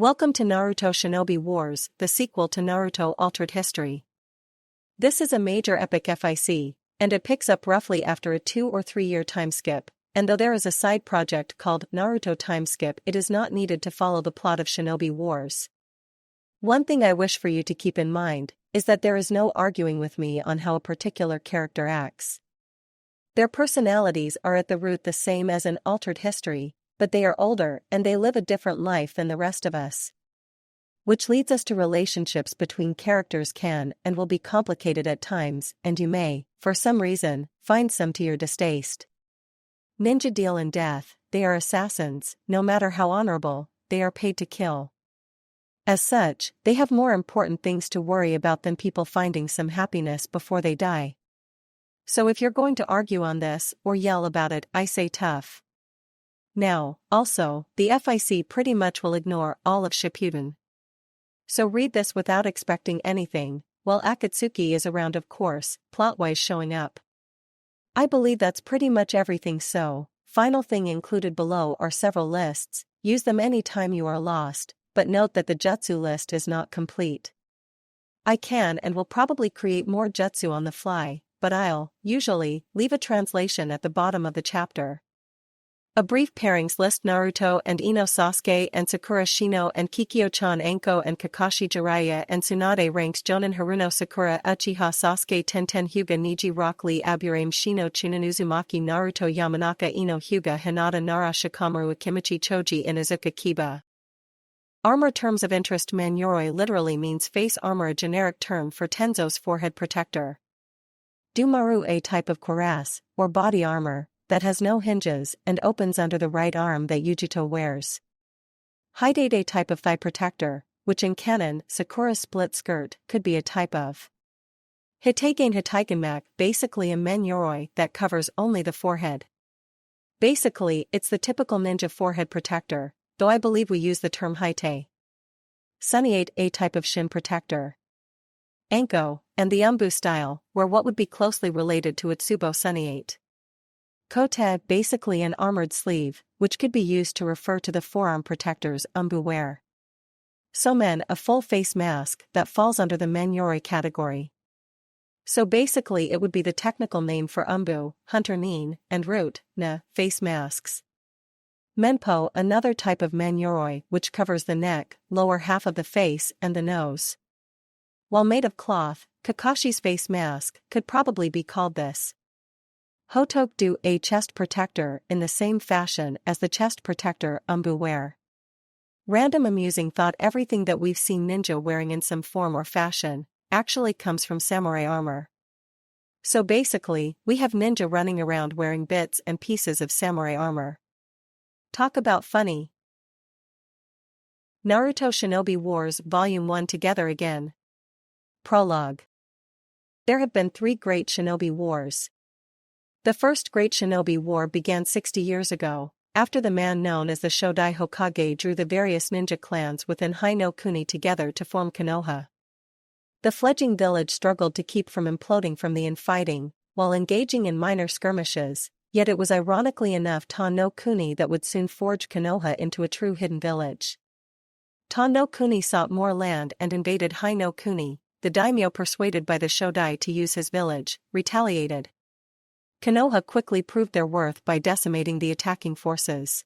Welcome to Naruto Shinobi Wars, the sequel to Naruto Altered History. This is a major epic FIC, and it picks up roughly after a 2 or 3 year time skip, and though there is a side project called Naruto Time Skip, it is not needed to follow the plot of Shinobi Wars. One thing I wish for you to keep in mind is that there is no arguing with me on how a particular character acts. Their personalities are at the root the same as in Altered History, but they are older and they live a different life than the rest of us. Which leads us to relationships between characters can and will be complicated at times, and you may, for some reason, find some to your distaste. Ninja deal in death, they are assassins, no matter how honorable, they are paid to kill. As such, they have more important things to worry about than people finding some happiness before they die. So if you're going to argue on this or yell about it, I say tough. Now, also, the FIC pretty much will ignore all of Shippuden. So read this without expecting anything, while Akatsuki is around, of course, plot-wise showing up. I believe that's pretty much everything, so, final thing included below are several lists, use them anytime you are lost, but note that the jutsu list is not complete. I can and will probably create more jutsu on the fly, but I'll, usually, leave a translation at the bottom of the chapter. A brief pairings list: Naruto and Ino, Sasuke and Sakura, Shino and Kikyo-chan, Anko and Kakashi, Jiraiya and Tsunade. Ranks: Jonin, Haruno, Sakura, Uchiha, Sasuke, Tenten, Hyuga, Neji, Rock Lee, Aburame, Shino, Chunin, Uzumaki, Naruto, Yamanaka, Ino, Hyuga, Hinata, Nara, Shikamaru, Akimichi, Choji, and Izuka, Kiba. Armor. Terms of interest: Manyoroi literally means face armor, a generic term for Tenzo's forehead protector. Dumaru, a type of cuirass, or body armor, that has no hinges and opens under the right arm that Yujito wears. Hidate, a type of thigh protector, which in canon, Sakura's split skirt, could be a type of. Hiteigen, Hiteigenmak, basically a menyoroi that covers only the forehead. Basically, it's the typical ninja forehead protector, though I believe we use the term hite. Sunniate, a type of shin protector. Anko, and the umbu style, were what would be closely related to Utsubo sunniate. Kote, basically an armored sleeve, which could be used to refer to the forearm protectors umbu wear. Somen, a full face mask that falls under the menyoroi category. So basically it would be the technical name for umbu, hunter nin, and root, na, face masks. Menpo, another type of menyoroi which covers the neck, lower half of the face and the nose. While made of cloth, Kakashi's face mask could probably be called this. Hotoku, a chest protector in the same fashion as the chest protector umbu wear. Random amusing thought: everything that we've seen ninja wearing in some form or fashion actually comes from samurai armor. So basically, we have ninja running around wearing bits and pieces of samurai armor. Talk about funny. Naruto Shinobi Wars Volume 1 Together Again. Prologue. There have been 3 great shinobi wars. The first great shinobi war began 60 years ago, after the man known as the Shodai Hokage drew the various ninja clans within Hai no Kuni together to form Konoha. The fledgling village struggled to keep from imploding from the infighting, while engaging in minor skirmishes, yet it was ironically enough Ta no Kuni that would soon forge Konoha into a true hidden village. Ta no Kuni sought more land and invaded Hai no Kuni. The daimyo, persuaded by the Shodai to use his village, retaliated. Konoha quickly proved their worth by decimating the attacking forces.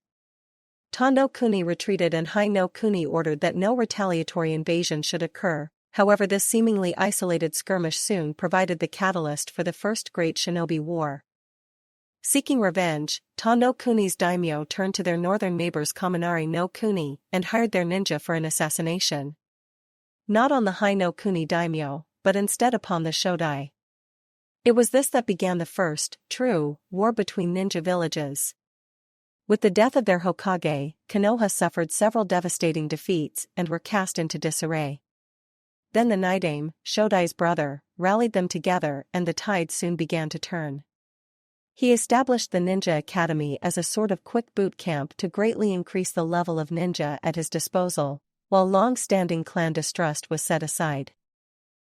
Ta no Kuni retreated and Hai no Kuni ordered that no retaliatory invasion should occur. However, this seemingly isolated skirmish soon provided the catalyst for the first great shinobi war. Seeking revenge, Ta no Kuni's daimyo turned to their northern neighbors Kaminari no Kuni and hired their ninja for an assassination. Not on the Hai no Kuni daimyo, but instead upon the Shodai. It was this that began the first, true, war between ninja villages. With the death of their Hokage, Konoha suffered several devastating defeats and were cast into disarray. Then the Naidame, Shodai's brother, rallied them together and the tide soon began to turn. He established the Ninja Academy as a sort of quick boot camp to greatly increase the level of ninja at his disposal, while long-standing clan distrust was set aside.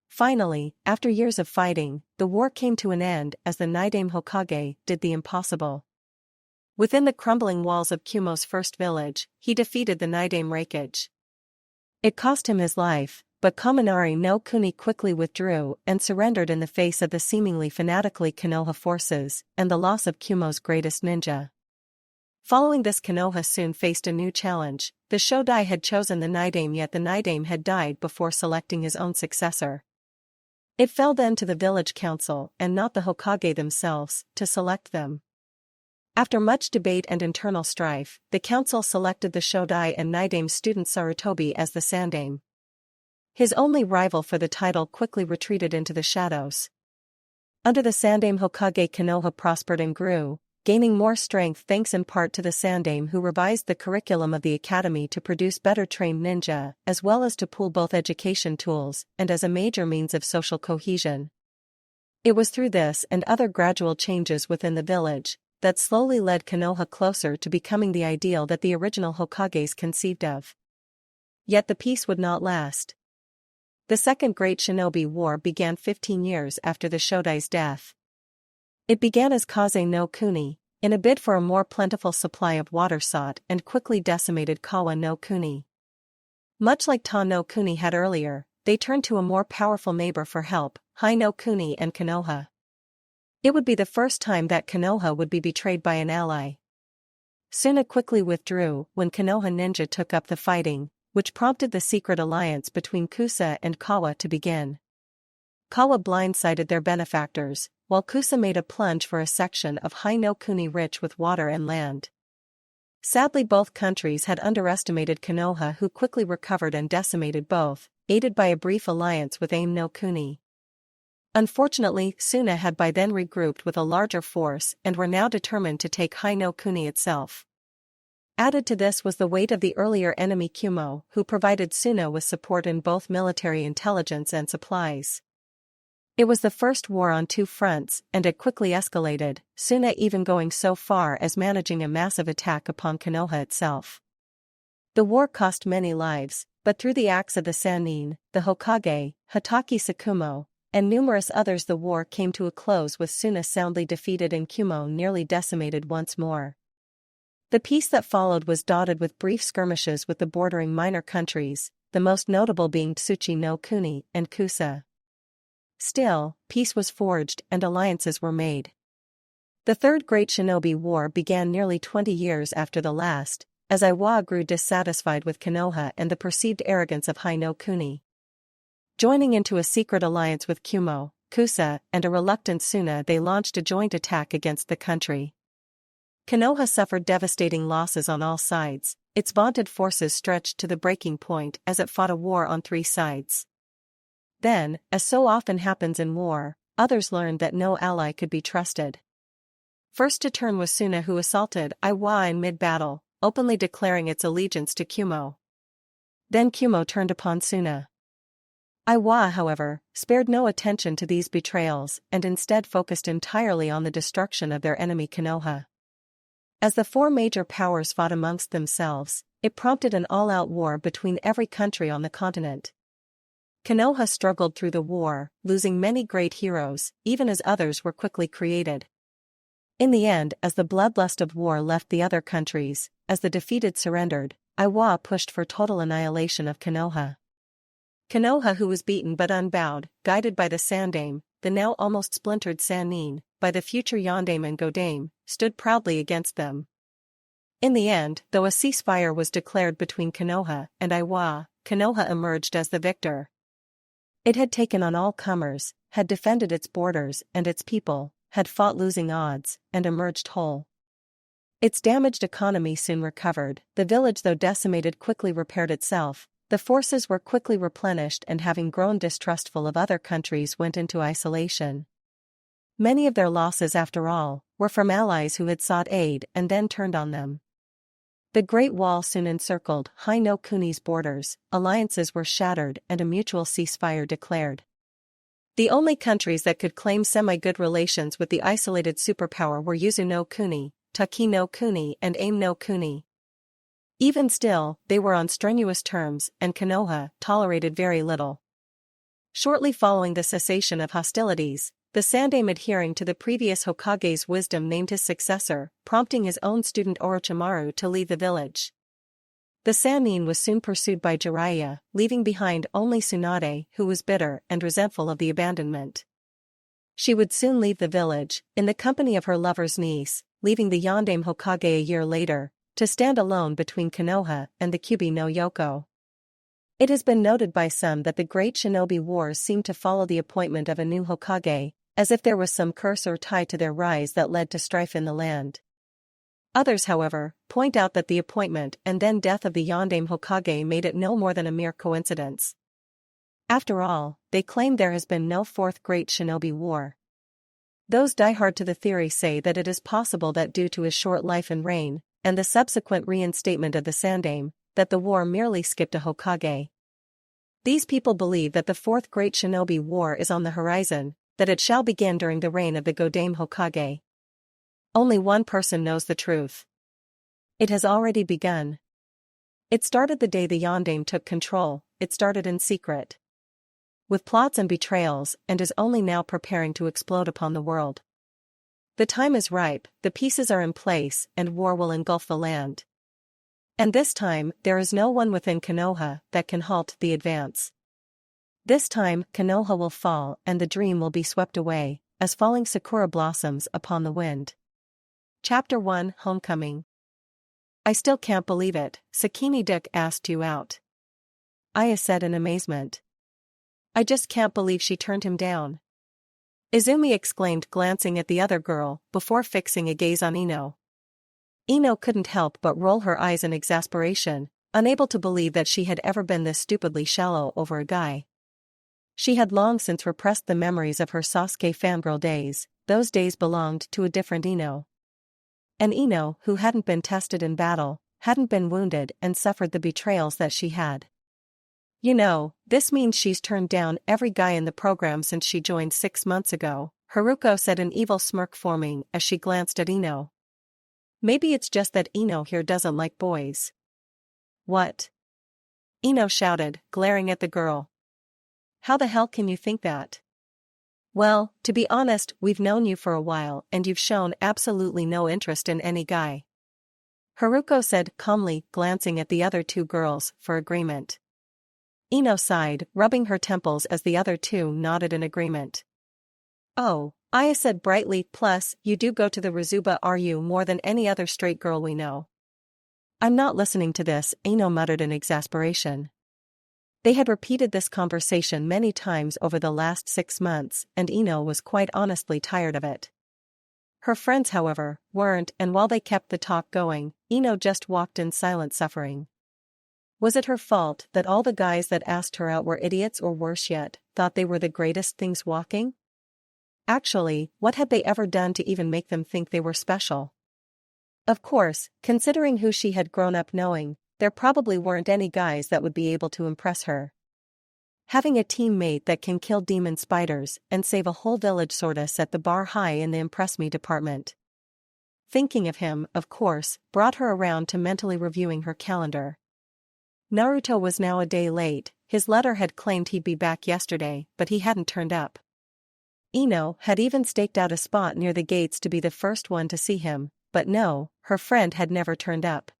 Finally, after years of fighting, the war came to an end as the Naidame Hokage did the impossible. Within the crumbling walls of Kumo's first village, he defeated the Naidame Raikage. It cost him his life, but Kaminari no Kuni quickly withdrew and surrendered in the face of the seemingly fanatically Konoha forces and the loss of Kumo's greatest ninja. Following this, Konoha soon faced a new challenge. The Shodai had chosen the Nidaime, yet the Nidaime had died before selecting his own successor. It fell then to the village council, and not the Hokage themselves, to select them. After much debate and internal strife, the council selected the Shodai and Nidaime student Sarutobi as the Sandaime. His only rival for the title quickly retreated into the shadows. Under the Sandaime Hokage, Konoha prospered and grew, gaining more strength thanks in part to the Sandaime, who revised the curriculum of the academy to produce better trained ninja, as well as to pool both education tools and as a major means of social cohesion. It was through this and other gradual changes within the village that slowly led Konoha closer to becoming the ideal that the original Hokages conceived of. Yet the peace would not last. The Second Great Shinobi War began 15 years after the Shodai's death. It began as Kaze no Kuni, in a bid for a more plentiful supply of water sought and quickly decimated Kawa no Kuni. Much like Ta no Kuni had earlier, they turned to a more powerful neighbor for help, Hai no Kuni and Konoha. It would be the first time that Konoha would be betrayed by an ally. Tsunade quickly withdrew when Konoha ninja took up the fighting, which prompted the secret alliance between Kusa and Kawa to begin. Kawa blindsided their benefactors, while Kusa made a plunge for a section of Hai no Kuni rich with water and land. Sadly, both countries had underestimated Konoha, who quickly recovered and decimated both, aided by a brief alliance with Aim no Kuni. Unfortunately, Tsunade had by then regrouped with a larger force and were now determined to take Hai no Kuni itself. Added to this was the weight of the earlier enemy Kumo, who provided Tsunade with support in both military intelligence and supplies. It was the first war on two fronts, and it quickly escalated, Tsunade even going so far as managing a massive attack upon Konoha itself. The war cost many lives, but through the acts of the Sannin, the Hokage, Hatake Sakumo, and numerous others, the war came to a close with Tsunade soundly defeated and Kumo nearly decimated once more. The peace that followed was dotted with brief skirmishes with the bordering minor countries, the most notable being Tsuchi no Kuni and Kusa. Still, peace was forged and alliances were made. The Third Great Shinobi War began nearly 20 years after the last, as Iwa grew dissatisfied with Konoha and the perceived arrogance of Hai no Kuni. Joining into a secret alliance with Kumo, Kusa, and a reluctant Tsunade, they launched a joint attack against the country. Konoha suffered devastating losses on all sides, its vaunted forces stretched to the breaking point as it fought a war on three sides. Then, as so often happens in war, others learned that no ally could be trusted. First to turn was Tsunade, who assaulted Iwa in mid-battle, openly declaring its allegiance to Kumo. Then Kumo turned upon Tsunade. Iwa, however, spared no attention to these betrayals and instead focused entirely on the destruction of their enemy Konoha. As the four major powers fought amongst themselves, it prompted an all-out war between every country on the continent. Konoha struggled through the war, losing many great heroes, even as others were quickly created. In the end, as the bloodlust of war left the other countries, as the defeated surrendered, Iwa pushed for total annihilation of Konoha. Konoha, who was beaten but unbowed, guided by the Sandaime, the now almost splintered Sannin, by the future Yondaime and Godaime, stood proudly against them. In the end, though a ceasefire was declared between Konoha and Iwa, Konoha emerged as the victor. It had taken on all comers, had defended its borders and its people, had fought losing odds, and emerged whole. Its damaged economy soon recovered, the village, though decimated, quickly repaired itself. The forces were quickly replenished and, having grown distrustful of other countries, went into isolation. Many of their losses, after all, were from allies who had sought aid and then turned on them. The Great Wall soon encircled Hai no Kuni's borders, alliances were shattered and a mutual ceasefire declared. The only countries that could claim semi-good relations with the isolated superpower were Yuzu no Kuni, Taki no Kuni and Aim no Kuni. Even still, they were on strenuous terms, and Konoha tolerated very little. Shortly following the cessation of hostilities, the Sandaime, adhering to the previous Hokage's wisdom, named his successor, prompting his own student Orochimaru to leave the village. The Sannin was soon pursued by Jiraiya, leaving behind only Tsunade, who was bitter and resentful of the abandonment. She would soon leave the village, in the company of her lover's niece, leaving the Yondaime Hokage a year later, to stand alone between Konoha and the Kyubi no Yoko. It has been noted by some that the Great Shinobi Wars seemed to follow the appointment of a new Hokage, as if there was some curse or tie to their rise that led to strife in the land. Others, however, point out that the appointment and then death of the Yondaime Hokage made it no more than a mere coincidence. After all, they claim there has been no fourth Great Shinobi War. Those diehard to the theory say that it is possible that due to his short life and reign, and the subsequent reinstatement of the Sandaime, that the war merely skipped a Hokage. These people believe that the fourth Great Shinobi War is on the horizon, that it shall begin during the reign of the Godaime Hokage. Only one person knows the truth. It has already begun. It started the day the Yondaime took control. It started in secret, with plots and betrayals, and is only now preparing to explode upon the world. The time is ripe, the pieces are in place, and war will engulf the land. And this time, there is no one within Konoha that can halt the advance. This time, Konoha will fall and the dream will be swept away, as falling sakura blossoms upon the wind. Chapter 1, Homecoming. I still can't believe it, Sakini Duke asked you out. Aya said in amazement. I just can't believe she turned him down. Izumi exclaimed, glancing at the other girl, before fixing a gaze on Ino. Ino couldn't help but roll her eyes in exasperation, unable to believe that she had ever been this stupidly shallow over a guy. She had long since repressed the memories of her Sasuke fangirl days. Those days belonged to a different Ino. An Ino who hadn't been tested in battle, hadn't been wounded and suffered the betrayals that she had. You know, this means she's turned down every guy in the program since she joined 6 months ago, Haruko said, an evil smirk forming as she glanced at Ino. Maybe it's just that Ino here doesn't like boys. What? Ino shouted, glaring at the girl. How the hell can you think that? Well, to be honest, we've known you for a while and you've shown absolutely no interest in any guy. Haruko said calmly, glancing at the other two girls for agreement. Ino sighed, rubbing her temples as the other two nodded in agreement. Oh, Aya said brightly, plus, you do go to the Rizuba RU more than any other straight girl we know. I'm not listening to this, Ino muttered in exasperation. They had repeated this conversation many times over the last 6 months, and Ino was quite honestly tired of it. Her friends, however, weren't, and while they kept the talk going, Ino just walked in silent suffering. Was it her fault that all the guys that asked her out were idiots, or worse yet, thought they were the greatest things walking? Actually, what had they ever done to even make them think they were special? Of course, considering who she had grown up knowing, there probably weren't any guys that would be able to impress her. Having a teammate that can kill demon spiders and save a whole village sorta set the bar high in the impress me department. Thinking of him, of course, brought her around to mentally reviewing her calendar. Naruto was now a day late. His letter had claimed he'd be back yesterday, but he hadn't turned up. Ino had even staked out a spot near the gates to be the first one to see him, but no, her friend had never turned up.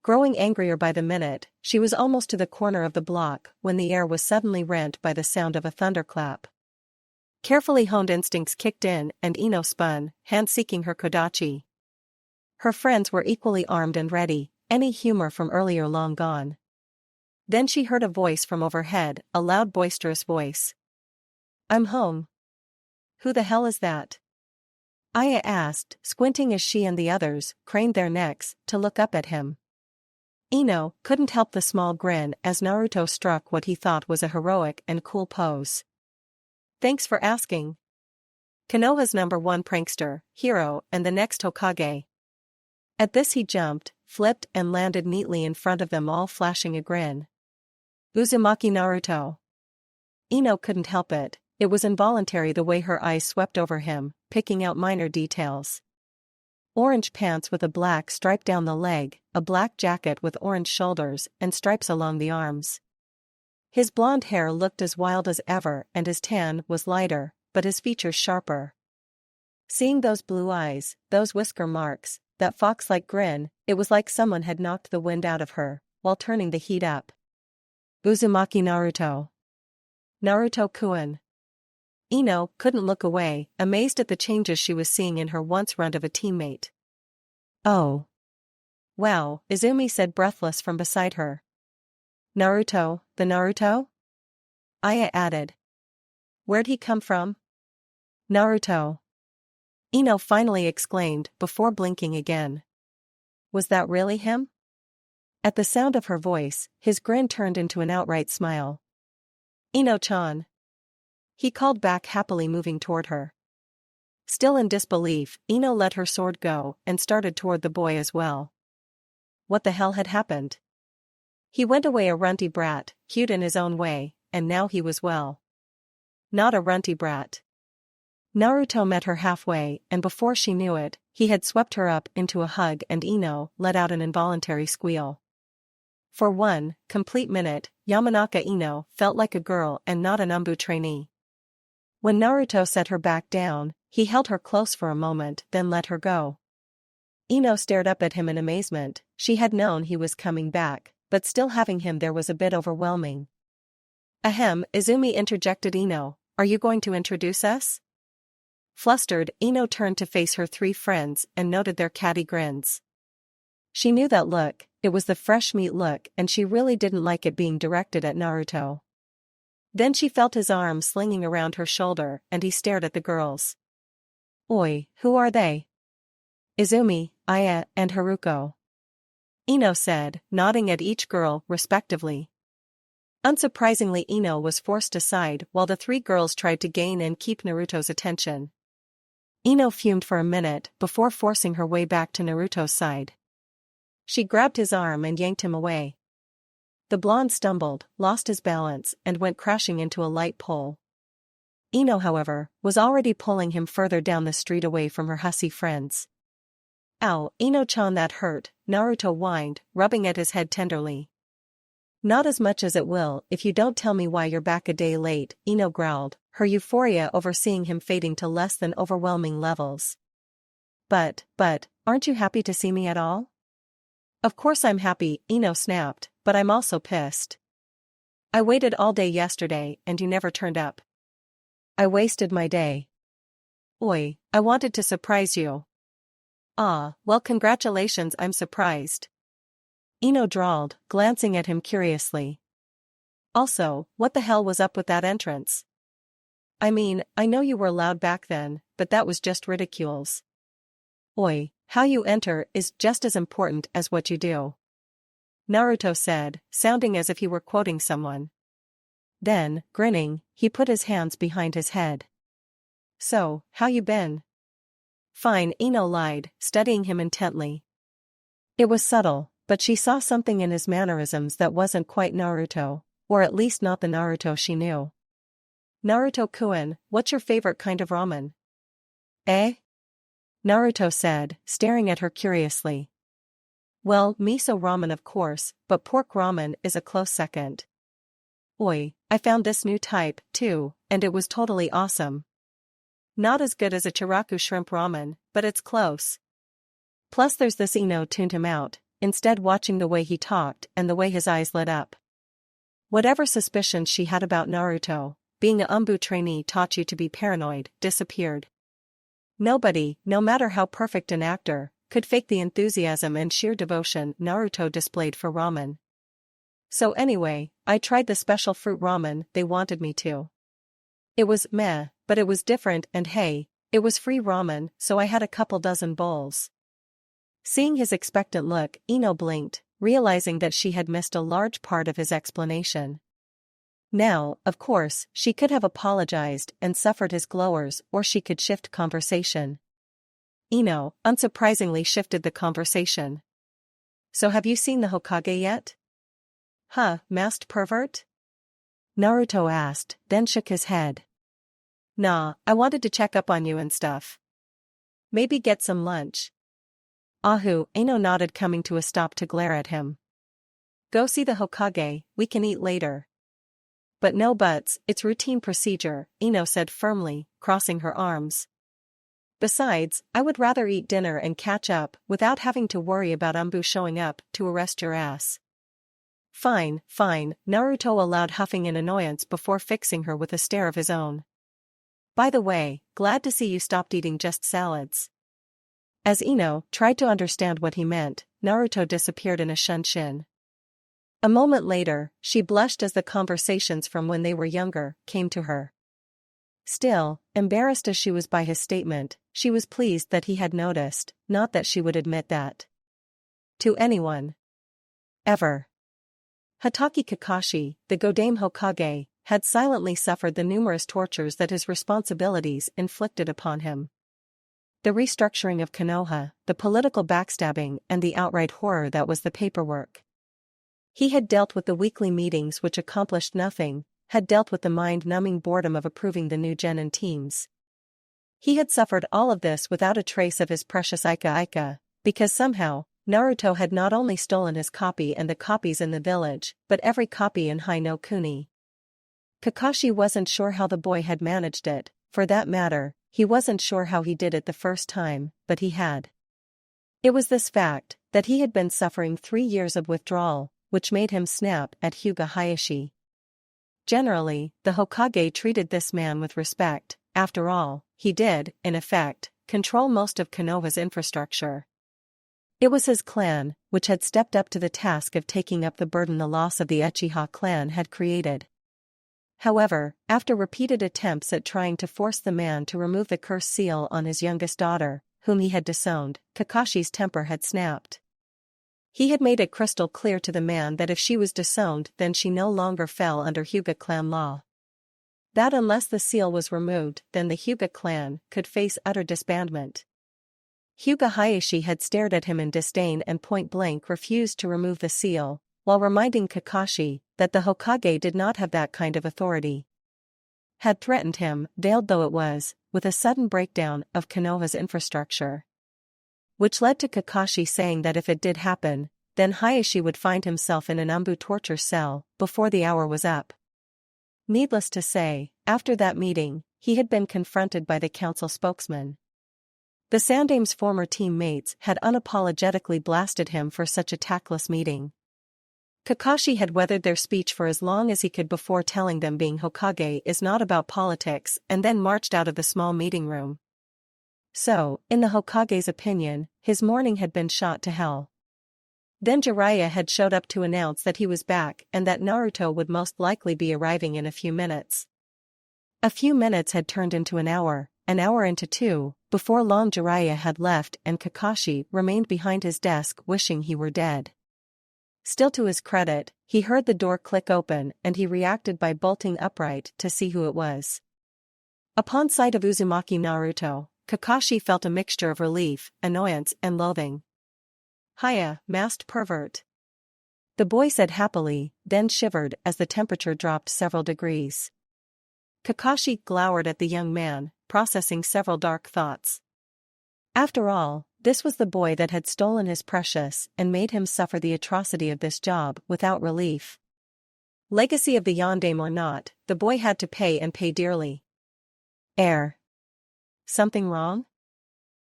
Growing angrier by the minute, she was almost to the corner of the block when the air was suddenly rent by the sound of a thunderclap. Carefully honed instincts kicked in and Ino spun, hand-seeking her kodachi. Her friends were equally armed and ready, any humor from earlier long gone. Then she heard a voice from overhead, a loud boisterous voice. I'm home. Who the hell is that? Aya asked, squinting as she and the others craned their necks to look up at him. Ino couldn't help the small grin as Naruto struck what he thought was a heroic and cool pose. Thanks for asking. Konoha's #1 prankster, hero, and the next Hokage. At this he jumped, flipped and landed neatly in front of them all, flashing a grin. Uzumaki Naruto. Ino couldn't help it. It was involuntary the way her eyes swept over him, picking out minor details. Orange pants with a black stripe down the leg, a black jacket with orange shoulders and stripes along the arms. His blonde hair looked as wild as ever and his tan was lighter, but his features sharper. Seeing those blue eyes, those whisker marks, that fox-like grin, it was like someone had knocked the wind out of her, while turning the heat up. Uzumaki Naruto. Naruto-kun. Ino couldn't look away, amazed at the changes she was seeing in her once runt of a teammate. Oh. Wow, Izumi said breathless from beside her. Naruto, the Naruto? Aya added. Where'd he come from? Naruto. Ino finally exclaimed before blinking again. Was that really him? At the sound of her voice, his grin turned into an outright smile. Ino-chan. He called back happily, moving toward her. Still in disbelief, Ino let her sword go and started toward the boy as well. What the hell had happened? He went away a runty brat, cute in his own way, and now he was well. Not a runty brat. Naruto met her halfway, and before she knew it, he had swept her up into a hug and Ino let out an involuntary squeal. For one complete minute, Yamanaka Ino felt like a girl and not an Umbu trainee. When Naruto set her back down, he held her close for a moment, then let her go. Ino stared up at him in amazement. She had known he was coming back, but still having him there was a bit overwhelming. Ahem, Izumi interjected Ino, are you going to introduce us? Flustered, Ino turned to face her three friends and noted their catty grins. She knew that look, it was the fresh meat look, and she really didn't like it being directed at Naruto. Then she felt his arm slinging around her shoulder and he stared at the girls. Oi, who are they? Izumi, Aya, and Haruko. Ino said, nodding at each girl respectively. Unsurprisingly, Ino was forced aside while the three girls tried to gain and keep Naruto's attention. Ino fumed for a minute before forcing her way back to Naruto's side. She grabbed his arm and yanked him away. The blonde stumbled, lost his balance, and went crashing into a light pole. Ino, however, was already pulling him further down the street away from her hussy friends. Ow, Ino-chan, that hurt, Naruto whined, rubbing at his head tenderly. Not as much as it will if you don't tell me why you're back a day late, Ino growled, her euphoria over seeing him fading to less than overwhelming levels. But, aren't you happy to see me at all? Of course I'm happy, Ino snapped, but I'm also pissed. I waited all day yesterday and you never turned up. I wasted my day. Oi, I wanted to surprise you. Ah, well, congratulations, I'm surprised. Ino drawled, glancing at him curiously. Also, what the hell was up with that entrance? I mean, I know you were loud back then, but that was just ridicules. Oi, how you enter is just as important as what you do. Naruto said, sounding as if he were quoting someone. Then, grinning, he put his hands behind his head. So, how you been? Fine, Ino lied, studying him intently. It was subtle, but she saw something in his mannerisms that wasn't quite Naruto, or at least not the Naruto she knew. Naruto-kun, what's your favorite kind of ramen? Eh? Naruto said, staring at her curiously. Well, miso ramen of course, but pork ramen is a close second. Oi, I found this new type, too, and it was totally awesome. Not as good as a chiraku shrimp ramen, but it's close. Plus there's this. Ino tuned him out, instead watching the way he talked and the way his eyes lit up. Whatever suspicions she had about Naruto, being a Umbu trainee taught you to be paranoid, disappeared. Nobody, no matter how perfect an actor, could fake the enthusiasm and sheer devotion Naruto displayed for ramen. So anyway, I tried the special fruit ramen they wanted me to. It was meh, but it was different, and hey, it was free ramen, so I had a couple dozen bowls. Seeing his expectant look, Ino blinked, realizing that she had missed a large part of his explanation. Now, of course, she could have apologized and suffered his glowers, or she could shift conversation. Ino, unsurprisingly, shifted the conversation. So have you seen the Hokage yet? Huh, masked pervert? Naruto asked, then shook his head. Nah, I wanted to check up on you and stuff. Maybe get some lunch. Ahu, Ino nodded, coming to a stop to glare at him. Go see the Hokage, we can eat later. But no buts, it's routine procedure, Ino said firmly, crossing her arms. Besides, I would rather eat dinner and catch up without having to worry about Umbu showing up to arrest your ass. Fine, fine, Naruto allowed, huffing in annoyance before fixing her with a stare of his own. By the way, glad to see you stopped eating just salads. As Ino tried to understand what he meant, Naruto disappeared in a shunshin. A moment later, she blushed as the conversations from when they were younger came to her. Still, embarrassed as she was by his statement, she was pleased that he had noticed, not that she would admit that to anyone. Ever. Hatake Kakashi, the Godame Hokage, had silently suffered the numerous tortures that his responsibilities inflicted upon him. The restructuring of Konoha, the political backstabbing, and the outright horror that was the paperwork. He had dealt with the weekly meetings which accomplished nothing, had dealt with the mind-numbing boredom of approving the new genin teams. He had suffered all of this without a trace of his precious Ika, because somehow, Naruto had not only stolen his copy and the copies in the village, but every copy in Hai no Kuni. Kakashi wasn't sure how the boy had managed it, for that matter, he wasn't sure how he did it the first time, but he had. It was this fact, that he had been suffering 3 years of withdrawal, which made him snap at Hyuga Hayashi. Generally, the Hokage treated this man with respect. After all, he did, in effect, control most of Konoha's infrastructure. It was his clan, which had stepped up to the task of taking up the burden the loss of the Uchiha clan had created. However, after repeated attempts at trying to force the man to remove the curse seal on his youngest daughter, whom he had disowned, Kakashi's temper had snapped. He had made it crystal clear to the man that if she was disowned then she no longer fell under Hyuga clan law. That unless the seal was removed then the Hyuga clan could face utter disbandment. Hyuga Hayashi had stared at him in disdain and point-blank refused to remove the seal, while reminding Kakashi that the Hokage did not have that kind of authority. Had threatened him, veiled though it was, with a sudden breakdown of Konoha's infrastructure. Which led to Kakashi saying that if it did happen, then Hayashi would find himself in an Umbu torture cell before the hour was up. Needless to say, after that meeting, he had been confronted by the council spokesman. The Sandame's former teammates had unapologetically blasted him for such a tactless meeting. Kakashi had weathered their speech for as long as he could before telling them being Hokage is not about politics and then marched out of the small meeting room. So, in the Hokage's opinion, his morning had been shot to hell. Then Jiraiya had showed up to announce that he was back and that Naruto would most likely be arriving in a few minutes. A few minutes had turned into an hour into 2, before long Jiraiya had left and Kakashi remained behind his desk wishing he were dead. Still to his credit, he heard the door click open and he reacted by bolting upright to see who it was. Upon sight of Uzumaki Naruto, Kakashi felt a mixture of relief, annoyance, and loathing. "Hiya, masked pervert." The boy said happily, then shivered as the temperature dropped several degrees. Kakashi glowered at the young man, processing several dark thoughts. After all, this was the boy that had stolen his precious and made him suffer the atrocity of this job without relief. Legacy of the Yondaime or not, the boy had to pay and pay dearly. Something wrong?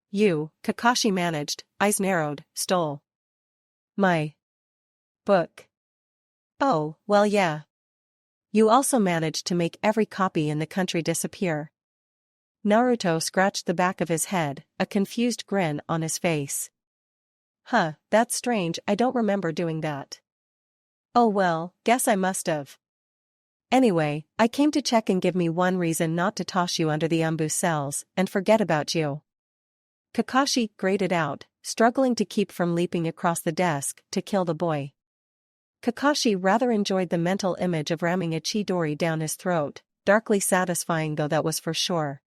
You, Kakashi managed, eyes narrowed, stole my book. Oh, well yeah. You also managed to make every copy in the country disappear. Naruto scratched the back of his head, a confused grin on his face. Huh, that's strange, I don't remember doing that. Oh well, guess I must've. Anyway, I came to check and give me one reason not to toss you under the Umbu cells and forget about you. Kakashi grated out, struggling to keep from leaping across the desk to kill the boy. Kakashi rather enjoyed the mental image of ramming a Chidori down his throat, darkly satisfying though that was for sure.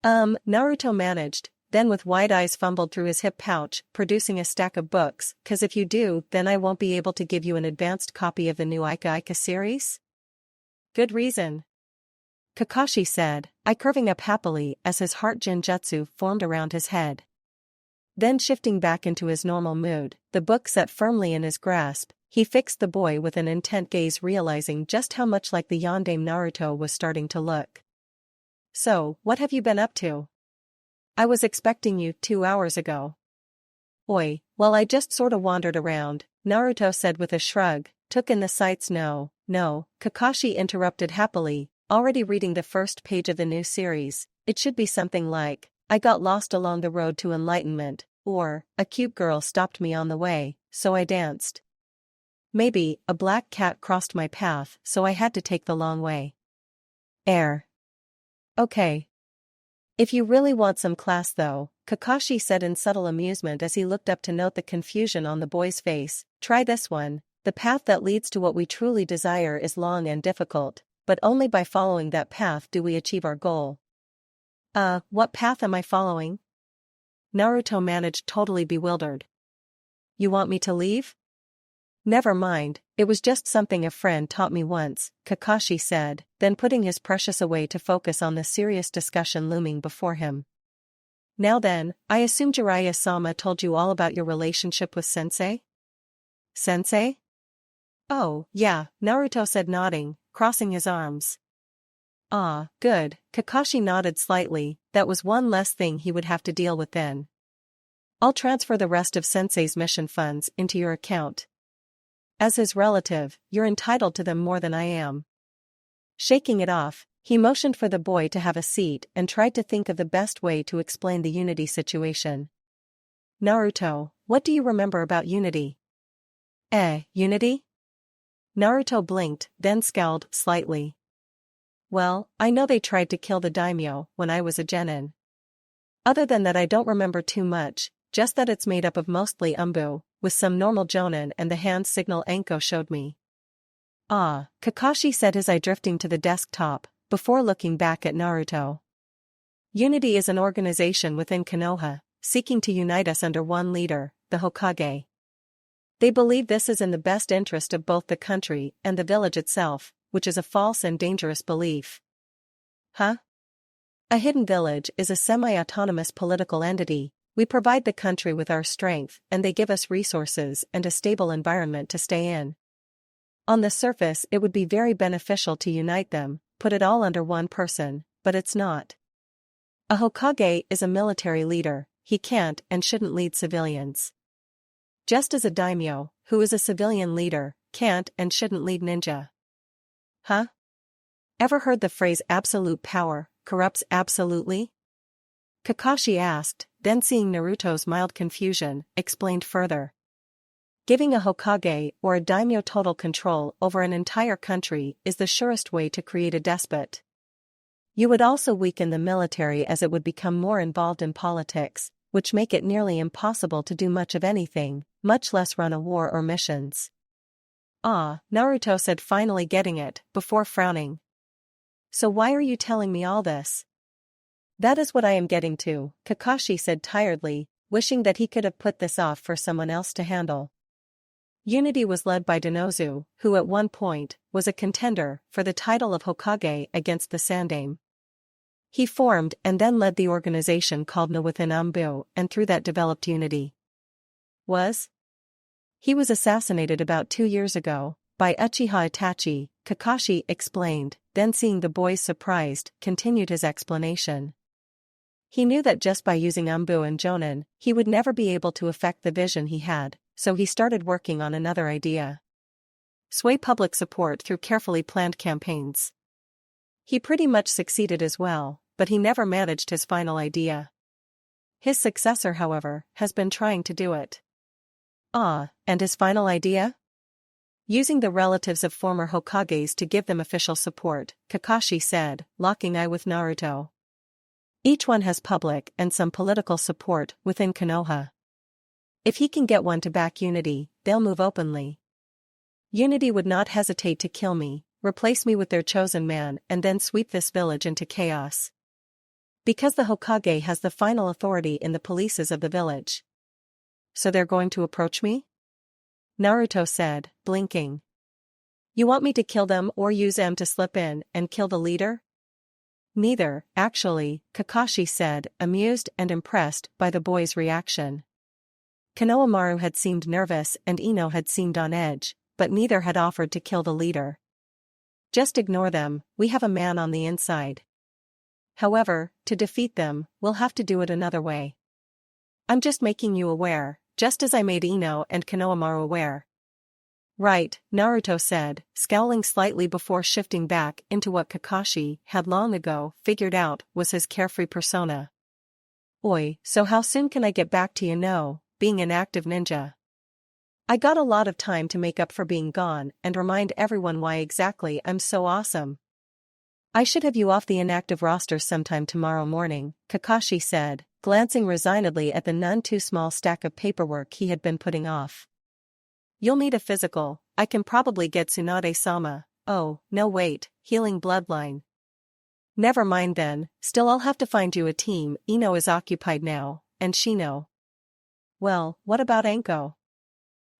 Naruto managed, then with wide eyes fumbled through his hip pouch, producing a stack of books, "'cause if you do, then I won't be able to give you an advanced copy of the new Ika series?" Good reason. Kakashi said, eye curving up happily as his heart genjutsu formed around his head. Then shifting back into his normal mood, the book set firmly in his grasp, he fixed the boy with an intent gaze realizing just how much like the Yondaime Naruto was starting to look. So, what have you been up to? I was expecting you 2 hours ago. Oi, well I just sorta wandered around, Naruto said with a shrug, took in the sights. No, Kakashi interrupted happily, already reading the first page of the new series. It should be something like, I got lost along the road to enlightenment, or, a cute girl stopped me on the way, so I danced. Maybe, a black cat crossed my path, so I had to take the long way. Okay. If you really want some class though, Kakashi said in subtle amusement as he looked up to note the confusion on the boy's face, try this one. The path that leads to what we truly desire is long and difficult, but only by following that path do we achieve our goal. What path am I following? Naruto managed, totally bewildered. You want me to leave? Never mind, it was just something a friend taught me once, Kakashi said, then putting his precious away to focus on the serious discussion looming before him. Now then, I assume Jiraiya-sama told you all about your relationship with Sensei? Sensei? Oh, yeah, Naruto said, nodding, crossing his arms. Ah, good, Kakashi nodded slightly. That was one less thing he would have to deal with then. I'll transfer the rest of Sensei's mission funds into your account. As his relative, you're entitled to them more than I am. Shaking it off, he motioned for the boy to have a seat and tried to think of the best way to explain the Unity situation. Naruto, what do you remember about Unity? Unity? Naruto blinked, then scowled slightly. Well, I know they tried to kill the daimyo when I was a genin. Other than that I don't remember too much, just that it's made up of mostly umbu, with some normal jonin and the hand signal Anko showed me. Kakashi said, his eye drifting to the desktop, before looking back at Naruto. Unity is an organization within Konoha, seeking to unite us under one leader, the Hokage. They believe this is in the best interest of both the country and the village itself, which is a false and dangerous belief. A hidden village is a semi-autonomous political entity. We provide the country with our strength and they give us resources and a stable environment to stay in. On the surface it would be very beneficial to unite them, put it all under one person, but it's not. A Hokage is a military leader, he can't and shouldn't lead civilians. Just as a daimyo, who is a civilian leader, can't and shouldn't lead ninja. Ever heard the phrase absolute power corrupts absolutely? Kakashi asked, then seeing Naruto's mild confusion, explained further. Giving a Hokage or a daimyo total control over an entire country is the surest way to create a despot. You would also weaken the military as it would become more involved in politics, which make it nearly impossible to do much of anything, much less run a war or missions. Naruto said, finally getting it, before frowning. So why are you telling me all this? That is what I am getting to, Kakashi said tiredly, wishing that he could have put this off for someone else to handle. Unity was led by Denozu, who at one point was a contender for the title of Hokage against the Sandaime. He formed and then led the organization called No within Umbu and through that developed Unity. He was assassinated about 2 years ago, by Uchiha Itachi, Kakashi explained, then seeing the boys surprised, continued his explanation. He knew that just by using umbu and jonin, he would never be able to affect the vision he had, so he started working on another idea. Sway public support through carefully planned campaigns. He pretty much succeeded as well, but he never managed his final idea. His successor, however, has been trying to do it. And his final idea? Using the relatives of former Hokages to give them official support, Kakashi said, locking eye with Naruto. Each one has public and some political support within Konoha. If he can get one to back Unity, they'll move openly. Unity would not hesitate to kill me, replace me with their chosen man and then sweep this village into chaos. Because the Hokage has the final authority in the polices of the village. So they're going to approach me? Naruto said, blinking. You want me to kill them or use them to slip in and kill the leader? Neither, actually, Kakashi said, amused and impressed by the boy's reaction. Konohamaru had seemed nervous and Ino had seemed on edge, but neither had offered to kill the leader. Just ignore them, we have a man on the inside. However, to defeat them, we'll have to do it another way. I'm just making you aware, just as I made Ino and Konohamaru aware. Right, Naruto said, scowling slightly before shifting back into what Kakashi had long ago figured out was his carefree persona. Oi, so how soon can I get back to being an active ninja? I got a lot of time to make up for being gone and remind everyone why exactly I'm so awesome. I should have you off the inactive roster sometime tomorrow morning, Kakashi said, glancing resignedly at the none too small stack of paperwork he had been putting off. You'll need a physical. I can probably get Tsunade-sama. Oh, no wait, healing bloodline. Never mind then, still I'll have to find you a team. Ino is occupied now, and Shino. Well, what about Anko?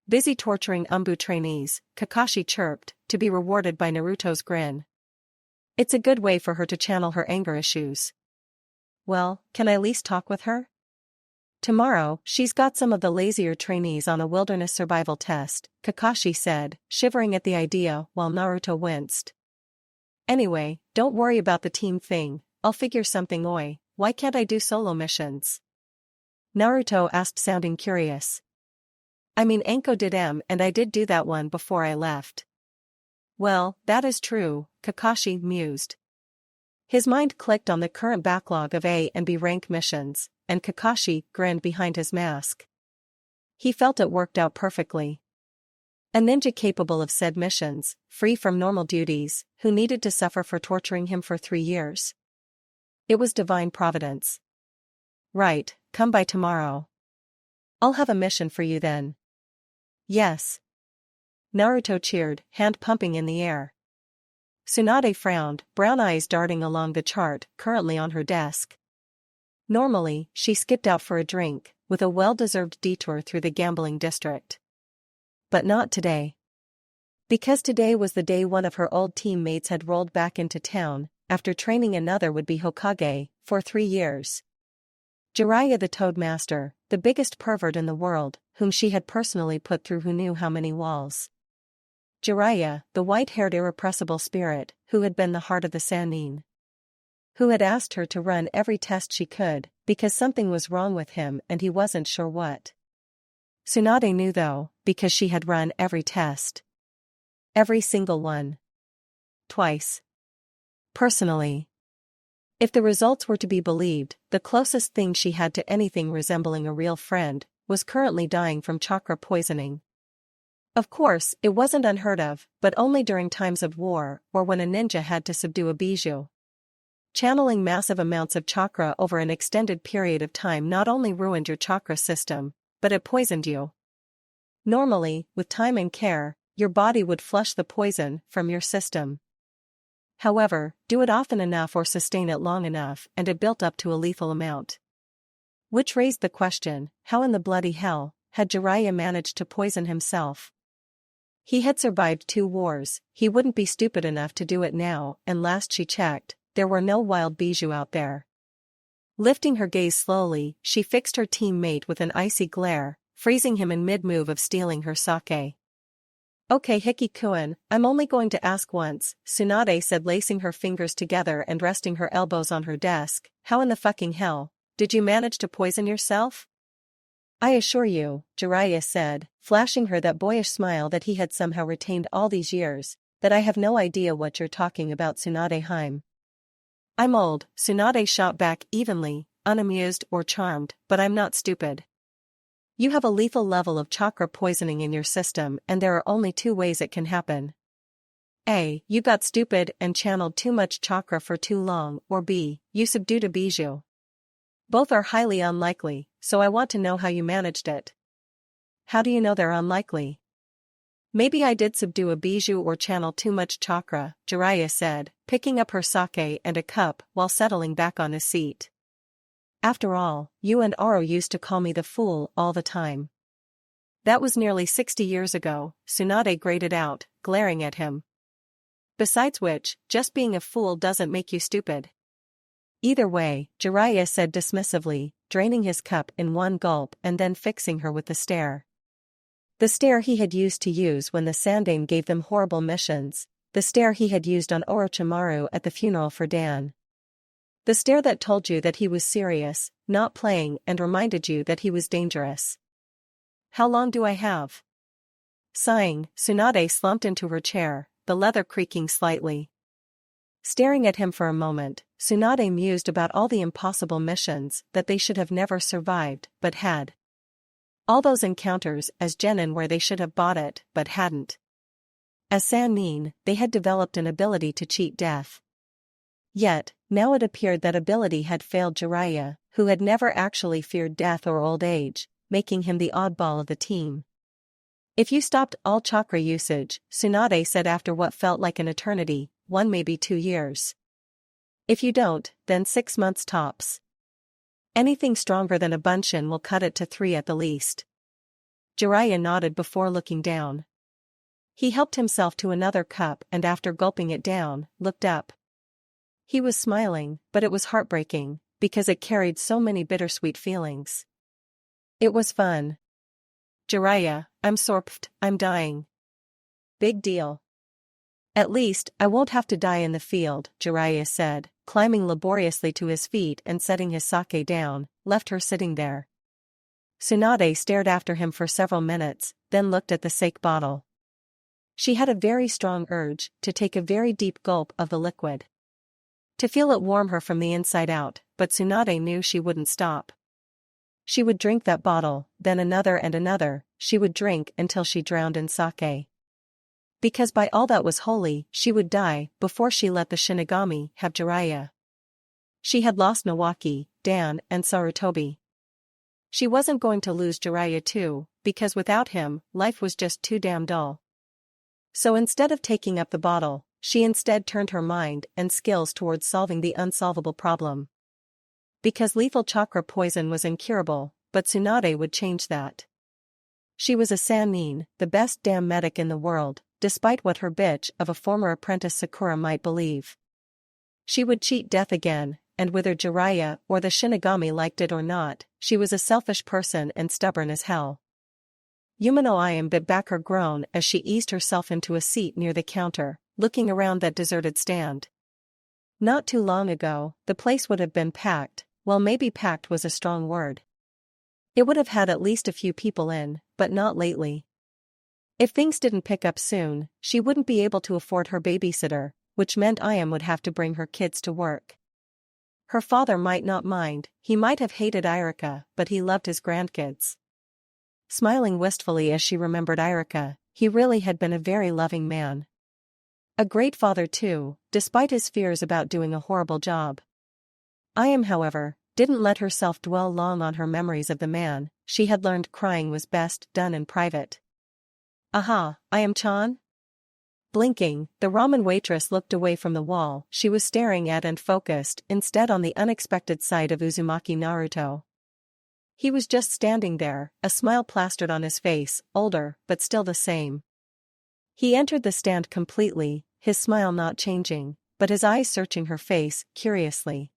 Busy torturing Umbu trainees, Kakashi chirped, to be rewarded by Naruto's grin. It's a good way for her to channel her anger issues. Well, can I at least talk with her? Tomorrow, she's got some of the lazier trainees on a wilderness survival test, Kakashi said, shivering at the idea while Naruto winced. Anyway, don't worry about the team thing, I'll figure something. Why can't I do solo missions? Naruto asked, sounding curious. I mean, Anko did and I did do that one before I left. Well, that is true, Kakashi mused. His mind clicked on the current backlog of A and B rank missions, and Kakashi grinned behind his mask. He felt it worked out perfectly. A ninja capable of said missions, free from normal duties, who needed to suffer for torturing him for 3 years. It was divine providence. Right, come by tomorrow. I'll have a mission for you then. Yes. Naruto cheered, hand pumping in the air. Tsunade frowned, brown eyes darting along the chart currently on her desk. Normally, she skipped out for a drink, with a well-deserved detour through the gambling district. But not today. Because today was the day one of her old teammates had rolled back into town, after training another would-be Hokage, for 3 years. Jiraiya the Toadmaster, the biggest pervert in the world, whom she had personally put through who knew how many walls. Jiraiya, the white-haired irrepressible spirit, who had been the heart of the Sannin. Who had asked her to run every test she could, because something was wrong with him and he wasn't sure what. Tsunade knew though, because she had run every test. Every single one. Twice. Personally. If the results were to be believed, the closest thing she had to anything resembling a real friend, was currently dying from chakra poisoning. Of course, it wasn't unheard of, but only during times of war or when a ninja had to subdue a bijou. Channeling massive amounts of chakra over an extended period of time not only ruined your chakra system, but it poisoned you. Normally, with time and care, your body would flush the poison from your system. However, do it often enough or sustain it long enough and it built up to a lethal amount. Which raised the question, how in the bloody hell had Jiraiya managed to poison himself? He had survived 2 wars, he wouldn't be stupid enough to do it now, and last she checked, there were no wild bijou out there. Lifting her gaze slowly, she fixed her teammate with an icy glare, freezing him in mid-move of stealing her sake. Okay Hiki-kun, I'm only going to ask once, Tsunade said, lacing her fingers together and resting her elbows on her desk. How in the fucking hell did you manage to poison yourself? I assure you, Jiraiya said, flashing her that boyish smile that he had somehow retained all these years, that I have no idea what you're talking about, Tsunade-heim. I'm old, Tsunade shot back evenly, unamused or charmed, but I'm not stupid. You have a lethal level of chakra poisoning in your system and there are only 2 ways it can happen. A. You got stupid and channeled too much chakra for too long, or B. You subdued a bijou. Both are highly unlikely, so I want to know how you managed it. How do you know they're unlikely? Maybe I did subdue a bijou or channel too much chakra, Jiraiya said, picking up her sake and a cup while settling back on his seat. After all, you and Oro used to call me the fool all the time. That was nearly 60 years ago, Tsunade grated out, glaring at him. Besides which, just being a fool doesn't make you stupid. Either way, Jiraiya said dismissively, draining his cup in one gulp and then fixing her with the stare. The stare he had used when the Sandaime gave them horrible missions, the stare he had used on Orochimaru at the funeral for Dan. The stare that told you that he was serious, not playing, and reminded you that he was dangerous. How long do I have? Sighing, Tsunade slumped into her chair, the leather creaking slightly. Staring at him for a moment, Tsunade mused about all the impossible missions that they should have never survived but had. All those encounters as genin where they should have bought it but hadn't. As Sannin, they had developed an ability to cheat death. Yet, now it appeared that ability had failed Jiraiya, who had never actually feared death or old age, making him the oddball of the team. If you stopped all chakra usage, Tsunade said after what felt like an eternity, 1 maybe 2 years. If you don't, then 6 months tops. Anything stronger than a bunshin will cut it to 3 at the least. Jiraiya nodded before looking down. He helped himself to another cup and after gulping it down, looked up. He was smiling, but it was heartbreaking, because it carried so many bittersweet feelings. It was fun. Jiraiya, I'm sorpfed, I'm dying. Big deal. At least, I won't have to die in the field, Jiraiya said, climbing laboriously to his feet and setting his sake down, left her sitting there. Tsunade stared after him for several minutes, then looked at the sake bottle. She had a very strong urge to take a very deep gulp of the liquid. To feel it warm her from the inside out, but Tsunade knew she wouldn't stop. She would drink that bottle, then another and another, she would drink until she drowned in sake. Because by all that was holy, she would die before she let the Shinigami have Jiraiya. She had lost Nawaki, Dan, and Sarutobi. She wasn't going to lose Jiraiya too, because without him, life was just too damn dull. So instead of taking up the bottle, she instead turned her mind and skills towards solving the unsolvable problem. Because lethal chakra poison was incurable, but Tsunade would change that. She was a Sannin, the best damn medic in the world, despite what her bitch of a former apprentice Sakura might believe. She would cheat death again, and whether Jiraiya or the Shinigami liked it or not, she was a selfish person and stubborn as hell. Yumino Ayam bit back her groan as she eased herself into a seat near the counter, looking around that deserted stand. Not too long ago, the place would have been packed, well maybe packed was a strong word. It would have had at least a few people in, but not lately. If things didn't pick up soon, she wouldn't be able to afford her babysitter, which meant Ayam would have to bring her kids to work. Her father might not mind, he might have hated Irika, but he loved his grandkids. Smiling wistfully as she remembered Irika, he really had been a very loving man. A great father too, despite his fears about doing a horrible job. Ayam, however, didn't let herself dwell long on her memories of the man. She had learned crying was best done in private. Aha, Ayam-chan? Blinking, the ramen waitress looked away from the wall she was staring at and focused instead on the unexpected sight of Uzumaki Naruto. He was just standing there, a smile plastered on his face, older, but still the same. He entered the stand completely, his smile not changing, but his eyes searching her face, curiously.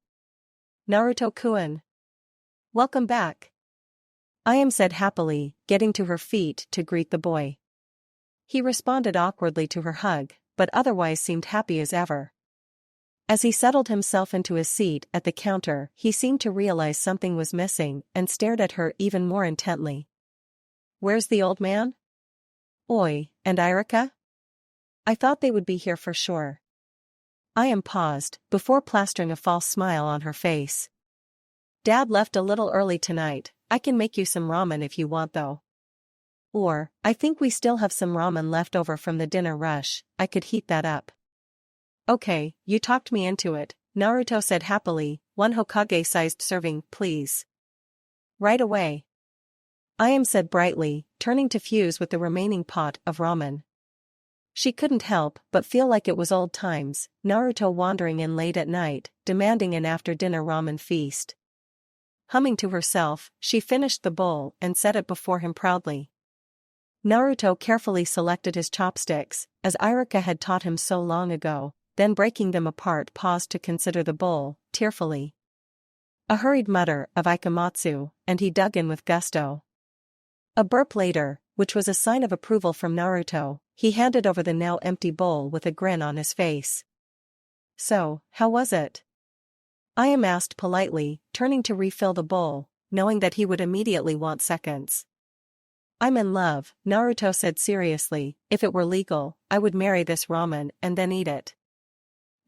Naruto-kun. Welcome back. Ayam said happily, getting to her feet to greet the boy. He responded awkwardly to her hug, but otherwise seemed happy as ever. As he settled himself into his seat at the counter, he seemed to realize something was missing and stared at her even more intently. Where's the old man? Oi, and Irika? I thought they would be here for sure. Ayam paused, before plastering a false smile on her face. Dad left a little early tonight, I can make you some ramen if you want though. Or, I think we still have some ramen left over from the dinner rush, I could heat that up. Okay, you talked me into it, Naruto said happily, 1 Hokage-sized serving, please. Right away. Ayam said brightly, turning to fuse with the remaining pot of ramen. She couldn't help but feel like it was old times, Naruto wandering in late at night, demanding an after-dinner ramen feast. Humming to herself, she finished the bowl and set it before him proudly. Naruto carefully selected his chopsticks, as Irika had taught him so long ago, then breaking them apart paused to consider the bowl, tearfully. A hurried mutter of ikamatsu, and he dug in with gusto. A burp later, which was a sign of approval from Naruto, he handed over the now empty bowl with a grin on his face. So, how was it? Ayam asked politely, turning to refill the bowl, knowing that he would immediately want seconds. I'm in love, Naruto said seriously. If it were legal, I would marry this ramen and then eat it.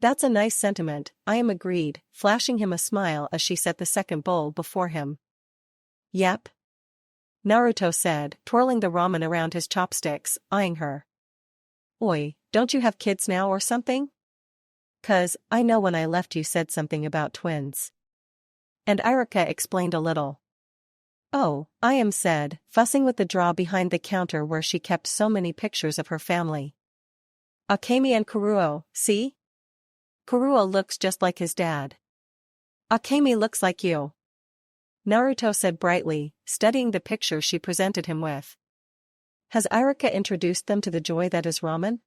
That's a nice sentiment, I am agreed, flashing him a smile as she set the second bowl before him. Yep. Naruto said, twirling the ramen around his chopsticks, eyeing her. Oi, don't you have kids now or something? 'Cause, I know when I left you said something about twins. And Iruka explained a little. Oh, I am said, fussing with the drawer behind the counter where she kept so many pictures of her family. Akemi and Kuruo, see? Kuruo looks just like his dad. Akemi looks like you. Naruto said brightly, studying the picture she presented him with. Has Iruka introduced them to the joy that is ramen?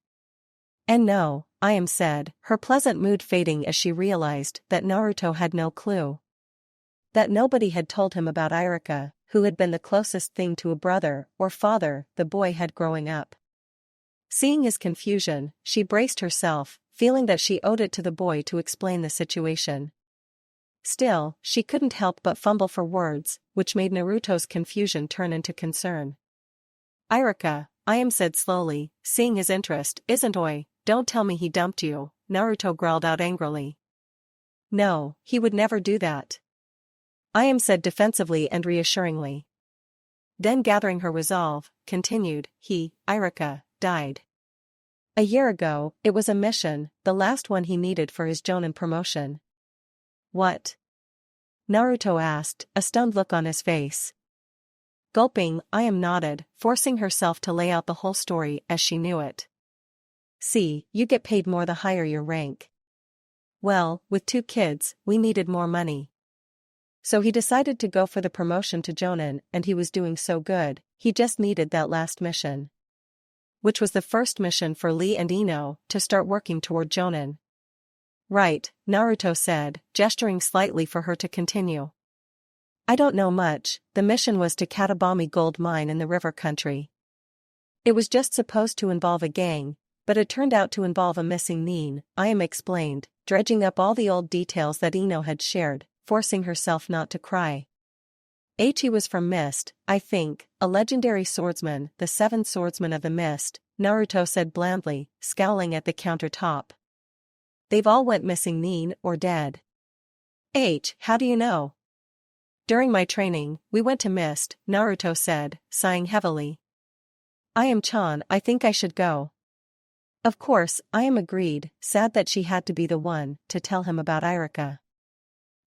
And no, I am said, her pleasant mood fading as she realized that Naruto had no clue. That nobody had told him about Iruka, who had been the closest thing to a brother or father the boy had growing up. Seeing his confusion, she braced herself, feeling that she owed it to the boy to explain the situation. Still, she couldn't help but fumble for words, which made Naruto's confusion turn into concern. Iruka, I am said slowly, seeing his interest, isn't oi, don't tell me he dumped you, Naruto growled out angrily. No, he would never do that. I am said defensively and reassuringly. Then gathering her resolve, continued, Iruka, died. A year ago, it was a mission, the last one he needed for his Jonin promotion. What? Naruto asked, a stunned look on his face. Gulping, I am nodded, forcing herself to lay out the whole story as she knew it. See, you get paid more the higher your rank. Well, with 2 kids, we needed more money. So he decided to go for the promotion to Jonin, and he was doing so good, he just needed that last mission. Which was the first mission for Lee and Ino, to start working toward Jonin. Right, Naruto said, gesturing slightly for her to continue. I don't know much, the mission was to Katabami gold mine in the river country. It was just supposed to involve a gang, but it turned out to involve a missing nin, I am explained, dredging up all the old details that Ino had shared, forcing herself not to cry. He was from Mist, I think, a legendary swordsman, the 7 swordsmen of the Mist, Naruto said blandly, scowling at the countertop. They've all went missing nin or dead. How do you know? During my training, we went to Mist, Naruto said, sighing heavily. I am Chan, I think I should go. Of course, I am agreed, sad that she had to be the one to tell him about Iruka.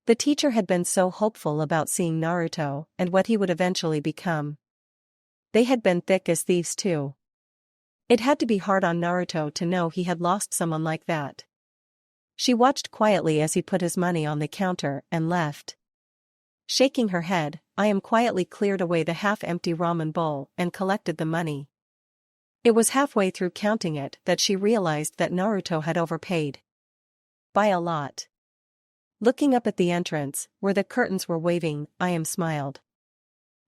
The teacher had been so hopeful about seeing Naruto and what he would eventually become. They had been thick as thieves too. It had to be hard on Naruto to know he had lost someone like that. She watched quietly as he put his money on the counter and left. Shaking her head, I am quietly cleared away the half-empty ramen bowl and collected the money. It was halfway through counting it that she realized that Naruto had overpaid. By a lot. Looking up at the entrance, where the curtains were waving, I am smiled.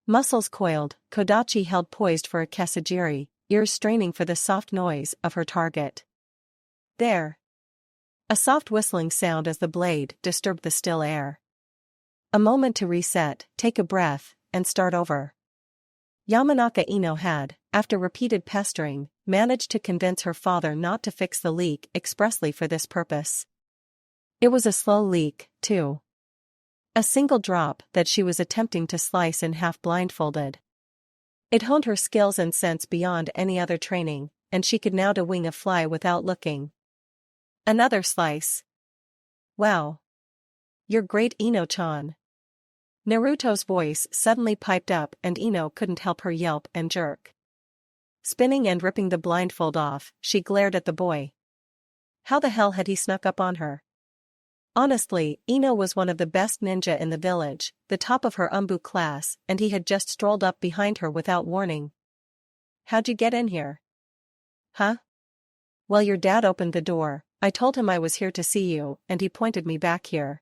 Muscles coiled, Kodachi held poised for a kesajiri, ears straining for the soft noise of her target. There. A soft whistling sound as the blade disturbed the still air. A moment to reset, take a breath, and start over. Yamanaka Ino had, after repeated pestering, managed to convince her father not to fix the leak expressly for this purpose. It was a slow leak, too. A single drop that she was attempting to slice in half blindfolded. It honed her skills and sense beyond any other training, and she could now wing a fly without looking. Another slice. Wow. You're great, Ino-chan. Naruto's voice suddenly piped up and Ino couldn't help her yelp and jerk. Spinning and ripping the blindfold off, she glared at the boy. How the hell had he snuck up on her? Honestly, Ino was one of the best ninja in the village, the top of her umbu class, and he had just strolled up behind her without warning. How'd you get in here? Huh? Well, your dad opened the door, I told him I was here to see you, and he pointed me back here.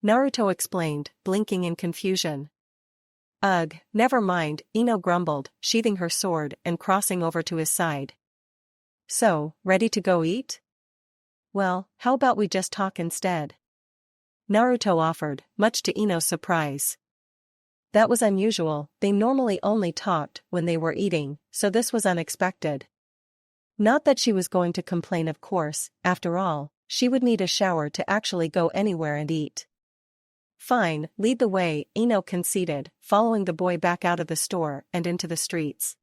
Naruto explained, blinking in confusion. Ugh, never mind, Ino grumbled, sheathing her sword and crossing over to his side. So, ready to go eat? Well, how about we just talk instead? Naruto offered, much to Ino's surprise. That was unusual, they normally only talked when they were eating, so this was unexpected. Not that she was going to complain, of course, after all, she would need a shower to actually go anywhere and eat. Fine, lead the way, Ino conceded, following the boy back out of the store and into the streets.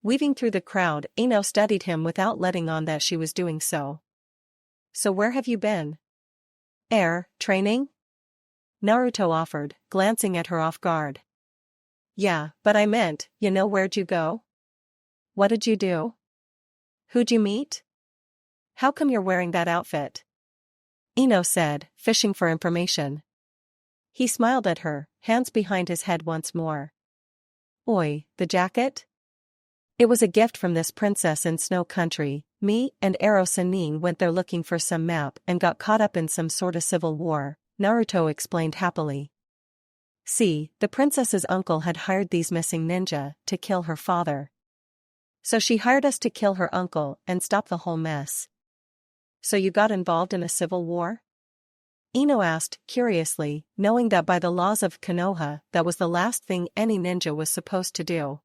Weaving through the crowd, Ino studied him without letting on that she was doing so. So where have you been? Training? Naruto offered, glancing at her off guard. Yeah, but I meant, where'd you go? What did you do? Who'd you meet? How come you're wearing that outfit? Ino said, fishing for information. He smiled at her, hands behind his head once more. Oi, the jacket? It was a gift from this princess in Snow Country. Me and Sanin went there looking for some map and got caught up in some sort of civil war, Naruto explained happily. See, the princess's uncle had hired these missing ninja to kill her father. So she hired us to kill her uncle and stop the whole mess. So you got involved in a civil war? Ino asked, curiously, knowing that by the laws of Konoha, that was the last thing any ninja was supposed to do.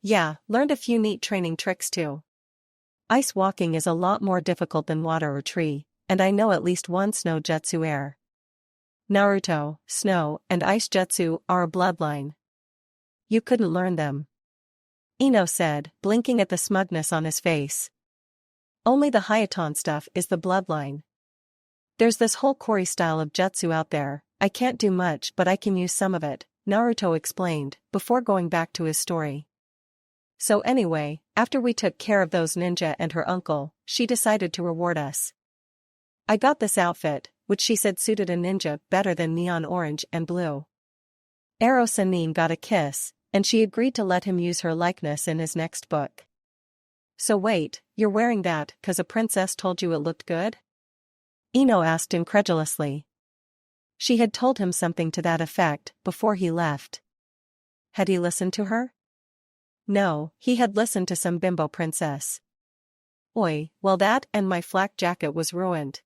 Yeah, learned a few neat training tricks too. Ice walking is a lot more difficult than water or tree, and I know at least one snow jutsu. Naruto, snow, and ice jutsu are a bloodline. You couldn't learn them. Ino said, blinking at the smugness on his face. Only the Hayaton stuff is the bloodline. There's this whole Kori style of jutsu out there, I can't do much but I can use some of it, Naruto explained, before going back to his story. So anyway, after we took care of those ninja and her uncle, she decided to reward us. I got this outfit, which she said suited a ninja better than neon orange and blue. Sanin got a kiss, and she agreed to let him use her likeness in his next book. So wait, you're wearing that 'cause a princess told you it looked good? Ino asked incredulously. She had told him something to that effect before he left. Had he listened to her? No, he had listened to some bimbo princess. Oi, well that and my flak jacket was ruined.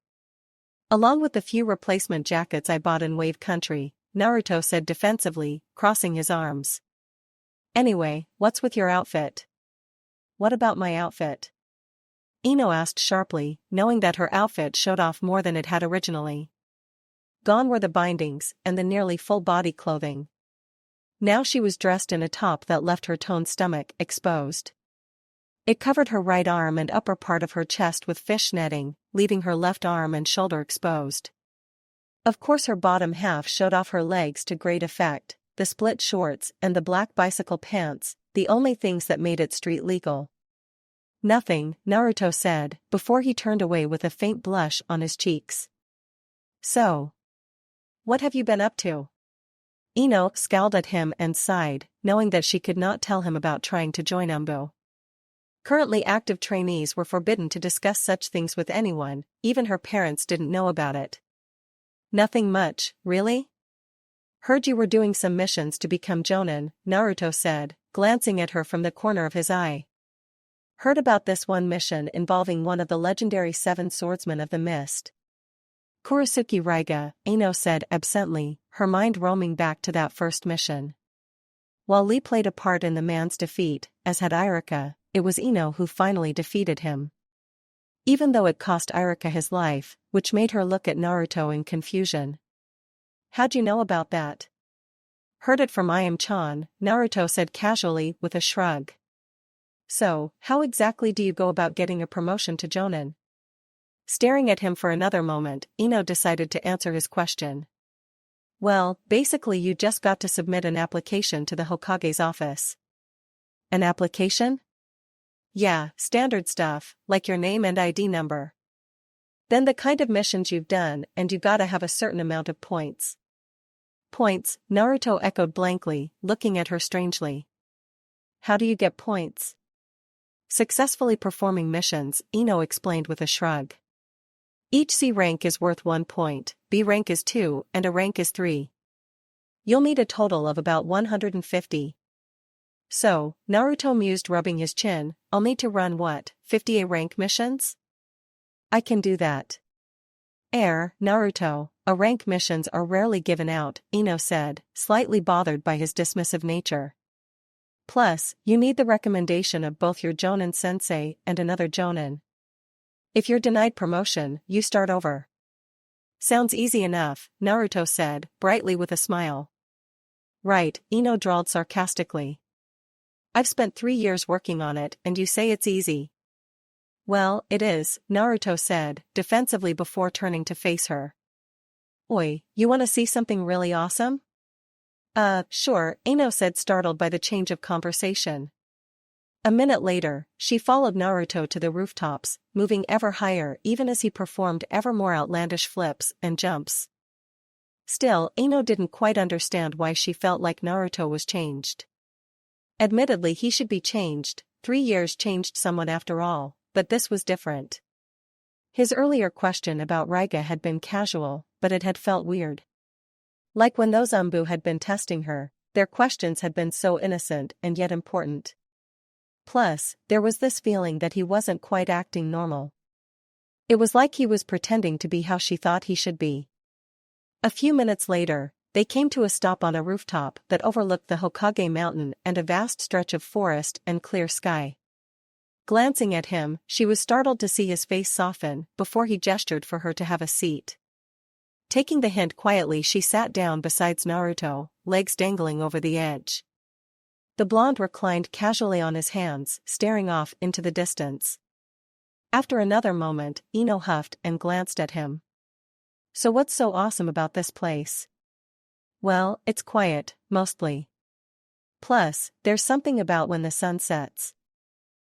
Along with the few replacement jackets I bought in Wave Country, Naruto said defensively, crossing his arms. Anyway, what's with your outfit? What about my outfit? Ino asked sharply, knowing that her outfit showed off more than it had originally. Gone were the bindings and the nearly full-body clothing. Now she was dressed in a top that left her toned stomach exposed. It covered her right arm and upper part of her chest with fish netting, leaving her left arm and shoulder exposed. Of course her bottom half showed off her legs to great effect, the split shorts and the black bicycle pants, the only things that made it street legal. Nothing, Naruto said, before he turned away with a faint blush on his cheeks. So, what have you been up to? Ino scowled at him and sighed, knowing that she could not tell him about trying to join Umbo. Currently active trainees were forbidden to discuss such things with anyone, even her parents didn't know about it. Nothing much, really? Heard you were doing some missions to become Jonin, Naruto said, glancing at her from the corner of his eye. Heard about this one mission involving one of the legendary 7 swordsmen of the mist. Kurisuke Raiga, Ino said absently, her mind roaming back to that first mission. While Lee played a part in the man's defeat, as had Irika, it was Ino who finally defeated him. Even though it cost Irika his life, which made her look at Naruto in confusion. How'd you know about that? Heard it from Ayam-chan, Naruto said casually with a shrug. So, how exactly do you go about getting a promotion to Jonin? Staring at him for another moment, Ino decided to answer his question. Well, basically you just got to submit an application to the Hokage's office. An application? Yeah, standard stuff, like your name and ID number. Then the kind of missions you've done and you gotta have a certain amount of points. Points, Naruto echoed blankly, looking at her strangely. How do you get points? Successfully performing missions, Ino explained with a shrug. Each C rank is worth 1 point, B rank is 2, and A rank is 3. You'll need a total of about 150. So, Naruto mused, rubbing his chin, I'll need to run what, 50 A rank missions? I can do that. Naruto, rank missions are rarely given out, Ino said, slightly bothered by his dismissive nature. Plus, you need the recommendation of both your Jonin sensei and another Jonin. If you're denied promotion, you start over. Sounds easy enough, Naruto said, brightly with a smile. Right, Ino drawled sarcastically. I've spent 3 years working on it and you say it's easy. Well, it is, Naruto said, defensively before turning to face her. Oi, you wanna see something really awesome? Sure, Ino said, startled by the change of conversation. A minute later, she followed Naruto to the rooftops, moving ever higher even as he performed ever more outlandish flips and jumps. Still, Ino didn't quite understand why she felt like Naruto was changed. Admittedly, he should be changed, 3 years changed someone after all, but this was different. His earlier question about Raiga had been casual, but it had felt weird. Like when those Umbu had been testing her, their questions had been so innocent and yet important. Plus, there was this feeling that he wasn't quite acting normal. It was like he was pretending to be how she thought he should be. A few minutes later, they came to a stop on a rooftop that overlooked the Hokage mountain and a vast stretch of forest and clear sky. Glancing at him, she was startled to see his face soften before he gestured for her to have a seat. Taking the hint quietly, she sat down beside Naruto, legs dangling over the edge. The blonde reclined casually on his hands, staring off into the distance. After another moment, Ino huffed and glanced at him. So what's so awesome about this place? Well, it's quiet, mostly. Plus, there's something about when the sun sets.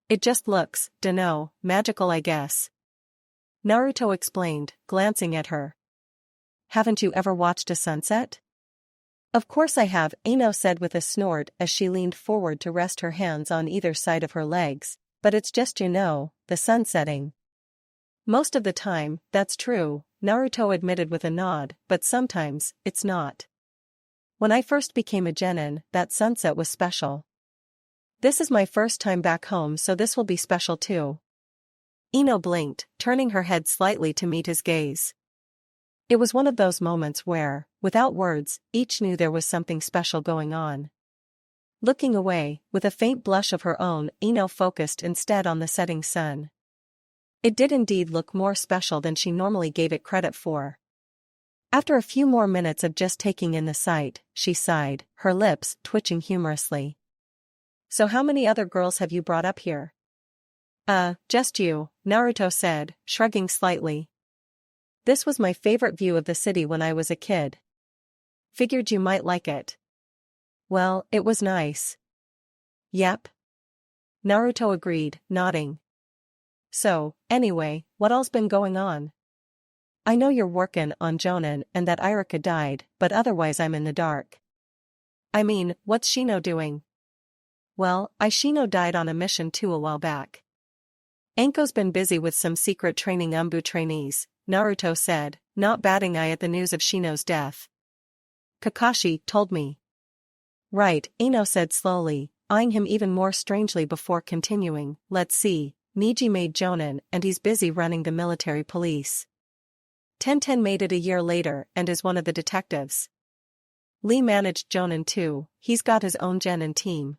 It just looks, dunno, magical, I guess. Naruto explained, glancing at her. Haven't you ever watched a sunset? Of course I have, Ino said with a snort as she leaned forward to rest her hands on either side of her legs, but it's just, the sun setting. Most of the time, that's true, Naruto admitted with a nod, but sometimes, it's not. When I first became a genin, that sunset was special. This is my first time back home, so this will be special too. Ino blinked, turning her head slightly to meet his gaze. It was one of those moments where, without words, each knew there was something special going on. Looking away, with a faint blush of her own, Ino focused instead on the setting sun. It did indeed look more special than she normally gave it credit for. After a few more minutes of just taking in the sight, she sighed, her lips twitching humorously. So how many other girls have you brought up here? Just you, Naruto said, shrugging slightly. This was my favorite view of the city when I was a kid. Figured you might like it. Well, it was nice. Yep. Naruto agreed, nodding. So, anyway, what all's been going on? I know you're working on Jonin and that Irika died, but otherwise I'm in the dark. I mean, what's Shino doing? Well, Shino died on a mission too a while back. Anko's been busy with some secret training Umbu trainees, Naruto said, not batting eye at the news of Shino's death. Kakashi told me. Right, Ino said slowly, eyeing him even more strangely before continuing, let's see, Niji made Jonin and he's busy running the military police. Tenten made it a year later and is one of the detectives. Lee managed Jonin too, he's got his own genin team.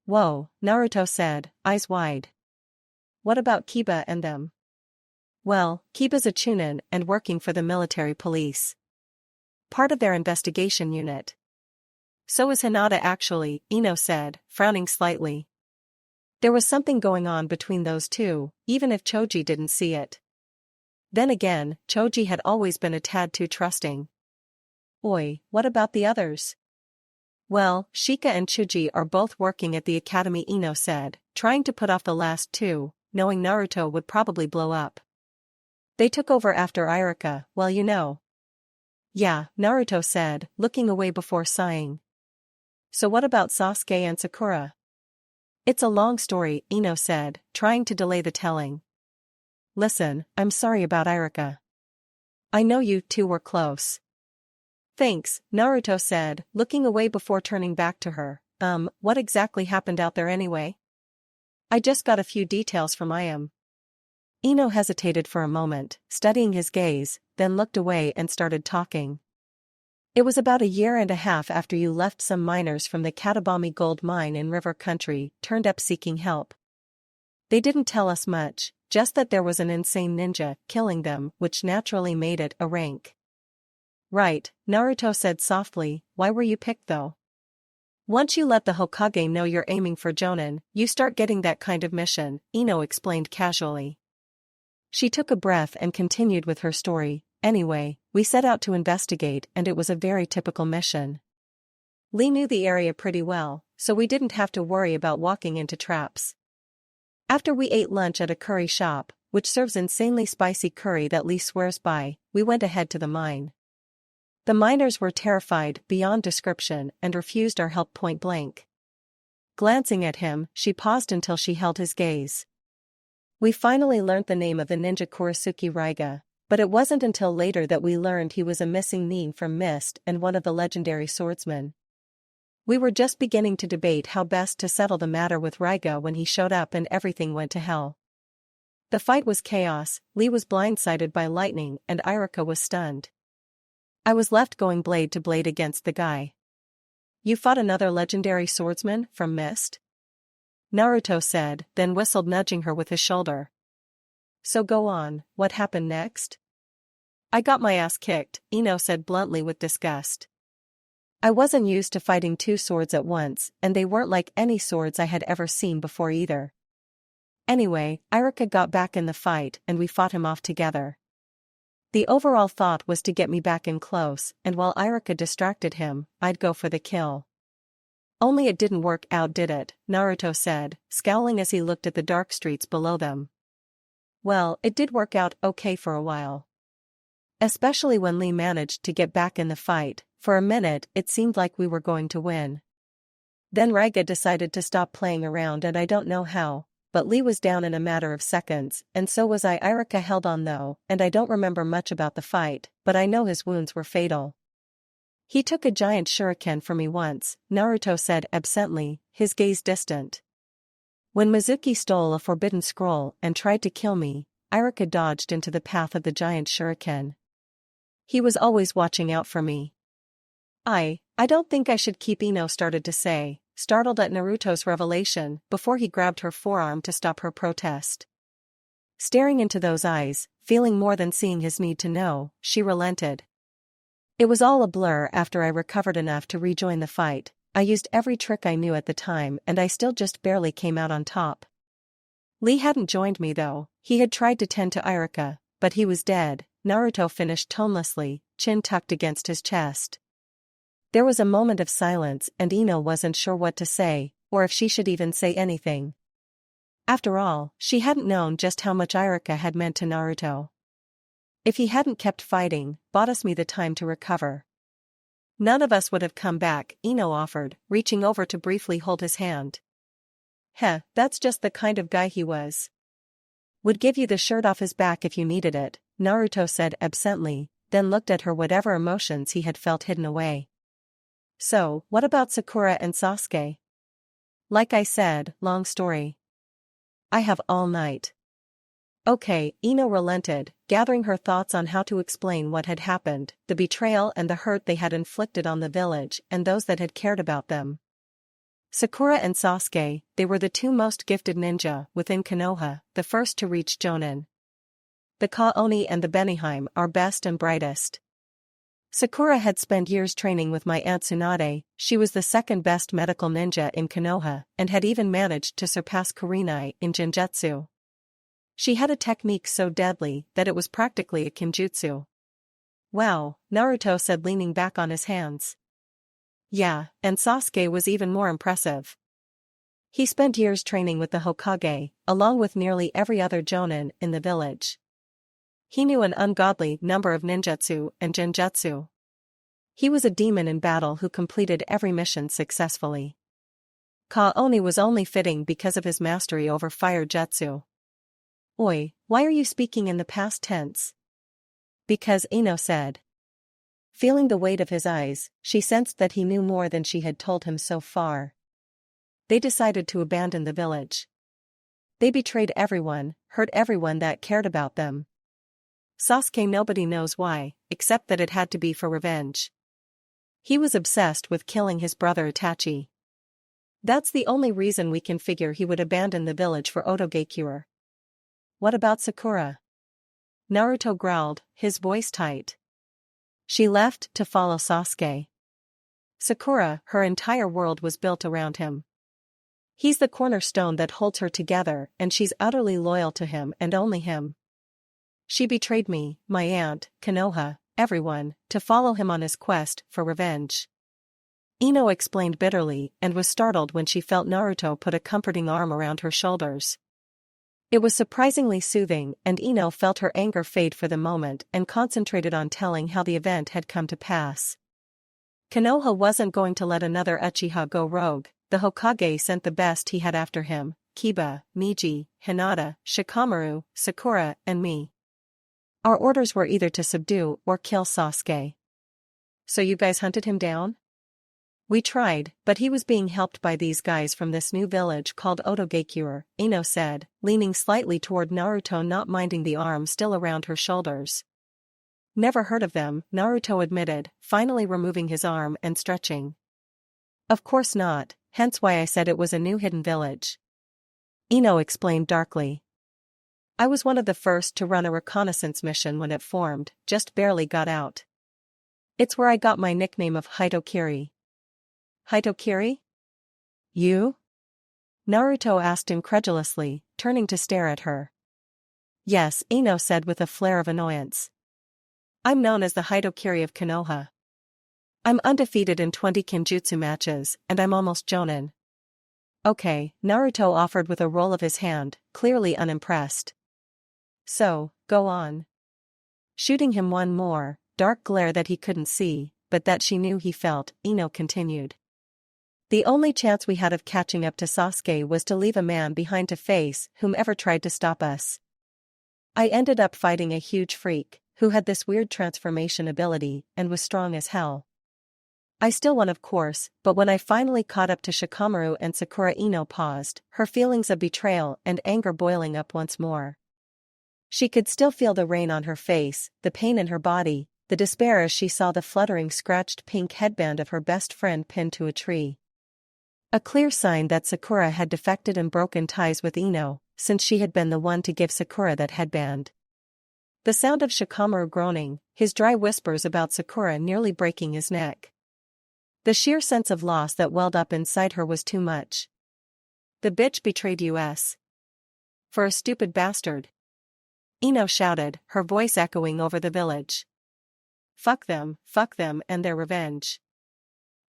Whoa, Naruto said, eyes wide. What about Kiba and them? Well, Kiba's a chunin and working for the military police. Part of their investigation unit. So is Hinata actually, Ino said, frowning slightly. There was something going on between those two, even if Choji didn't see it. Then again, Choji had always been a tad too trusting. Oi, what about the others? Well, Shika and Chuji are both working at the academy, Ino said, trying to put off the last two, knowing Naruto would probably blow up. They took over after Irika, well Yeah, Naruto said, looking away before sighing. So what about Sasuke and Sakura? It's a long story, Ino said, trying to delay the telling. Listen, I'm sorry about Irika. I know you two were close. Thanks, Naruto said, looking away before turning back to her. What exactly happened out there anyway? I just got a few details from Iam. Ino hesitated for a moment, studying his gaze, then looked away and started talking. It was about a year and a half after you left. Some miners from the Katabami gold mine in River Country turned up seeking help. They didn't tell us much, just that there was an insane ninja killing them, which naturally made it a rank. Right, Naruto said softly. Why were you picked though? Once you let the Hokage know you're aiming for Jonin, you start getting that kind of mission, Ino explained casually. She took a breath and continued with her story. Anyway, we set out to investigate and it was a very typical mission. Lee knew the area pretty well, so we didn't have to worry about walking into traps. After we ate lunch at a curry shop, which serves insanely spicy curry that Lee swears by, we went ahead to the mine. The miners were terrified beyond description and refused our help point blank. Glancing at him, she paused until she held his gaze. We finally learned the name of the ninja Kurisuke Raiga, but it wasn't until later that we learned he was a missing nin from Mist and one of the legendary swordsmen. We were just beginning to debate how best to settle the matter with Raiga when he showed up and everything went to hell. The fight was chaos. Lee was blindsided by lightning and Irika was stunned. I was left going blade to blade against the guy. You fought another legendary swordsman from Mist? Naruto said, then whistled, nudging her with his shoulder. So go on, what happened next? I got my ass kicked, Ino said bluntly with disgust. I wasn't used to fighting two swords at once, and they weren't like any swords I had ever seen before either. Anyway, Irika got back in the fight and we fought him off together. The overall thought was to get me back in close, and while Irika distracted him, I'd go for the kill. Only it didn't work out, did it? Naruto said, scowling as he looked at the dark streets below them. Well, it did work out okay for a while. Especially when Lee managed to get back in the fight. For a minute it seemed like we were going to win. Then Raiga decided to stop playing around and I don't know how, but Lee was down in a matter of seconds, and so was I. Irika held on though, and I don't remember much about the fight, but I know his wounds were fatal. He took a giant shuriken for me once, Naruto said absently, his gaze distant. When Mizuki stole a forbidden scroll and tried to kill me, Irika dodged into the path of the giant shuriken. He was always watching out for me. I don't think I should keep, Ino started to say, startled at Naruto's revelation, before he grabbed her forearm to stop her protest. Staring into those eyes, feeling more than seeing his need to know, she relented. It was all a blur after I recovered enough to rejoin the fight. I used every trick I knew at the time and I still just barely came out on top. Lee hadn't joined me though. He had tried to tend to Irika, but he was dead, Naruto finished tonelessly, chin tucked against his chest. There was a moment of silence and Ino wasn't sure what to say, or if she should even say anything. After all, she hadn't known just how much Irika had meant to Naruto. If he hadn't kept fighting, bought us me the time to recover, none of us would have come back, Ino offered, reaching over to briefly hold his hand. Heh, that's just the kind of guy he was. Would give you the shirt off his back if you needed it, Naruto said absently, then looked at her, whatever emotions he had felt hidden away. So, what about Sakura and Sasuke? Like I said, long story. I have all night. Okay, Ino relented, gathering her thoughts on how to explain what had happened, the betrayal and the hurt they had inflicted on the village and those that had cared about them. Sakura and Sasuke, they were the two most gifted ninja within Konoha, the first to reach Jonin. The Ka-Oni and the Benihime are best and brightest. Sakura had spent years training with my aunt Tsunade. She was the second best medical ninja in Konoha, and had even managed to surpass Kurenai in Genjutsu. She had a technique so deadly that it was practically a kinjutsu. Wow, Naruto said, leaning back on his hands. Yeah, and Sasuke was even more impressive. He spent years training with the Hokage, along with nearly every other jonin in the village. He knew an ungodly number of ninjutsu and genjutsu. He was a demon in battle who completed every mission successfully. Ka-Oni was only fitting because of his mastery over fire jutsu. Oi, why are you speaking in the past tense? Because, Ino said. Feeling the weight of his eyes, she sensed that he knew more than she had told him so far. They decided to abandon the village. They betrayed everyone, hurt everyone that cared about them. Sasuke, nobody knows why, except that it had to be for revenge. He was obsessed with killing his brother Itachi. That's the only reason we can figure he would abandon the village for Hokage. What about Sakura? Naruto growled, his voice tight. She left to follow Sasuke. Sakura, her entire world was built around him. He's the cornerstone that holds her together, and she's utterly loyal to him and only him. She betrayed me, my aunt, Konoha, everyone, to follow him on his quest for revenge. Ino explained bitterly and was startled when she felt Naruto put a comforting arm around her shoulders. It was surprisingly soothing, and Ino felt her anger fade for the moment and concentrated on telling how the event had come to pass. Konoha wasn't going to let another Uchiha go rogue. The Hokage sent the best he had after him: Kiba, Miji, Hinata, Shikamaru, Sakura, and me. Our orders were either to subdue or kill Sasuke. So you guys hunted him down? We tried, but he was being helped by these guys from this new village called Hokage, Ino said, leaning slightly toward Naruto, not minding the arm still around her shoulders. Never heard of them, Naruto admitted, finally removing his arm and stretching. Of course not, hence why I said it was a new hidden village. Ino explained darkly. I was one of the first to run a reconnaissance mission when it formed, just barely got out. It's where I got my nickname of Hitokiri. Hitokiri? You? Naruto asked incredulously, turning to stare at her. Yes, Ino said with a flare of annoyance. I'm known as the Hitokiri of Konoha. I'm undefeated in 20 Kenjutsu matches, and I'm almost Jonin. Okay, Naruto offered with a roll of his hand, clearly unimpressed. So, go on. Shooting him one more, dark glare that he couldn't see, but that she knew he felt, Ino continued. The only chance we had of catching up to Sasuke was to leave a man behind to face whomever tried to stop us. I ended up fighting a huge freak, who had this weird transformation ability and was strong as hell. I still won, of course, but when I finally caught up to Shikamaru and Sakura, Ino paused, her feelings of betrayal and anger boiling up once more. She could still feel the rain on her face, the pain in her body, the despair as she saw the fluttering scratched pink headband of her best friend pinned to a tree. A clear sign that Sakura had defected and broken ties with Ino, since she had been the one to give Sakura that headband. The sound of Shikamaru groaning, his dry whispers about Sakura nearly breaking his neck. The sheer sense of loss that welled up inside her was too much. The bitch betrayed us. For a stupid bastard. Ino shouted, her voice echoing over the village. Fuck them and their revenge.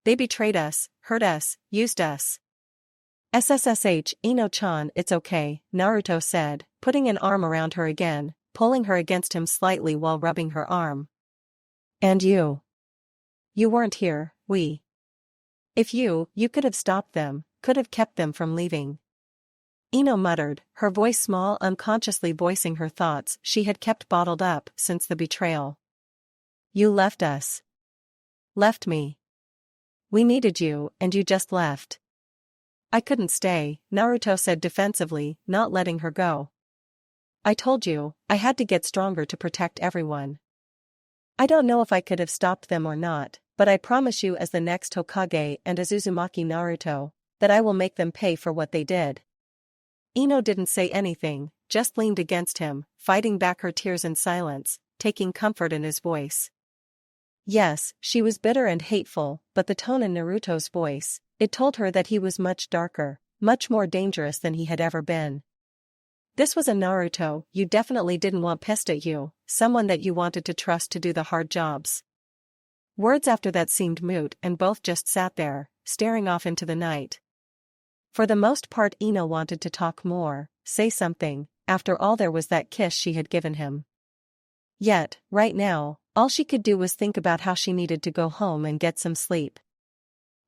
They betrayed us, hurt us, used us. SSSH, Ino-chan, it's okay, Naruto said, putting an arm around her again, pulling her against him slightly while rubbing her arm. And you? You weren't here, we. If you could have stopped them, could have kept them from leaving. Ino muttered, her voice small, unconsciously voicing her thoughts she had kept bottled up since the betrayal. You left us. Left me. We needed you, and you just left. I couldn't stay, Naruto said defensively, not letting her go. I told you, I had to get stronger to protect everyone. I don't know if I could have stopped them or not, but I promise you as the next Hokage and as Uzumaki Naruto, that I will make them pay for what they did. Ino didn't say anything, just leaned against him, fighting back her tears in silence, taking comfort in his voice. Yes, she was bitter and hateful, but the tone in Naruto's voice, it told her that he was much darker, much more dangerous than he had ever been. This was a Naruto you definitely didn't want pissed at you, someone that you wanted to trust to do the hard jobs. Words after that seemed moot and both just sat there, staring off into the night. For the most part Ino wanted to talk more, say something, after all there was that kiss she had given him. Yet, right now, all she could do was think about how she needed to go home and get some sleep.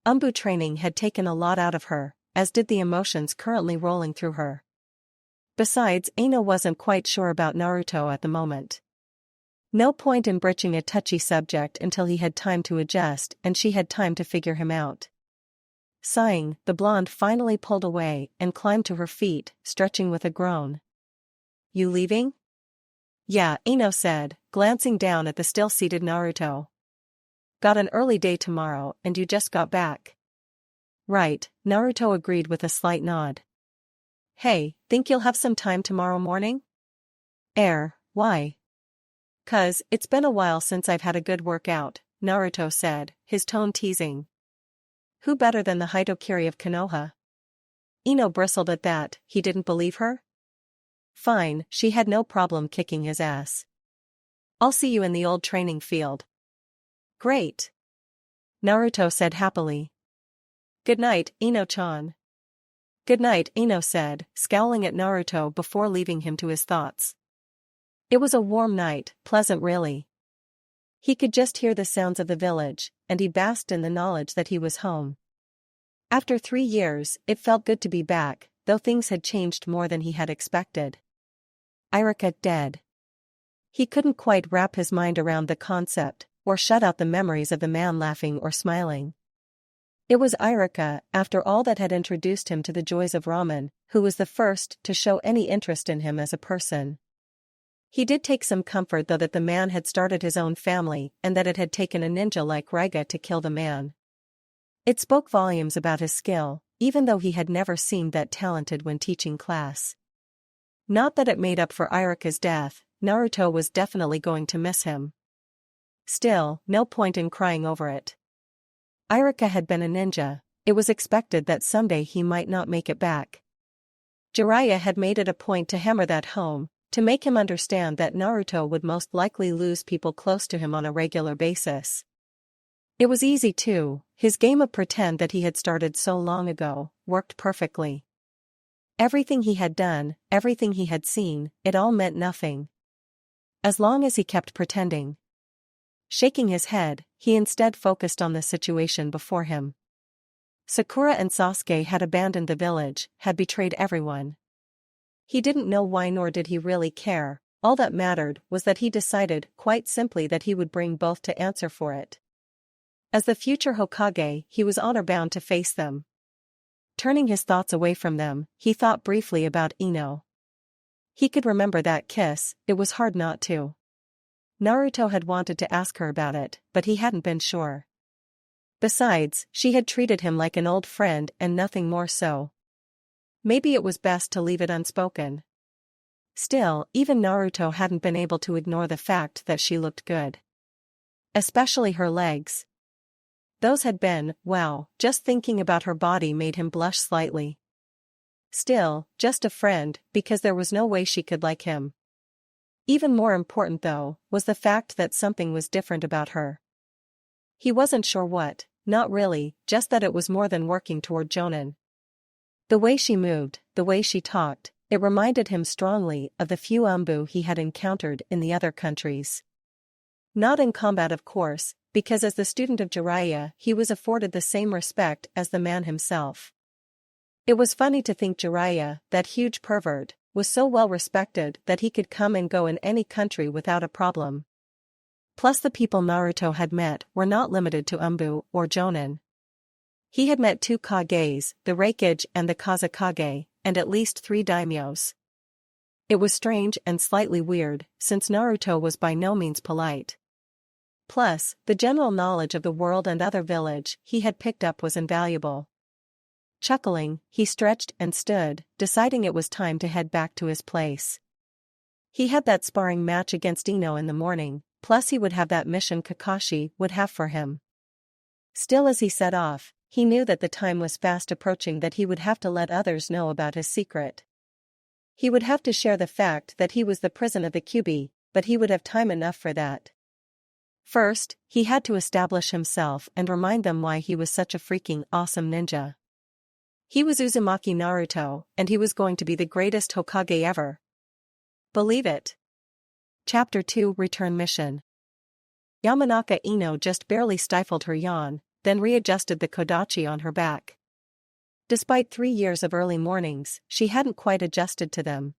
Umbu training had taken a lot out of her, as did the emotions currently rolling through her. Besides, Ino wasn't quite sure about Naruto at the moment. No point in broaching a touchy subject until he had time to adjust and she had time to figure him out. Sighing, the blonde finally pulled away and climbed to her feet, stretching with a groan. You leaving? Yeah, Ino said, glancing down at the still-seated Naruto. Got an early day tomorrow and you just got back. Right, Naruto agreed with a slight nod. Hey, think you'll have some time tomorrow morning? Why? 'Cause it's been a while since I've had a good workout, Naruto said, his tone teasing. Who better than the Hitokiri of Konoha? Ino bristled at that. He didn't believe her? Fine, she had no problem kicking his ass. I'll see you in the old training field. Great. Naruto said happily. Good night, Ino-chan. Good night, Ino said, scowling at Naruto before leaving him to his thoughts. It was a warm night, pleasant really. He could just hear the sounds of the village, and he basked in the knowledge that he was home. After 3 years, it felt good to be back, though things had changed more than he had expected. Irika dead. He couldn't quite wrap his mind around the concept, or shut out the memories of the man laughing or smiling. It was Irika, after all, that had introduced him to the joys of ramen, who was the first to show any interest in him as a person. He did take some comfort though that the man had started his own family and that it had taken a ninja like Raiga to kill the man. It spoke volumes about his skill, even though he had never seemed that talented when teaching class. Not that it made up for Irika's death, Naruto was definitely going to miss him. Still, no point in crying over it. Irika had been a ninja, it was expected that someday he might not make it back. Jiraiya had made it a point to hammer that home, to make him understand that Naruto would most likely lose people close to him on a regular basis. It was easy too, his game of pretend that he had started so long ago, worked perfectly. Everything he had done, everything he had seen, it all meant nothing. As long as he kept pretending. Shaking his head, he instead focused on the situation before him. Sakura and Sasuke had abandoned the village, had betrayed everyone. He didn't know why nor did he really care, all that mattered was that he decided quite simply that he would bring both to answer for it. As the future Hokage, he was honor-bound to face them. Turning his thoughts away from them, he thought briefly about Ino. He could remember that kiss, it was hard not to. Naruto had wanted to ask her about it, but he hadn't been sure. Besides, she had treated him like an old friend and nothing more so. Maybe it was best to leave it unspoken. Still, even Naruto hadn't been able to ignore the fact that she looked good. Especially her legs. Those had been, wow, just thinking about her body made him blush slightly. Still, just a friend, because there was no way she could like him. Even more important though, was the fact that something was different about her. He wasn't sure what, not really, just that it was more than working toward Jonin. The way she moved, the way she talked, it reminded him strongly of the few Umbu he had encountered in the other countries. Not in combat of course, because as the student of Jiraiya he was afforded the same respect as the man himself. It was funny to think Jiraiya, that huge pervert, was so well respected that he could come and go in any country without a problem. Plus the people Naruto had met were not limited to Umbu or Jonin. He had met 2 Kages, the Raikage and the Kazekage, and at least 3 daimyos. It was strange and slightly weird, since Naruto was by no means polite. Plus, the general knowledge of the world and other village he had picked up was invaluable. Chuckling, he stretched and stood, deciding it was time to head back to his place. He had that sparring match against Ino in the morning, plus he would have that mission Kakashi would have for him. Still, as he set off, he knew that the time was fast approaching that he would have to let others know about his secret. He would have to share the fact that he was the prison of the Kyuubi, but he would have time enough for that. First, he had to establish himself and remind them why he was such a freaking awesome ninja. He was Uzumaki Naruto, and he was going to be the greatest Hokage ever. Believe it. Chapter 2 Return Mission. Yamanaka Ino just barely stifled her yawn, then readjusted the kodachi on her back. Despite 3 years of early mornings, she hadn't quite adjusted to them.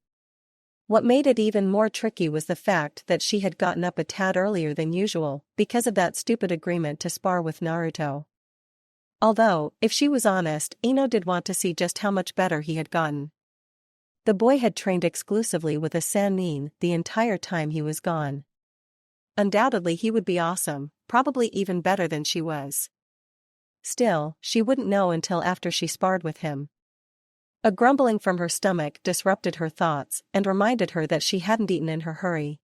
What made it even more tricky was the fact that she had gotten up a tad earlier than usual, because of that stupid agreement to spar with Naruto. Although, if she was honest, Ino did want to see just how much better he had gotten. The boy had trained exclusively with a Sannin the entire time he was gone. Undoubtedly he would be awesome, probably even better than she was. Still, she wouldn't know until after she sparred with him. A grumbling from her stomach disrupted her thoughts and reminded her that she hadn't eaten in her hurry.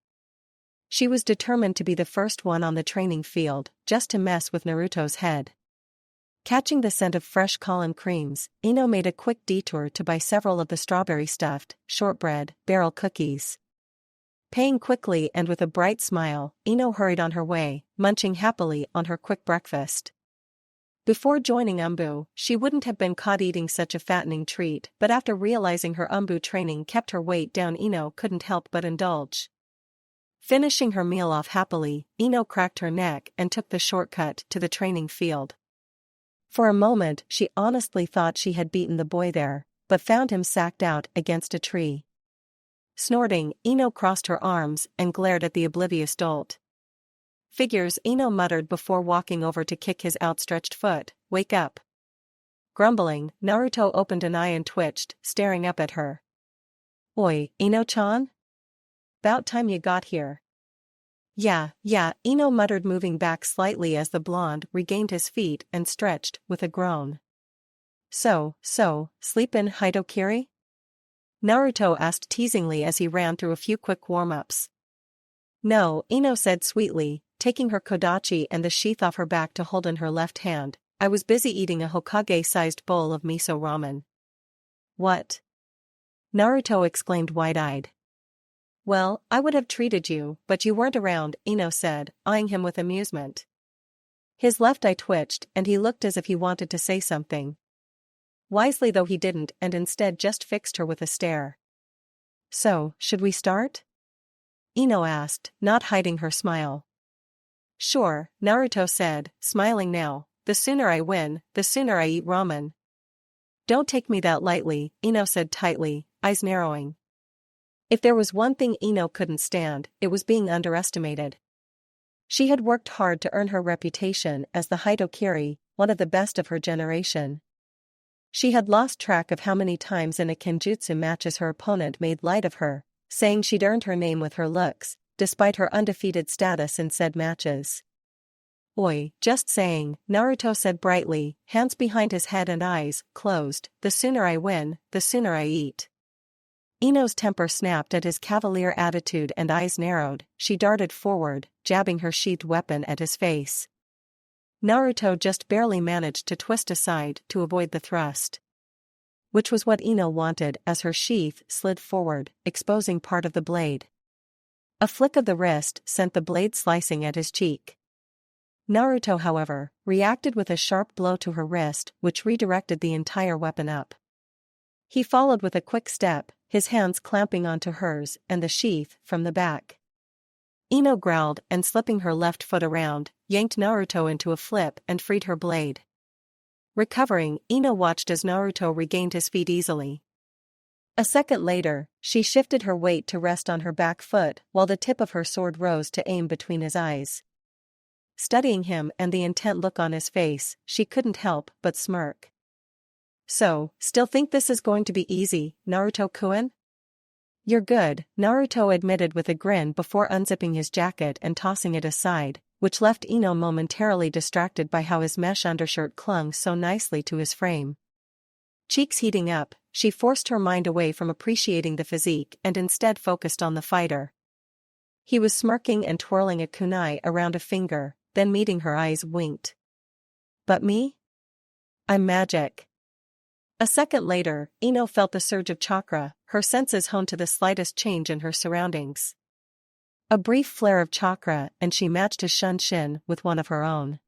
She was determined to be the first one on the training field, just to mess with Naruto's head. Catching the scent of fresh column creams, Ino made a quick detour to buy several of the strawberry-stuffed, shortbread, barrel cookies. Paying quickly and with a bright smile, Ino hurried on her way, munching happily on her quick breakfast. Before joining Umbu, she wouldn't have been caught eating such a fattening treat, but after realizing her Umbu training kept her weight down, Ino couldn't help but indulge. Finishing her meal off happily, Ino cracked her neck and took the shortcut to the training field. For a moment she honestly thought she had beaten the boy there, but found him sacked out against a tree. Snorting, Ino crossed her arms and glared at the oblivious dolt. "Figures," Ino muttered before walking over to kick his outstretched foot. "Wake up." Grumbling, Naruto opened an eye and twitched, staring up at her. "Oi, Ino-chan? 'Bout time you got here." Yeah, Ino muttered, moving back slightly as the blonde regained his feet and stretched with a groan. So, sleepin', Hitokiri?" Naruto asked teasingly as he ran through a few quick warm-ups. "No," Ino said sweetly, taking her kodachi and the sheath off her back to hold in her left hand. "I was busy eating a Hokage-sized bowl of miso ramen." "What?" Naruto exclaimed wide-eyed. "Well, I would have treated you, but you weren't around," Ino said, eyeing him with amusement. His left eye twitched and he looked as if he wanted to say something. Wisely though he didn't, and instead just fixed her with a stare. "So, should we start?" Ino asked, not hiding her smile. "Sure," Naruto said, smiling now. "The sooner I win, the sooner I eat ramen." "Don't take me that lightly," Ino said tightly, eyes narrowing. If there was one thing Ino couldn't stand, it was being underestimated. She had worked hard to earn her reputation as the Hitokiri, one of the best of her generation. She had lost track of how many times in a kenjutsu matches her opponent made light of her, saying she'd earned her name with her looks, despite her undefeated status in said matches. "Oi, just saying," Naruto said brightly, hands behind his head and eyes closed. "The sooner I win, the sooner I eat." Ino's temper snapped at his cavalier attitude and eyes narrowed. She darted forward, jabbing her sheathed weapon at his face. Naruto just barely managed to twist aside to avoid the thrust. Which was what Ino wanted, as her sheath slid forward, exposing part of the blade. A flick of the wrist sent the blade slicing at his cheek. Naruto, however, reacted with a sharp blow to her wrist, which redirected the entire weapon up. He followed with a quick step, his hands clamping onto hers and the sheath from the back. Ino growled and, slipping her left foot around, yanked Naruto into a flip and freed her blade. Recovering, Ino watched as Naruto regained his feet easily. A second later, she shifted her weight to rest on her back foot while the tip of her sword rose to aim between his eyes. Studying him and the intent look on his face, she couldn't help but smirk. "So, still think this is going to be easy, Naruto-kun?" "You're good," Naruto admitted with a grin before unzipping his jacket and tossing it aside, which left Ino momentarily distracted by how his mesh undershirt clung so nicely to his frame. Cheeks heating up, she forced her mind away from appreciating the physique and instead focused on the fighter. He was smirking and twirling a kunai around a finger, then meeting her eyes winked. "But me? I'm magic." A second later, Ino felt the surge of chakra, her senses honed to the slightest change in her surroundings. A brief flare of chakra and she matched his shunshin with one of her own.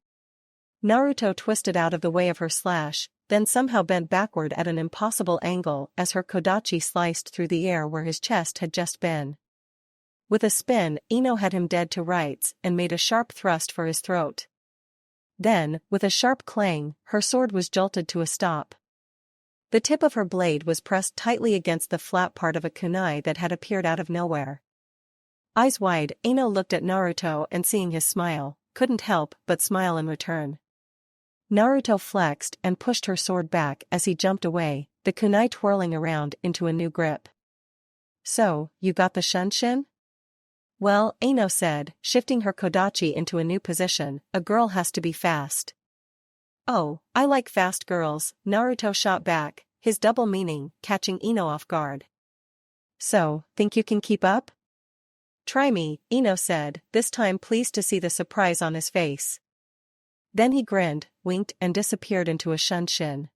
Naruto twisted out of the way of her slash, then somehow bent backward at an impossible angle as her kodachi sliced through the air where his chest had just been. With a spin, Ino had him dead to rights and made a sharp thrust for his throat. Then, with a sharp clang, her sword was jolted to a stop. The tip of her blade was pressed tightly against the flat part of a kunai that had appeared out of nowhere. Eyes wide, Ino looked at Naruto and, seeing his smile, couldn't help but smile in return. Naruto flexed and pushed her sword back as he jumped away, the kunai twirling around into a new grip. So, you got the shunshin? Well, Ino said, shifting her kodachi into a new position, a girl has to be fast. Oh, I like fast girls, Naruto shot back, his double meaning catching Ino off guard. So, think you can keep up? Try me, Ino said, this time pleased to see the surprise on his face. Then he grinned, winked and disappeared into a shunshin.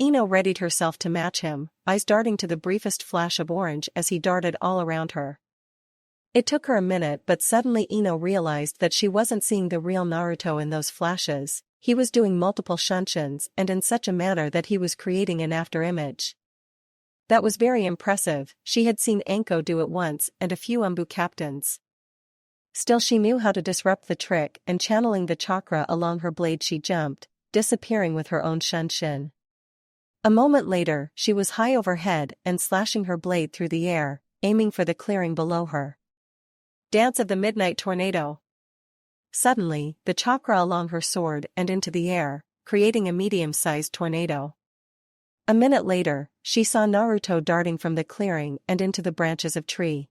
Ino readied herself to match him, eyes darting to the briefest flash of orange as he darted all around her. It took her a minute, but suddenly Ino realized that she wasn't seeing the real Naruto in those flashes. He was doing multiple shunshins and in such a manner that he was creating an afterimage. That was very impressive. She had seen Anko do it once and a few Umbu captains. Still, she knew how to disrupt the trick, and channeling the chakra along her blade she jumped, disappearing with her own shunshin. A moment later, she was high overhead and slashing her blade through the air, aiming for the clearing below her. Dance of the Midnight Tornado. Suddenly, the chakra along her sword and into the air, creating a medium-sized tornado. A minute later, she saw Naruto darting from the clearing and into the branches of tree.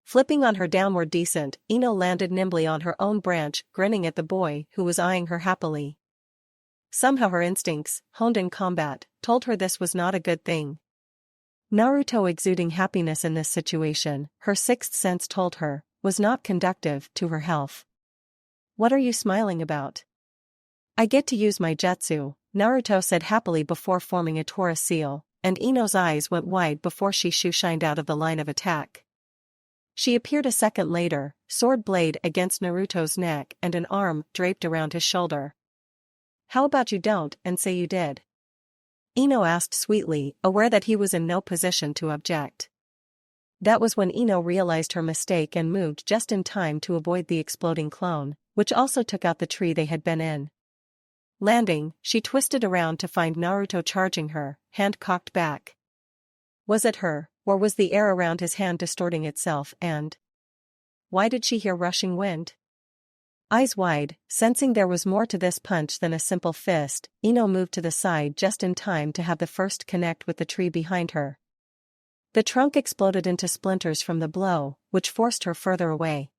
Flipping on her downward descent, Ino landed nimbly on her own branch, grinning at the boy who was eyeing her happily. Somehow her instincts, honed in combat, told her this was not a good thing. Naruto exuding happiness in this situation, her sixth sense told her, was not conducive to her health. What are you smiling about? I get to use my jutsu, Naruto said happily before forming a Taurus seal, and Ino's eyes went wide before she shoe-shined out of the line of attack. She appeared a second later, sword blade against Naruto's neck and an arm draped around his shoulder. How about you don't and say you did? Ino asked sweetly, aware that he was in no position to object. That was when Ino realized her mistake and moved just in time to avoid the exploding clone, which also took out the tree they had been in. Landing, she twisted around to find Naruto charging her, hand cocked back. Was it her, or was the air around his hand distorting itself and... Why did she hear rushing wind? Eyes wide, sensing there was more to this punch than a simple fist, Ino moved to the side just in time to have the first connect with the tree behind her. The trunk exploded into splinters from the blow, which forced her further away.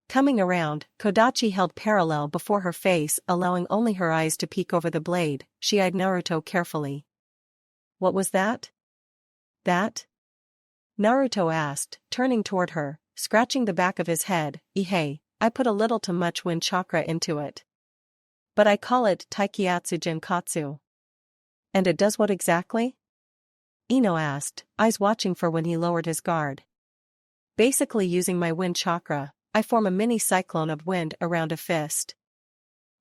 Coming around, Kodachi held parallel before her face, allowing only her eyes to peek over the blade. She eyed Naruto carefully. What was that? That? Naruto asked, turning toward her, scratching the back of his head. Ihei, I put a little too much wind chakra into it. But I call it Taikiatsu Jinkatsu. And it does what exactly? Ino asked, eyes watching for when he lowered his guard. Basically using my wind chakra, I form a mini cyclone of wind around a fist.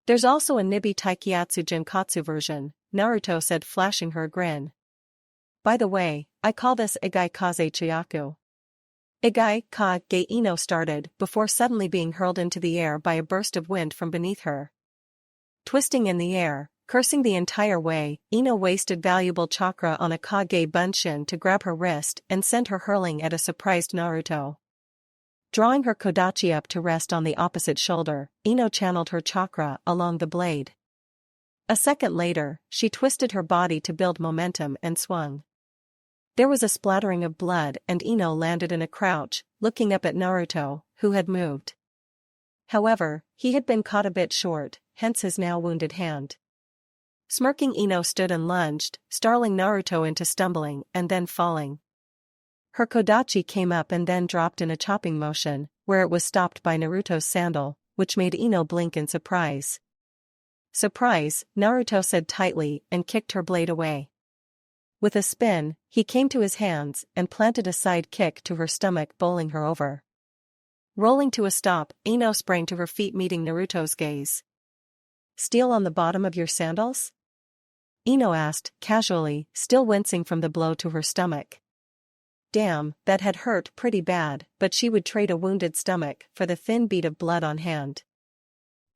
There's also a Nibi Taikiatsu Jinkatsu version, Naruto said, flashing her a grin. By the way, I call this Igai Kaze Chiyaku. Igai Kage Ino started, before suddenly being hurled into the air by a burst of wind from beneath her. Twisting in the air, cursing the entire way, Ino wasted valuable chakra on a Kage Bunshin to grab her wrist and send her hurling at a surprised Naruto. Drawing her Kodachi up to rest on the opposite shoulder, Ino channeled her chakra along the blade. A second later, she twisted her body to build momentum and swung. There was a splattering of blood and Ino landed in a crouch, looking up at Naruto, who had moved. However, he had been caught a bit short, hence his now wounded hand. Smirking, Ino stood and lunged, startling Naruto into stumbling and then falling. Her Kodachi came up and then dropped in a chopping motion, where it was stopped by Naruto's sandal, which made Ino blink in surprise. Surprise, Naruto said tightly and kicked her blade away. With a spin, he came to his hands and planted a side kick to her stomach, bowling her over. Rolling to a stop, Ino sprang to her feet, meeting Naruto's gaze. Steel on the bottom of your sandals? Ino asked, casually, still wincing from the blow to her stomach. Damn, that had hurt pretty bad, but she would trade a wounded stomach for the thin bead of blood on hand.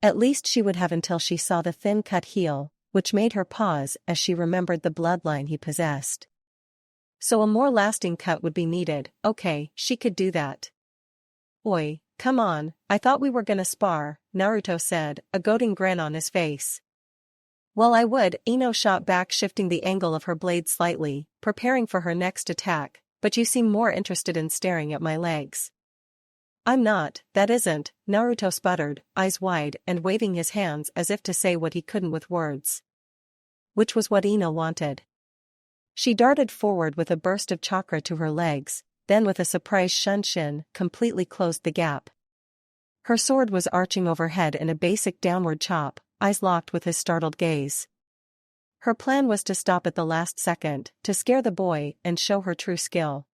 At least she would have until she saw the thin cut heal, which made her pause as she remembered the bloodline he possessed. So a more lasting cut would be needed. Okay, she could do that. Oi, come on, I thought we were gonna spar, Naruto said, a goading grin on his face. Well, I would, Ino shot back, shifting the angle of her blade slightly, preparing for her next attack, but you seem more interested in staring at my legs. I'm not, that isn't, Naruto sputtered, eyes wide and waving his hands as if to say what he couldn't with words. Which was what Ino wanted. She darted forward with a burst of chakra to her legs, then with a surprise shunshin, completely closed the gap. Her sword was arching overhead in a basic downward chop, eyes locked with his startled gaze. Her plan was to stop at the last second, to scare the boy and show her true skill.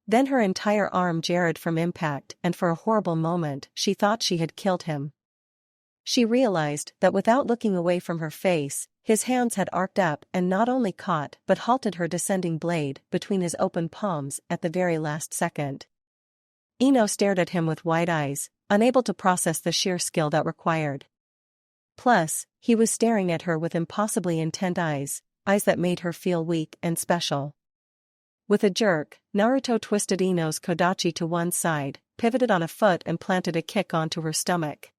Then her entire arm jarred from impact, and for a horrible moment she thought she had killed him. She realized that without looking away from her face, his hands had arced up and not only caught but halted her descending blade between his open palms at the very last second. Ino stared at him with wide eyes, unable to process the sheer skill that required. Plus, he was staring at her with impossibly intent eyes that made her feel weak and special. With a jerk, Naruto twisted Ino's kodachi to one side, pivoted on a foot and planted a kick onto her stomach.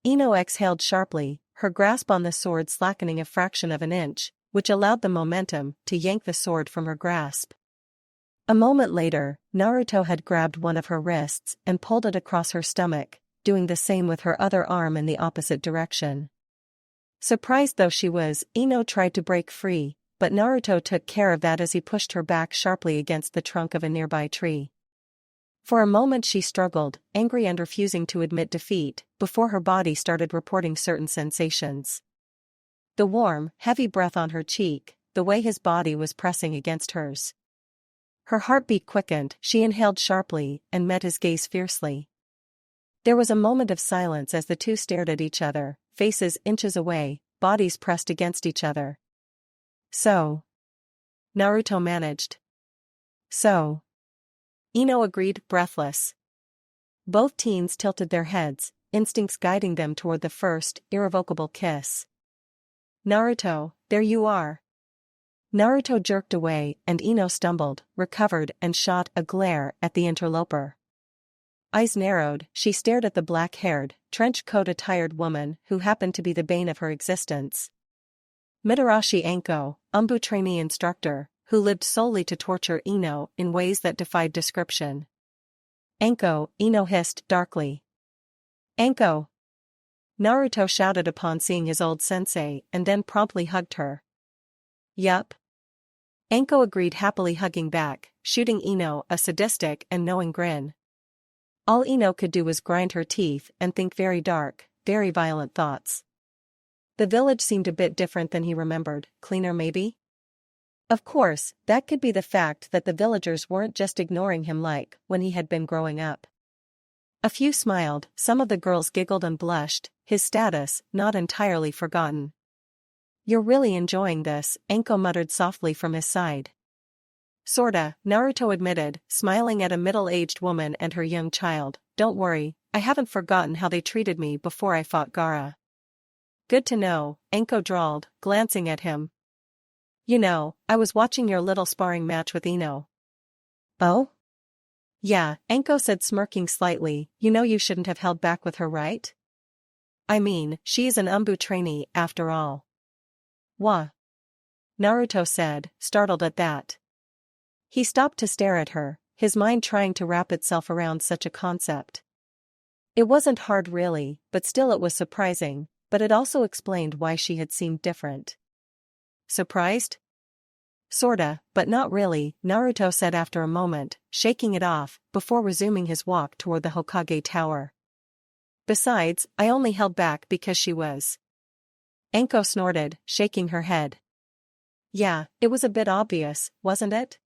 Ino exhaled sharply, her grasp on the sword slackening a fraction of an inch, which allowed the momentum to yank the sword from her grasp. A moment later, Naruto had grabbed one of her wrists and pulled it across her stomach, doing the same with her other arm in the opposite direction. Surprised though she was, Ino tried to break free, but Naruto took care of that as he pushed her back sharply against the trunk of a nearby tree. For a moment she struggled, angry and refusing to admit defeat, before her body started reporting certain sensations. The warm, heavy breath on her cheek, the way his body was pressing against hers. Her heartbeat quickened, she inhaled sharply and met his gaze fiercely. There was a moment of silence as the two stared at each other, faces inches away, bodies pressed against each other. So, Naruto managed. So, Ino agreed, breathless. Both teens tilted their heads, instincts guiding them toward the first, irrevocable kiss. Naruto, there you are. Naruto jerked away and Ino stumbled, recovered and shot a glare at the interloper. Eyes narrowed, she stared at the black-haired, trench-coat-attired woman who happened to be the bane of her existence. Mitarashi Anko, Umbu trainee instructor, who lived solely to torture Ino in ways that defied description. Anko, Ino hissed darkly. Anko! Naruto shouted upon seeing his old sensei and then promptly hugged her. Yup. Anko agreed, happily hugging back, shooting Ino a sadistic and knowing grin. All Ino could do was grind her teeth and think very dark, very violent thoughts. The village seemed a bit different than he remembered, cleaner maybe? Of course, that could be the fact that the villagers weren't just ignoring him like when he had been growing up. A few smiled, some of the girls giggled and blushed, his status not entirely forgotten. You're really enjoying this, Anko muttered softly from his side. Sorta, Naruto admitted, smiling at a middle-aged woman and her young child. Don't worry, I haven't forgotten how they treated me before I fought Gaara. Good to know, Anko drawled, glancing at him. You know, I was watching your little sparring match with Ino. Oh? Yeah, Anko said, smirking slightly, you know you shouldn't have held back with her, right? I mean, she's an Umbu trainee, after all. Wha? Naruto said, startled at that. He stopped to stare at her, his mind trying to wrap itself around such a concept. It wasn't hard really, but still it was surprising, but it also explained why she had seemed different. Surprised? Sorta, but not really, Naruto said after a moment, shaking it off, before resuming his walk toward the Hokage tower. Besides, I only held back because she was. Anko snorted, shaking her head. Yeah, it was a bit obvious, wasn't it?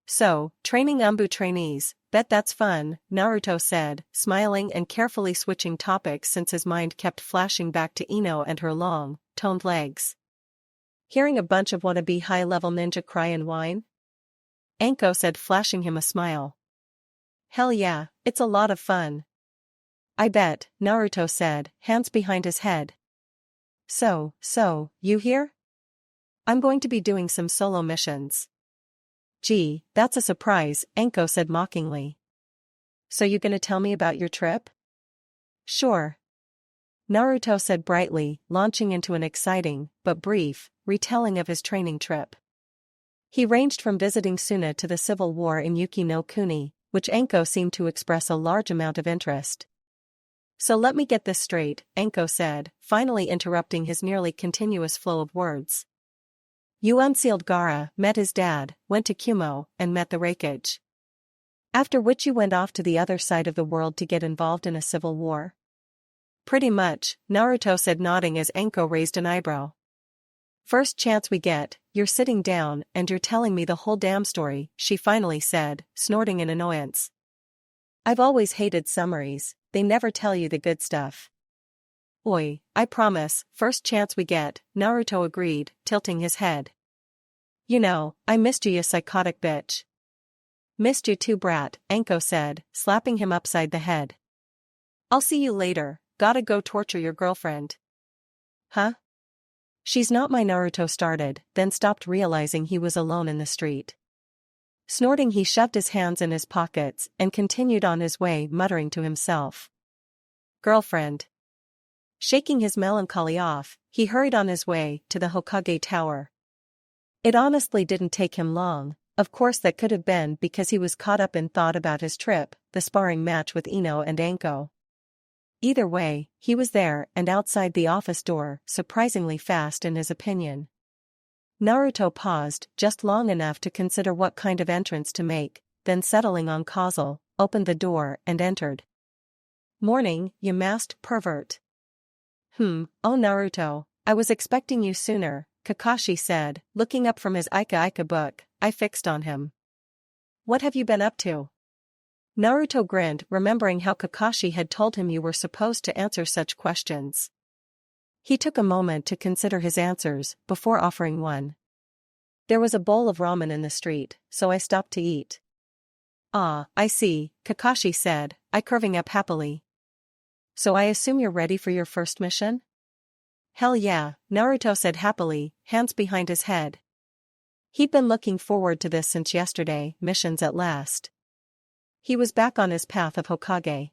So, training Umbu trainees, bet that's fun, Naruto said, smiling and carefully switching topics since his mind kept flashing back to Ino and her long, toned legs. Hearing a bunch of wannabe high-level ninja cry and whine? Anko said, flashing him a smile. Hell yeah, it's a lot of fun. I bet, Naruto said, hands behind his head. So, you here? I'm going to be doing some solo missions. Gee, that's a surprise, Anko said mockingly. So you gonna tell me about your trip? Sure. Naruto said brightly, launching into an exciting, but brief, retelling of his training trip. He ranged from visiting Tsunade to the civil war in Yuki no Kuni, which Anko seemed to express a large amount of interest. So let me get this straight, Anko said, finally interrupting his nearly continuous flow of words. You unsealed Gaara, met his dad, went to Kumo, and met the Raikage. After which you went off to the other side of the world to get involved in a civil war? Pretty much, Naruto said, nodding as Anko raised an eyebrow. First chance we get, you're sitting down and you're telling me the whole damn story, she finally said, snorting in annoyance. I've always hated summaries, they never tell you the good stuff. Oi, I promise, first chance we get, Naruto agreed, tilting his head. You know, I missed you psychotic bitch. Missed you too brat, Anko said, slapping him upside the head. I'll see you later, gotta go torture your girlfriend. Huh? She's not my Naruto started, then stopped realizing he was alone in the street. Snorting, he shoved his hands in his pockets and continued on his way, muttering to himself. Girlfriend. Shaking his melancholy off, he hurried on his way to the Hokage tower. It honestly didn't take him long, of course that could have been because he was caught up in thought about his trip, the sparring match with Ino and Anko. Either way, he was there and outside the office door, surprisingly fast in his opinion. Naruto paused just long enough to consider what kind of entrance to make, then settling on causal, opened the door and entered. Morning, you masked pervert. Oh Naruto, I was expecting you sooner, Kakashi said, looking up from his Ika book. I fixed on him. What have you been up to? Naruto grinned, remembering how Kakashi had told him you were supposed to answer such questions. He took a moment to consider his answers before offering one. There was a bowl of ramen in the street, so I stopped to eat. Ah, I see, Kakashi said, I curving up happily. So I assume you're ready for your first mission? Hell yeah, Naruto said happily, hands behind his head. He'd been looking forward to this since yesterday, missions at last. He was back on his path of Hokage.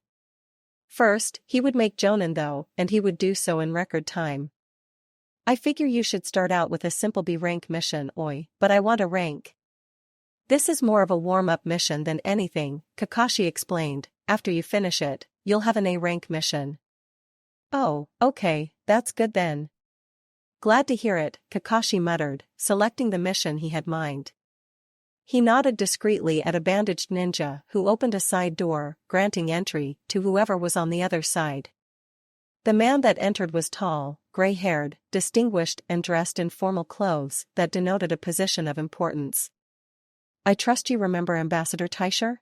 First, he would make Jonin though, and he would do so in record time. I figure you should start out with a simple B rank mission, oi, but I want a rank. This is more of a warm-up mission than anything, Kakashi explained. After you finish it, you'll have an A rank mission. Oh, okay, that's good then. Glad to hear it, Kakashi muttered, selecting the mission he had mind. He nodded discreetly at a bandaged ninja who opened a side door, granting entry to whoever was on the other side. The man that entered was tall, gray-haired, distinguished and dressed in formal clothes that denoted a position of importance. I trust you remember Ambassador Taisher?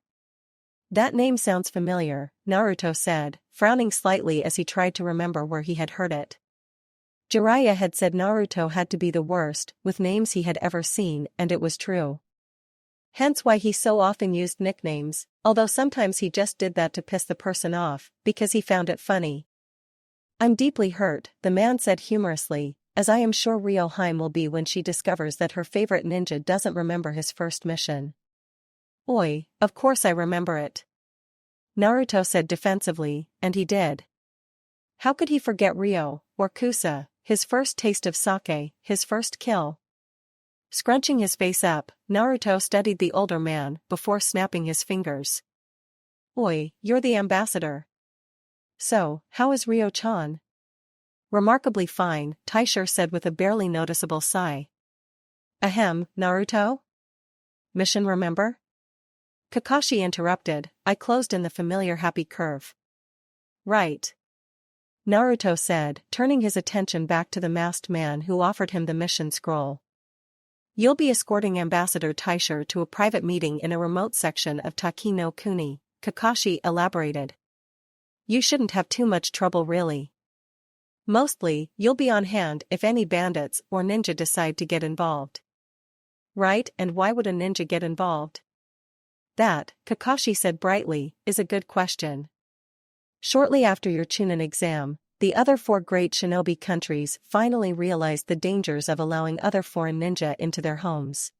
That name sounds familiar, Naruto said, frowning slightly as he tried to remember where he had heard it. Jiraiya had said Naruto had to be the worst with names he had ever seen, and it was true. Hence why he so often used nicknames, although sometimes he just did that to piss the person off, because he found it funny. I'm deeply hurt, the man said humorously, as I am sure Ryoheim will be when she discovers that her favorite ninja doesn't remember his first mission. Oi, of course I remember it. Naruto said defensively, and he did. How could he forget Ryo, or Kusa, his first taste of sake, his first kill? Scrunching his face up, Naruto studied the older man before snapping his fingers. Oi, you're the ambassador. So, how is Ryo-chan? Remarkably fine, Taisher said with a barely noticeable sigh. Ahem, Naruto? Mission remember? Kakashi interrupted, I closed in the familiar happy curve. Right. Naruto said, turning his attention back to the masked man who offered him the mission scroll. You'll be escorting Ambassador Taisher to a private meeting in a remote section of Taki no Kuni, Kakashi elaborated. You shouldn't have too much trouble really. Mostly, you'll be on hand if any bandits or ninja decide to get involved. Right, and why would a ninja get involved? That, Kakashi said brightly, is a good question. Shortly after your Chunin exam, the other 4 great shinobi countries finally realized the dangers of allowing other foreign ninja into their homes.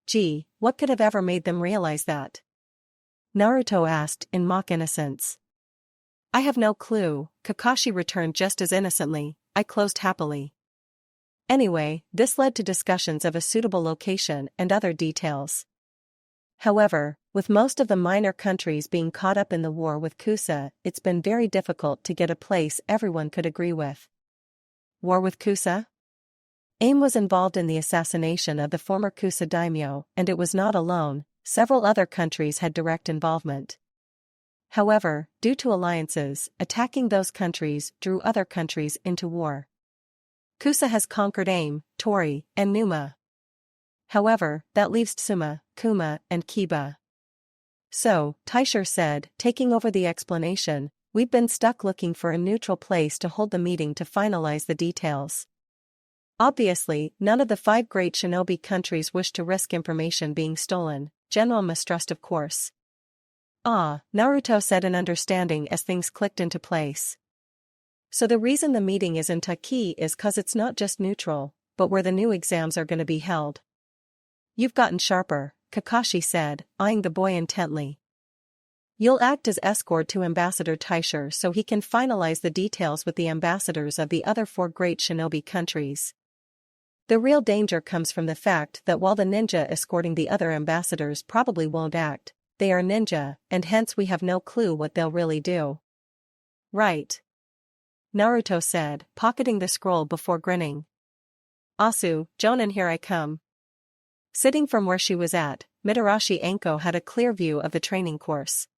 Gee, what could have ever made them realize that? Naruto asked in mock innocence. I have no clue, Kakashi returned just as innocently. I closed happily. Anyway, this led to discussions of a suitable location and other details. However, with most of the minor countries being caught up in the war with Kusa, it's been very difficult to get a place everyone could agree with. War with Kusa? AIM was involved in the assassination of the former Kusa daimyo, and it was not alone, several other countries had direct involvement. However, due to alliances, attacking those countries drew other countries into war. Kusa has conquered AIM, Tori, and Numa. However, that leaves Tsuma, Kuma, and Kiba. So, Taisher said, taking over the explanation, we've been stuck looking for a neutral place to hold the meeting to finalize the details. Obviously, none of the 5 great shinobi countries wish to risk information being stolen, general mistrust of course. Ah, Naruto said in understanding as things clicked into place. So the reason the meeting is in Taki is cause it's not just neutral, but where the new exams are gonna be held. You've gotten sharper, Kakashi said, eyeing the boy intently. You'll act as escort to Ambassador Taisher so he can finalize the details with the ambassadors of the other 4 great shinobi countries. The real danger comes from the fact that while the ninja escorting the other ambassadors probably won't act, they are ninja, and hence we have no clue what they'll really do. Right. Naruto said, pocketing the scroll before grinning. Asu, Jonin, here I come. Sitting from where she was at, Mitarashi Anko had a clear view of the training course.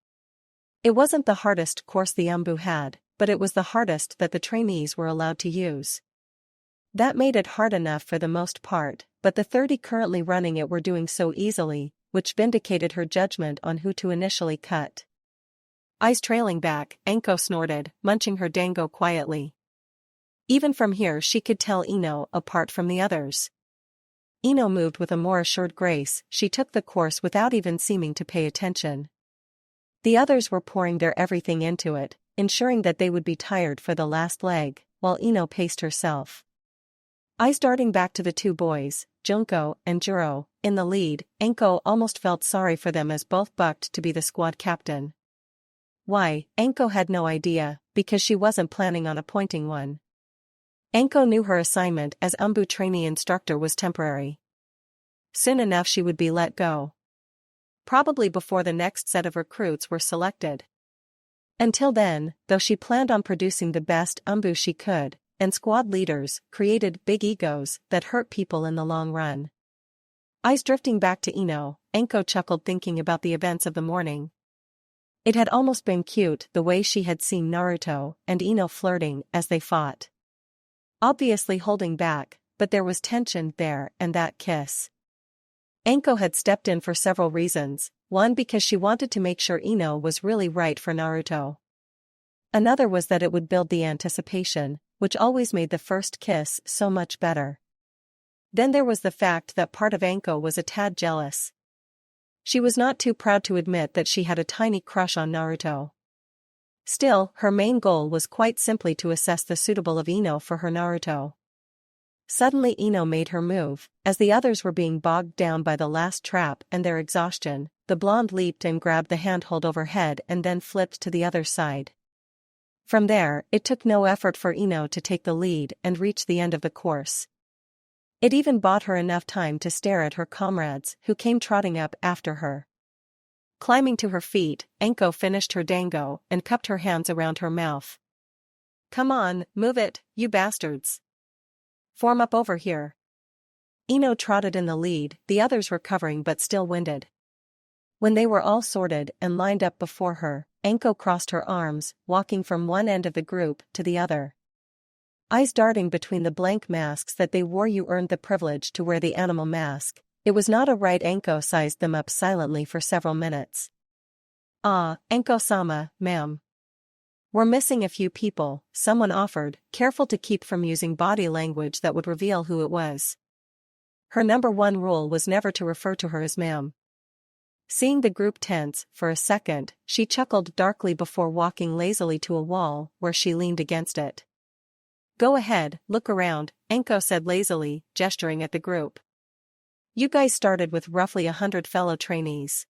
It wasn't the hardest course the Umbu had, but it was the hardest that the trainees were allowed to use. That made it hard enough for the most part, but the 30 currently running it were doing so easily, which vindicated her judgment on who to initially cut. Eyes trailing back, Anko snorted, munching her dango quietly. Even from here she could tell Ino apart from the others. Ino moved with a more assured grace, she took the course without even seeming to pay attention. The others were pouring their everything into it, ensuring that they would be tired for the last leg, while Ino paced herself. Eyes darting back to the 2 boys, Junko and Juro, in the lead, Anko almost felt sorry for them as both bucked to be the squad captain. Why, Anko had no idea, because she wasn't planning on appointing one. Anko knew her assignment as Umbu trainee instructor was temporary. Soon enough she would be let go. Probably before the next set of recruits were selected. Until then, though she planned on producing the best Umbu she could, and squad leaders created big egos that hurt people in the long run. Eyes drifting back to Ino, Anko chuckled thinking about the events of the morning. It had almost been cute the way she had seen Naruto and Ino flirting as they fought. Obviously holding back, but there was tension there and that kiss. Anko had stepped in for several reasons, one because she wanted to make sure Ino was really right for Naruto. Another was that it would build the anticipation, which always made the first kiss so much better. Then there was the fact that part of Anko was a tad jealous. She was not too proud to admit that she had a tiny crush on Naruto. Still, her main goal was quite simply to assess the suitable of Ino for her Naruto. Suddenly Ino made her move, as the others were being bogged down by the last trap and their exhaustion, the blonde leaped and grabbed the handhold overhead and then flipped to the other side. From there, it took no effort for Ino to take the lead and reach the end of the course. It even bought her enough time to stare at her comrades who came trotting up after her. Climbing to her feet, Anko finished her dango and cupped her hands around her mouth. Come on, move it, you bastards. Form up over here. Ino trotted in the lead, the others recovering but still winded. When they were all sorted and lined up before her, Anko crossed her arms, walking from one end of the group to the other. Eyes darting between the blank masks that they wore. You earned the privilege to wear the animal mask. It was not a right. Anko sized them up silently for several minutes. Ah, Anko-sama, ma'am. We're missing a few people, someone offered, careful to keep from using body language that would reveal who it was. Her number 1 rule was never to refer to her as ma'am. Seeing the group tense for a second, she chuckled darkly before walking lazily to a wall where she leaned against it. Go ahead, look around, Anko said lazily, gesturing at the group. You guys started with roughly 100 fellow trainees.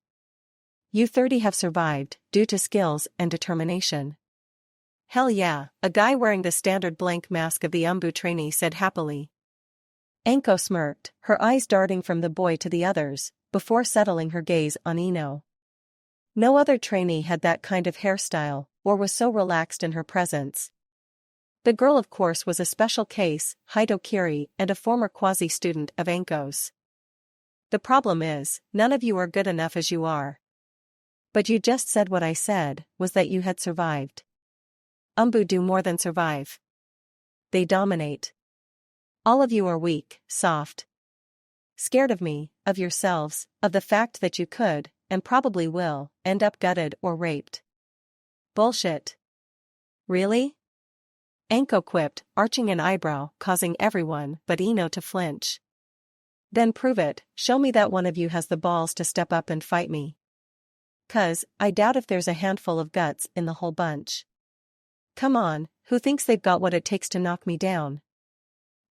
You 30 have survived, due to skills and determination. Hell yeah, a guy wearing the standard blank mask of the Umbu trainee said happily. Anko smirked, her eyes darting from the boy to the others, before settling her gaze on Ino. No other trainee had that kind of hairstyle, or was so relaxed in her presence. The girl of course was a special case, Hitokiri, and a former quasi-student of Anko's. The problem is, none of you are good enough as you are. But you just said what I said, was that you had survived. Umbu do more than survive. They dominate. All of you are weak, soft. Scared of me, of yourselves, of the fact that you could, and probably will, end up gutted or raped. Bullshit. Really? Anko quipped, arching an eyebrow, causing everyone but Ino to flinch. Then prove it, show me that one of you has the balls to step up and fight me. 'Cause, I doubt if there's a handful of guts in the whole bunch. Come on, who thinks they've got what it takes to knock me down?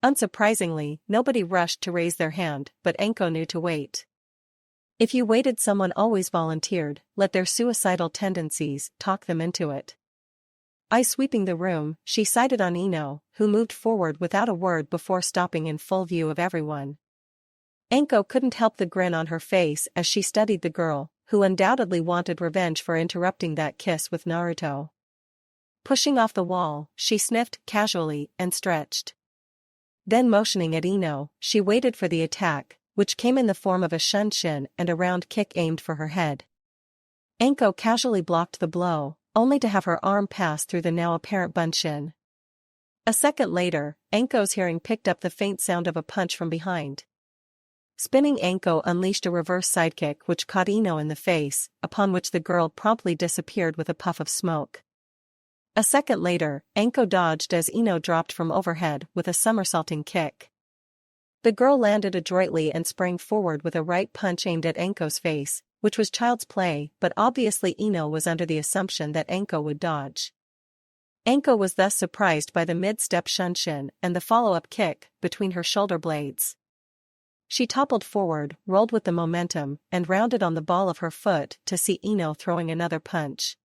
Unsurprisingly, nobody rushed to raise their hand, but Anko knew to wait. If you waited, someone always volunteered, let their suicidal tendencies talk them into it. Eyes sweeping the room, she sighted on Ino, who moved forward without a word before stopping in full view of everyone. Anko couldn't help the grin on her face as she studied the girl, who undoubtedly wanted revenge for interrupting that kiss with Naruto. Pushing off the wall, she sniffed casually and stretched. Then motioning at Ino, she waited for the attack, which came in the form of a shunshin and a round kick aimed for her head. Anko casually blocked the blow, only to have her arm pass through the now apparent bunshin. A second later, Anko's hearing picked up the faint sound of a punch from behind. Spinning, Anko unleashed a reverse sidekick which caught Ino in the face, upon which the girl promptly disappeared with a puff of smoke. A second later, Anko dodged as Ino dropped from overhead with a somersaulting kick. The girl landed adroitly and sprang forward with a right punch aimed at Anko's face, which was child's play, but obviously Ino was under the assumption that Anko would dodge. Anko was thus surprised by the mid-step shunshin and the follow-up kick between her shoulder blades. She toppled forward, rolled with the momentum, and rounded on the ball of her foot to see Ino throwing another punch.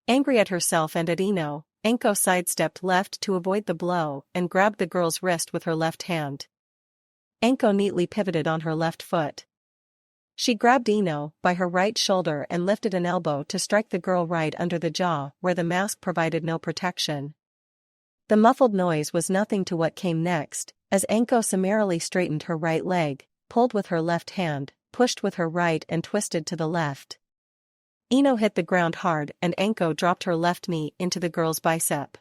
Angry at herself and at Ino, Anko sidestepped left to avoid the blow and grabbed the girl's wrist with her left hand. Anko neatly pivoted on her left foot. She grabbed Ino by her right shoulder and lifted an elbow to strike the girl right under the jaw where the mask provided no protection. The muffled noise was nothing to what came next, as Anko summarily straightened her right leg, pulled with her left hand, pushed with her right and twisted to the left. Ino hit the ground hard and Anko dropped her left knee into the girl's bicep.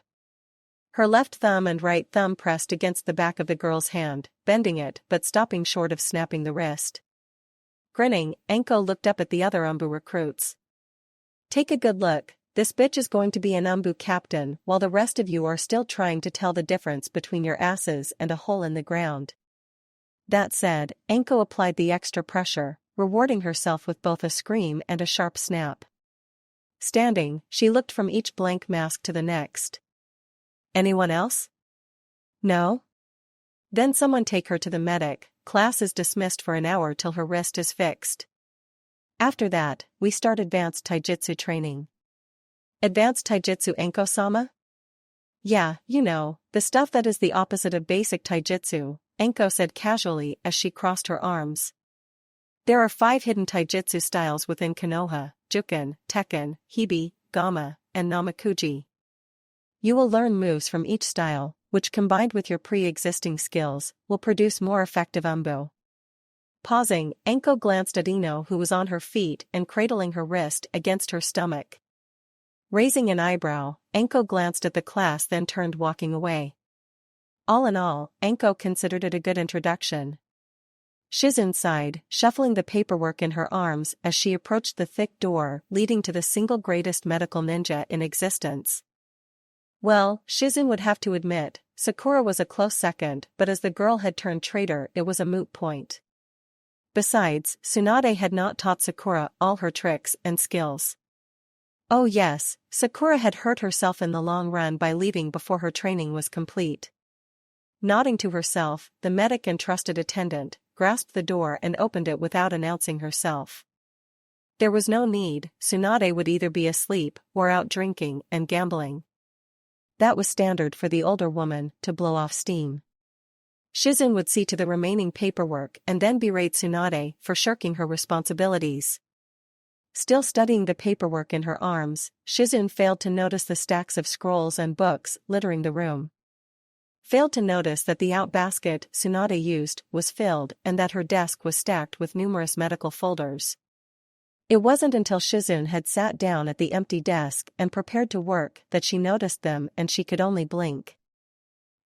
Her left thumb and right thumb pressed against the back of the girl's hand, bending it but stopping short of snapping the wrist. Grinning, Anko looked up at the other Umbu recruits. Take a good look, this bitch is going to be an Umbu captain while the rest of you are still trying to tell the difference between your asses and a hole in the ground. That said, Anko applied the extra pressure, rewarding herself with both a scream and a sharp snap. Standing, she looked from each blank mask to the next. Anyone else? No? Then someone take her to the medic, class is dismissed for an hour till her wrist is fixed. After that, we start advanced taijutsu training. Advanced taijutsu, Anko-sama? Yeah, you know, the stuff that is the opposite of basic taijutsu, Anko said casually as she crossed her arms. There are 5 hidden taijutsu styles within Konoha: Juken, Tekken, Hibi, Gamma, and Namakuji. You will learn moves from each style, which combined with your pre-existing skills, will produce more effective Umbu. Pausing, Anko glanced at Ino, who was on her feet and cradling her wrist against her stomach. Raising an eyebrow, Anko glanced at the class, then turned, walking away. All in all, Anko considered it a good introduction. Shizune sighed, shuffling the paperwork in her arms as she approached the thick door leading to the single greatest medical ninja in existence. Well, Shizune would have to admit, Sakura was a close second, but as the girl had turned traitor, it was a moot point. Besides, Tsunade had not taught Sakura all her tricks and skills. Oh yes, Sakura had hurt herself in the long run by leaving before her training was complete. Nodding to herself, the medic and trusted attendant grasped the door and opened it without announcing herself. There was no need, Tsunade would either be asleep or out drinking and gambling. that was standard for the older woman to blow off steam. Shizune would see to the remaining paperwork and then berate Tsunade for shirking her responsibilities. Still studying the paperwork in her arms, Shizune failed to notice the stacks of scrolls and books littering the room. Failed to notice that the out basket Tsunade used was filled and that her desk was stacked with numerous medical folders. It wasn't until Shizune had sat down at the empty desk and prepared to work that she noticed them, and she could only blink.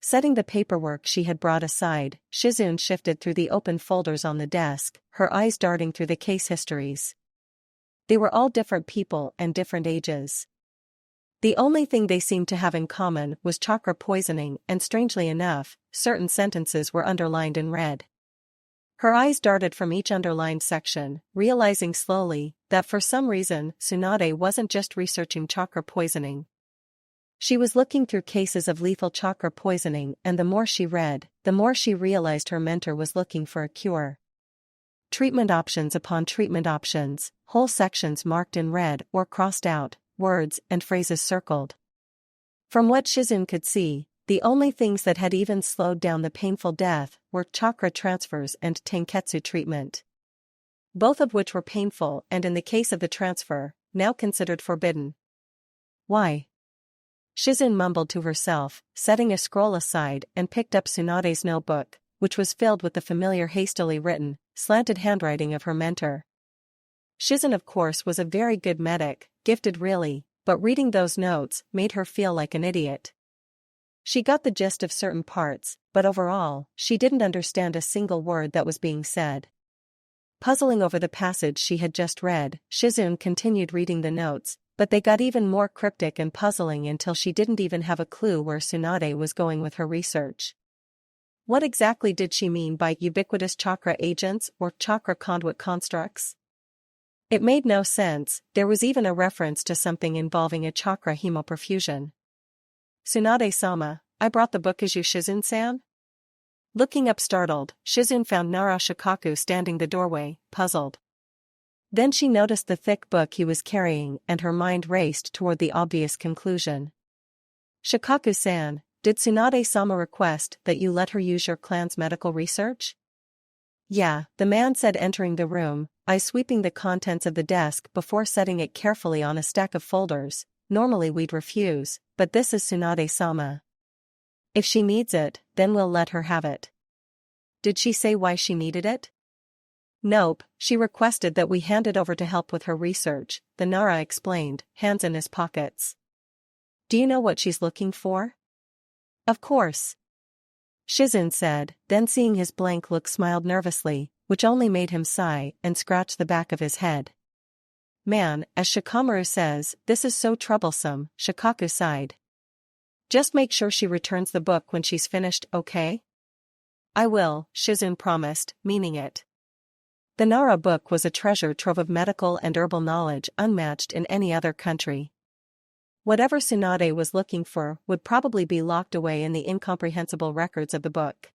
Setting the paperwork she had brought aside, Shizune shifted through the open folders on the desk, her eyes darting through the case histories. They were all different people and different ages. The only thing they seemed to have in common was chakra poisoning, and strangely enough, certain sentences were underlined in red. Her eyes darted from each underlined section, realizing slowly that for some reason Tsunade wasn't just researching chakra poisoning. She was looking through cases of lethal chakra poisoning, and the more she read, the more she realized her mentor was looking for a cure. Treatment options upon treatment options, whole sections marked in red or crossed out, words and phrases circled. From what Shizune could see, the only things that had even slowed down the painful death were chakra transfers and tenketsu treatment. Both of which were painful and, in the case of the transfer, now considered forbidden. Why? Shizune mumbled to herself, setting a scroll aside, and picked up Tsunade's notebook, which was filled with the familiar hastily written, slanted handwriting of her mentor. Shizune, of course, was a very good medic, gifted really, but reading those notes made her feel like an idiot. She got the gist of certain parts, but overall, she didn't understand a single word that was being said. Puzzling over the passage she had just read, Shizune continued reading the notes, but they got even more cryptic and puzzling until she didn't even have a clue where Tsunade was going with her research. What exactly did she mean by ubiquitous chakra agents or chakra conduit constructs? It made no sense. There was even a reference to something involving a chakra hemoperfusion. Tsunade-sama, I brought the book. Is you Shizune-san? Looking up startled, Shizune found Nara Shikaku standing the doorway, puzzled. Then she noticed the thick book he was carrying, and her mind raced toward the obvious conclusion. Shikaku-san, did Tsunade-sama request that you let her use your clan's medical research? Yeah, the man said, entering the room, eyes sweeping the contents of the desk before setting it carefully on a stack of folders. Normally we'd refuse, but this is Tsunade-sama. If she needs it, then we'll let her have it. Did she say why she needed it? Nope, she requested that we hand it over to help with her research, the Nara explained, hands in his pockets. Do you know what she's looking for? Of course. Shizune said, then seeing his blank look smiled nervously, which only made him sigh and scratch the back of his head. Man, as Shikamaru says, this is so troublesome, Shikaku sighed. Just make sure she returns the book when she's finished, okay? I will, Shizune promised, meaning it. The Nara book was a treasure trove of medical and herbal knowledge unmatched in any other country. Whatever Tsunade was looking for would probably be locked away in the incomprehensible records of the book.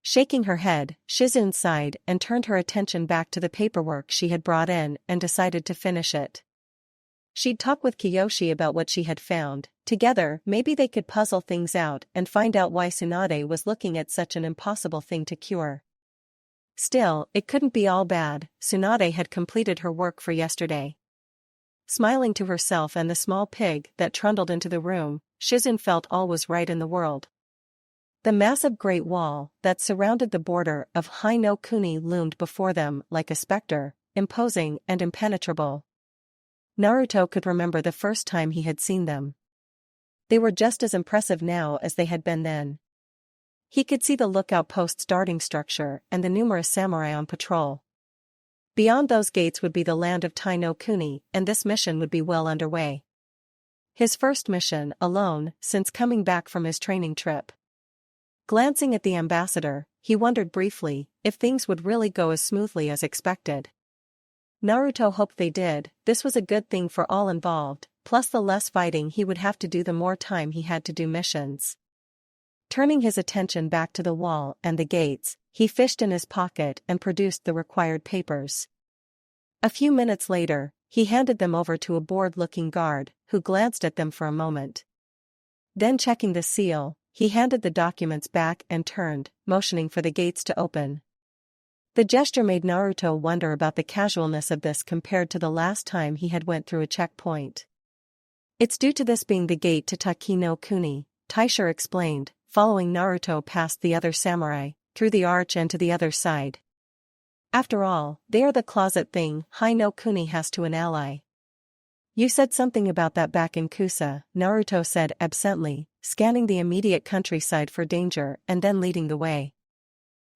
Shaking her head, Shizune sighed and turned her attention back to the paperwork she had brought in and decided to finish it. She'd talk with Kiyoshi about what she had found. Together, maybe they could puzzle things out and find out why Tsunade was looking at such an impossible thing to cure. Still, it couldn't be all bad. Tsunade had completed her work for yesterday. Smiling to herself and the small pig that trundled into the room, Shizune felt all was right in the world. The massive Great Wall that surrounded the border of Hai no Kuni loomed before them like a specter, imposing and impenetrable. Naruto could remember the first time he had seen them. They were just as impressive now as they had been then. He could see the lookout post's darting structure and the numerous samurai on patrol. Beyond those gates would be the land of Tai no Kuni, and this mission would be well underway. His first mission, alone, since coming back from his training trip. Glancing at the ambassador, he wondered briefly if things would really go as smoothly as expected. Naruto hoped they did. This was a good thing for all involved, plus the less fighting he would have to do the more time he had to do missions. Turning his attention back to the wall and the gates, he fished in his pocket and produced the required papers. A few minutes later, he handed them over to a bored-looking guard, who glanced at them for a moment. Then checking the seal, he handed the documents back and turned, motioning for the gates to open. The gesture made Naruto wonder about the casualness of this compared to the last time he had went through a checkpoint. It's due to this being the gate to Taki no Kuni, Taisha explained, following Naruto past the other samurai, through the arch and to the other side. After all, they are the closet thing Hai no Kuni has to an ally. You said something about that back in Kusa, Naruto said absently, scanning the immediate countryside for danger and then leading the way.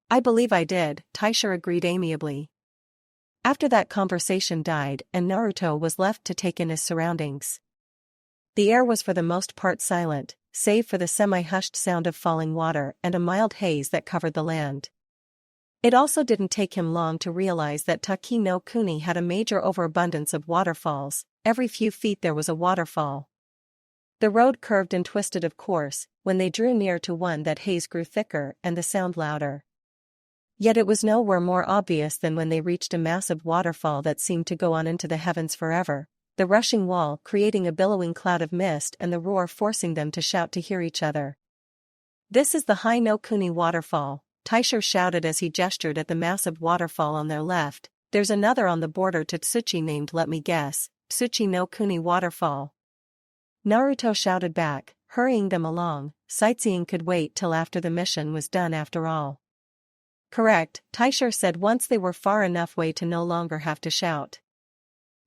I believe I did, Taisha agreed amiably. After that conversation died and Naruto was left to take in his surroundings. The air was for the most part silent, save for the semi-hushed sound of falling water and a mild haze that covered the land. It also didn't take him long to realize that Taki no Kuni had a major overabundance of waterfalls. Every few feet there was a waterfall. The road curved and twisted, of course. When they drew near to one, that haze grew thicker and the sound louder. Yet it was nowhere more obvious than when they reached a massive waterfall that seemed to go on into the heavens forever, the rushing wall creating a billowing cloud of mist and the roar forcing them to shout to hear each other. This is the Hai no Kuni waterfall, Taisha shouted as he gestured at the massive waterfall on their left. There's another on the border to Tsuchi named, let me guess, Tsuchi no Kuni waterfall. Naruto shouted back, hurrying them along. Sightseeing could wait till after the mission was done after all. Correct, Taisha said once they were far enough away to no longer have to shout.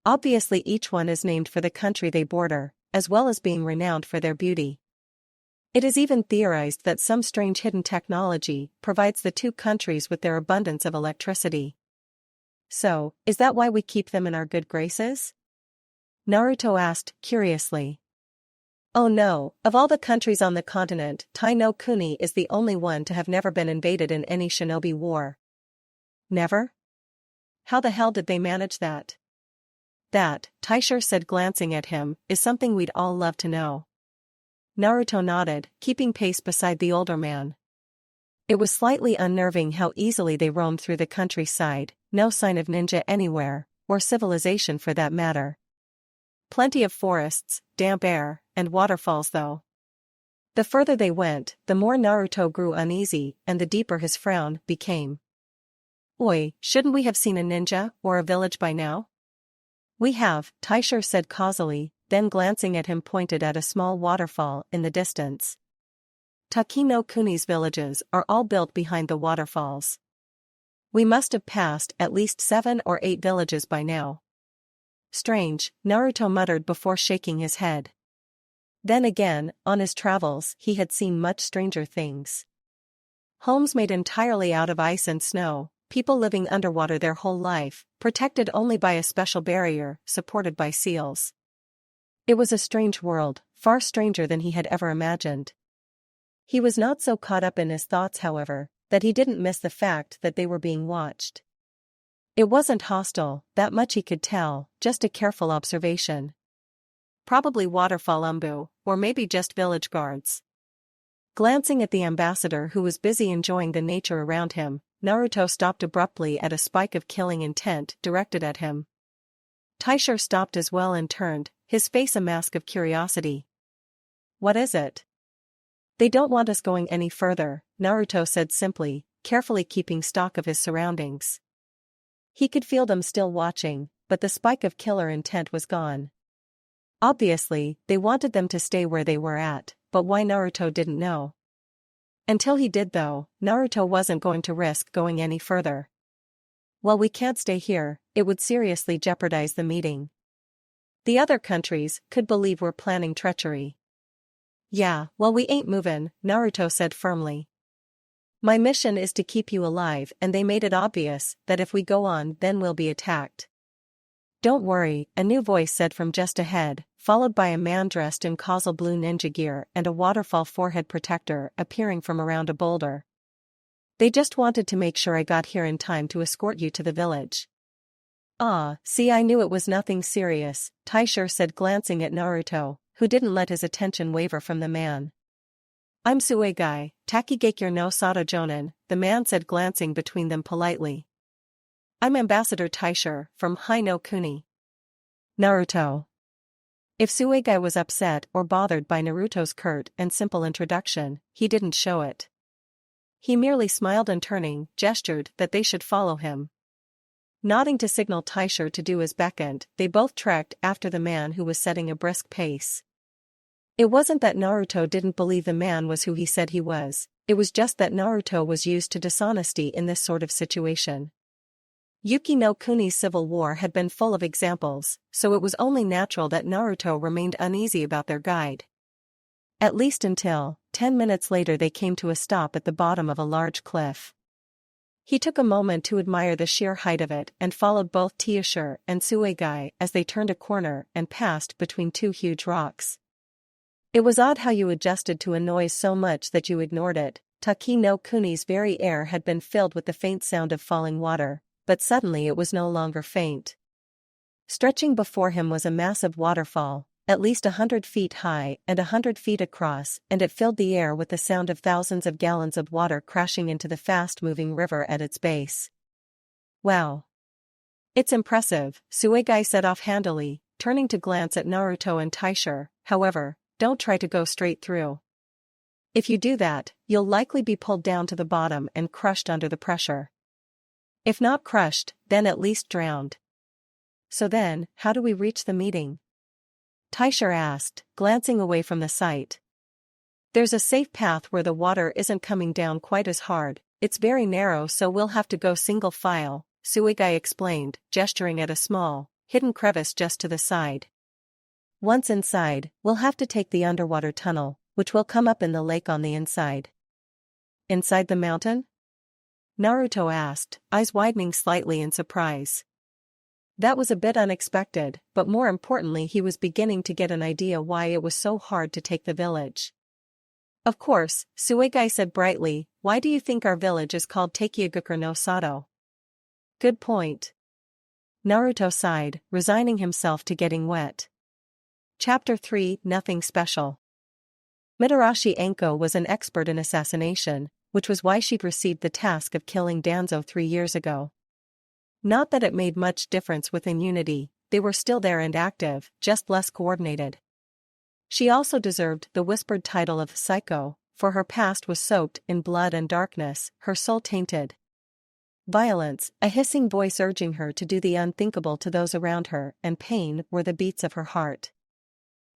Obviously each one is named for the country they border, as well as being renowned for their beauty. It is even theorized that some strange hidden technology provides the two countries with their abundance of electricity. So, is that why we keep them in our good graces? Naruto asked, curiously. Oh no, of all the countries on the continent, Tai no Kuni is the only one to have never been invaded in any shinobi war. Never? How the hell did they manage that? That, Taisha said glancing at him, is something we'd all love to know. Naruto nodded, keeping pace beside the older man. It was slightly unnerving how easily they roamed through the countryside, no sign of ninja anywhere, or civilization for that matter. Plenty of forests, damp air, and waterfalls though. The further they went, the more Naruto grew uneasy, and the deeper his frown became. Oi, shouldn't we have seen a ninja, or a village by now? We have, Taisha said causally, then glancing at him pointed at a small waterfall in the distance. Taki no Kuni's villages are all built behind the waterfalls. We must have passed at least 7 or 8 villages by now. Strange, Naruto muttered before shaking his head. Then again, on his travels, he had seen much stranger things. Homes made entirely out of ice and snow, people living underwater their whole life, protected only by a special barrier, supported by seals. It was a strange world, far stranger than he had ever imagined. He was not so caught up in his thoughts, however, that he didn't miss the fact that they were being watched. It wasn't hostile, that much he could tell, just a careful observation. Probably waterfall umbu, or maybe just village guards. Glancing at the ambassador who was busy enjoying the nature around him, Naruto stopped abruptly at a spike of killing intent directed at him. Taisha stopped as well and turned, his face a mask of curiosity. What is it? They don't want us going any further, Naruto said simply, carefully keeping stock of his surroundings. He could feel them still watching, but the spike of killer intent was gone. Obviously, they wanted them to stay where they were at, but why Naruto didn't know. Until he did though, Naruto wasn't going to risk going any further. Well, we can't stay here, it would seriously jeopardize the meeting. The other countries could believe we're planning treachery. Yeah, well we ain't movin', Naruto said firmly. My mission is to keep you alive and they made it obvious that if we go on then we'll be attacked. Don't worry, a new voice said from just ahead, followed by a man dressed in causal blue ninja gear and a waterfall forehead protector appearing from around a boulder. They just wanted to make sure I got here in time to escort you to the village. Ah, see, I knew it was nothing serious, Taisha said glancing at Naruto, who didn't let his attention waver from the man. I'm Suegai, Takigakure no Sato Jonin, the man said glancing between them politely. I'm Ambassador Taisha, from Hai no Kuni. Naruto. If Tsuade was upset or bothered by Naruto's curt and simple introduction, he didn't show it. He merely smiled and turning, gestured that they should follow him. Nodding to signal Taisha to do as beckoned, they both trekked after the man who was setting a brisk pace. It wasn't that Naruto didn't believe the man was who he said he was, it was just that Naruto was used to dishonesty in this sort of situation. Yuki no Kuni's civil war had been full of examples, so it was only natural that Naruto remained uneasy about their guide. At least until, 10 minutes later they came to a stop at the bottom of a large cliff. He took a moment to admire the sheer height of it and followed both Taisha and Tsuade as they turned a corner and passed between two huge rocks. It was odd how you adjusted to a noise so much that you ignored it. Taki no Kuni's very air had been filled with the faint sound of falling water, but suddenly it was no longer faint. Stretching before him was a massive waterfall, at least 100 feet high and 100 feet across, and it filled the air with the sound of thousands of gallons of water crashing into the fast-moving river at its base. Wow! It's impressive, Tsuade said offhandedly, turning to glance at Naruto and Taisha. However, don't try to go straight through. If you do that, you'll likely be pulled down to the bottom and crushed under the pressure. If not crushed, then at least drowned. So then, how do we reach the meeting? Taisha asked, glancing away from the sight. There's a safe path where the water isn't coming down quite as hard. It's very narrow, so we'll have to go single file, Tsuade explained, gesturing at a small, hidden crevice just to the side. Once inside, we'll have to take the underwater tunnel, which will come up in the lake on the inside. Inside the mountain? Naruto asked, eyes widening slightly in surprise. That was a bit unexpected, but more importantly he was beginning to get an idea why it was so hard to take the village. Of course, Tsuade said brightly, why do you think our village is called Takiagakure no Sato? Good point. Naruto sighed, resigning himself to getting wet. Chapter 3, Nothing Special. Mitarashi Anko was an expert in assassination, which was why she'd received the task of killing Danzo 3 years ago. Not that it made much difference within Unity, they were still there and active, just less coordinated. She also deserved the whispered title of Psycho, for her past was soaked in blood and darkness, her soul tainted. Violence, a hissing voice urging her to do the unthinkable to those around her, and pain were the beats of her heart.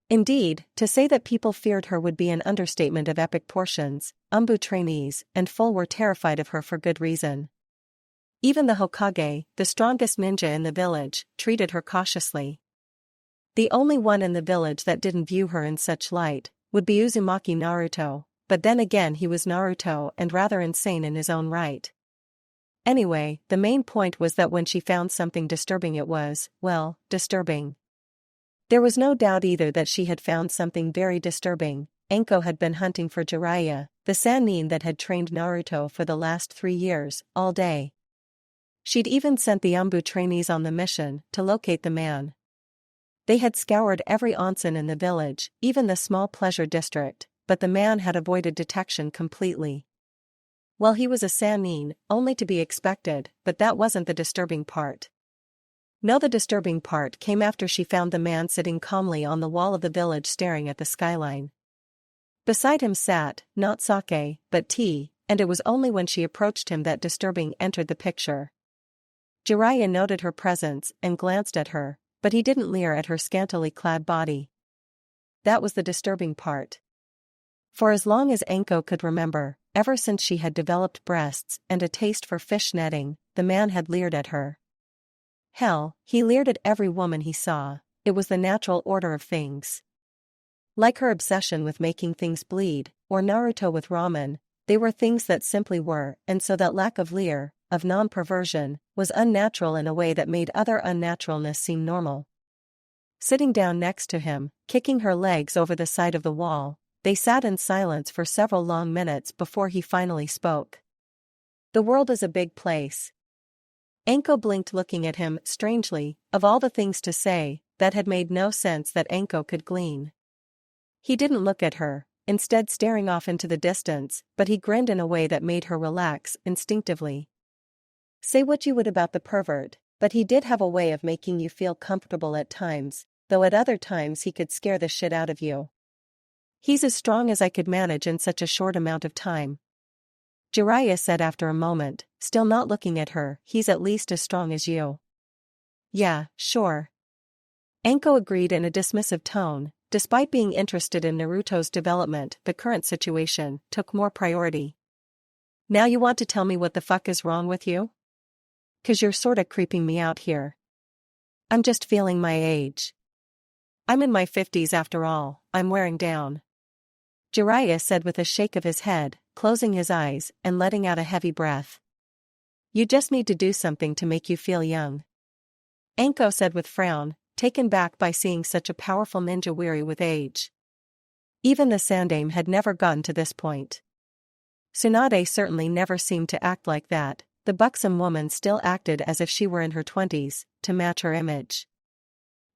Indeed, to say that people feared her would be an understatement of epic portions. Umbu trainees and full were terrified of her for good reason. Even the Hokage, the strongest ninja in the village, treated her cautiously. The only one in the village that didn't view her in such light would be Uzumaki Naruto, but then again he was Naruto and rather insane in his own right. Anyway, the main point was that when she found something disturbing it was, well, disturbing. There was no doubt either that she had found something very disturbing. Anko had been hunting for Jiraiya, the Sannin that had trained Naruto for the last 3 years, all day. She'd even sent the Umbu trainees on the mission to locate the man. They had scoured every onsen in the village, even the small pleasure district, but the man had avoided detection completely. Well, he was a Sannin, only to be expected, but that wasn't the disturbing part. No, the disturbing part came after she found the man sitting calmly on the wall of the village staring at the skyline. Beside him sat, not sake, but tea, and it was only when she approached him that disturbing entered the picture. Jiraiya noted her presence and glanced at her, but he didn't leer at her scantily clad body. That was the disturbing part. For as long as Anko could remember, ever since she had developed breasts and a taste for fish netting, the man had leered at her. Hell, he leered at every woman he saw. It was the natural order of things. Like her obsession with making things bleed, or Naruto with ramen, they were things that simply were, and so that lack of leer, of non-perversion, was unnatural in a way that made other unnaturalness seem normal. Sitting down next to him, kicking her legs over the side of the wall, they sat in silence for several long minutes before he finally spoke. The world is a big place. Anko blinked, looking at him strangely. Of all the things to say, that had made no sense that Anko could glean. He didn't look at her, instead staring off into the distance, but he grinned in a way that made her relax instinctively. Say what you would about the pervert, but he did have a way of making you feel comfortable at times. though at other times he could scare the shit out of you. He's as strong as I could manage in such a short amount of time. Jiraiya said after a moment, still not looking at her. He's at least as strong as you. Yeah, sure. Anko agreed in a dismissive tone. Despite being interested in Naruto's development, the current situation took more priority. Now you want to tell me what the fuck is wrong with you? 'Cause you're sorta creeping me out here. I'm just feeling my age. I'm in my 50s after all. I'm wearing down. Jiraiya said with a shake of his head, closing his eyes and letting out a heavy breath. You just need to do something to make you feel young. Anko said with frown, taken back by seeing such a powerful ninja weary with age. Even the Sandaime had never gotten to this point. Tsunade certainly never seemed to act like that. The buxom woman still acted as if she were in her 20s, to match her image.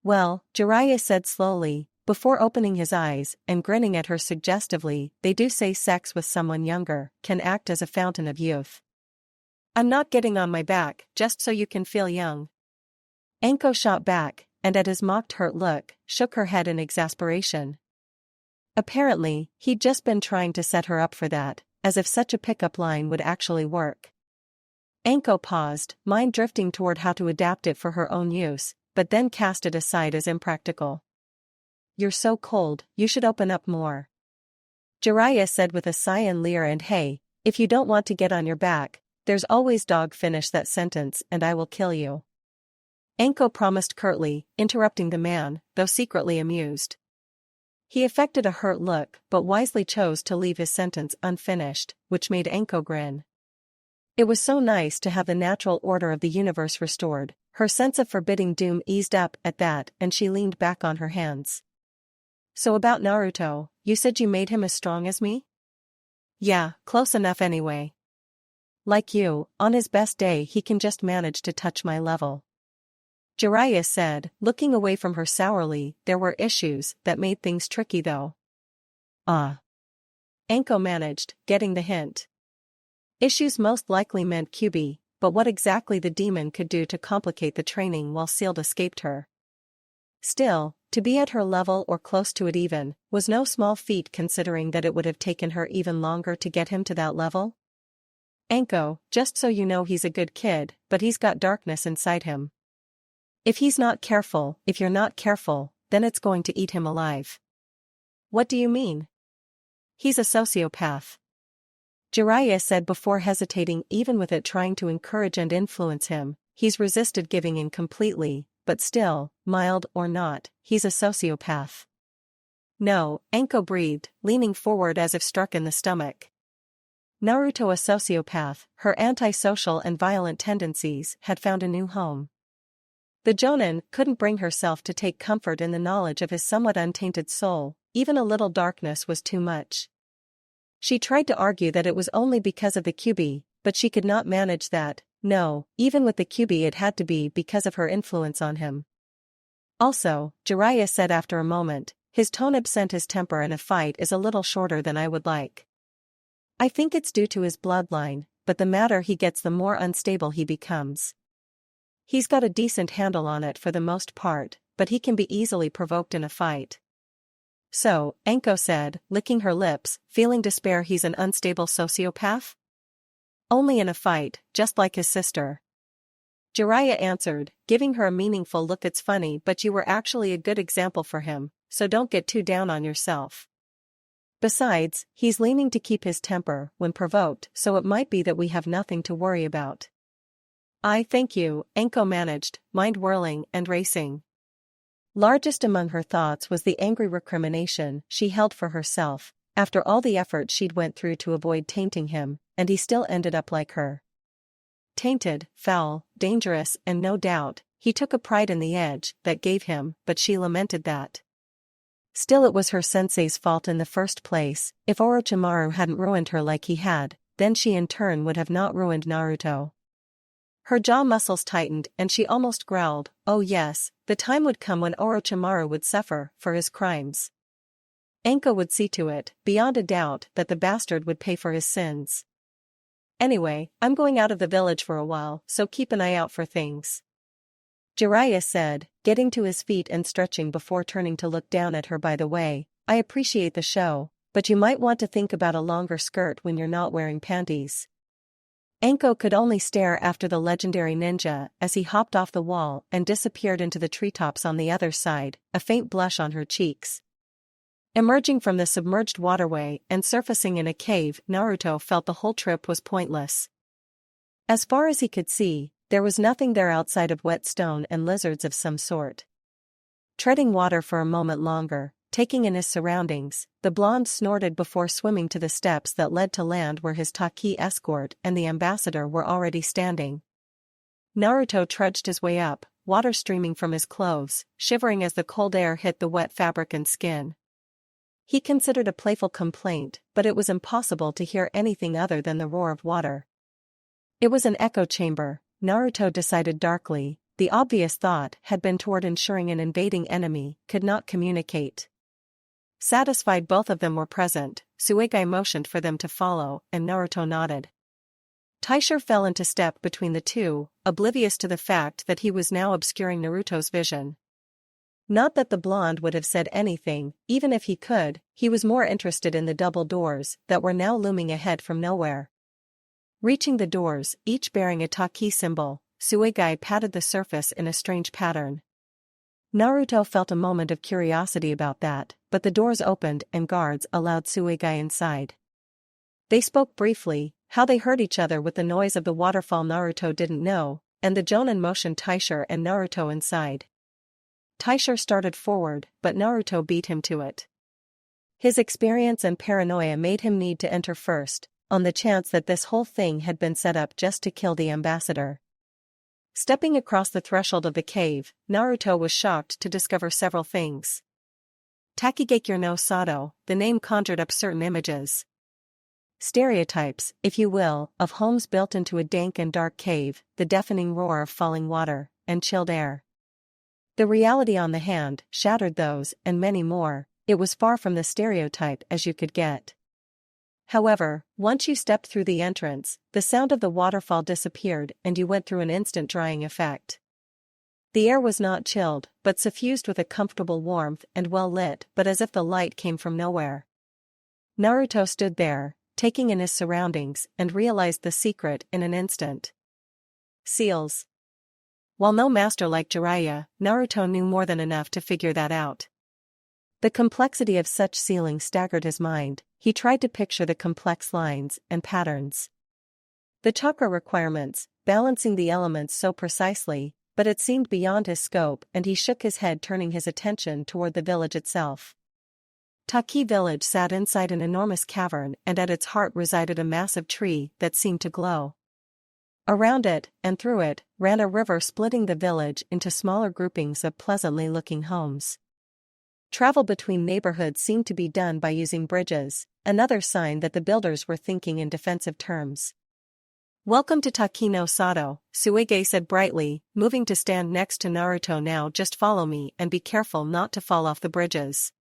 Well, Jiraiya said slowly, before opening his eyes and grinning at her suggestively, they do say sex with someone younger can act as a fountain of youth. I'm not getting on my back, just so you can feel young. Anko shot back, and at his mocked hurt look, shook her head in exasperation. Apparently, he'd just been trying to set her up for that, as if such a pickup line would actually work. Anko paused, mind drifting toward how to adapt it for her own use, but then cast it aside as impractical. You're so cold, you should open up more. Jiraiya said with a sigh and leer, and hey, if you don't want to get on your back, there's always dog. Finish that sentence and I will kill you. Anko promised curtly, interrupting the man, though secretly amused. He affected a hurt look but wisely chose to leave his sentence unfinished, which made Anko grin. It was so nice to have the natural order of the universe restored. Her sense of forbidding doom eased up at that and she leaned back on her hands. So about Naruto, you said you made him as strong as me? Yeah, close enough anyway. Like you, on his best day he can just manage to touch my level. Jiraiya said, looking away from her sourly. There were issues that made things tricky though. Anko managed, getting the hint. Issues most likely meant Kyuubi, but what exactly the demon could do to complicate the training while sealed escaped her. Still, to be at her level or close to it even, was no small feat considering that it would have taken her even longer to get him to that level. Anko, just so you know, he's a good kid, but he's got darkness inside him. If you're not careful, then it's going to eat him alive. What do you mean? He's a sociopath. Jiraiya said before hesitating. Even with it trying to encourage and influence him, he's resisted giving in completely, but still, mild or not, he's a sociopath. No, Anko breathed, leaning forward as if struck in the stomach. Naruto a sociopath, her antisocial and violent tendencies had found a new home. The Jonin couldn't bring herself to take comfort in the knowledge of his somewhat untainted soul. Even a little darkness was too much. She tried to argue that it was only because of the Kyuubi, but she could not manage that. No, even with the Kyuubi it had to be because of her influence on him. Also, Jiraiya said after a moment, his tone absent. His temper in a fight is a little shorter than I would like. I think it's due to his bloodline, but the madder he gets the more unstable he becomes. He's got a decent handle on it for the most part, but he can be easily provoked in a fight. So, Anko said, licking her lips, feeling despair. He's an unstable sociopath? Only in a fight, just like his sister. Jiraiya answered, giving her a meaningful look. It's funny, but you were actually a good example for him, so don't get too down on yourself. Besides, he's leaning to keep his temper when provoked, so it might be that we have nothing to worry about. I thank you, Anko managed, mind whirling and racing. Largest among her thoughts was the angry recrimination she held for herself, after all the effort she'd went through to avoid tainting him, and he still ended up like her. Tainted, foul, dangerous, and no doubt, he took a pride in the edge that gave him, but she lamented that. Still, it was her sensei's fault in the first place. If Orochimaru hadn't ruined her like he had, then she in turn would have not ruined Naruto. Her jaw muscles tightened and she almost growled, oh yes, the time would come when Orochimaru would suffer for his crimes. Anko would see to it, beyond a doubt, that the bastard would pay for his sins. Anyway, I'm going out of the village for a while, so keep an eye out for things. Jiraiya said, getting to his feet and stretching before turning to look down at her. By the way, I appreciate the show, but you might want to think about a longer skirt when you're not wearing panties. Anko could only stare after the legendary ninja as he hopped off the wall and disappeared into the treetops on the other side, a faint blush on her cheeks. Emerging from the submerged waterway and surfacing in a cave, Naruto felt the whole trip was pointless. As far as he could see, there was nothing there outside of wet stone and lizards of some sort. Treading water for a moment longer, taking in his surroundings, the blonde snorted before swimming to the steps that led to land where his Taki escort and the ambassador were already standing. Naruto trudged his way up, water streaming from his clothes, shivering as the cold air hit the wet fabric and skin. He considered a playful complaint, but it was impossible to hear anything other than the roar of water. It was an echo chamber, Naruto decided darkly. The obvious thought had been toward ensuring an invading enemy could not communicate. Satisfied both of them were present, Tsuade motioned for them to follow, and Naruto nodded. Taisha fell into step between the two, oblivious to the fact that he was now obscuring Naruto's vision. Not that the blonde would have said anything, even if he could, he was more interested in the double doors that were now looming ahead from nowhere. Reaching the doors, each bearing a Taki symbol, Tsuade patted the surface in a strange pattern. Naruto felt a moment of curiosity about that, but the doors opened and guards allowed Tsuade inside. They spoke briefly, how they heard each other with the noise of the waterfall Naruto didn't know, and the Jonin motioned Taisha and Naruto inside. Taisha started forward, but Naruto beat him to it. His experience and paranoia made him need to enter first, on the chance that this whole thing had been set up just to kill the ambassador. Stepping across the threshold of the cave, Naruto was shocked to discover several things. Takigakure no Sato, the name conjured up certain images. Stereotypes, if you will, of homes built into a dank and dark cave, the deafening roar of falling water, and chilled air. The reality on the hand shattered those and many more. It was far from the stereotype as you could get. However, once you stepped through the entrance, the sound of the waterfall disappeared and you went through an instant drying effect. The air was not chilled, but suffused with a comfortable warmth and well lit, but as if the light came from nowhere. Naruto stood there, taking in his surroundings, and realized the secret in an instant. Seals. While no master like Jiraiya, Naruto knew more than enough to figure that out. The complexity of such sealing staggered his mind. He tried to picture the complex lines and patterns. The chakra requirements, balancing the elements so precisely, but it seemed beyond his scope and he shook his head, turning his attention toward the village itself. Taki village sat inside an enormous cavern and at its heart resided a massive tree that seemed to glow. Around it, and through it, ran a river splitting the village into smaller groupings of pleasantly looking homes. Travel between neighborhoods seemed to be done by using bridges, another sign that the builders were thinking in defensive terms. "Welcome to Taki no Sato," Tsuade said brightly, moving to stand next to Naruto. "Now just follow me and be careful not to fall off the bridges.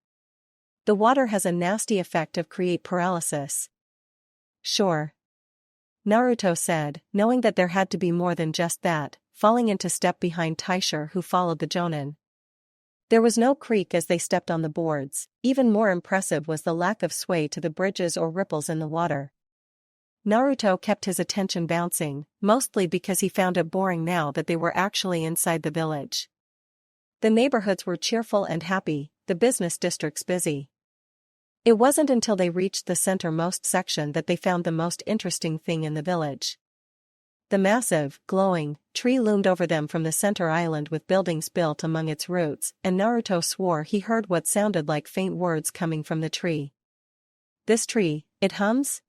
The water has a nasty effect of create paralysis." "Sure," Naruto said, knowing that there had to be more than just that, falling into step behind Taisha, who followed the Jonin. There was no creak as they stepped on the boards. Even more impressive was the lack of sway to the bridges or ripples in the water. Naruto kept his attention bouncing, mostly because he found it boring now that they were actually inside the village. The neighborhoods were cheerful and happy, the business districts busy. It wasn't until they reached the centermost section that they found the most interesting thing in the village. The massive, glowing, tree loomed over them from the center island with buildings built among its roots, and Naruto swore he heard what sounded like faint words coming from the tree. "This tree, it hums?"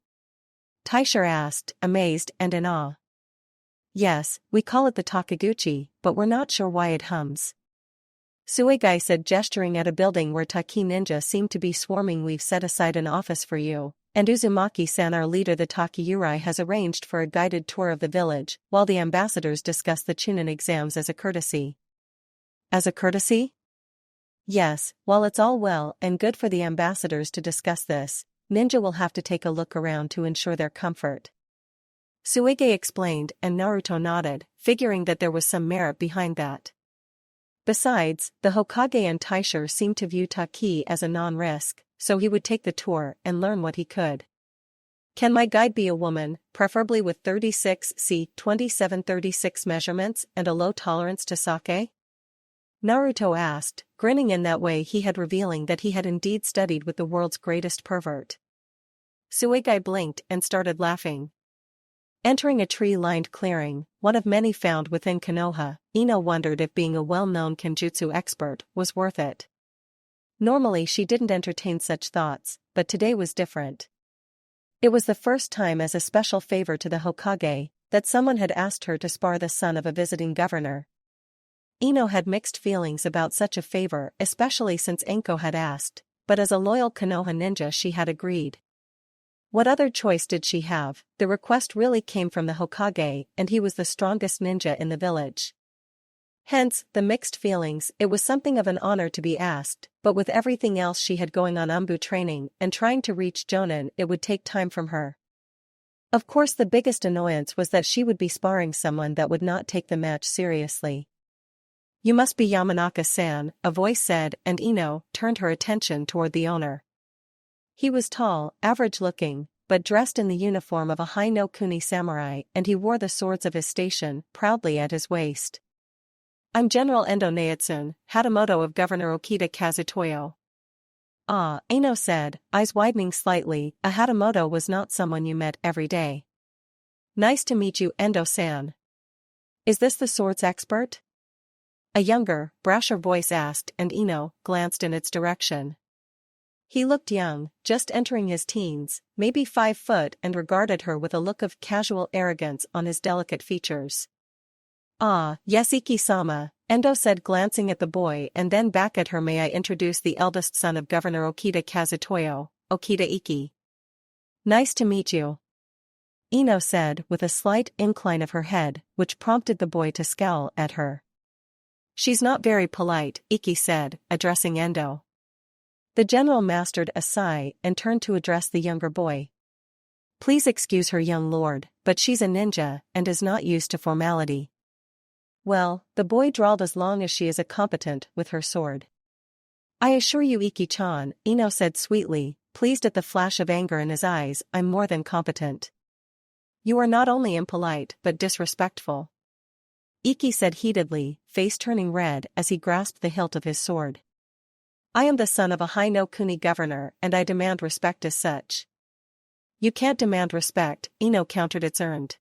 Taisha asked, amazed and in awe. "Yes, we call it the Takaguchi, but we're not sure why it hums," Tsuade said, gesturing at a building where Taki ninja seemed to be swarming. "We've set aside an office for you, and Uzumaki-san, our leader the Takayurai, has arranged for a guided tour of the village, while the ambassadors discuss the Chunin exams as a courtesy." "As a courtesy?" "Yes, while it's all well and good for the ambassadors to discuss this, ninja will have to take a look around to ensure their comfort," Tsuade explained, and Naruto nodded, figuring that there was some merit behind that. Besides, the Hokage and Taisher seemed to view Taki as a non-risk, so he would take the tour and learn what he could. Can my guide be a woman, preferably with 36C2736 measurements and a low tolerance to sake? Naruto asked, grinning in that way he had revealing that he had indeed studied with the world's greatest pervert. Tsuade blinked and started laughing. Entering a tree-lined clearing, one of many found within Konoha, Ino wondered if being a well-known kenjutsu expert was worth it. Normally she didn't entertain such thoughts, but today was different. It was the first time as a special favor to the Hokage that someone had asked her to spar the son of a visiting governor. Ino had mixed feelings about such a favor, especially since Anko had asked, but as a loyal Konoha ninja she had agreed. What other choice did she have? The request really came from the Hokage, and he was the strongest ninja in the village. Hence, the mixed feelings, it was something of an honor to be asked, but with everything else she had going on Umbu training and trying to reach Jonin, it would take time from her. Of course the biggest annoyance was that she would be sparring someone that would not take the match seriously. You must be Yamanaka-san, a voice said, and Ino turned her attention toward the owner. He was tall, average-looking, but dressed in the uniform of a high-no-kuni samurai, and he wore the swords of his station proudly at his waist. I'm General Endo Naotsune, Hatamoto of Governor Okita Kazutoyo. Ah, Ino said, eyes widening slightly, a Hatamoto was not someone you met every day. Nice to meet you, Endo-san. Is this the swords expert? A younger, brasher voice asked, and Ino glanced in its direction. He looked young, just entering his teens, maybe 5 foot, and regarded her with a look of casual arrogance on his delicate features. Ah, yes, Iki-sama, Endo said, glancing at the boy and then back at her. May I introduce the eldest son of Governor Okita Kazutoyo, Okita Iki. Nice to meet you. Ino said with a slight incline of her head, which prompted the boy to scowl at her. She's not very polite, Iki said, addressing Endo. The general mastered a sigh and turned to address the younger boy. Please excuse her, young lord, but she's a ninja and is not used to formality. Well, the boy drawled, as long as she is competent with her sword. I assure you, Iki-chan, Ino said sweetly, pleased at the flash of anger in his eyes, I'm more than competent. You are not only impolite but disrespectful. Iki said heatedly, face turning red as he grasped the hilt of his sword. I am the son of a high-no-kuni governor and I demand respect as such. You can't demand respect, Ino countered, it's earned.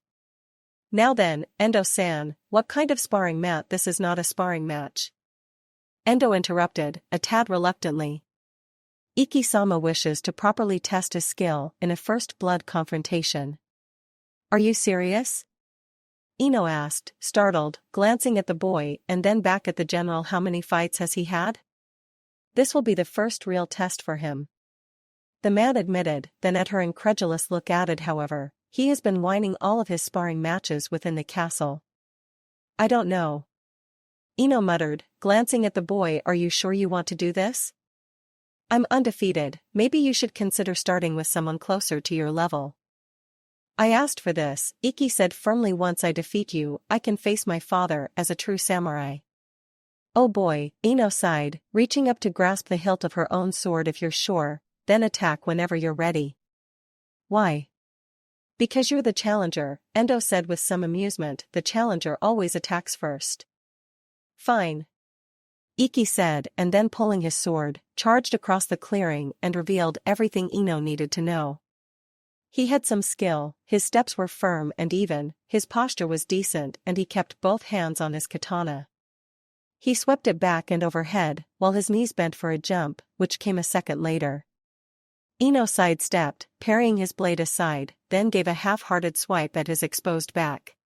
Now then, Endo-san, what kind of sparring mat? This is not a sparring match. Endo interrupted, a tad reluctantly. Iki-sama wishes to properly test his skill in a first-blood confrontation. Are you serious? Ino asked, startled, glancing at the boy and then back at the general. How many fights has he had? This will be the first real test for him. The man admitted, then at her incredulous look added, however, he has been whining all of his sparring matches within the castle. I don't know. Ino muttered, glancing at the boy. Are you sure you want to do this? I'm undefeated, maybe you should consider starting with someone closer to your level. I asked for this, Iki said firmly. Once I defeat you, I can face my father as a true samurai. Oh boy, Ino sighed, reaching up to grasp the hilt of her own sword. If you're sure, then attack whenever you're ready. Why? Because you're the challenger, Endo said with some amusement. The challenger always attacks first. Fine. Iki said, and then pulling his sword, charged across the clearing and revealed everything Ino needed to know. He had some skill, his steps were firm and even, his posture was decent, and he kept both hands on his katana. He swept it back and overhead, while his knees bent for a jump, which came a second later. Ino sidestepped, parrying his blade aside, then gave a half-hearted swipe at his exposed back.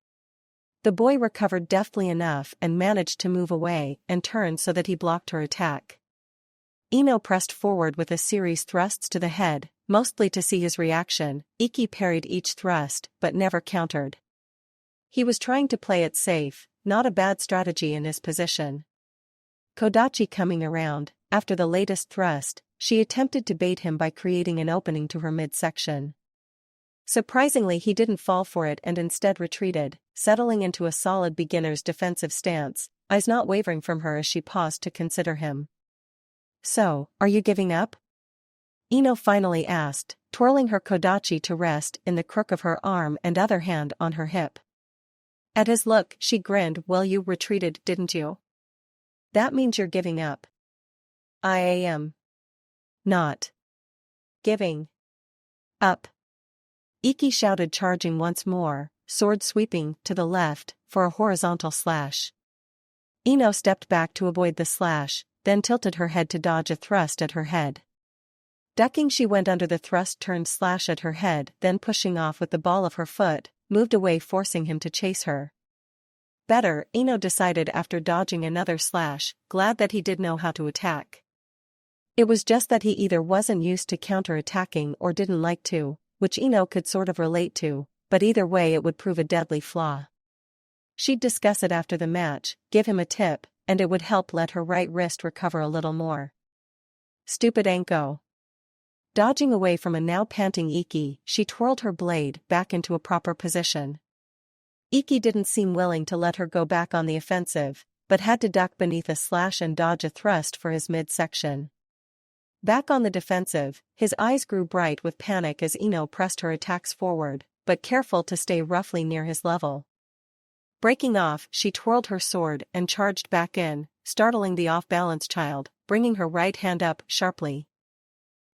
The boy recovered deftly enough and managed to move away and turn so that he blocked her attack. Ino pressed forward with a series thrusts to the head, mostly to see his reaction. Iki parried each thrust but never countered. He was trying to play it safe, not a bad strategy in his position. Kodachi coming around, after the latest thrust, she attempted to bait him by creating an opening to her midsection. Surprisingly, he didn't fall for it and instead retreated, settling into a solid beginner's defensive stance, eyes not wavering from her as she paused to consider him. "So, are you giving up?" Ino finally asked, twirling her kodachi to rest in the crook of her arm and other hand on her hip. At his look, she grinned. "Well, you retreated, didn't you? That means you're giving up." "I am not giving up," Iki shouted, charging once more, sword sweeping to the left for a horizontal slash. Ino stepped back to avoid the slash, then tilted her head to dodge a thrust at her head. Ducking, she went under the thrust-turned slash at her head, then pushing off with the ball of her foot, moved away, forcing him to chase her. Better, Ino decided after dodging another slash, glad that he did know how to attack. It was just that he either wasn't used to counter-attacking or didn't like to, which Ino could sort of relate to, but either way it would prove a deadly flaw. She'd discuss it after the match, give him a tip, and it would help let her right wrist recover a little more. Stupid Anko. Dodging away from a now panting Iki, she twirled her blade back into a proper position. Iki didn't seem willing to let her go back on the offensive, but had to duck beneath a slash and dodge a thrust for his midsection. Back on the defensive, his eyes grew bright with panic as Ino pressed her attacks forward, but careful to stay roughly near his level. Breaking off, she twirled her sword and charged back in, startling the off-balance child, bringing her right hand up sharply.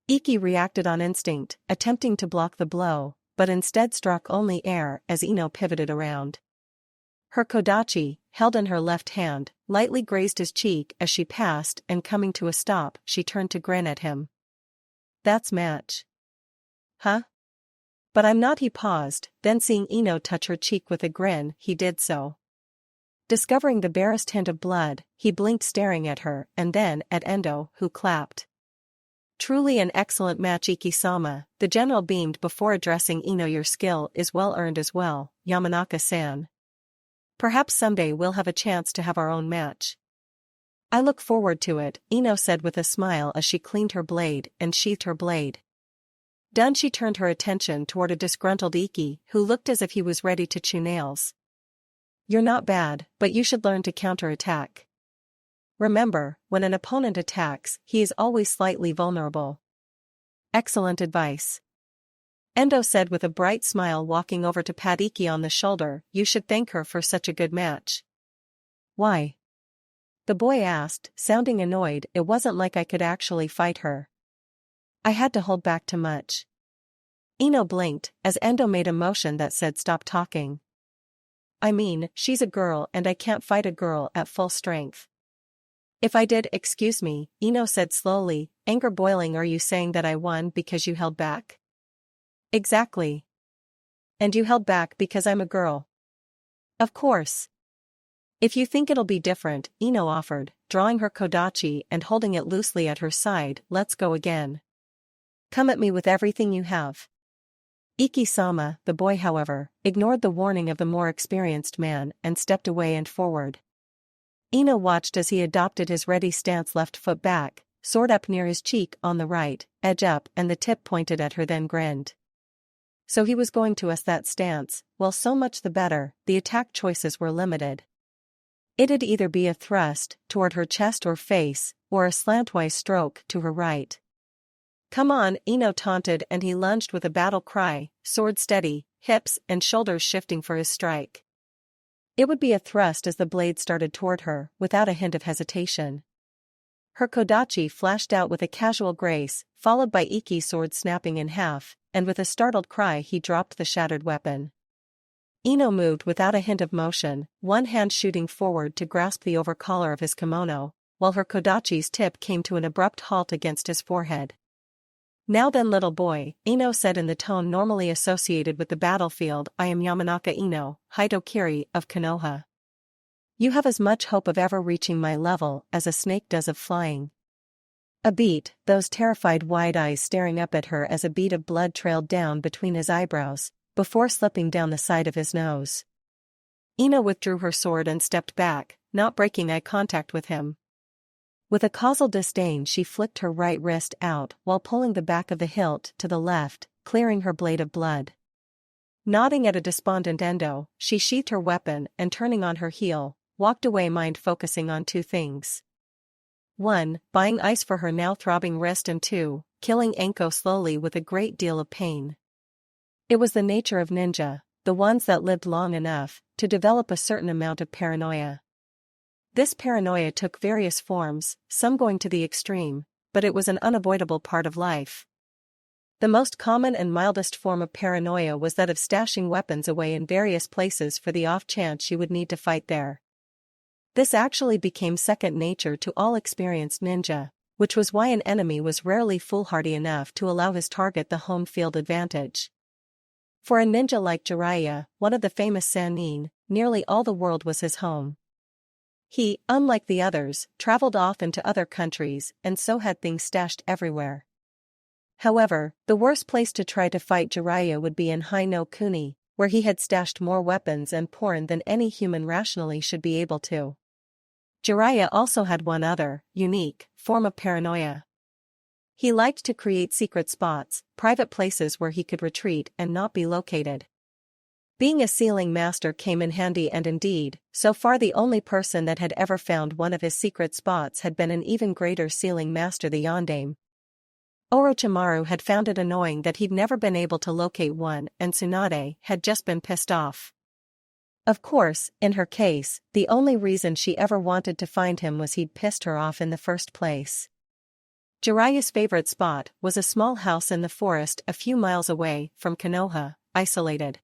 Iki reacted on instinct, attempting to block the blow, but instead struck only air as Ino pivoted around. Her kodachi, held in her left hand, lightly grazed his cheek as she passed, and coming to a stop, she turned to grin at him. "That's match." "Huh? But I'm not," he paused, then seeing Ino touch her cheek with a grin, he did so. Discovering the barest hint of blood, he blinked, staring at her, and then at Endo, who clapped. "Truly an excellent match, Iki-sama," the general beamed before addressing Ino. "Your skill is well earned as well, Yamanaka-san. Perhaps someday we'll have a chance to have our own match." "I look forward to it," Ino said with a smile as she cleaned her blade and sheathed her blade. Done, she turned her attention toward a disgruntled Iki who looked as if he was ready to chew nails. "You're not bad, but you should learn to counter-attack. Remember, when an opponent attacks, he is always slightly vulnerable." "Excellent advice," Endo said with a bright smile, walking over to pat Iki on the shoulder. "You should thank her for such a good match." "Why?" the boy asked, sounding annoyed. "It wasn't like I could actually fight her. I had to hold back too much." Ino blinked, as Endo made a motion that said stop talking. "I mean, she's a girl and I can't fight a girl at full strength." "If I did, excuse me," Ino said slowly, anger boiling. "Are you saying that I won because you held back?" "Exactly. And you held back because I'm a girl." "Of course." "If you think it'll be different," Ino offered, drawing her kodachi and holding it loosely at her side, "let's go again. Come at me with everything you have." Iki-sama, the boy, however, ignored the warning of the more experienced man and stepped away and forward. Ino watched as he adopted his ready stance, left foot back, sword up near his cheek on the right, edge up and the tip pointed at her, then grinned. So he was going to us that stance. Well, so much the better. The attack choices were limited. It'd either be a thrust toward her chest or face, or a slantwise stroke to her right. "Come on," Ino taunted, and he lunged with a battle cry, sword steady, hips and shoulders shifting for his strike. It would be a thrust as the blade started toward her, without a hint of hesitation. Her kodachi flashed out with a casual grace, followed by Iki's sword snapping in half, and with a startled cry he dropped the shattered weapon. Ino moved without a hint of motion, one hand shooting forward to grasp the over-collar of his kimono, while her kodachi's tip came to an abrupt halt against his forehead. "Now then, little boy," Ino said in the tone normally associated with the battlefield. "I am Yamanaka Ino, Hitokiri of Konoha. You have as much hope of ever reaching my level as a snake does of flying." A beat, those terrified wide eyes staring up at her as a bead of blood trailed down between his eyebrows, before slipping down the side of his nose. Ino withdrew her sword and stepped back, not breaking eye contact with him. With a causal disdain, she flicked her right wrist out while pulling the back of the hilt to the left, clearing her blade of blood. Nodding at a despondent Endo, she sheathed her weapon and, turning on her heel, walked away mind focusing on two things. 1. Buying ice for her now throbbing wrist, and 2. Killing Anko slowly with a great deal of pain. It was the nature of ninja, the ones that lived long enough, to develop a certain amount of paranoia. This paranoia took various forms, some going to the extreme, but it was an unavoidable part of life. The most common and mildest form of paranoia was that of stashing weapons away in various places for the off chance she would need to fight there. This actually became second nature to all experienced ninja, which was why an enemy was rarely foolhardy enough to allow his target the home field advantage. For a ninja like Jiraiya, one of the famous Sannin, nearly all the world was his home. He, unlike the others, traveled off into other countries and so had things stashed everywhere. However, the worst place to try to fight Jiraiya would be in Hai no Kuni, where he had stashed more weapons and porn than any human rationally should be able to. Jiraiya also had one other, unique, form of paranoia. He liked to create secret spots, private places where he could retreat and not be located. Being a sealing master came in handy, and indeed, so far the only person that had ever found one of his secret spots had been an even greater sealing master, the Yondaime. Orochimaru had found it annoying that he'd never been able to locate one, and Tsunade had just been pissed off. Of course, in her case, the only reason she ever wanted to find him was he'd pissed her off in the first place. Jiraiya's favorite spot was a small house in the forest a few miles away from Konoha, isolated.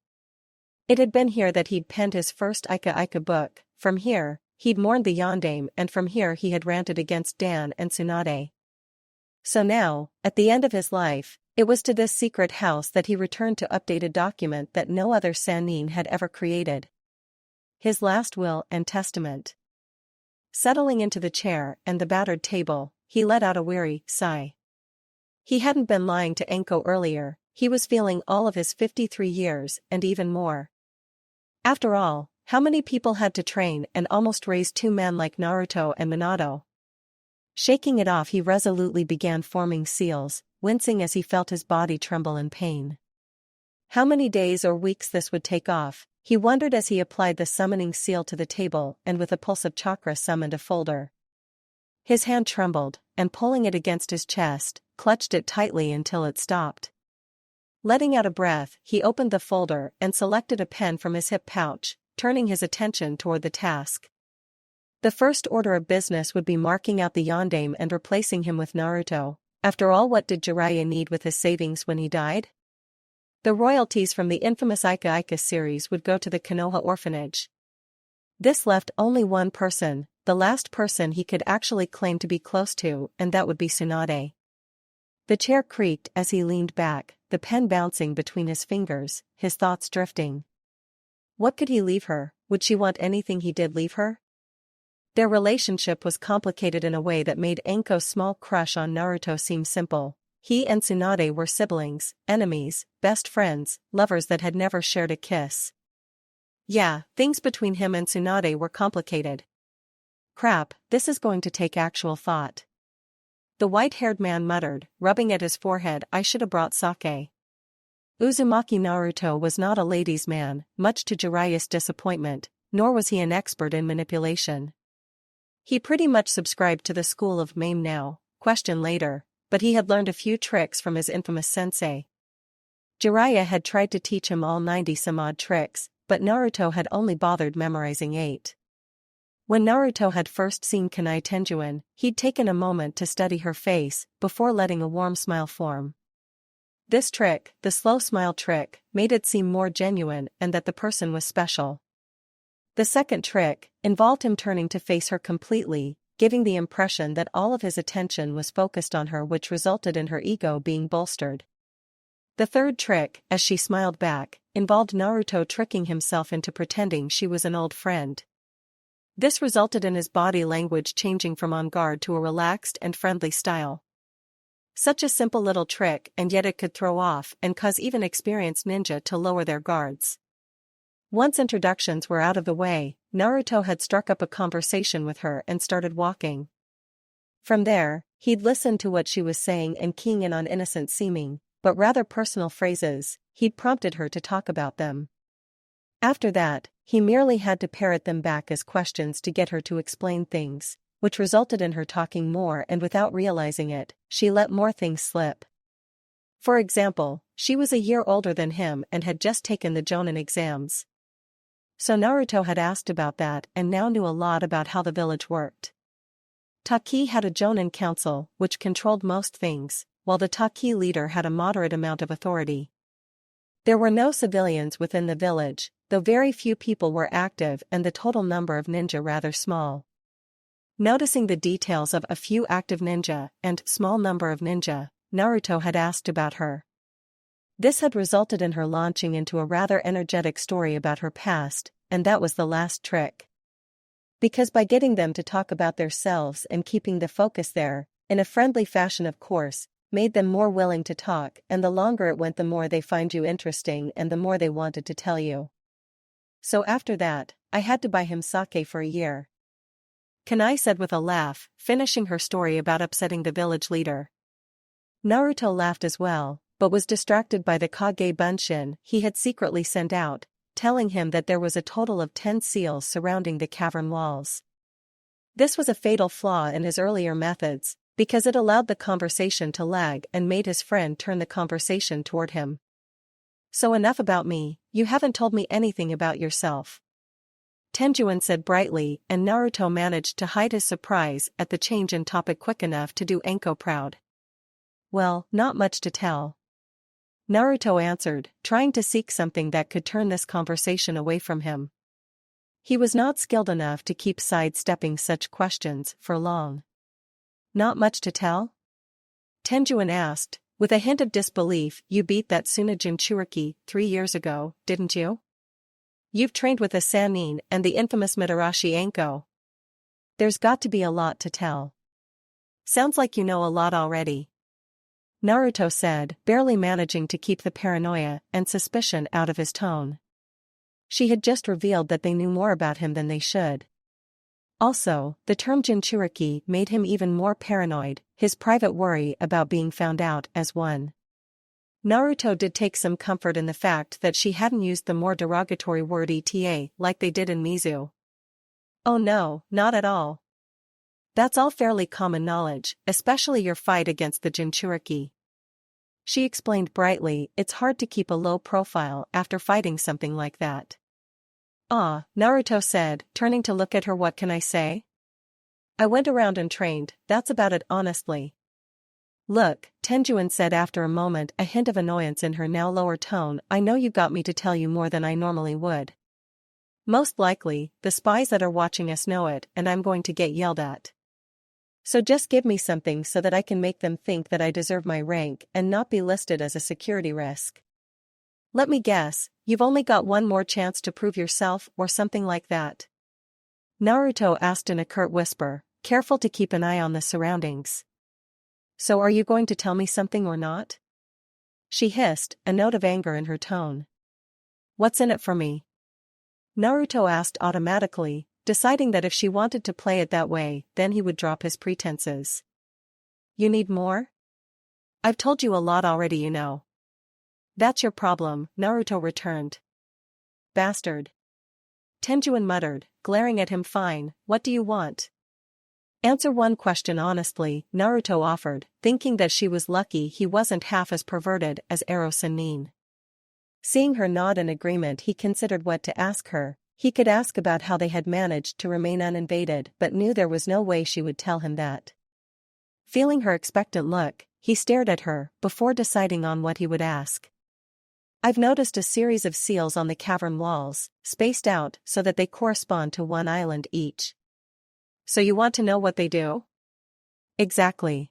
It had been here that he'd penned his first Ika book, from here, he'd mourned the Yondaime, and from here he had ranted against Dan and Tsunade. So now, at the end of his life, it was to this secret house that he returned to update a document that no other Sannin had ever created. His last will and testament. Settling into the chair and the battered table, he let out a weary sigh. He hadn't been lying to Anko earlier, he was feeling all of his 53 years and even more. After all, how many people had to train and almost raise two men like Naruto and Minato? Shaking it off, he resolutely began forming seals, wincing as he felt his body tremble in pain. How many days or weeks this would take off, he wondered as he applied the summoning seal to the table and with a pulse of chakra summoned a folder. His hand trembled, and pulling it against his chest, clutched it tightly until it stopped. Letting out a breath, he opened the folder and selected a pen from his hip pouch, turning his attention toward the task. The first order of business would be marking out the Yondaime and replacing him with Naruto. After all, what did Jiraiya need with his savings when he died? The royalties from the infamous Ika series would go to the Konoha orphanage. This left only one person, the last person he could actually claim to be close to, and that would be Tsunade. The chair creaked as he leaned back, the pen bouncing between his fingers, his thoughts drifting. What could he leave her? Would she want anything he did leave her? Their relationship was complicated in a way that made Anko's small crush on Naruto seem simple. He and Tsunade were siblings, enemies, best friends, lovers that had never shared a kiss. Yeah, things between him and Tsunade were complicated. Crap, this is going to take actual thought. The white-haired man muttered, rubbing at his forehead. I should have brought sake. Uzumaki Naruto was not a ladies' man, much to Jiraiya's disappointment, nor was he an expert in manipulation. He pretty much subscribed to the school of Mame now, question later, but he had learned a few tricks from his infamous sensei. Jiraiya had tried to teach him all 90-some-odd tricks, but Naruto had only bothered memorizing 8. When Naruto had first seen Kunai Tenjuin, he'd taken a moment to study her face, before letting a warm smile form. This trick, the slow smile trick, made it seem more genuine and that the person was special. The second trick involved him turning to face her completely, giving the impression that all of his attention was focused on her, which resulted in her ego being bolstered. The third trick, as she smiled back, involved Naruto tricking himself into pretending she was an old friend. This resulted in his body language changing from on guard to a relaxed and friendly style. Such a simple little trick, and yet it could throw off and cause even experienced ninja to lower their guards. Once introductions were out of the way, Naruto had struck up a conversation with her and started walking. From there, he'd listened to what she was saying and keying in on innocent-seeming, but rather personal phrases, he'd prompted her to talk about them. After that, he merely had to parrot them back as questions to get her to explain things, which resulted in her talking more, and without realizing it, she let more things slip. For example, she was a year older than him and had just taken the Jonin exams. So Naruto had asked about that and now knew a lot about how the village worked. Taki had a Jonin council, which controlled most things, while the Taki leader had a moderate amount of authority. There were no civilians within the village, though very few people were active and the total number of ninja rather small. Noticing the details of a few active ninja and small number of ninja, Naruto had asked about her. This had resulted in her launching into a rather energetic story about her past, and that was the last trick. Because by getting them to talk about themselves and keeping the focus there, in a friendly fashion of course, made them more willing to talk, and the longer it went the more they find you interesting and the more they wanted to tell you. So after that, I had to buy him sake for a year. Kanai said with a laugh, finishing her story about upsetting the village leader. Naruto laughed as well, but was distracted by the Kage Bunshin he had secretly sent out, telling him that there was a total of 10 seals surrounding the cavern walls. This was a fatal flaw in his earlier methods, because it allowed the conversation to lag and made his friend turn the conversation toward him. So enough about me, you haven't told me anything about yourself. Tenjuin said brightly, and Naruto managed to hide his surprise at the change in topic quick enough to do Anko proud. Well, not much to tell. Naruto answered, trying to seek something that could turn this conversation away from him. He was not skilled enough to keep sidestepping such questions for long. Not much to tell? Tenjuin asked, with a hint of disbelief. You beat that Tsunade Jinchuriki 3 years ago, didn't you? You've trained with a Sannin and the infamous Mitarashi Anko. There's got to be a lot to tell. Sounds like you know a lot already. Naruto said, barely managing to keep the paranoia and suspicion out of his tone. She had just revealed that they knew more about him than they should. Also, the term Jinchuriki made him even more paranoid, his private worry about being found out as one. Naruto did take some comfort in the fact that she hadn't used the more derogatory word eta like they did in Mizu. Oh no, not at all. That's all fairly common knowledge, especially your fight against the Jinchuriki. She explained brightly, it's hard to keep a low profile after fighting something like that. Ah, Naruto said, turning to look at her. What can I say? I went around and trained, that's about it honestly. Look, Tenjuin said after a moment, a hint of annoyance in her now lower tone, I know you got me to tell you more than I normally would. Most likely, the spies that are watching us know it and I'm going to get yelled at. So just give me something so that I can make them think that I deserve my rank and not be listed as a security risk. Let me guess, you've only got one more chance to prove yourself or something like that? Naruto asked in a curt whisper, careful to keep an eye on the surroundings. So are you going to tell me something or not? She hissed, a note of anger in her tone. What's in it for me? Naruto asked automatically, deciding that if she wanted to play it that way, then he would drop his pretenses. You need more? I've told you a lot already, you know. That's your problem, Naruto returned. Bastard. Tenjuin muttered, glaring at him. Fine, what do you want? Answer one question honestly, Naruto offered, thinking that she was lucky he wasn't half as perverted as Ero Sannin. Seeing her nod in agreement, he considered what to ask her. He could ask about how they had managed to remain uninvaded, but knew there was no way she would tell him that. Feeling her expectant look, he stared at her before deciding on what he would ask. I've noticed a series of seals on the cavern walls, spaced out so that they correspond to one island each. So you want to know what they do? Exactly.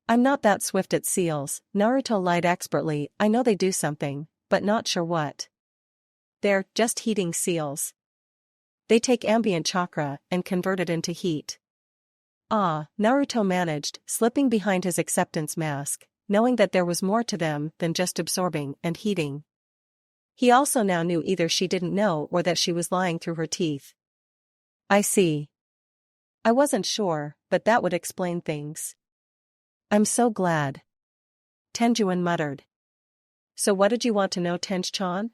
I'm not that swift at seals, Naruto lied expertly. I know they do something, but not sure what. They're just heating seals. They take ambient chakra and convert it into heat. Ah, Naruto managed, slipping behind his acceptance mask, knowing that there was more to them than just absorbing and heating. He also now knew either she didn't know or that she was lying through her teeth. I see. I wasn't sure, but that would explain things. I'm so glad. Tenjuin muttered. So what did you want to know, Tenj-chan?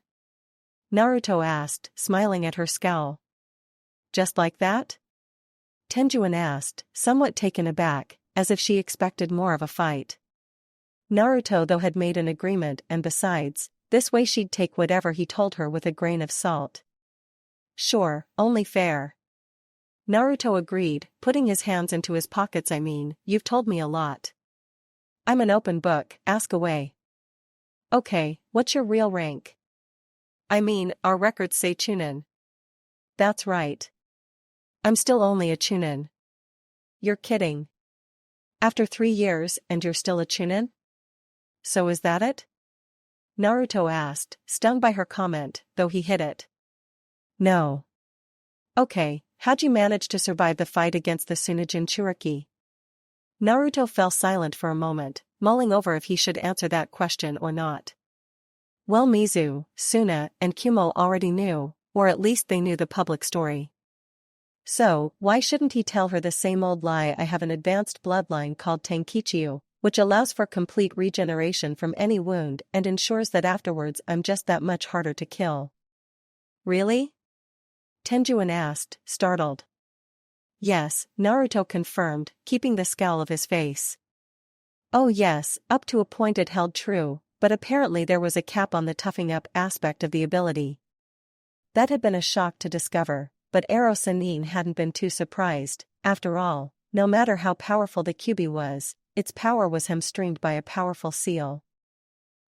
Naruto asked, smiling at her scowl. Just like that? Tenjin asked, somewhat taken aback, as if she expected more of a fight. Naruto though had made an agreement, and besides, this way she'd take whatever he told her with a grain of salt. Sure, only fair. Naruto agreed, putting his hands into his pockets. I mean, you've told me a lot. I'm an open book, ask away. Okay, what's your real rank? I mean, our records say chunin. That's right. I'm still only a chunin. You're kidding. After 3 years, and you're still a chunin? So is that it? Naruto asked, stung by her comment, though he hid it. No. Okay, how'd you manage to survive the fight against the Tsunade Jinchuriki? Naruto fell silent for a moment, mulling over if he should answer that question or not. Well, Mizu, Suna, and Kumo already knew, or at least they knew the public story. So, why shouldn't he tell her the same old lie? I have an advanced bloodline called Tenkichiu, which allows for complete regeneration from any wound and ensures that afterwards I'm just that much harder to kill. Really? Tenjin asked, startled. Yes, Naruto confirmed, keeping the scowl of his face. Oh yes, up to a point it held true, but apparently there was a cap on the toughing up aspect of the ability. That had been a shock to discover, but Ero-Sanin hadn't been too surprised. After all, no matter how powerful the Kyuubi was, its power was hamstringed by a powerful seal.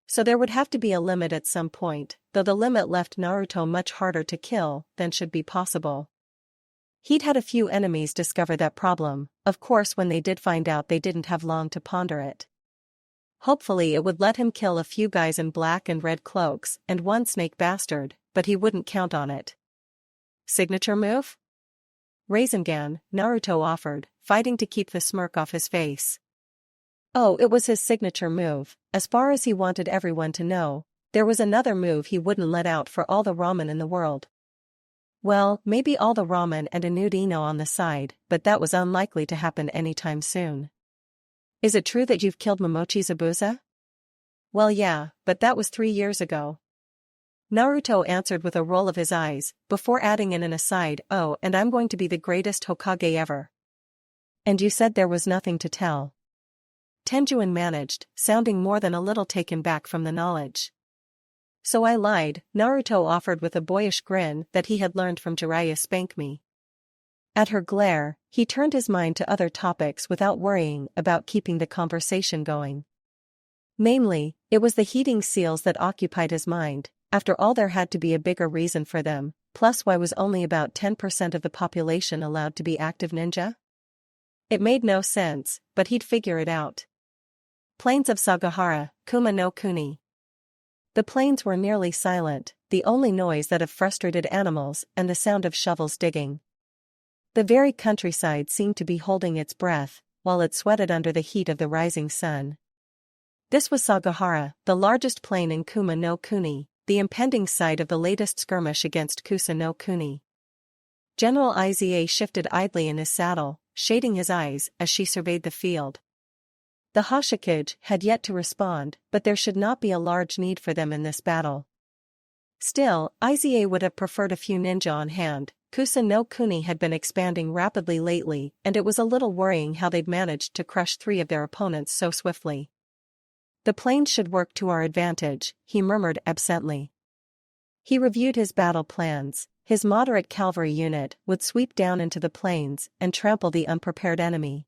So there would have to be a limit at some point, though the limit left Naruto much harder to kill than should be possible. He'd had a few enemies discover that problem, of course when they did find out they didn't have long to ponder it. Hopefully it would let him kill a few guys in black and red cloaks and one snake bastard, but he wouldn't count on it. Signature move? Rasengan, Naruto offered, fighting to keep the smirk off his face. Oh, it was his signature move. As far as he wanted everyone to know, there was another move he wouldn't let out for all the ramen in the world. Well, maybe all the ramen and a nude Ino on the side, but that was unlikely to happen anytime soon. Is it true that you've killed Momochi Zabuza? Well yeah, but that was 3 years ago. Naruto answered with a roll of his eyes, before adding in an aside, oh, and I'm going to be the greatest Hokage ever. And you said there was nothing to tell. Tenjin managed, sounding more than a little taken back from the knowledge. So I lied, Naruto offered with a boyish grin that he had learned from Jiraiya Spank Me. At her glare, he turned his mind to other topics without worrying about keeping the conversation going. Namely, it was the heating seals that occupied his mind. After all, there had to be a bigger reason for them, plus why was only about 10% of the population allowed to be active ninja? It made no sense, but he'd figure it out. Plains of Sagahara, Kuma no Kuni. The plains were nearly silent, the only noise that of frustrated animals and the sound of shovels digging. The very countryside seemed to be holding its breath, while it sweated under the heat of the rising sun. This was Sagahara, the largest plain in Kuma no Kuni, the impending site of the latest skirmish against Kusa no Kuni. General Iza shifted idly in his saddle, shading his eyes as she surveyed the field. The Hokage had yet to respond, but there should not be a large need for them in this battle. Still, Iza would have preferred a few ninja on hand. Kusa no Kuni had been expanding rapidly lately, and it was a little worrying how they'd managed to crush 3 of their opponents so swiftly. The plains should work to our advantage, he murmured absently. He reviewed his battle plans. His moderate cavalry unit would sweep down into the plains and trample the unprepared enemy.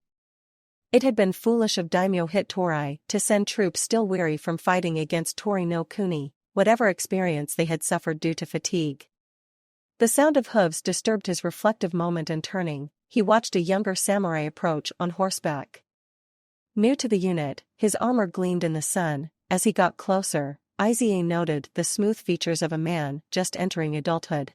It had been foolish of Daimyo Hitori to send troops still weary from fighting against Tori no Kuni, whatever experience they had suffered due to fatigue. The sound of hooves disturbed his reflective moment, and turning, he watched a younger samurai approach on horseback. New to the unit, his armor gleamed in the sun. As he got closer, Iza noted the smooth features of a man just entering adulthood.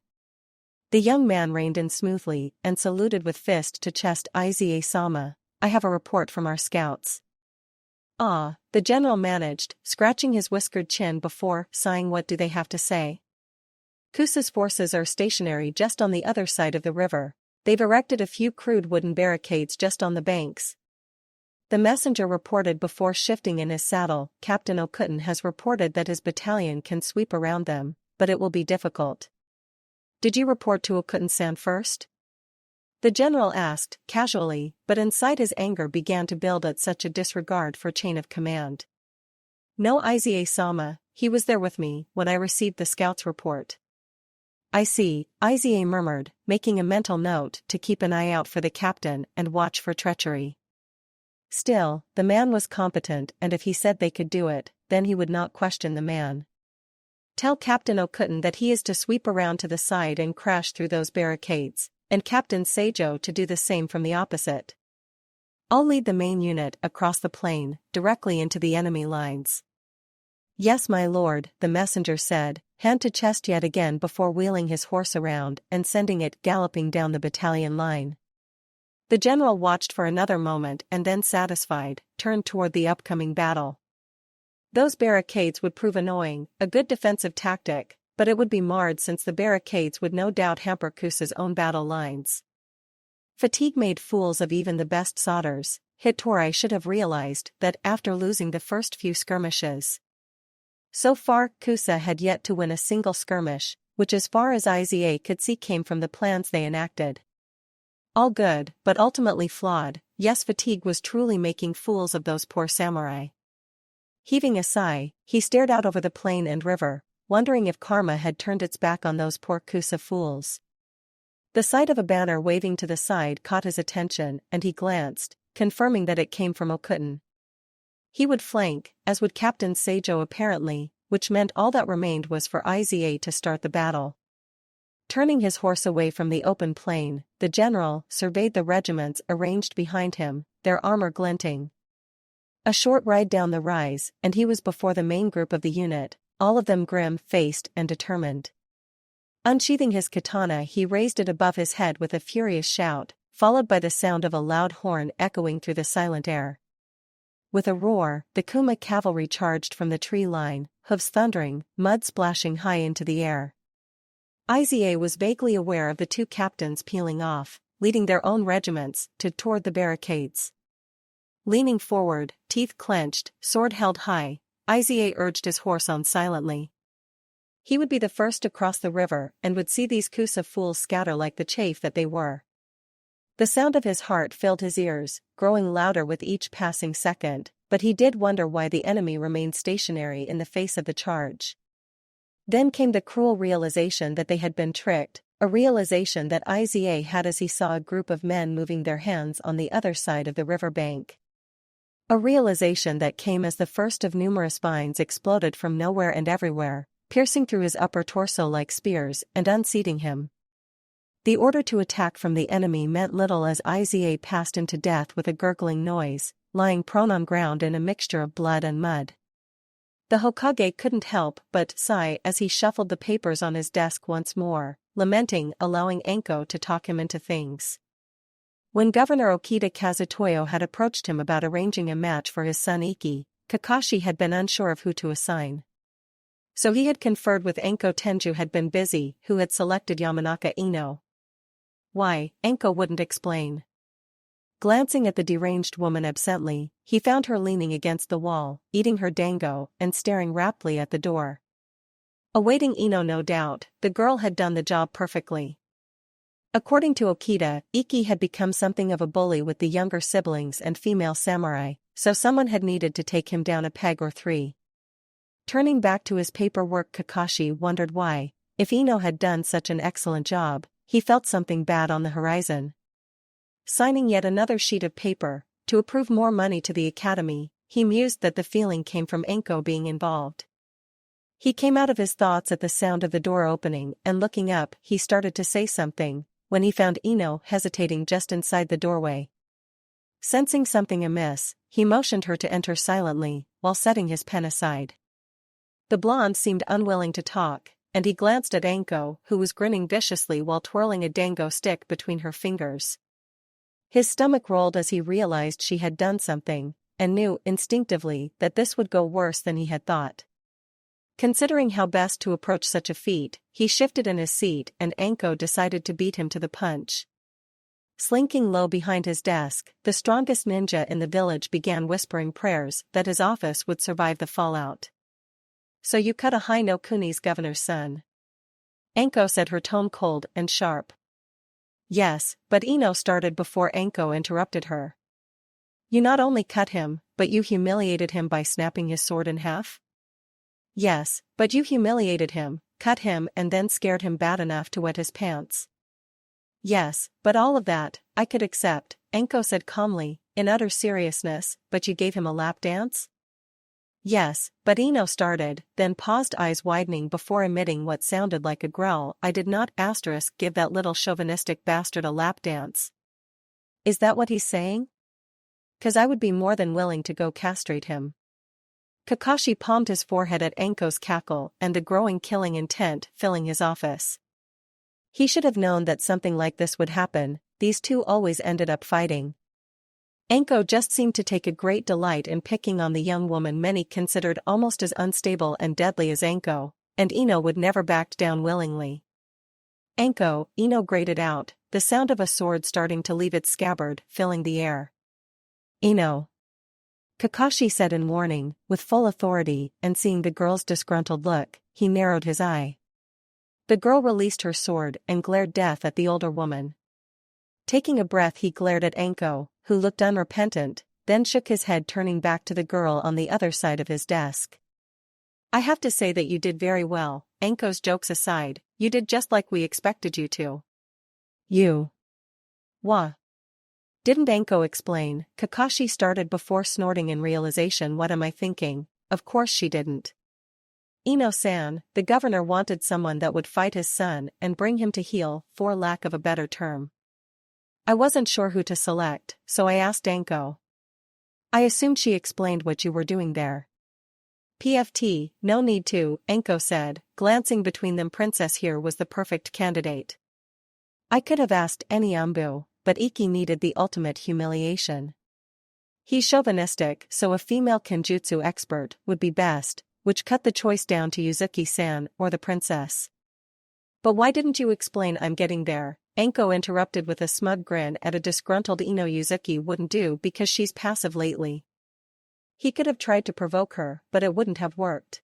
The young man reined in smoothly and saluted with fist to chest. Iza-sama, I have a report from our scouts. Ah, the general managed, scratching his whiskered chin before sighing. What do they have to say? Kusa's forces are stationary just on the other side of the river. They've erected a few crude wooden barricades just on the banks. The messenger reported before shifting in his saddle. Captain Okutan has reported that his battalion can sweep around them. but it will be difficult. Did you report to Okuten-san first? The general asked, casually, but inside his anger began to build at such a disregard for chain of command. No, Izie-sama, he was there with me when I received the scout's report. I see, Izie murmured, making a mental note to keep an eye out for the captain and watch for treachery. Still, the man was competent, and if he said they could do it, then he would not question the man. Tell Captain Okuten that he is to sweep around to the side and crash through those barricades, and Captain Seijo to do the same from the opposite. I'll lead the main unit across the plain, directly into the enemy lines. Yes, my lord, the messenger said, hand to chest yet again before wheeling his horse around and sending it galloping down the battalion line. The general watched for another moment and then, satisfied, turned toward the upcoming battle. Those barricades would prove annoying, a good defensive tactic, but it would be marred since the barricades would no doubt hamper Kusa's own battle lines. Fatigue made fools of even the best solders. Hitori should have realized that after losing the first few skirmishes. So far, Kusa had yet to win a single skirmish, which as far as Izie could see came from the plans they enacted. All good, but ultimately flawed. Yes, fatigue was truly making fools of those poor samurai. Heaving a sigh, he stared out over the plain and river, wondering if karma had turned its back on those poor Kusa fools. The sight of a banner waving to the side caught his attention, and he glanced, confirming that it came from Okuten. He would flank, as would Captain Seijo apparently, which meant all that remained was for Izie to start the battle. Turning his horse away from the open plain, the general surveyed the regiments arranged behind him, their armor glinting. A short ride down the rise, and he was before the main group of the unit, all of them grim-faced and determined. Unsheathing his katana, he raised it above his head with a furious shout, followed by the sound of a loud horn echoing through the silent air. With a roar, the Kuma cavalry charged from the tree line, hooves thundering, mud splashing high into the air. Izie was vaguely aware of the two captains peeling off, leading their own regiments toward the barricades. Leaning forward, teeth clenched, sword held high, Izie urged his horse on silently. He would be the first to cross the river and would see these Kusa fools scatter like the chaff that they were. The sound of his heart filled his ears, growing louder with each passing second, but he did wonder why the enemy remained stationary in the face of the charge. Then came the cruel realization that they had been tricked, a realization that Izie had as he saw a group of men moving their hands on the other side of the river bank. A realization that came as the first of numerous vines exploded from nowhere and everywhere, piercing through his upper torso like spears and unseating him. The order to attack from the enemy meant little as Izie passed into death with a gurgling noise, lying prone on ground in a mixture of blood and mud. The Hokage couldn't help but sigh as he shuffled the papers on his desk once more, lamenting allowing Anko to talk him into things. When Governor Okita Kazutoyo had approached him about arranging a match for his son Iki, Kakashi had been unsure of who to assign. So he had conferred with Anko. Tenju had been busy, who had selected Yamanaka Ino. Why, Anko wouldn't explain. Glancing at the deranged woman absently, he found her leaning against the wall, eating her dango and staring raptly at the door. Awaiting Ino, no doubt, the girl had done the job perfectly. According to Okita, Iki had become something of a bully with the younger siblings and female samurai, so someone had needed to take him down a peg or three. Turning back to his paperwork, Kakashi wondered why, if Ino had done such an excellent job, he felt something bad on the horizon. Signing yet another sheet of paper, to approve more money to the academy, he mused that the feeling came from Anko being involved. He came out of his thoughts at the sound of the door opening, and looking up, he started to say something, when he found Ino hesitating just inside the doorway. Sensing something amiss, he motioned her to enter silently, while setting his pen aside. The blonde seemed unwilling to talk, and he glanced at Anko, who was grinning viciously while twirling a dango stick between her fingers. His stomach rolled as he realized she had done something, and knew instinctively that this would go worse than he had thought. Considering how best to approach such a feat, he shifted in his seat and Anko decided to beat him to the punch. Slinking low behind his desk, the strongest ninja in the village began whispering prayers that his office would survive the fallout. So you cut a high no Kuni's governor's son. Anko said, her tone cold and sharp. Yes, but Ino started before Anko interrupted her. You not only cut him, but you humiliated him by snapping his sword in half? Yes, but you humiliated him, cut him and then scared him bad enough to wet his pants. Yes, but all of that, I could accept, Anko said calmly, in utter seriousness, but you gave him a lap dance? Yes, but Ino started, then paused, eyes widening before emitting what sounded like a growl. I did not give that little chauvinistic bastard a lap dance. Is that what he's saying? 'Cause I would be more than willing to go castrate him. Kakashi palmed his forehead at Anko's cackle and the growing killing intent filling his office. He should have known that something like this would happen. These two always ended up fighting. Anko just seemed to take a great delight in picking on the young woman many considered almost as unstable and deadly as Anko, and Ino would never back down willingly. Anko, Ino grated out, the sound of a sword starting to leave its scabbard filling the air. Ino, Kakashi said in warning, with full authority, and seeing the girl's disgruntled look, he narrowed his eye. The girl released her sword and glared death at the older woman. Taking a breath, he glared at Anko, who looked unrepentant, then shook his head, turning back to the girl on the other side of his desk. I have to say that you did very well, Anko's jokes aside, you did just like we expected you to. You. Wah. Didn't Anko explain? Kakashi started before snorting in realization. What am I thinking? Of course she didn't. Ino-san, the governor wanted someone that would fight his son and bring him to heel, for lack of a better term. I wasn't sure who to select, so I asked Anko. I assumed she explained what you were doing there. PFT, no need to, Anko said, glancing between them. Princess here was the perfect candidate. I could have asked any Ambu, but Iki needed the ultimate humiliation. He's chauvinistic, so a female kenjutsu expert would be best, which cut the choice down to Yuzuki-san or the princess. But why didn't you explain? I'm getting there, Anko interrupted with a smug grin at a disgruntled Ino. Yuzuki wouldn't do because she's passive lately. He could have tried to provoke her, but it wouldn't have worked.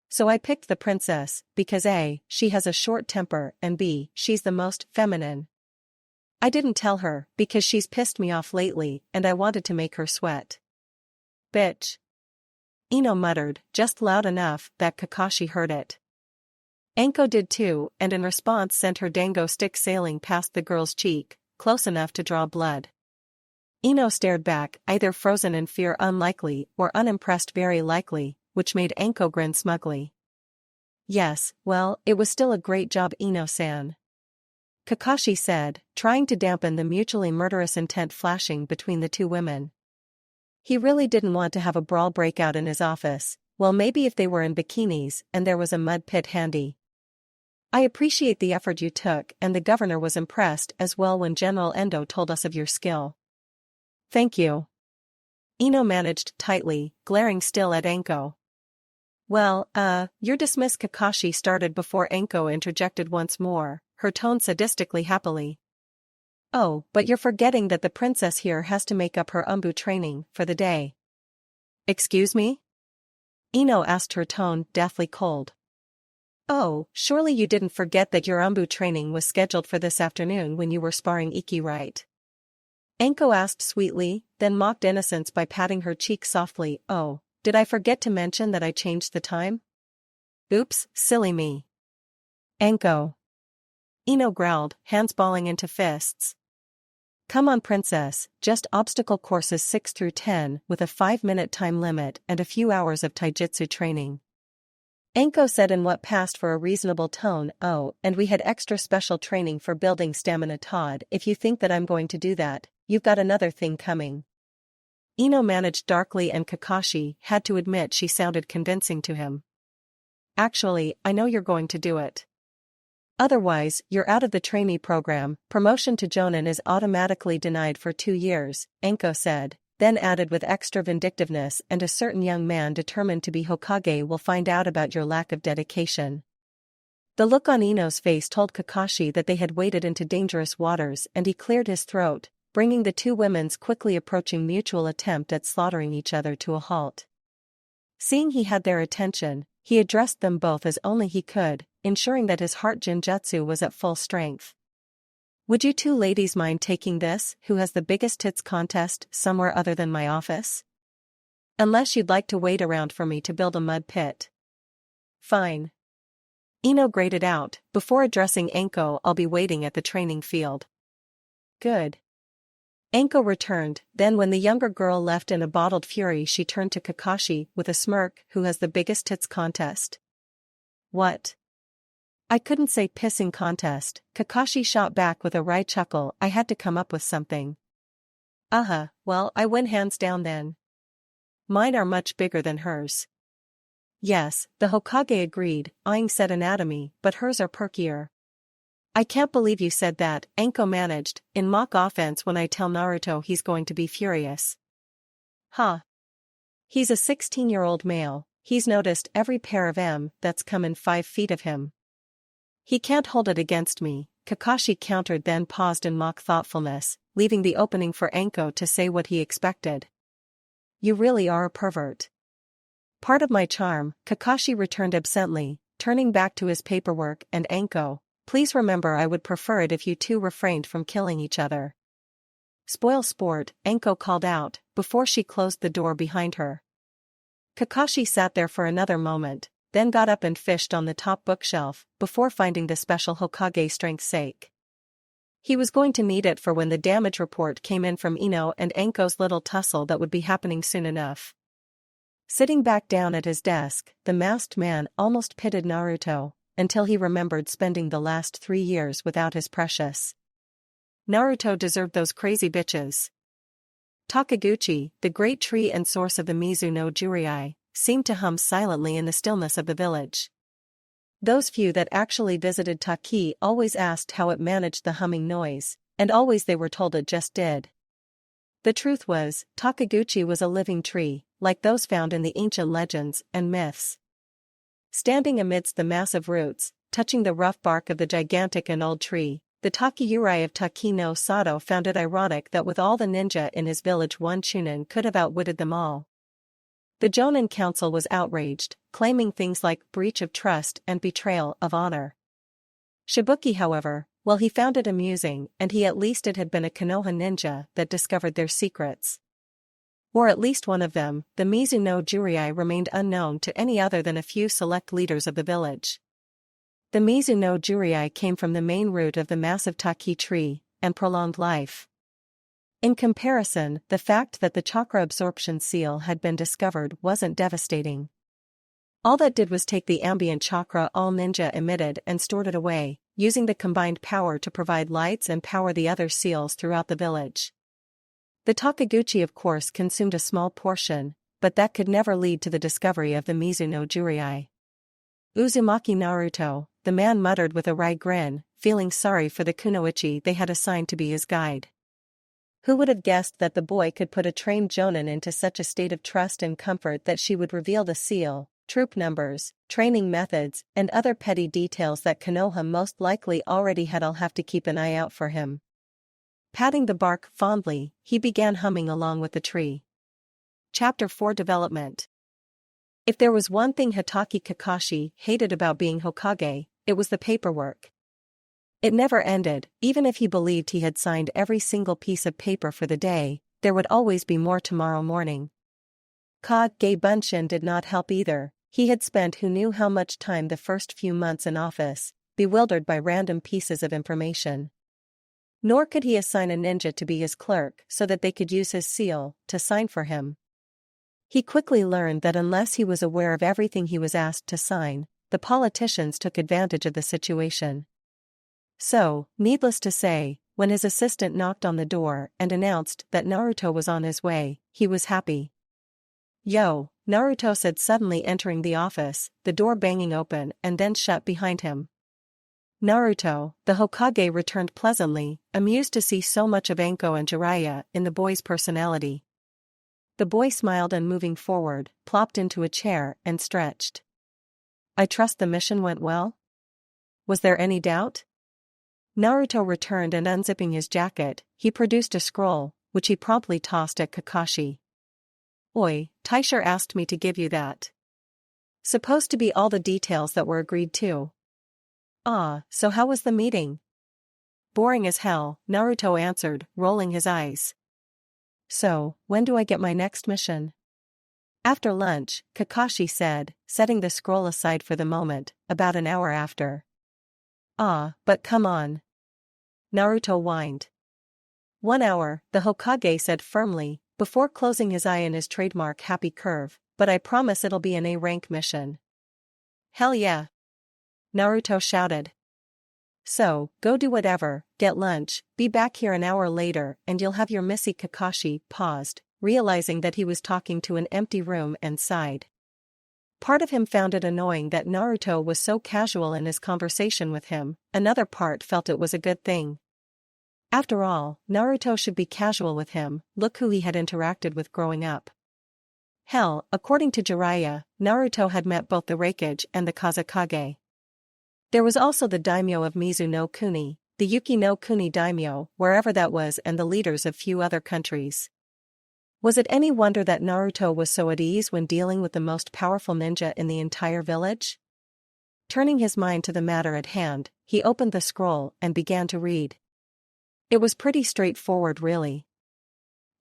So I picked the princess, because A, she has a short temper, and B, she's the most feminine. I didn't tell her, because she's pissed me off lately, and I wanted to make her sweat. Bitch. Ino muttered, just loud enough that Kakashi heard it. Anko did too, and in response sent her dango stick sailing past the girl's cheek, close enough to draw blood. Ino stared back, either frozen in fear, unlikely, or unimpressed, very likely, which made Anko grin smugly. Yes, well, it was still a great job, Ino-san. Kakashi said, trying to dampen the mutually murderous intent flashing between the two women. He really didn't want to have a brawl break out in his office, well, maybe if they were in bikinis and there was a mud pit handy. I appreciate the effort you took, and the governor was impressed as well when General Endo told us of your skill. Thank you. Ino managed tightly, glaring still at Anko. Well, you're dismissed, Kakashi started before Anko interjected once more, her tone sadistically happily. Oh, but you're forgetting that the princess here has to make up her umbu training for the day. Excuse me? Ino asked, her tone deathly cold. Oh, surely you didn't forget that your umbu training was scheduled for this afternoon when you were sparring Iki, right? Anko asked sweetly, then mocked innocence by patting her cheek softly. Oh, did I forget to mention that I changed the time? Oops, silly me. Anko. Ino growled, hands balling into fists. Come on, princess, just obstacle courses 6 through 10 with a 5-minute time limit and a few hours of taijutsu training. Anko said in what passed for a reasonable tone. Oh, and we had extra special training for building stamina. Todd, if you think that I'm going to do that, you've got another thing coming. Ino managed darkly, and Kakashi had to admit she sounded convincing to him. Actually, I know you're going to do it. Otherwise, you're out of the trainee program. Promotion to Jonin is automatically denied for 2 years, Anko said, then added with extra vindictiveness, and a certain young man determined to be Hokage will find out about your lack of dedication. The look on Ino's face told Kakashi that they had waded into dangerous waters, and he cleared his throat, bringing the two women's quickly approaching mutual attempt at slaughtering each other to a halt. Seeing he had their attention, he addressed them both as only he could, ensuring that his heart genjutsu was at full strength. Would you two ladies mind taking this, who has the biggest tits contest, somewhere other than my office? Unless you'd like to wait around for me to build a mud pit. Fine. Ino grated out, before addressing Anko, I'll be waiting at the training field. Good. Anko returned, then when the younger girl left in a bottled fury she turned to Kakashi with a smirk, who has the biggest tits contest. What? I couldn't say pissing contest, Kakashi shot back with a wry chuckle, I had to come up with something. Well, I win hands down then. Mine are much bigger than hers. Yes, the Hokage agreed, eyeing said anatomy, but hers are perkier. I can't believe you said that, Anko managed, in mock offense when I tell Naruto he's going to be furious. Huh. He's a 16-year-old male, he's noticed every pair of that's come in 5 feet of him. He can't hold it against me, Kakashi countered, then paused in mock thoughtfulness, leaving the opening for Anko to say what he expected. You really are a pervert. Part of my charm, Kakashi returned absently, turning back to his paperwork, and Anko, please remember I would prefer it if you two refrained from killing each other. Spoil sport, Anko called out, before she closed the door behind her. Kakashi sat there for another moment, then got up and fished on the top bookshelf, before finding the special Hokage strength's sake. He was going to need it for when the damage report came in from Ino and Anko's little tussle that would be happening soon enough. Sitting back down at his desk, the masked man almost pitied Naruto, until he remembered spending the last 3 years without his precious. Naruto deserved those crazy bitches. Takaguchi, the great tree and source of the Mizu no Juriai, seemed to hum silently in the stillness of the village. Those few that actually visited Taki always asked how it managed the humming noise, and always they were told it just did. The truth was, Takaguchi was a living tree, like those found in the ancient legends and myths. Standing amidst the massive roots, touching the rough bark of the gigantic and old tree, the Takiyurai of Taki no Sato found it ironic that with all the ninja in his village one Chunin could have outwitted them all. The Jonin Council was outraged, claiming things like breach of trust and betrayal of honor. Shibuki, however, well, he found it amusing, and at least it had been a Konoha ninja that discovered their secrets. Or at least one of them, the Mizu no Juriai remained unknown to any other than a few select leaders of the village. The Mizu no Juriai came from the main root of the massive Taki tree, and prolonged life. In comparison, the fact that the chakra absorption seal had been discovered wasn't devastating. All that did was take the ambient chakra all ninja emitted and stored it away, using the combined power to provide lights and power the other seals throughout the village. The Takaguchi of course consumed a small portion, but that could never lead to the discovery of the Mizu no Juriai. Uzumaki Naruto, the man muttered with a wry grin, feeling sorry for the kunoichi they had assigned to be his guide. Who would have guessed that the boy could put a trained jonin into such a state of trust and comfort that she would reveal the seal, troop numbers, training methods, and other petty details that Konoha most likely already had. I'll have to keep an eye out for him. Patting the bark fondly, he began humming along with the tree. Chapter 4 Development. If there was one thing Hitaki Kakashi hated about being Hokage, it was the paperwork. It never ended, even if he believed he had signed every single piece of paper for the day, there would always be more tomorrow morning. Kage Bunshin did not help either, he had spent who knew how much time the first few months in office, bewildered by random pieces of information. Nor could he assign a ninja to be his clerk so that they could use his seal to sign for him. He quickly learned that unless he was aware of everything he was asked to sign, the politicians took advantage of the situation. So, needless to say, when his assistant knocked on the door and announced that Naruto was on his way, he was happy. "Yo," Naruto said, suddenly entering the office, the door banging open and then shut behind him. Naruto, the Hokage, returned pleasantly, amused to see so much of Anko and Jiraiya in the boy's personality. The boy smiled and moving forward, plopped into a chair and stretched. "I trust the mission went well? Was there any doubt?" Naruto returned and unzipping his jacket, he produced a scroll, which he promptly tossed at Kakashi. "Oi, Taisher asked me to give you that." Supposed to be all the details that were agreed to. Ah, so how was the meeting? Boring as hell, Naruto answered, rolling his eyes. So, when do I get my next mission? After lunch, Kakashi said, setting the scroll aside for the moment, about an hour after. Ah, but come on. Naruto whined. 1 hour, the Hokage said firmly, before closing his eye in his trademark happy curve, but I promise it'll be an A-rank mission. Hell yeah. Naruto shouted. So, go do whatever, get lunch, be back here an hour later and you'll have your Missy. Kakashi paused, realizing that he was talking to an empty room and sighed. Part of him found it annoying that Naruto was so casual in his conversation with him, another part felt it was a good thing. After all, Naruto should be casual with him, look who he had interacted with growing up. Hell, according to Jiraiya, Naruto had met both the Raikage and the Kazekage. There was also the daimyo of Mizu no Kuni, the Yuki no Kuni daimyo, wherever that was, and the leaders of few other countries. Was it any wonder that Naruto was so at ease when dealing with the most powerful ninja in the entire village? Turning his mind to the matter at hand, he opened the scroll and began to read. It was pretty straightforward really.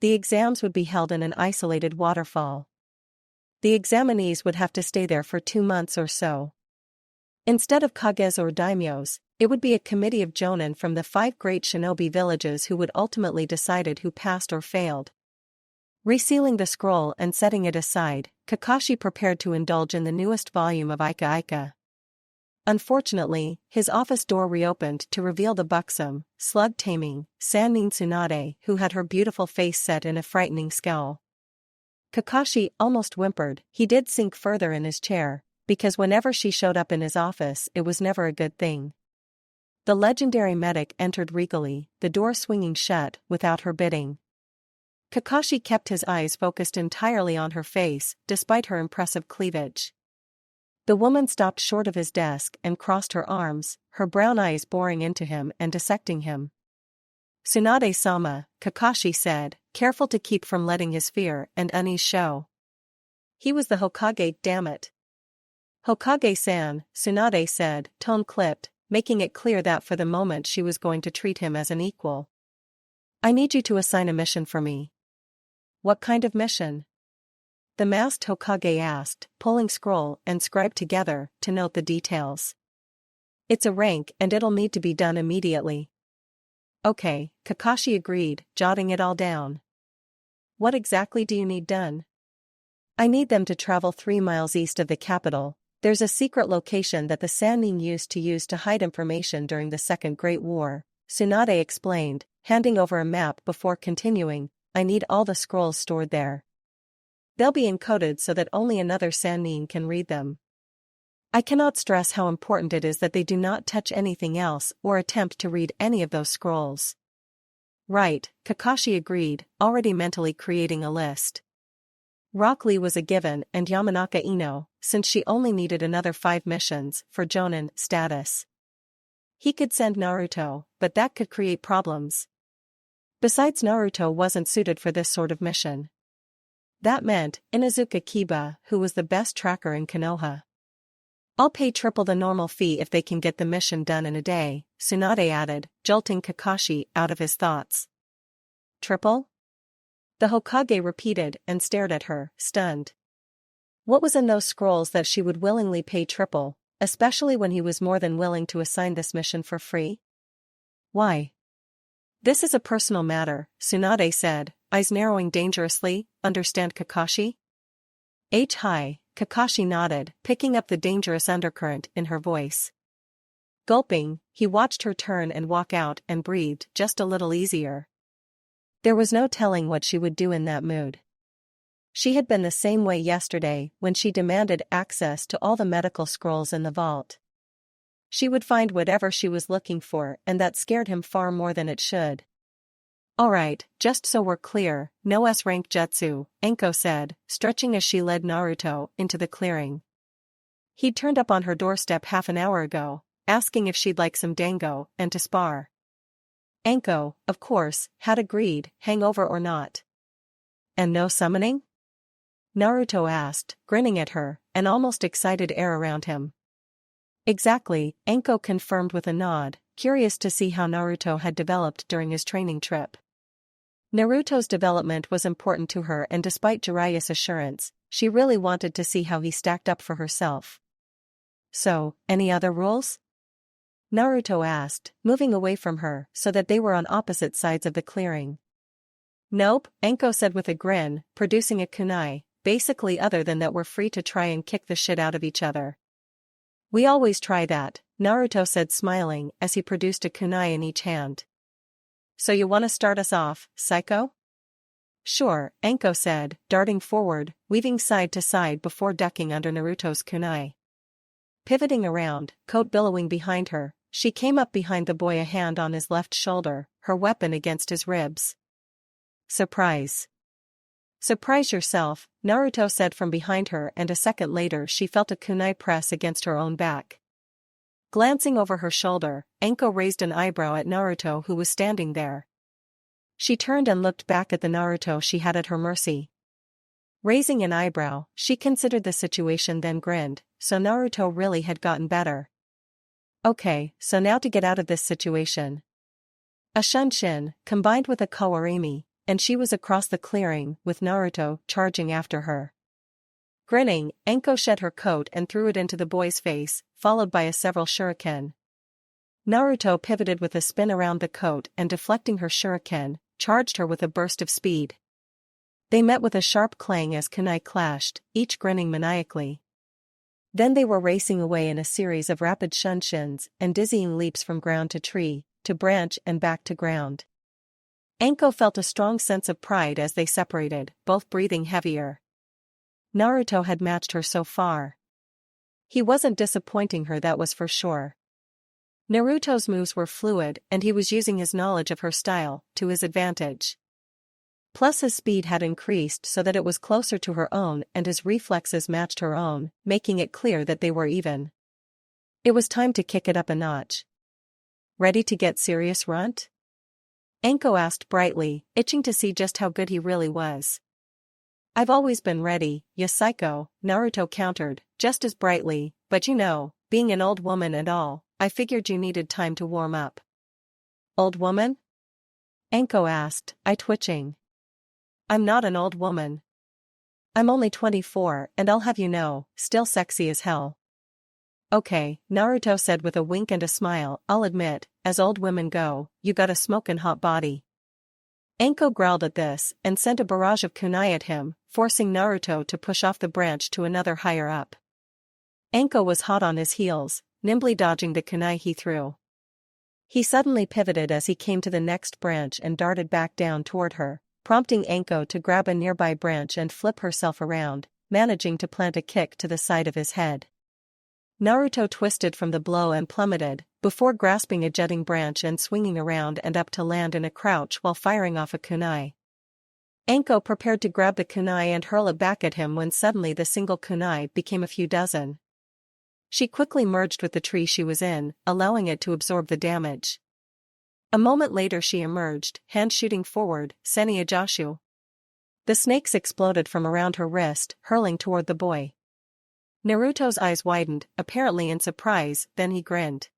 The exams would be held in an isolated waterfall. The examinees would have to stay there for 2 months or so. Instead of kages or daimyos, it would be a committee of jonin from the 5 great shinobi villages who would ultimately decide who passed or failed. Resealing the scroll and setting it aside, Kakashi prepared to indulge in the newest volume of Ika Ika. Unfortunately, his office door reopened to reveal the buxom, slug-taming, Sannin Tsunade, who had her beautiful face set in a frightening scowl. Kakashi almost whimpered. He did sink further in his chair, because whenever she showed up in his office it was never a good thing. The legendary medic entered regally, the door swinging shut, without her bidding. Kakashi kept his eyes focused entirely on her face, despite her impressive cleavage. The woman stopped short of his desk and crossed her arms, her brown eyes boring into him and dissecting him. Tsunade-sama, Kakashi said, careful to keep from letting his fear and unease show. He was the Hokage, damn it. Hokage-san, Tsunade said, tone clipped, making it clear that for the moment she was going to treat him as an equal. I need you to assign a mission for me. What kind of mission? The masked Hokage asked, pulling scroll and scribe together to note the details. It's a rank and it'll need to be done immediately. Okay, Kakashi agreed, jotting it all down. What exactly do you need done? I need them to travel 3 miles east of the capital. There's a secret location that the Sannin used to hide information during the Second Great War, Tsunade explained, handing over a map before continuing, I need all the scrolls stored there. They'll be encoded so that only another Sannin can read them. I cannot stress how important it is that they do not touch anything else or attempt to read any of those scrolls. Right, Kakashi agreed, already mentally creating a list. Rock Lee was a given and Yamanaka Ino, since she only needed another 5 missions for Jonin status. He could send Naruto, but that could create problems. Besides, Naruto wasn't suited for this sort of mission. That meant Inuzuka Kiba, who was the best tracker in Konoha. I'll pay triple the normal fee if they can get the mission done in a day, Tsunade added, jolting Kakashi out of his thoughts. Triple? The Hokage repeated and stared at her, stunned. What was in those scrolls that she would willingly pay triple, especially when he was more than willing to assign this mission for free? Why? This is a personal matter, Tsunade said, eyes narrowing dangerously. Understand, Kakashi? Hi, Kakashi nodded, picking up the dangerous undercurrent in her voice. Gulping, he watched her turn and walk out and breathed just a little easier. There was no telling what she would do in that mood. She had been the same way yesterday when she demanded access to all the medical scrolls in the vault. She would find whatever she was looking for, and that scared him far more than it should. Alright, just so we're clear, no S-rank jutsu, Anko said, stretching as she led Naruto into the clearing. He'd turned up on her doorstep half an hour ago, asking if she'd like some dango and to spar. Anko, of course, had agreed, hangover or not. And no summoning? Naruto asked, grinning at her, an almost excited air around him. Exactly, Anko confirmed with a nod, curious to see how Naruto had developed during his training trip. Naruto's development was important to her, and despite Jiraiya's assurance, she really wanted to see how he stacked up for herself. So, any other rules? Naruto asked, moving away from her so that they were on opposite sides of the clearing. Nope, Anko said with a grin, producing a kunai, basically other than that we're free to try and kick the shit out of each other. We always try that, Naruto said smiling as he produced a kunai in each hand. So you want to start us off, Psycho? Sure, Anko said, darting forward, weaving side to side before ducking under Naruto's kunai. Pivoting around, coat billowing behind her, she came up behind the boy, a hand on his left shoulder, her weapon against his ribs. Surprise. Surprise yourself, Naruto said from behind her, and a second later she felt a kunai press against her own back. Glancing over her shoulder, Anko raised an eyebrow at Naruto, who was standing there. She turned and looked back at the Naruto she had at her mercy. Raising an eyebrow, she considered the situation, then grinned, so Naruto really had gotten better. Okay, so now to get out of this situation. A shunshin, combined with a kawarimi, and she was across the clearing, with Naruto charging after her. Grinning, Anko shed her coat and threw it into the boy's face, followed by several shuriken. Naruto pivoted with a spin around the coat and, deflecting her shuriken, charged her with a burst of speed. They met with a sharp clang as kunai clashed, each grinning maniacally. Then they were racing away in a series of rapid shunshins and dizzying leaps from ground to tree, to branch and back to ground. Anko felt a strong sense of pride as they separated, both breathing heavier. Naruto had matched her so far. He wasn't disappointing her, that was for sure. Naruto's moves were fluid, and he was using his knowledge of her style to his advantage. Plus his speed had increased so that it was closer to her own, and his reflexes matched her own, making it clear that they were even. It was time to kick it up a notch. Ready to get serious, Runt? Anko asked brightly, itching to see just how good he really was. I've always been ready, ya psycho, Naruto countered, just as brightly, but you know, being an old woman and all, I figured you needed time to warm up. Old woman? Anko asked, eye twitching. I'm not an old woman. I'm only 24, and I'll have you know, still sexy as hell. Okay, Naruto said with a wink and a smile, I'll admit, as old women go, you got a smokin' hot body. Anko growled at this, and sent a barrage of kunai at him, forcing Naruto to push off the branch to another higher up. Anko was hot on his heels, nimbly dodging the kunai he threw. He suddenly pivoted as he came to the next branch and darted back down toward her, prompting Anko to grab a nearby branch and flip herself around, managing to plant a kick to the side of his head. Naruto twisted from the blow and plummeted, before grasping a jutting branch and swinging around and up to land in a crouch while firing off a kunai. Anko prepared to grab the kunai and hurl it back at him when suddenly the single kunai became a few dozen. She quickly merged with the tree she was in, allowing it to absorb the damage. A moment later she emerged, hand shooting forward, Seni Ajashu. The snakes exploded from around her wrist, hurling toward the boy. Naruto's eyes widened, apparently in surprise, then he grinned.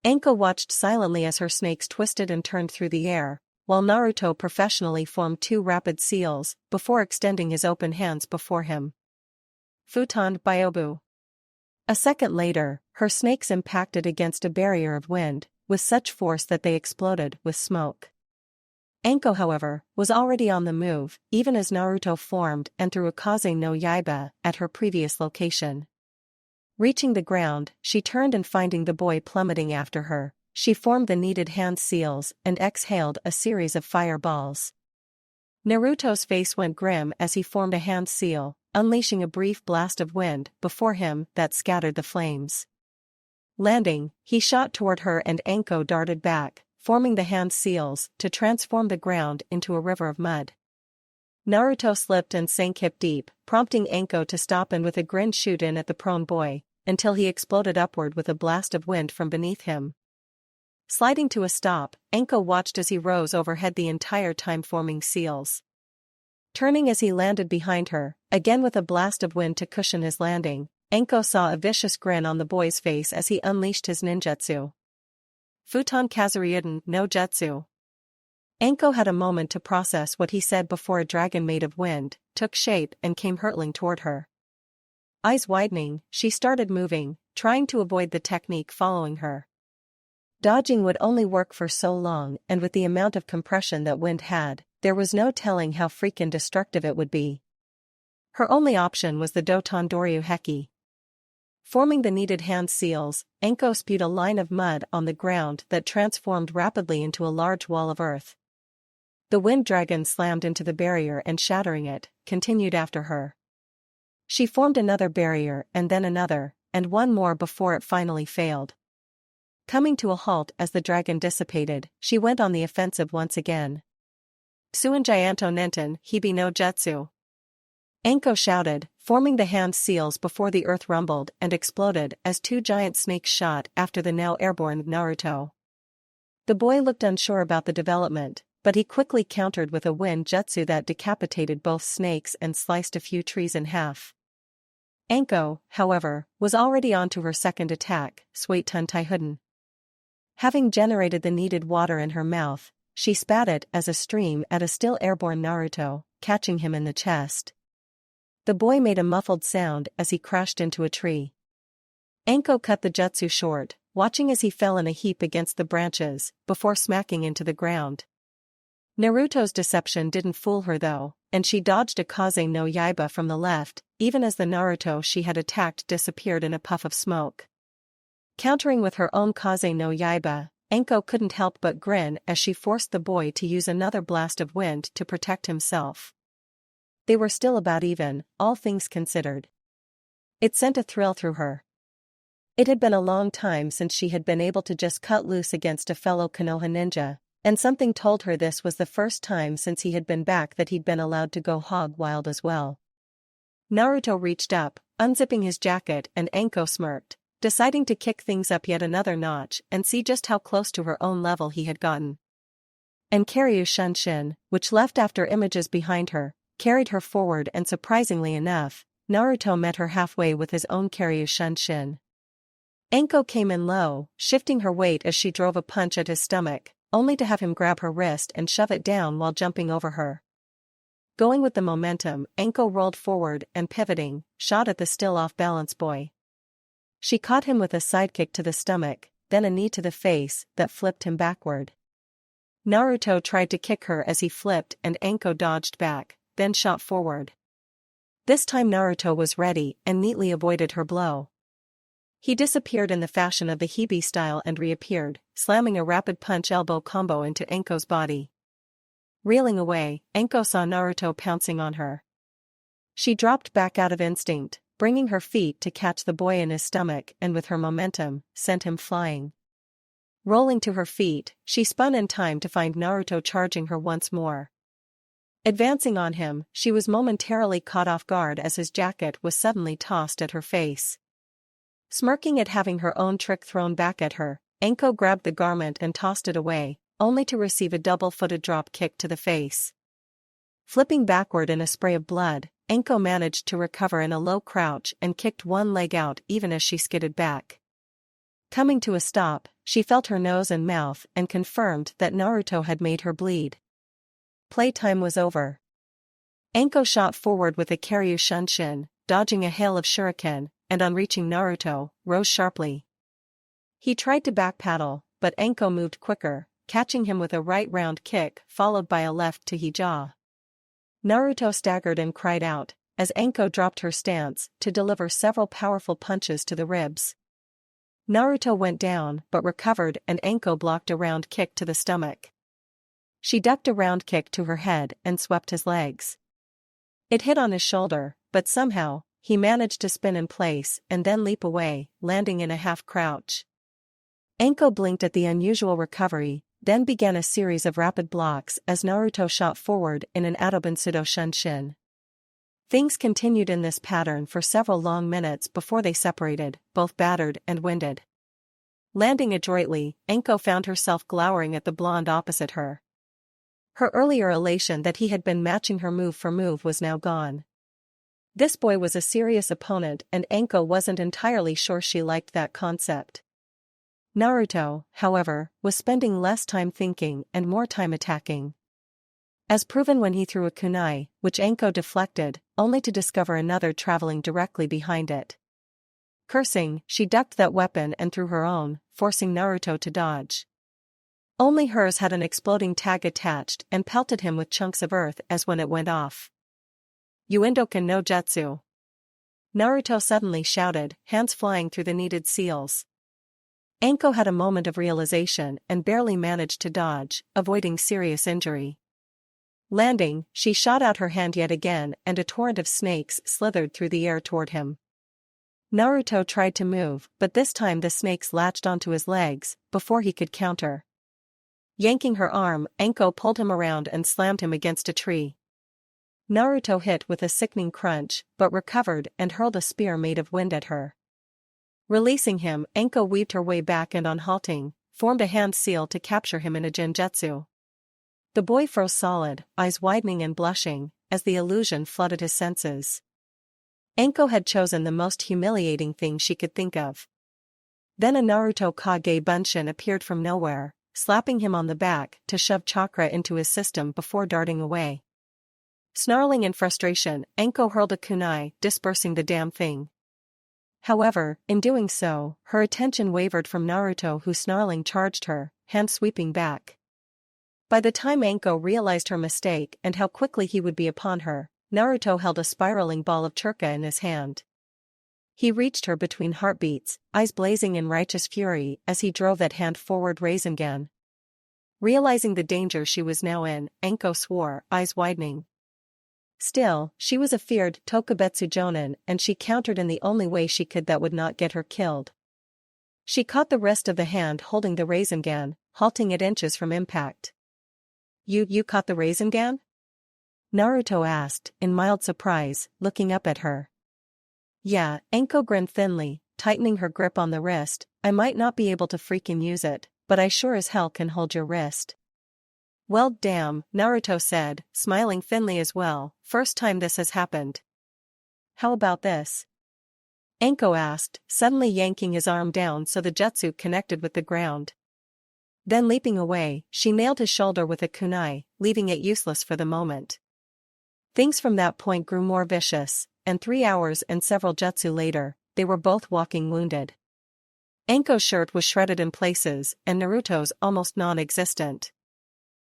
Anko watched silently as her snakes twisted and turned through the air, while Naruto professionally formed two rapid seals, before extending his open hands before him. Futon Byobu. A second later, her snakes impacted against a barrier of wind, with such force that they exploded with smoke. Anko, however, was already on the move, even as Naruto formed and threw a Kaze no Yaiba at her previous location. Reaching the ground, she turned and finding the boy plummeting after her, she formed the needed hand seals and exhaled a series of fireballs. Naruto's face went grim as he formed a hand seal, unleashing a brief blast of wind before him that scattered the flames. Landing, he shot toward her and Anko darted back, forming the hand seals to transform the ground into a river of mud. Naruto slipped and sank hip deep, prompting Anko to stop and with a grin shoot in at the prone boy, until he exploded upward with a blast of wind from beneath him. Sliding to a stop, Anko watched as he rose overhead the entire time forming seals. Turning as he landed behind her, again with a blast of wind to cushion his landing, Anko saw a vicious grin on the boy's face as he unleashed his ninjutsu. Futon Kazuryuden no Jutsu. Anko had a moment to process what he said before a dragon made of wind took shape and came hurtling toward her. Eyes widening, she started moving, trying to avoid the technique following her. Dodging would only work for so long, and with the amount of compression that wind had, there was no telling how freaking destructive it would be. Her only option was the Doton Doryu Heki. Forming the needed hand seals, Anko spewed a line of mud on the ground that transformed rapidly into a large wall of earth. The wind dragon slammed into the barrier and, shattering it, continued after her. She formed another barrier and then another, and one more before it finally failed. Coming to a halt as the dragon dissipated, she went on the offensive once again. Suinjayanto Nenten Hibi no Jutsu. Anko shouted, forming the hand seals before the earth rumbled and exploded as two giant snakes shot after the now airborne Naruto. The boy looked unsure about the development, but he quickly countered with a wind jutsu that decapitated both snakes and sliced a few trees in half. Anko, however, was already on to her second attack, Suitun Taihuden. Having generated the needed water in her mouth, she spat it as a stream at a still airborne Naruto, catching him in the chest. The boy made a muffled sound as he crashed into a tree. Anko cut the jutsu short, watching as he fell in a heap against the branches, before smacking into the ground. Naruto's deception didn't fool her though, and she dodged a Kaze no Yaiba from the left, even as the Naruto she had attacked disappeared in a puff of smoke. Countering with her own Kaze no Yaiba, Anko couldn't help but grin as she forced the boy to use another blast of wind to protect himself. They were still about even, all things considered. It sent a thrill through her. It had been a long time since she had been able to just cut loose against a fellow Konoha ninja, and something told her this was the first time since he had been back that he'd been allowed to go hog wild as well. Naruto reached up, unzipping his jacket, and Anko smirked, deciding to kick things up yet another notch and see just how close to her own level he had gotten. And Karyu Shunshin, which left after images behind her, carried her forward, and surprisingly enough, Naruto met her halfway with his own Karyu Shunshin. Anko came in low, shifting her weight as she drove a punch at his stomach, only to have him grab her wrist and shove it down while jumping over her. Going with the momentum, Anko rolled forward and, pivoting, shot at the still off-balance boy. She caught him with a sidekick to the stomach, then a knee to the face that flipped him backward. Naruto tried to kick her as he flipped, and Anko dodged back, then shot forward. This time Naruto was ready and neatly avoided her blow. He disappeared in the fashion of the Hibi style and reappeared, slamming a rapid punch elbow combo into Anko's body. Reeling away, Anko saw Naruto pouncing on her. She dropped back out of instinct, bringing her feet to catch the boy in his stomach, and with her momentum, sent him flying. Rolling to her feet, she spun in time to find Naruto charging her once more. Advancing on him, she was momentarily caught off guard as his jacket was suddenly tossed at her face. Smirking at having her own trick thrown back at her, Anko grabbed the garment and tossed it away, only to receive a double-footed drop kick to the face. Flipping backward in a spray of blood, Anko managed to recover in a low crouch and kicked one leg out even as she skidded back. Coming to a stop, she felt her nose and mouth and confirmed that Naruto had made her bleed. Playtime was over. Anko shot forward with a Karyu Shunshin, dodging a hail of shuriken, and on reaching Naruto, rose sharply. He tried to backpedal, but Anko moved quicker, catching him with a right round kick followed by a left to his jaw. Naruto staggered and cried out, as Anko dropped her stance to deliver several powerful punches to the ribs. Naruto went down but recovered, and Anko blocked a round kick to the stomach. She ducked a round kick to her head and swept his legs. It hit on his shoulder, but somehow, he managed to spin in place and then leap away, landing in a half-crouch. Anko blinked at the unusual recovery, then began a series of rapid blocks as Naruto shot forward in an Adobensudo Shunshin. Things continued in this pattern for several long minutes before they separated, both battered and winded. Landing adroitly, Anko found herself glowering at the blonde opposite her. Her earlier elation that he had been matching her move for move was now gone. This boy was a serious opponent and Anko wasn't entirely sure she liked that concept. Naruto, however, was spending less time thinking and more time attacking. As proven when he threw a kunai, which Anko deflected, only to discover another traveling directly behind it. Cursing, she ducked that weapon and threw her own, forcing Naruto to dodge. Only hers had an exploding tag attached and pelted him with chunks of earth as when it went off. Uendoken no Jutsu. Naruto suddenly shouted, hands flying through the needed seals. Anko had a moment of realization and barely managed to dodge, avoiding serious injury. Landing, she shot out her hand yet again and a torrent of snakes slithered through the air toward him. Naruto tried to move, but this time the snakes latched onto his legs, before he could counter. Yanking her arm, Anko pulled him around and slammed him against a tree. Naruto hit with a sickening crunch, but recovered and hurled a spear made of wind at her. Releasing him, Anko weaved her way back and on halting, formed a hand seal to capture him in a genjutsu. The boy froze solid, eyes widening and blushing, as the illusion flooded his senses. Anko had chosen the most humiliating thing she could think of. Then a Naruto Kage Bunshin appeared from nowhere, slapping him on the back to shove chakra into his system before darting away. Snarling in frustration, Anko hurled a kunai, dispersing the damn thing. However, in doing so, her attention wavered from Naruto who snarling charged her, hand sweeping back. By the time Anko realized her mistake and how quickly he would be upon her, Naruto held a spiraling ball of churka in his hand. He reached her between heartbeats, eyes blazing in righteous fury as he drove that hand forward Rasengan. Realizing the danger she was now in, Anko swore, eyes widening. Still, she was a feared Tokubetsu Jonin and she countered in the only way she could that would not get her killed. She caught the wrist of the hand holding the Rasengan, halting it inches from impact. You caught the Rasengan? Naruto asked, in mild surprise, looking up at her. Yeah, Anko grinned thinly, tightening her grip on the wrist. I might not be able to freaking use it, but I sure as hell can hold your wrist. Well damn, Naruto said, smiling thinly as well, first time this has happened. How about this? Anko asked, suddenly yanking his arm down so the jutsu connected with the ground. Then leaping away, she nailed his shoulder with a kunai, leaving it useless for the moment. Things from that point grew more vicious, and 3 hours and several jutsu later, they were both walking wounded. Anko's shirt was shredded in places, and Naruto's almost non-existent.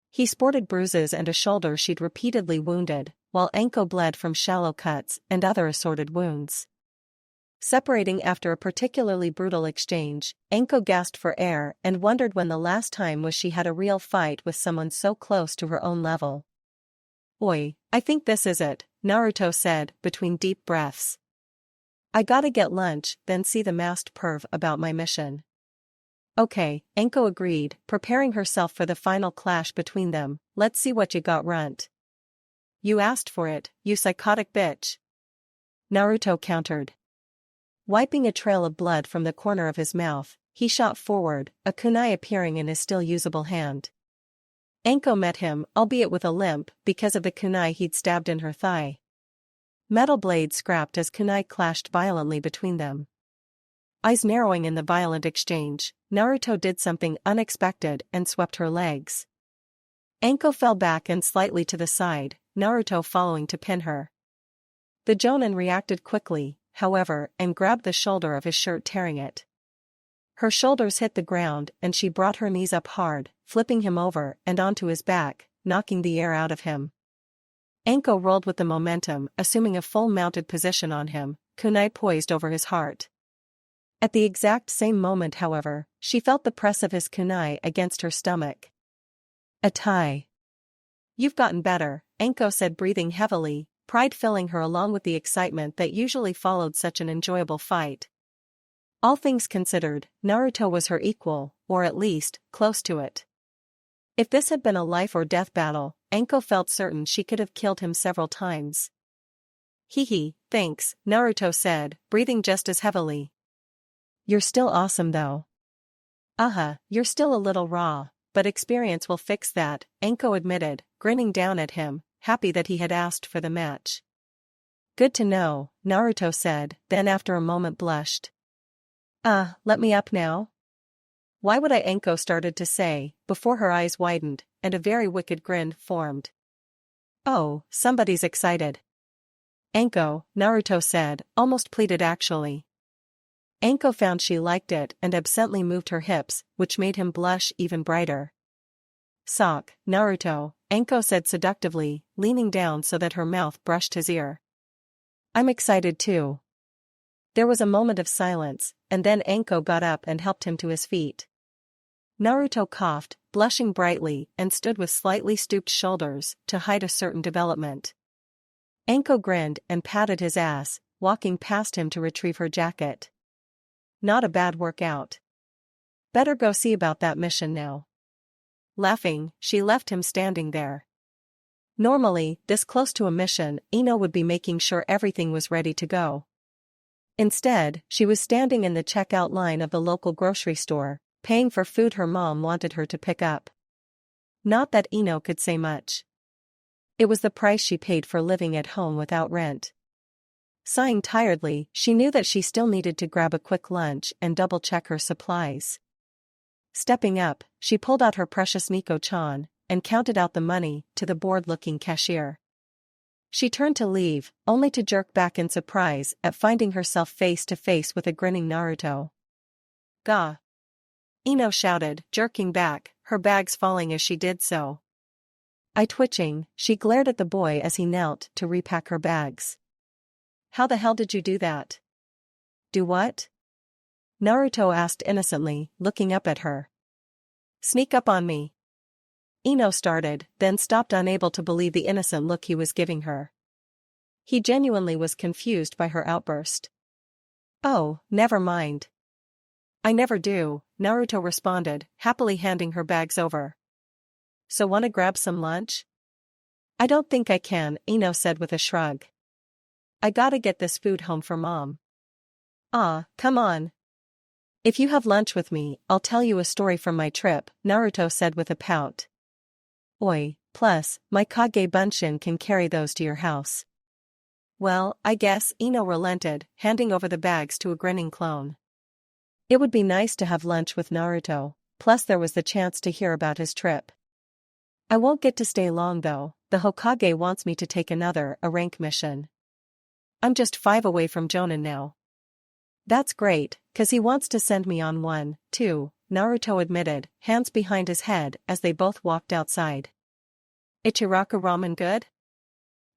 He sported bruises and a shoulder she'd repeatedly wounded, while Anko bled from shallow cuts and other assorted wounds. Separating after a particularly brutal exchange, Anko gasped for air and wondered when the last time was she had a real fight with someone so close to her own level. Oi, I think this is it, Naruto said, between deep breaths. I gotta get lunch, then see the masked perv about my mission. Okay, Anko agreed, preparing herself for the final clash between them. Let's see what you got, runt. You asked for it, you psychotic bitch. Naruto countered. Wiping a trail of blood from the corner of his mouth, he shot forward, a kunai appearing in his still usable hand. Anko met him, albeit with a limp, because of the kunai he'd stabbed in her thigh. Metal blades scrapped as kunai clashed violently between them. Eyes narrowing in the violent exchange, Naruto did something unexpected and swept her legs. Anko fell back and slightly to the side, Naruto following to pin her. The Jonin reacted quickly, however, and grabbed the shoulder of his shirt, tearing it. Her shoulders hit the ground and she brought her knees up hard, flipping him over and onto his back, knocking the air out of him. Anko rolled with the momentum, assuming a full-mounted position on him, kunai poised over his heart. At the exact same moment, however, she felt the press of his kunai against her stomach. A tie. You've gotten better, Anko said, breathing heavily, pride filling her along with the excitement that usually followed such an enjoyable fight. All things considered, Naruto was her equal, or at least, close to it. If this had been a life-or-death battle, Anko felt certain she could have killed him several times. Hee, thanks, Naruto said, breathing just as heavily. You're still awesome though. You're still a little raw, but experience will fix that, Anko admitted, grinning down at him, happy that he had asked for the match. Good to know, Naruto said, then after a moment blushed. Let me up now? Why would I? Anko started to say, before her eyes widened, and a very wicked grin formed. Oh, somebody's excited. Anko, Naruto said, almost pleaded actually. Anko found she liked it and absently moved her hips, which made him blush even brighter. Naruto, Anko said seductively, leaning down so that her mouth brushed his ear. I'm excited too. There was a moment of silence, and then Anko got up and helped him to his feet. Naruto coughed, blushing brightly, and stood with slightly stooped shoulders to hide a certain development. Anko grinned and patted his ass, walking past him to retrieve her jacket. Not a bad workout. Better go see about that mission now. Laughing, she left him standing there. Normally, this close to a mission, Ino would be making sure everything was ready to go. Instead, she was standing in the checkout line of the local grocery store, paying for food her mom wanted her to pick up. Not that Ino could say much. It was the price she paid for living at home without rent. Sighing tiredly, she knew that she still needed to grab a quick lunch and double-check her supplies. Stepping up, she pulled out her precious Miko-chan, and counted out the money to the bored-looking cashier. She turned to leave, only to jerk back in surprise at finding herself face to face with a grinning Naruto. Gah! Ino shouted, jerking back, her bags falling as she did so. Twitching, she glared at the boy as he knelt to repack her bags. How the hell did you do that? Do what? Naruto asked innocently, looking up at her. Sneak up on me. Ino started, then stopped, unable to believe the innocent look he was giving her. He genuinely was confused by her outburst. Oh, never mind. I never do, Naruto responded, happily handing her bags over. So wanna grab some lunch? I don't think I can, Ino said with a shrug. I gotta get this food home for mom. Come on. If you have lunch with me, I'll tell you a story from my trip, Naruto said with a pout. Oi, plus, my Kage Bunshin can carry those to your house. Well, I guess, Ino relented, handing over the bags to a grinning clone. It would be nice to have lunch with Naruto, plus there was the chance to hear about his trip. I won't get to stay long though, the Hokage wants me to take another rank mission. I'm just 5 away from Jonin now. That's great, 'cause he wants to send me on one, too, Naruto admitted, hands behind his head as they both walked outside. Ichiraku ramen good?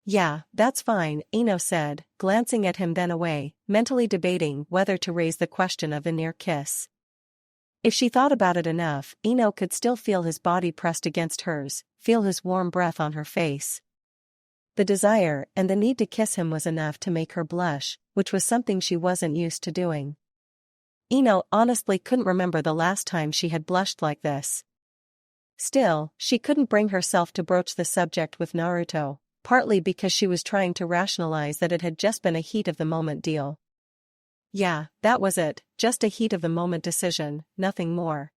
Yeah, that's fine, Ino said, glancing at him then away, mentally debating whether to raise the question of a near kiss. If she thought about it enough, Ino could still feel his body pressed against hers, feel his warm breath on her face. The desire and the need to kiss him was enough to make her blush, which was something she wasn't used to doing. Ino honestly couldn't remember the last time she had blushed like this. Still, she couldn't bring herself to broach the subject with Naruto, partly because she was trying to rationalize that it had just been a heat-of-the-moment deal. Yeah, that was it, just a heat-of-the-moment decision, nothing more.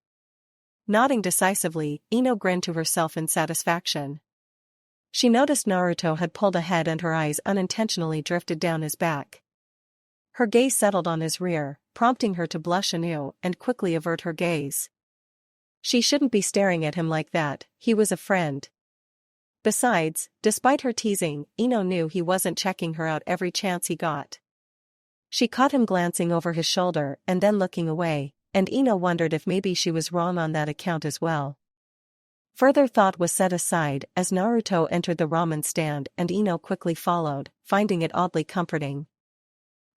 Nodding decisively, Ino grinned to herself in satisfaction. She noticed Naruto had pulled ahead and her eyes unintentionally drifted down his back. Her gaze settled on his rear, prompting her to blush anew and quickly avert her gaze. She shouldn't be staring at him like that, he was a friend. Besides, despite her teasing, Ino knew he wasn't checking her out every chance he got. She caught him glancing over his shoulder and then looking away, and Ino wondered if maybe she was wrong on that account as well. Further thought was set aside as Naruto entered the ramen stand and Ino quickly followed, finding it oddly comforting.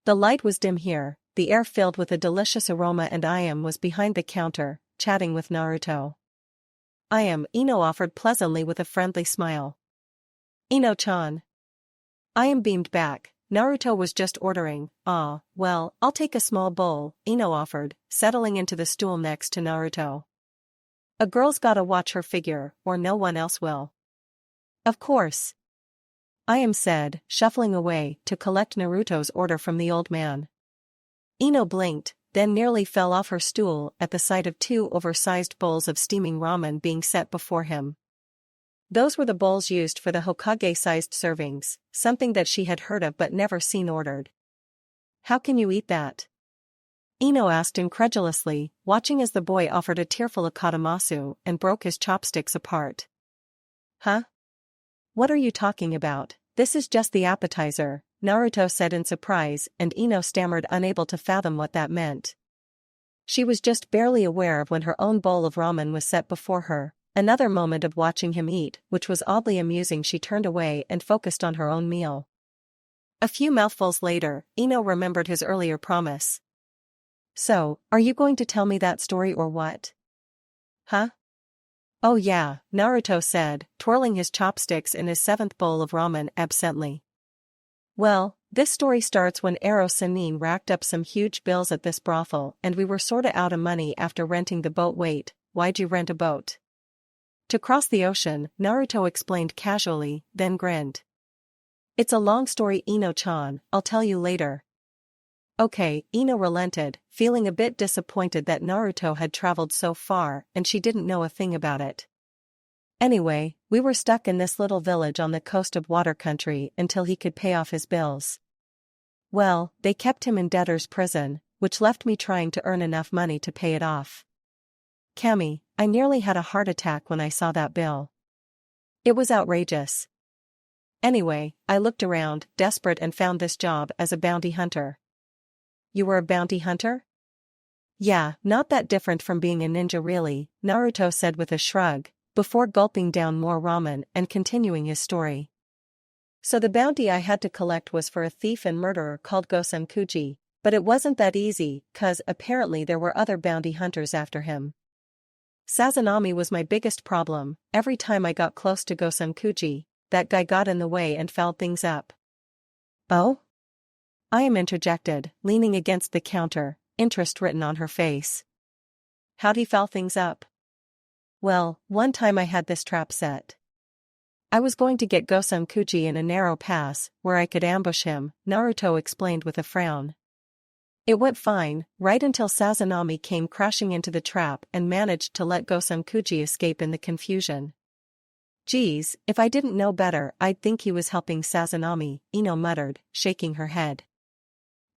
The light was dim here, the air filled with a delicious aroma, and Iam was behind the counter, chatting with Naruto. Ino offered pleasantly with a friendly smile. Ino-chan. Iam beamed back. Naruto was just ordering. Well, I'll take a small bowl, Ino offered, settling into the stool next to Naruto. A girl's gotta watch her figure, or no one else will. Of course. Iam said, shuffling away to collect Naruto's order from the old man. Ino blinked, then nearly fell off her stool at the sight of 2 oversized bowls of steaming ramen being set before him. Those were the bowls used for the Hokage-sized servings, something that she had heard of but never seen ordered. How can you eat that? Ino asked incredulously, watching as the boy offered a tearful akatamasu and broke his chopsticks apart. Huh? What are you talking about? This is just the appetizer, Naruto said in surprise, and Ino stammered, unable to fathom what that meant. She was just barely aware of when her own bowl of ramen was set before her. Another moment of watching him eat, which was oddly amusing. She turned away and focused on her own meal. A few mouthfuls later, Ino remembered his earlier promise. So, are you going to tell me that story or what? Huh? Oh yeah, Naruto said, twirling his chopsticks in his seventh bowl of ramen absently. Well, this story starts when Ino racked up some huge bills at this brothel and we were sorta out of money after renting the boat. Wait, why'd you rent a boat? To cross the ocean, Naruto explained casually, then grinned. It's a long story, Ino-chan, I'll tell you later. Okay, Ino relented, feeling a bit disappointed that Naruto had traveled so far and she didn't know a thing about it. Anyway, we were stuck in this little village on the coast of water country until he could pay off his bills. Well, they kept him in debtor's prison, which left me trying to earn enough money to pay it off. Cammy, I nearly had a heart attack when I saw that bill. It was outrageous. Anyway, I looked around, desperate, and found this job as a bounty hunter. You were a bounty hunter? Yeah, not that different from being a ninja really, Naruto said with a shrug, before gulping down more ramen and continuing his story. So the bounty I had to collect was for a thief and murderer called Gosenkuji, but it wasn't that easy, 'cause apparently there were other bounty hunters after him. Sazanami was my biggest problem. Every time I got close to Gosenkuji, that guy got in the way and fouled things up. Oh? I am interjected, leaning against the counter, interest written on her face. How'd he foul things up? Well, one time I had this trap set. I was going to get Gosenkuji in a narrow pass, where I could ambush him, Naruto explained with a frown. It went fine, right until Sazanami came crashing into the trap and managed to let Gosenkuji escape in the confusion. Geez, if I didn't know better I'd think he was helping Sazanami, Ino muttered, shaking her head.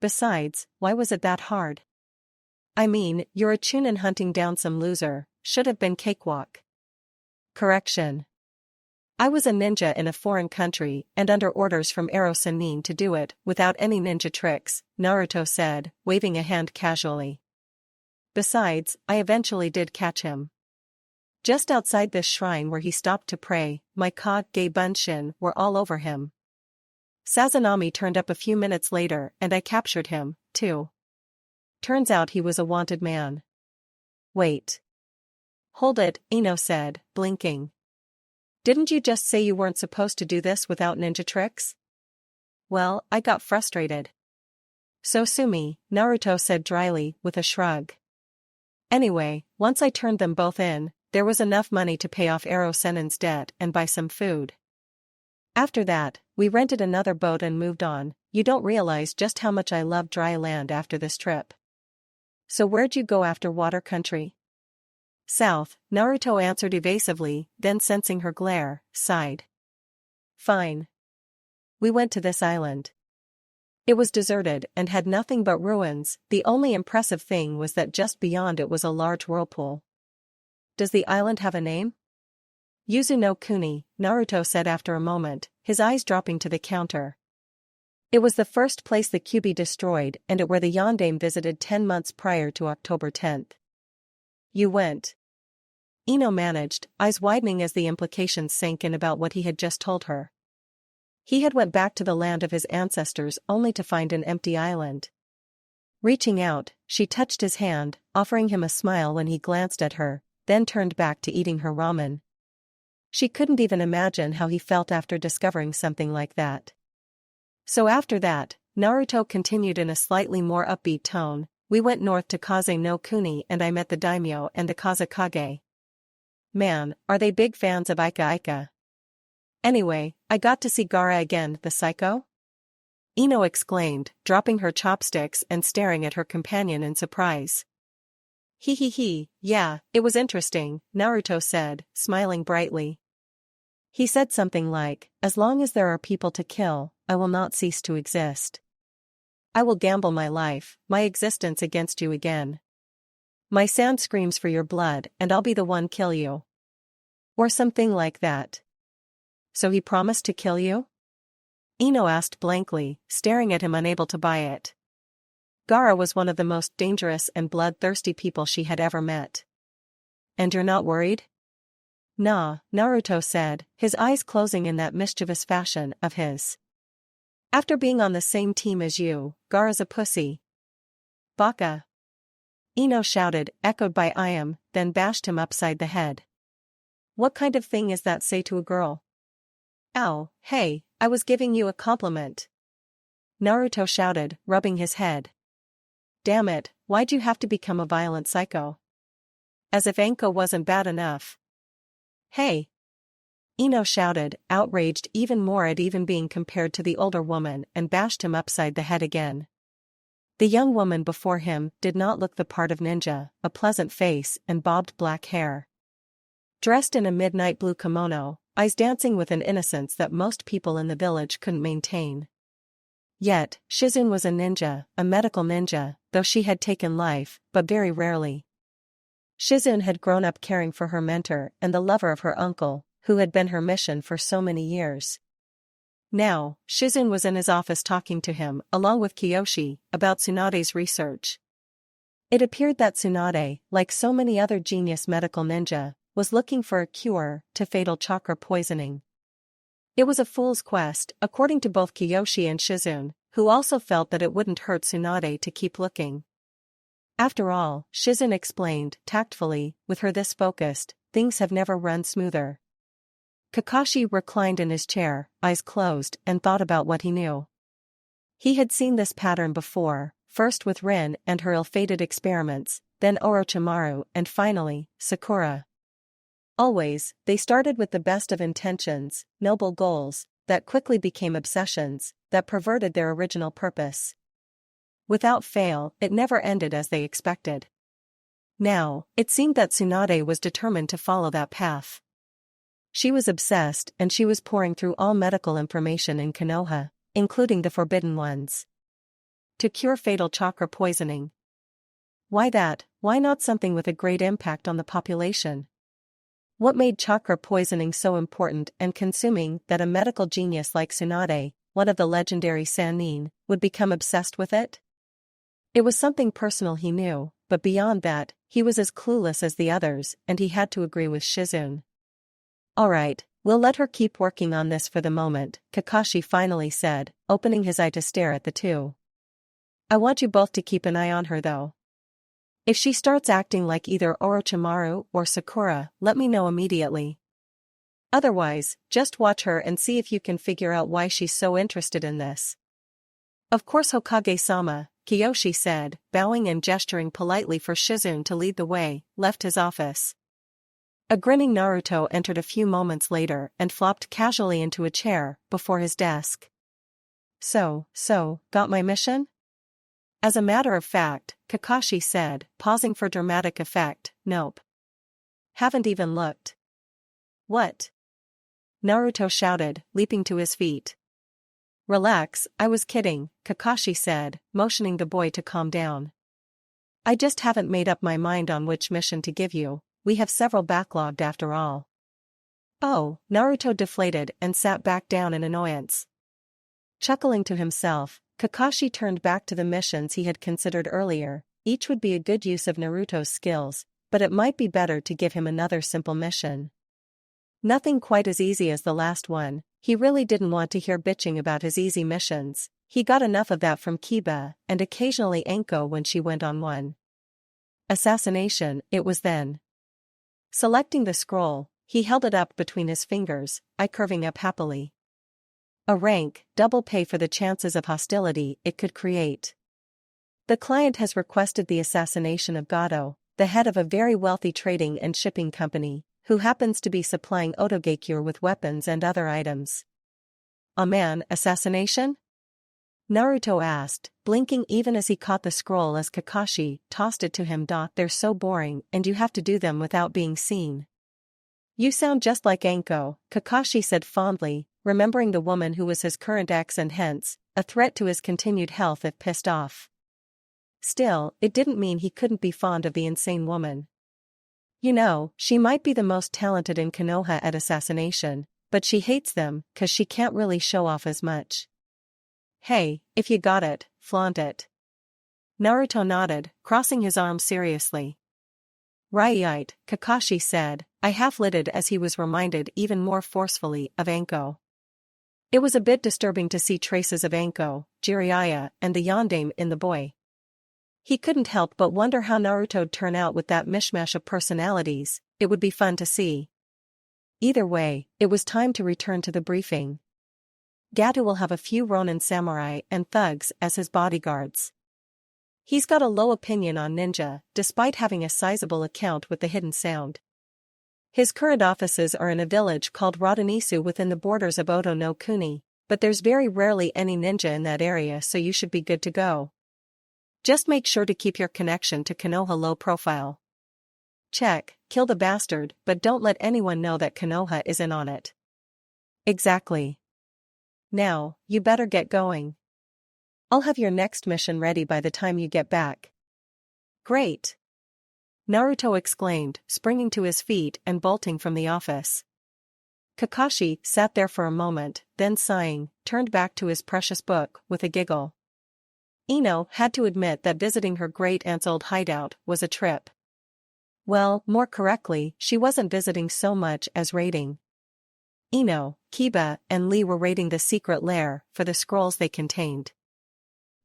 Besides, why was it that hard? I mean, you're a chunin hunting down some loser, should have been cakewalk. Correction. I was a ninja in a foreign country and under orders from Ino to do it without any ninja tricks, Naruto said, waving a hand casually. Besides, I eventually did catch him. Just outside this shrine where he stopped to pray, my Kage Bunshin were all over him. Sazanami turned up a few minutes later and I captured him, too. Turns out he was a wanted man. Wait. Hold it, Ino said, blinking. Didn't you just say you weren't supposed to do this without ninja tricks? Well, I got frustrated. So sue me, Naruto said dryly, with a shrug. Anyway, once I turned them both in, there was enough money to pay off Ino-sen's debt and buy some food. After that, we rented another boat and moved on. You don't realize just how much I love dry land after this trip. So where'd you go after water country? South, Naruto answered evasively, then sensing her glare, sighed. Fine. We went to this island. It was deserted and had nothing but ruins. The only impressive thing was that just beyond it was a large whirlpool. Does the island have a name? Yuzu no Kuni, Naruto said after a moment, his eyes dropping to the counter. It was the first place the Kyuubi destroyed and it where the Yondaime visited 10 months prior to October 10th. You went. Ino managed, eyes widening as the implications sank in about what he had just told her. He had went back to the land of his ancestors only to find an empty island. Reaching out, she touched his hand, offering him a smile when he glanced at her, then turned back to eating her ramen. She couldn't even imagine how he felt after discovering something like that. So after that, Naruto continued in a slightly more upbeat tone, we went north to Kaze no Kuni and I met the daimyo and the Kazekage. Man, are they big fans of Ika Ika. Anyway, I got to see Gaara again, the psycho? Ino exclaimed, dropping her chopsticks and staring at her companion in surprise. He, yeah, it was interesting, Naruto said, smiling brightly. He said something like, "As long as there are people to kill, I will not cease to exist. I will gamble my life, my existence against you again. My sand screams for your blood and I'll be the one kill you." Or something like that. So he promised to kill you? Ino asked blankly, staring at him unable to buy it. Gaara was one of the most dangerous and bloodthirsty people she had ever met. "And you're not worried?" "Nah," Naruto said, his eyes closing in that mischievous fashion of his. "After being on the same team as you, Gaara's a pussy." "Baka!" Ino shouted, echoed by Iam, then bashed him upside the head. "What kind of thing is that say to a girl?" "Ow, hey, I was giving you a compliment," Naruto shouted, rubbing his head. "Damn it, why'd you have to become a violent psycho? As if Anko wasn't bad enough." "Hey!" Ino shouted, outraged even more at even being compared to the older woman, and bashed him upside the head again. The young woman before him did not look the part of ninja, a pleasant face and bobbed black hair. Dressed in a midnight blue kimono, eyes dancing with an innocence that most people in the village couldn't maintain. Yet, Shizune was a ninja, a medical ninja, though she had taken life, but very rarely. Shizune had grown up caring for her mentor and the lover of her uncle, who had been her mission for so many years. Now, Shizune was in his office talking to him, along with Kiyoshi, about Tsunade's research. It appeared that Tsunade, like so many other genius medical ninja, was looking for a cure to fatal chakra poisoning. It was a fool's quest, according to both Kiyoshi and Shizune, who also felt that it wouldn't hurt Tsunade to keep looking. After all, Shizune explained, tactfully, with her this focused, things have never run smoother. Kakashi reclined in his chair, eyes closed, and thought about what he knew. He had seen this pattern before, first with Rin and her ill-fated experiments, then Orochimaru, and finally, Sakura. Always, they started with the best of intentions, noble goals, that quickly became obsessions, that perverted their original purpose. Without fail, it never ended as they expected. Now, it seemed that Tsunade was determined to follow that path. She was obsessed and she was pouring through all medical information in Konoha, including the forbidden ones. To cure fatal chakra poisoning. Why that? Why not something with a great impact on the population? What made chakra poisoning so important and consuming that a medical genius like Tsunade, one of the legendary Sannin, would become obsessed with it? It was something personal he knew, but beyond that, he was as clueless as the others, and he had to agree with Shizune. "Alright, we'll let her keep working on this for the moment," Kakashi finally said, opening his eye to stare at the two. "I want you both to keep an eye on her though. If she starts acting like either Orochimaru or Sakura, let me know immediately. Otherwise, just watch her and see if you can figure out why she's so interested in this." "Of course Hokage-sama," Kiyoshi said, bowing and gesturing politely for Shizune to lead the way, left his office. A grinning Naruto entered a few moments later and flopped casually into a chair before his desk. So, got my mission?" As a matter of fact, Kakashi said, pausing for dramatic effect, "Nope. Haven't even looked." "What?" Naruto shouted, leaping to his feet. "Relax, I was kidding," Kakashi said, motioning the boy to calm down. "I just haven't made up my mind on which mission to give you. We have several backlogged after all." "Oh," Naruto deflated and sat back down in annoyance. Chuckling to himself, Kakashi turned back to the missions he had considered earlier. Each would be a good use of Naruto's skills, but it might be better to give him another simple mission. Nothing quite as easy as the last one. He really didn't want to hear bitching about his easy missions. He got enough of that from Kiba, and occasionally Anko when she went on one. Assassination, it was then. Selecting the scroll, he held it up between his fingers, eye curving up happily. A rank, double pay for the chances of hostility it could create. The client has requested the assassination of Gato, the head of a very wealthy trading and shipping company, who happens to be supplying Otogekure with weapons and other items. "A man, assassination?" Naruto asked, blinking even as he caught the scroll as Kakashi tossed it to him. "They're so boring and you have to do them without being seen." You sound just like Anko, Kakashi said fondly, remembering the woman who was his current ex and hence, a threat to his continued health if pissed off. Still, it didn't mean he couldn't be fond of the insane woman. You know, she might be the most talented in Konoha at assassination, but she hates them, 'cause she can't really show off as much. Hey, if you got it, flaunt it. Naruto nodded, crossing his arms seriously. Right, Kakashi said, I half-lidded as he was reminded even more forcefully of Anko. It was a bit disturbing to see traces of Anko, Jiraiya, and the yondaime in the boy. He couldn't help but wonder how Naruto'd turn out with that mishmash of personalities. It would be fun to see. Either way, it was time to return to the briefing. Gato will have a few Ronin samurai and thugs as his bodyguards. He's got a low opinion on ninja, despite having a sizable account with the hidden sound. His current offices are in a village called Rodonisu within the borders of Oto no Kuni, but there's very rarely any ninja in that area, so you should be good to go. Just make sure to keep your connection to Konoha low profile. Check, kill the bastard, but don't let anyone know that Konoha is in on it. Exactly. Now, you better get going. I'll have your next mission ready by the time you get back. Great! Naruto exclaimed, springing to his feet and bolting from the office. Kakashi sat there for a moment, then sighing, turned back to his precious book with a giggle. Ino had to admit that visiting her great-aunt's old hideout was a trip. Well, more correctly, she wasn't visiting so much as raiding. Ino, Kiba, and Lee were raiding the secret lair for the scrolls they contained.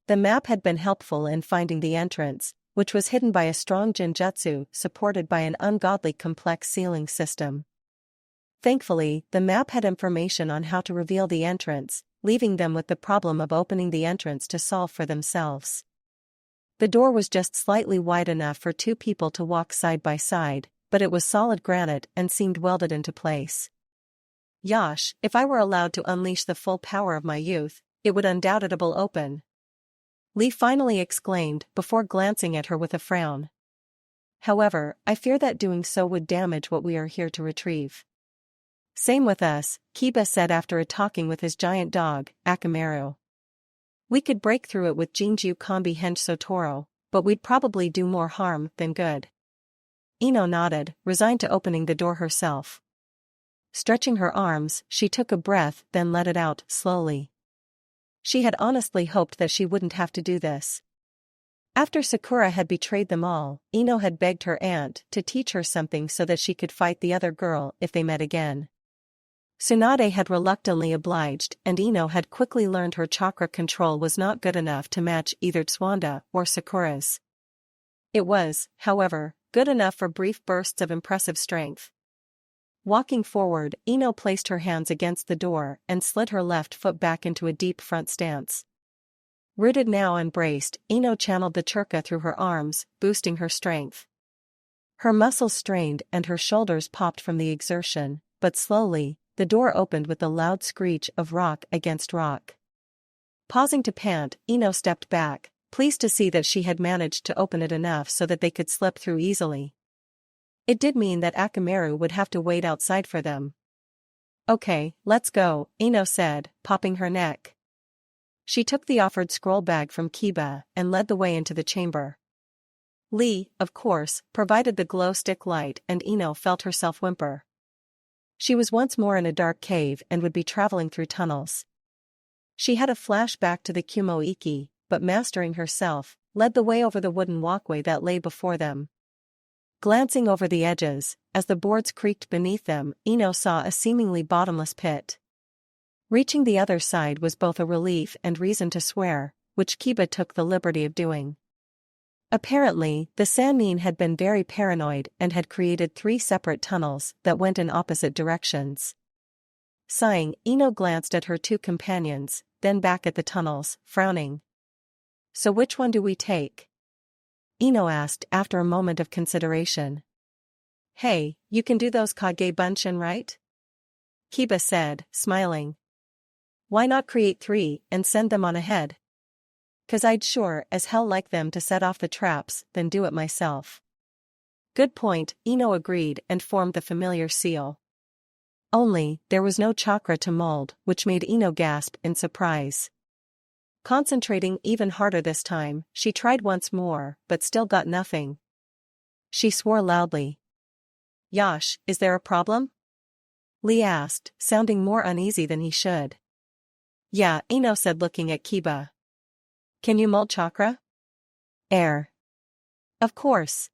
The map had been helpful in finding the entrance, which was hidden by a strong genjutsu supported by an ungodly complex sealing system. Thankfully, the map had information on how to reveal the entrance, leaving them with the problem of opening the entrance to solve for themselves. The door was just slightly wide enough for two people to walk side by side, but it was solid granite and seemed welded into place. Yosh, if I were allowed to unleash the full power of my youth, it would undoubtedly open. Lee finally exclaimed before glancing at her with a frown. However, I fear that doing so would damage what we are here to retrieve. Same with us, Kiba said after a talking with his giant dog, Akamaru. We could break through it with Jinju Kombi Hench Sotoro, but we'd probably do more harm than good. Ino nodded, resigned to opening the door herself. Stretching her arms, she took a breath then let it out slowly. She had honestly hoped that she wouldn't have to do this. After Sakura had betrayed them all, Ino had begged her aunt to teach her something so that she could fight the other girl if they met again. Tsunade had reluctantly obliged, and Ino had quickly learned her chakra control was not good enough to match either Tsunade or Sakura's. It was, however, good enough for brief bursts of impressive strength. Walking forward, Ino placed her hands against the door and slid her left foot back into a deep front stance. Rooted now and braced, Ino channeled the chakra through her arms, boosting her strength. Her muscles strained and her shoulders popped from the exertion, but slowly, the door opened with a loud screech of rock against rock. Pausing to pant, Ino stepped back, pleased to see that she had managed to open it enough so that they could slip through easily. It did mean that Akamaru would have to wait outside for them. Okay, let's go, Ino said, popping her neck. She took the offered scroll bag from Kiba and led the way into the chamber. Lee, of course, provided the glow stick light and Ino felt herself whimper. She was once more in a dark cave and would be traveling through tunnels. She had a flashback to the Kumo-iki, but mastering herself, led the way over the wooden walkway that lay before them. Glancing over the edges, as the boards creaked beneath them, Ino saw a seemingly bottomless pit. Reaching the other side was both a relief and reason to swear, which Kiba took the liberty of doing. Apparently, the Sannin had been very paranoid and had created 3 separate tunnels that went in opposite directions. Sighing, Ino glanced at her 2 companions, then back at the tunnels, frowning. So which one do we take? Ino asked after a moment of consideration. Hey, you can do those Kage Bunshin, right? Kiba said, smiling. Why not create 3 and send them on ahead? 'Cause I'd sure as hell like them to set off the traps than do it myself. Good point, Ino agreed and formed the familiar seal. Only, there was no chakra to mold, which made Ino gasp in surprise. Concentrating even harder this time, she tried once more, but still got nothing. She swore loudly. "Yash, is there a problem?" Lee asked, sounding more uneasy than he should. "Yeah," Ino said, looking at Kiba. "Can you mold chakra?" "Air." "Of course."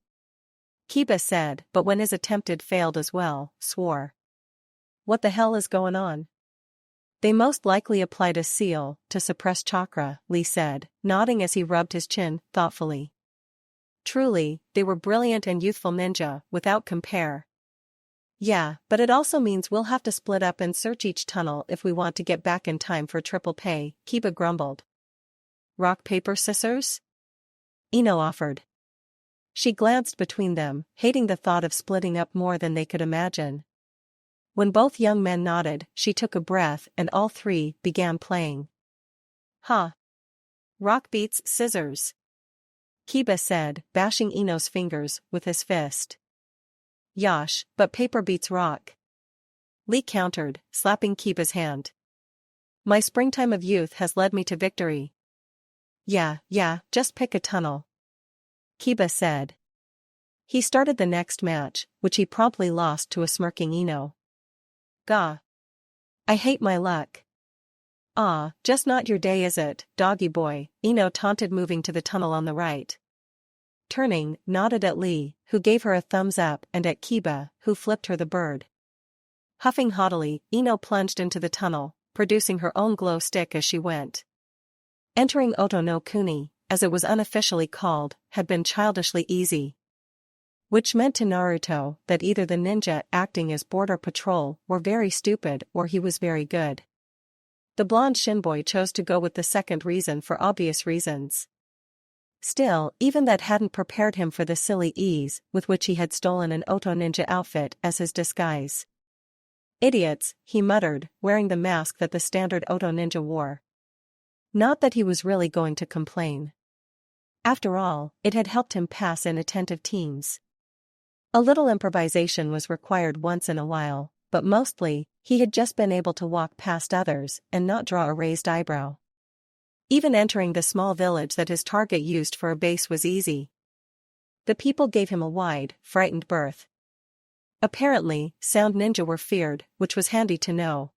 Kiba said, but when his attempted failed as well, swore. "What the hell is going on?" "They most likely applied a seal to suppress chakra," Lee said, nodding as he rubbed his chin thoughtfully. "Truly, they were brilliant and youthful ninja, without compare." "Yeah, but it also means we'll have to split up and search each tunnel if we want to get back in time for triple pay," Kiba grumbled. "Rock, paper, scissors?" Ino offered. She glanced between them, hating the thought of splitting up more than they could imagine. When both young men nodded, she took a breath and all three began playing. "Huh. Rock beats scissors," Kiba said, bashing Ino's fingers with his fist. "Yash, but paper beats rock," Lee countered, slapping Kiba's hand. "My springtime of youth has led me to victory." Yeah, just pick a tunnel," Kiba said. He started the next match, which he promptly lost to a smirking Ino. "Gah. I hate my luck." "Ah, just not your day, is it, doggy boy?" Ino taunted, moving to the tunnel on the right. Turning, nodded at Lee, who gave her a thumbs up, and at Kiba, who flipped her the bird. Huffing haughtily, Ino plunged into the tunnel, producing her own glow stick as she went. Entering Oto no Kuni, as it was unofficially called, had been childishly easy. Which meant to Naruto that either the ninja acting as border patrol were very stupid or he was very good. The blonde shinboy chose to go with the second reason for obvious reasons. Still, even that hadn't prepared him for the silly ease with which he had stolen an Oto ninja outfit as his disguise. "Idiots," he muttered, wearing the mask that the standard Oto ninja wore. Not that he was really going to complain. After all, it had helped him pass inattentive teens. A little improvisation was required once in a while, but mostly, he had just been able to walk past others and not draw a raised eyebrow. Even entering the small village that his target used for a base was easy. The people gave him a wide, frightened berth. Apparently, sound ninja were feared, which was handy to know.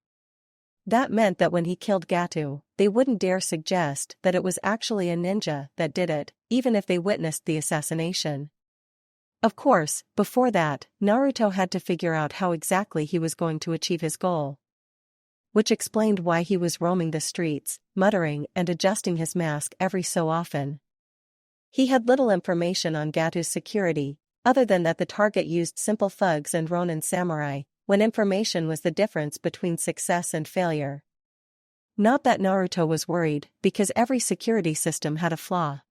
That meant that when he killed Gato, they wouldn't dare suggest that it was actually a ninja that did it, even if they witnessed the assassination. Of course, before that, Naruto had to figure out how exactly he was going to achieve his goal. Which explained why he was roaming the streets, muttering and adjusting his mask every so often. He had little information on Gato's security, other than that the target used simple thugs and Ronin samurai, when information was the difference between success and failure. Not that Naruto was worried, because every security system had a flaw.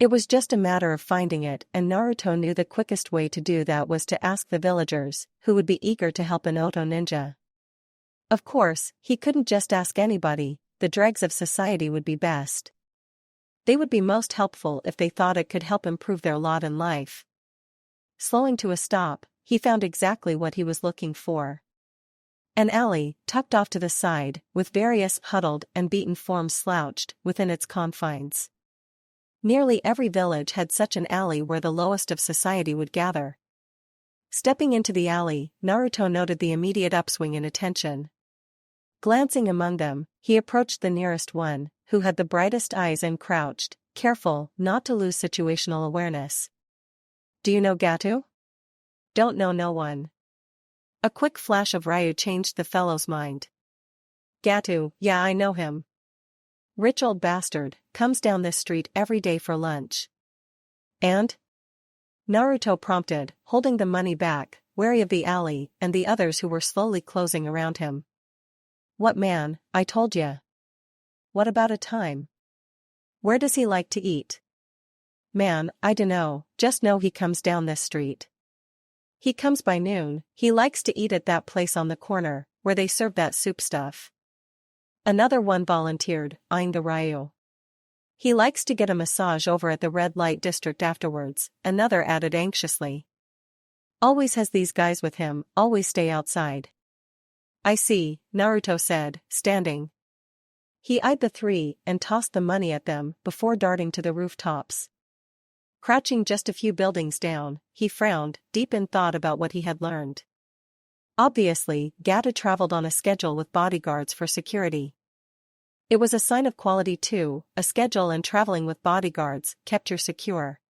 It was just a matter of finding it, and Naruto knew the quickest way to do that was to ask the villagers, who would be eager to help an Oto ninja. Of course, he couldn't just ask anybody, the dregs of society would be best. They would be most helpful if they thought it could help improve their lot in life. Slowing to a stop, he found exactly what he was looking for. An alley, tucked off to the side, with various huddled and beaten forms slouched within its confines. Nearly every village had such an alley where the lowest of society would gather. Stepping into the alley, Naruto noted the immediate upswing in attention. Glancing among them, he approached the nearest one, who had the brightest eyes and crouched, careful not to lose situational awareness. "Do you know Gato?" "Don't know no one." A quick flash of Ryu changed the fellow's mind. "Gato, yeah, I know him. Rich old bastard, comes down this street every day for lunch." "And?" Naruto prompted, holding the money back, wary of the alley and the others who were slowly closing around him. "What man, I told ya." "What about a time?" "Where does he like to eat?" "Man, I dunno, just know he comes down this street. He comes by noon, he likes to eat at that place on the corner, where they serve that soup stuff." Another one volunteered, eyeing the Ryu. "He likes to get a massage over at the red light district afterwards," another added anxiously. "Always has these guys with him, always stay outside." I see, Naruto said, standing. He eyed the three and tossed the money at them before darting to the rooftops. Crouching just a few buildings down, he frowned, deep in thought about what he had learned. Obviously, Gato traveled on a schedule with bodyguards for security. It was a sign of quality too, a schedule and traveling with bodyguards kept you secure.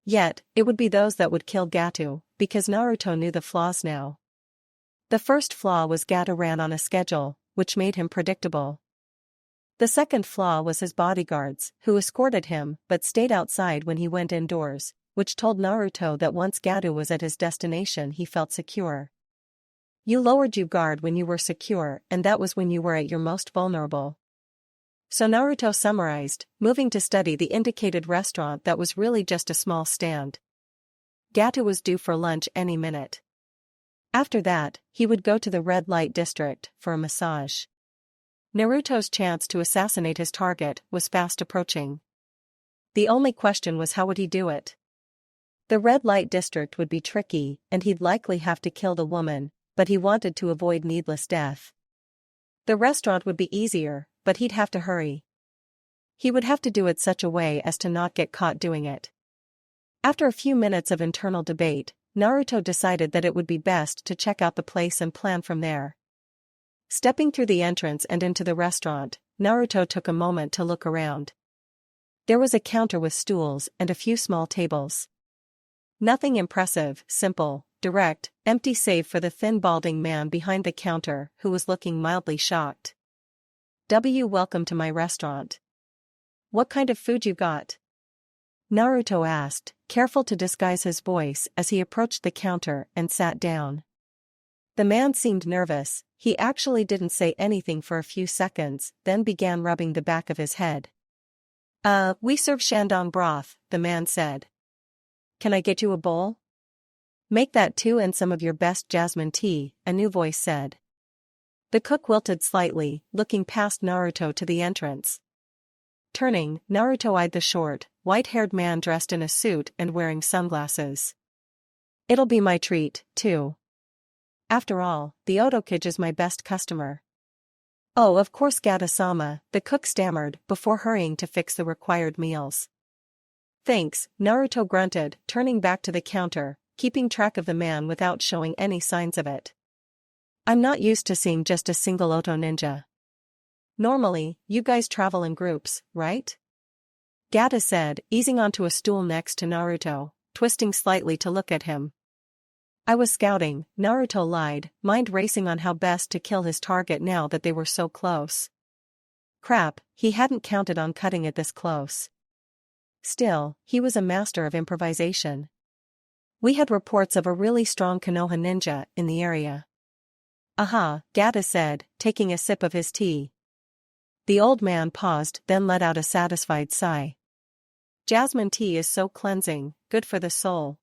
Yet, it would be those that would kill Gato, because Naruto knew the flaws now. The first flaw was Gato ran on a schedule, which made him predictable. The second flaw was his bodyguards, who escorted him but stayed outside when he went indoors, which told Naruto that once Gato was at his destination he felt secure. You lowered your guard when you were secure, and that was when you were at your most vulnerable. So Naruto summarized, moving to study the indicated restaurant that was really just a small stand. Gato was due for lunch any minute. After that, he would go to the red light district for a massage. Naruto's chance to assassinate his target was fast approaching. The only question was how would he do it? The red light district would be tricky, and he'd likely have to kill the woman, but he wanted to avoid needless death. The restaurant would be easier, but he'd have to hurry. He would have to do it such a way as to not get caught doing it. After a few minutes of internal debate, Naruto decided that it would be best to check out the place and plan from there. Stepping through the entrance and into the restaurant, Naruto took a moment to look around. There was a counter with stools and a few small tables. Nothing impressive, simple, direct, empty save for the thin balding man behind the counter who was looking mildly shocked. Welcome to my restaurant. What kind of food you got? Naruto asked, careful to disguise his voice as he approached the counter and sat down. The man seemed nervous. He actually didn't say anything for a few seconds, then began rubbing the back of his head. We serve Shandong broth, the man said. Can I get you a bowl? Make that too and some of your best jasmine tea, a new voice said. The cook wilted slightly, looking past Naruto to the entrance. Turning, Naruto eyed the short, white-haired man dressed in a suit and wearing sunglasses. It'll be my treat, too. After all, the Hokage is my best customer. Oh, of course, Geor-sama, the cook stammered before hurrying to fix the required meals. Thanks, Naruto grunted, turning back to the counter, keeping track of the man without showing any signs of it. I'm not used to seeing just a single Oto ninja. Normally, you guys travel in groups, right? Gato said, easing onto a stool next to Naruto, twisting slightly to look at him. I was scouting, Naruto lied, mind racing on how best to kill his target now that they were so close. Crap, he hadn't counted on cutting it this close. Still, he was a master of improvisation. We had reports of a really strong Konoha ninja in the area. Aha, Gato said, taking a sip of his tea. The old man paused, then let out a satisfied sigh. Jasmine tea is so cleansing, good for the soul.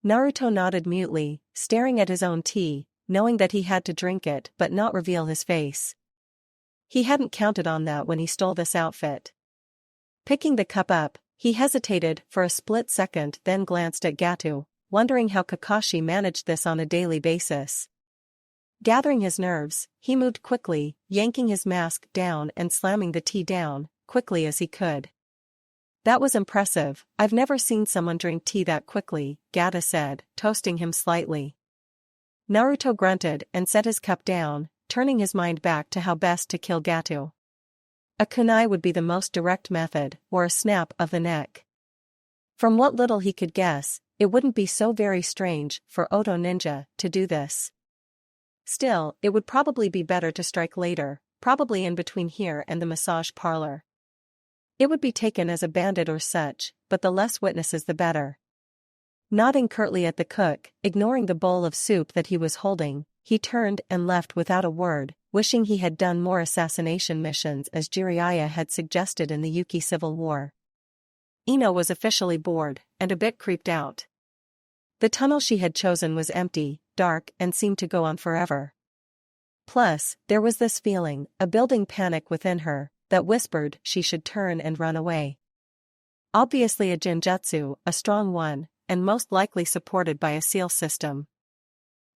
Naruto nodded mutely, staring at his own tea, knowing that he had to drink it but not reveal his face. He hadn't counted on that when he stole this outfit. Picking the cup up, he hesitated for a split second, then glanced at Gato, wondering how Kakashi managed this on a daily basis. Gathering his nerves, he moved quickly, yanking his mask down and slamming the tea down, quickly as he could. That was impressive, I've never seen someone drink tea that quickly, Gato said, toasting him slightly. Naruto grunted and set his cup down, turning his mind back to how best to kill Gato. A kunai would be the most direct method, or a snap of the neck. From what little he could guess, it wouldn't be so very strange for Oto ninja to do this. Still, it would probably be better to strike later, probably in between here and the massage parlor. It would be taken as a bandit or such, but the less witnesses the better. Nodding curtly at the cook, ignoring the bowl of soup that he was holding, he turned and left without a word, wishing he had done more assassination missions as Jiraiya had suggested in the Yuki Civil War. Ino was officially bored, and a bit creeped out. The tunnel she had chosen was empty, dark, and seemed to go on forever. Plus, there was this feeling, a building panic within her, that whispered she should turn and run away. Obviously a genjutsu, a strong one, and most likely supported by a seal system.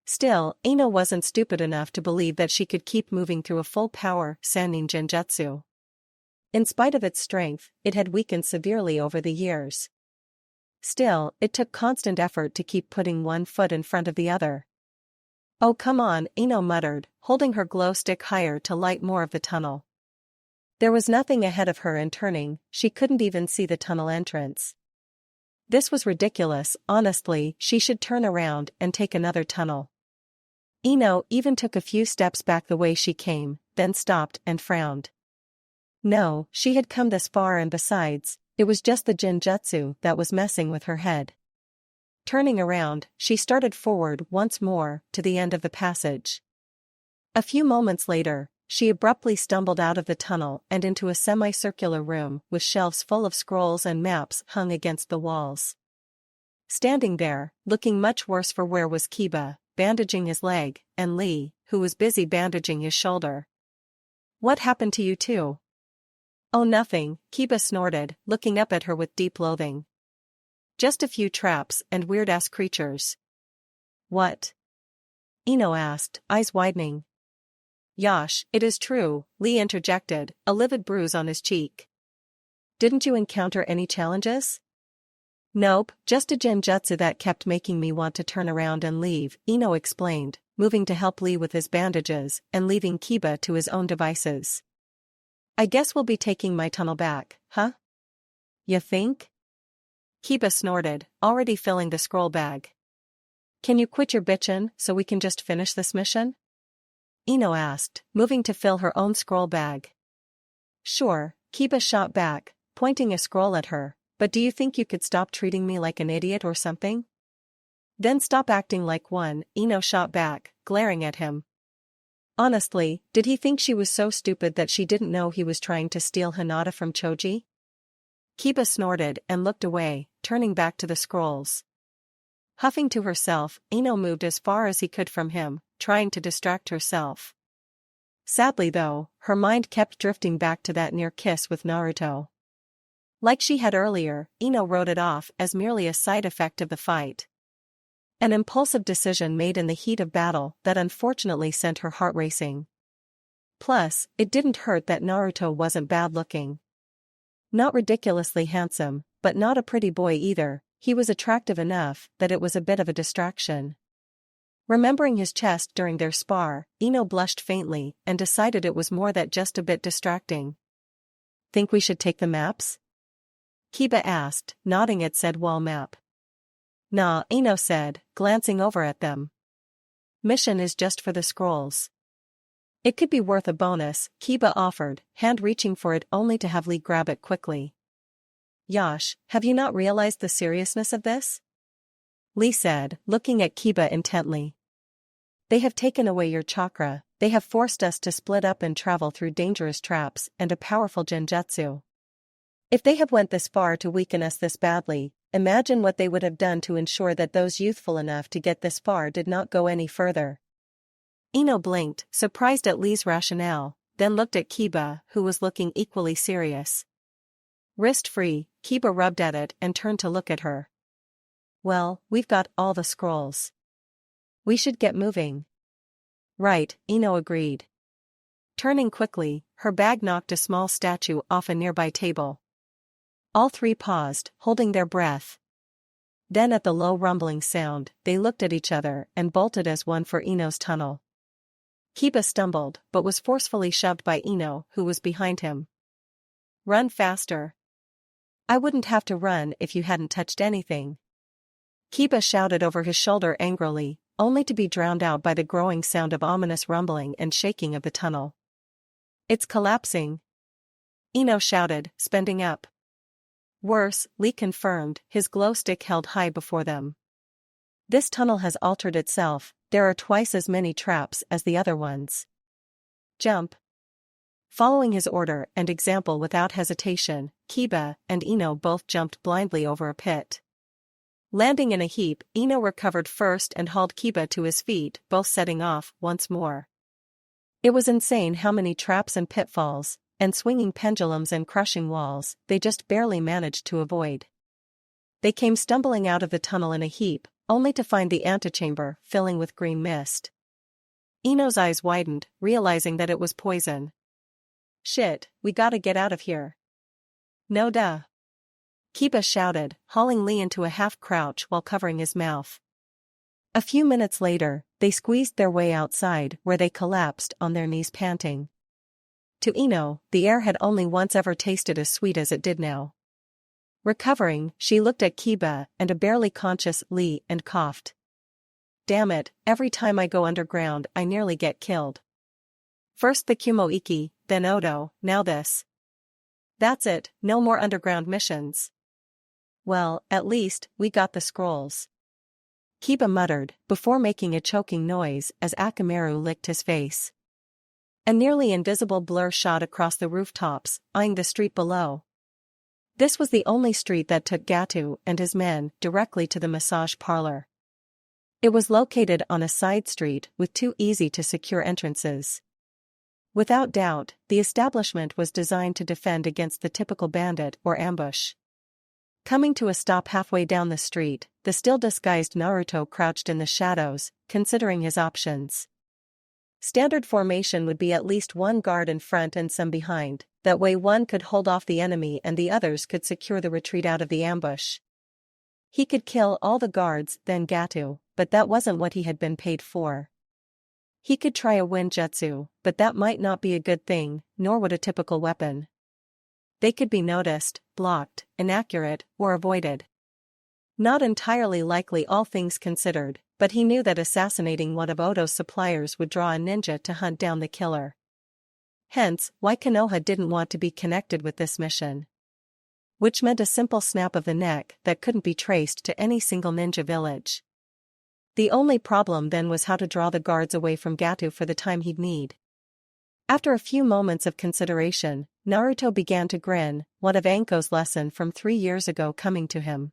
Still, Ino wasn't stupid enough to believe that she could keep moving through a full-power Sannin Genjutsu. In spite of its strength, it had weakened severely over the years. Still, it took constant effort to keep putting one foot in front of the other. "Oh come on," Ino muttered, holding her glow stick higher to light more of the tunnel. There was nothing ahead of her and turning, she couldn't even see the tunnel entrance. This was ridiculous, honestly, she should turn around and take another tunnel. Ino even took a few steps back the way she came, then stopped and frowned. No, she had come this far and besides, it was just the Genjutsu that was messing with her head. Turning around, she started forward once more, to the end of the passage. A few moments later, she abruptly stumbled out of the tunnel and into a semicircular room with shelves full of scrolls and maps hung against the walls. Standing there, looking much worse for wear was Kiba, bandaging his leg, and Lee, who was busy bandaging his shoulder. "What happened to you two?" "Oh nothing," Kiba snorted, looking up at her with deep loathing. "Just a few traps and weird-ass creatures." "What?" Ino asked, eyes widening. "Yosh, it is true," Lee interjected, a livid bruise on his cheek. "Didn't you encounter any challenges?" "Nope, just a genjutsu that kept making me want to turn around and leave," Ino explained, moving to help Lee with his bandages and leaving Kiba to his own devices. "I guess we'll be taking my tunnel back, huh?" "You think?" Kiba snorted, already filling the scroll bag. "Can you quit your bitchin' so we can just finish this mission?" Ino asked, moving to fill her own scroll bag. "Sure," Kiba shot back, pointing a scroll at her, "but do you think you could stop treating me like an idiot or something?" "Then stop acting like one," Ino shot back, glaring at him. Honestly, did he think she was so stupid that she didn't know he was trying to steal Hinata from Choji? Kiba snorted and looked away, turning back to the scrolls. Huffing to herself, Ino moved as far as he could from him, trying to distract herself. Sadly though, her mind kept drifting back to that near kiss with Naruto. Like she had earlier, Ino wrote it off as merely a side effect of the fight. An impulsive decision made in the heat of battle that unfortunately sent her heart racing. Plus, it didn't hurt that Naruto wasn't bad-looking. Not ridiculously handsome, but not a pretty boy either, he was attractive enough that it was a bit of a distraction. Remembering his chest during their spar, Ino blushed faintly and decided it was more that just a bit distracting. "Think we should take the maps?" Kiba asked, nodding at said wall map. "Nah," Ino said, glancing over at them. "Mission is just for the scrolls." "It could be worth a bonus," Kiba offered, hand reaching for it only to have Lee grab it quickly. "Yosh, have you not realized the seriousness of this?" Lee said, looking at Kiba intently. "They have taken away your chakra, they have forced us to split up and travel through dangerous traps and a powerful genjutsu. If they have went this far to weaken us this badly, imagine what they would have done to ensure that those youthful enough to get this far did not go any further." Ino blinked, surprised at Lee's rationale, then looked at Kiba, who was looking equally serious. Wrist free, Kiba rubbed at it and turned to look at her. "Well, we've got all the scrolls. We should get moving." "Right," Ino agreed. Turning quickly, her bag knocked a small statue off a nearby table. All three paused, holding their breath. Then at the low rumbling sound, they looked at each other and bolted as one for Ino's tunnel. Kiba stumbled, but was forcefully shoved by Ino, who was behind him. "Run faster." "I wouldn't have to run if you hadn't touched anything." Kiba shouted over his shoulder angrily, only to be drowned out by the growing sound of ominous rumbling and shaking of the tunnel. "It's collapsing," Ino shouted, spending up. "Worse," Lee confirmed, his glow stick held high before them. "This tunnel has altered itself, there are twice as many traps as the other ones. Jump." Following his order and example without hesitation, Kiba and Ino both jumped blindly over a pit. Landing in a heap, Ino recovered first and hauled Kiba to his feet, both setting off once more. It was insane how many traps and pitfalls, and swinging pendulums and crushing walls, they just barely managed to avoid. They came stumbling out of the tunnel in a heap, only to find the antechamber filling with green mist. Ino's eyes widened, realizing that it was poison. "Shit, we gotta get out of here." "No duh." Kiba shouted, hauling Lee into a half-crouch while covering his mouth. A few minutes later, they squeezed their way outside where they collapsed on their knees panting. To Ino, the air had only once ever tasted as sweet as it did now. Recovering, she looked at Kiba and a barely conscious Lee and coughed. "Damn it, every time I go underground I nearly get killed. First the Kumo-iki, then Odo, now this. That's it, no more underground missions." "Well, at least, we got the scrolls," Kiba muttered, before making a choking noise as Akamaru licked his face. A nearly invisible blur shot across the rooftops, eyeing the street below. This was the only street that took Gato and his men directly to the massage parlor. It was located on a side street with two easy-to-secure entrances. Without doubt, the establishment was designed to defend against the typical bandit or ambush. Coming to a stop halfway down the street, the still-disguised Naruto crouched in the shadows, considering his options. Standard formation would be at least one guard in front and some behind, that way one could hold off the enemy and the others could secure the retreat out of the ambush. He could kill all the guards, then Gato, but that wasn't what he had been paid for. He could try a wind jutsu, but that might not be a good thing, nor would a typical weapon. They could be noticed, blocked, inaccurate, or avoided. Not entirely likely all things considered, but he knew that assassinating one of Odo's suppliers would draw a ninja to hunt down the killer. Hence, why Konoha didn't want to be connected with this mission. Which meant a simple snap of the neck that couldn't be traced to any single ninja village. The only problem then was how to draw the guards away from Gato for the time he'd need. After a few moments of consideration, Naruto began to grin, one of Anko's lesson from 3 years ago coming to him.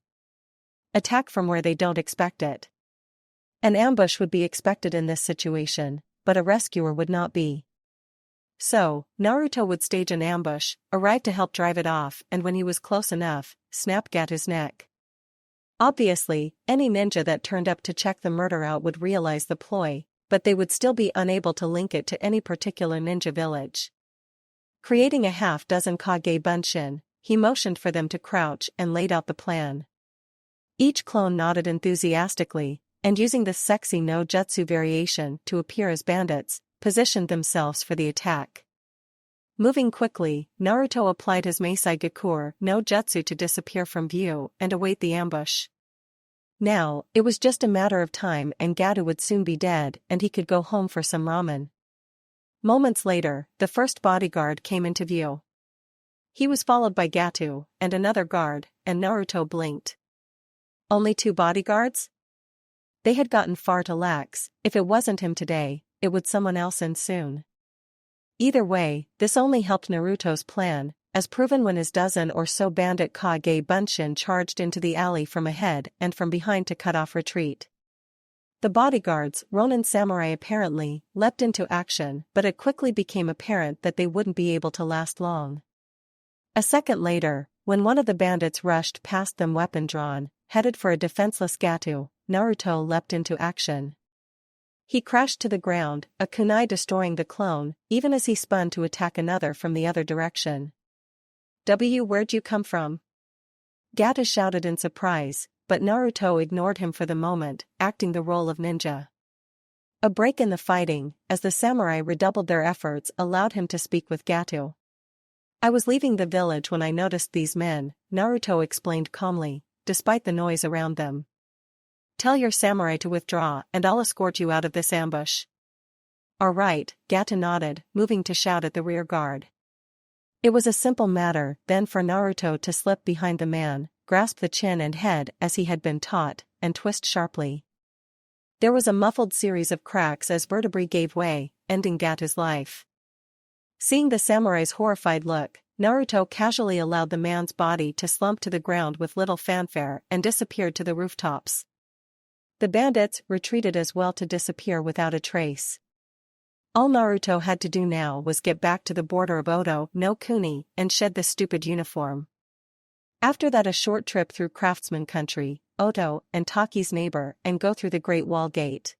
Attack from where they don't expect it. An ambush would be expected in this situation, but a rescuer would not be. So, Naruto would stage an ambush, arrive to help drive it off, and when he was close enough, snap Gato's neck. Obviously, any ninja that turned up to check the murder out would realize the ploy, but they would still be unable to link it to any particular ninja village. Creating a half-dozen Kage Bunshin, he motioned for them to crouch and laid out the plan. Each clone nodded enthusiastically, and using this sexy no jutsu variation to appear as bandits, positioned themselves for the attack. Moving quickly, Naruto applied his Meisai Gakur no jutsu to disappear from view and await the ambush. Now, it was just a matter of time and Gato would soon be dead and he could go home for some ramen. Moments later, the first bodyguard came into view. He was followed by Gato and another guard, and Naruto blinked. Only 2 bodyguards? They had gotten far too lax. If it wasn't him today, it would someone else in soon. Either way, this only helped Naruto's plan, as proven when his dozen or so bandit Kage Bunshin charged into the alley from ahead and from behind to cut off retreat. The bodyguards, Ronin samurai apparently, leapt into action, but it quickly became apparent that they wouldn't be able to last long. A second later, when one of the bandits rushed past them weapon drawn, headed for a defenseless Gato, Naruto leapt into action. He crashed to the ground, a kunai destroying the clone, even as he spun to attack another from the other direction. Where'd you come from?" Gato shouted in surprise, but Naruto ignored him for the moment, acting the role of ninja. A break in the fighting, as the samurai redoubled their efforts, allowed him to speak with Gato. "I was leaving the village when I noticed these men," Naruto explained calmly, despite the noise around them. "Tell your samurai to withdraw and I'll escort you out of this ambush." "All right," Gato nodded, moving to shout at the rear guard. It was a simple matter then for Naruto to slip behind the man, grasp the chin and head as he had been taught, and twist sharply. There was a muffled series of cracks as vertebrae gave way, ending Gato's life. Seeing the samurai's horrified look, Naruto casually allowed the man's body to slump to the ground with little fanfare and disappeared to the rooftops. The bandits retreated as well to disappear without a trace. All Naruto had to do now was get back to the border of Odo no Kuni and shed the stupid uniform. After that, a short trip through craftsman country, Oto and Taki's neighbor, and go through the Great Wall Gate.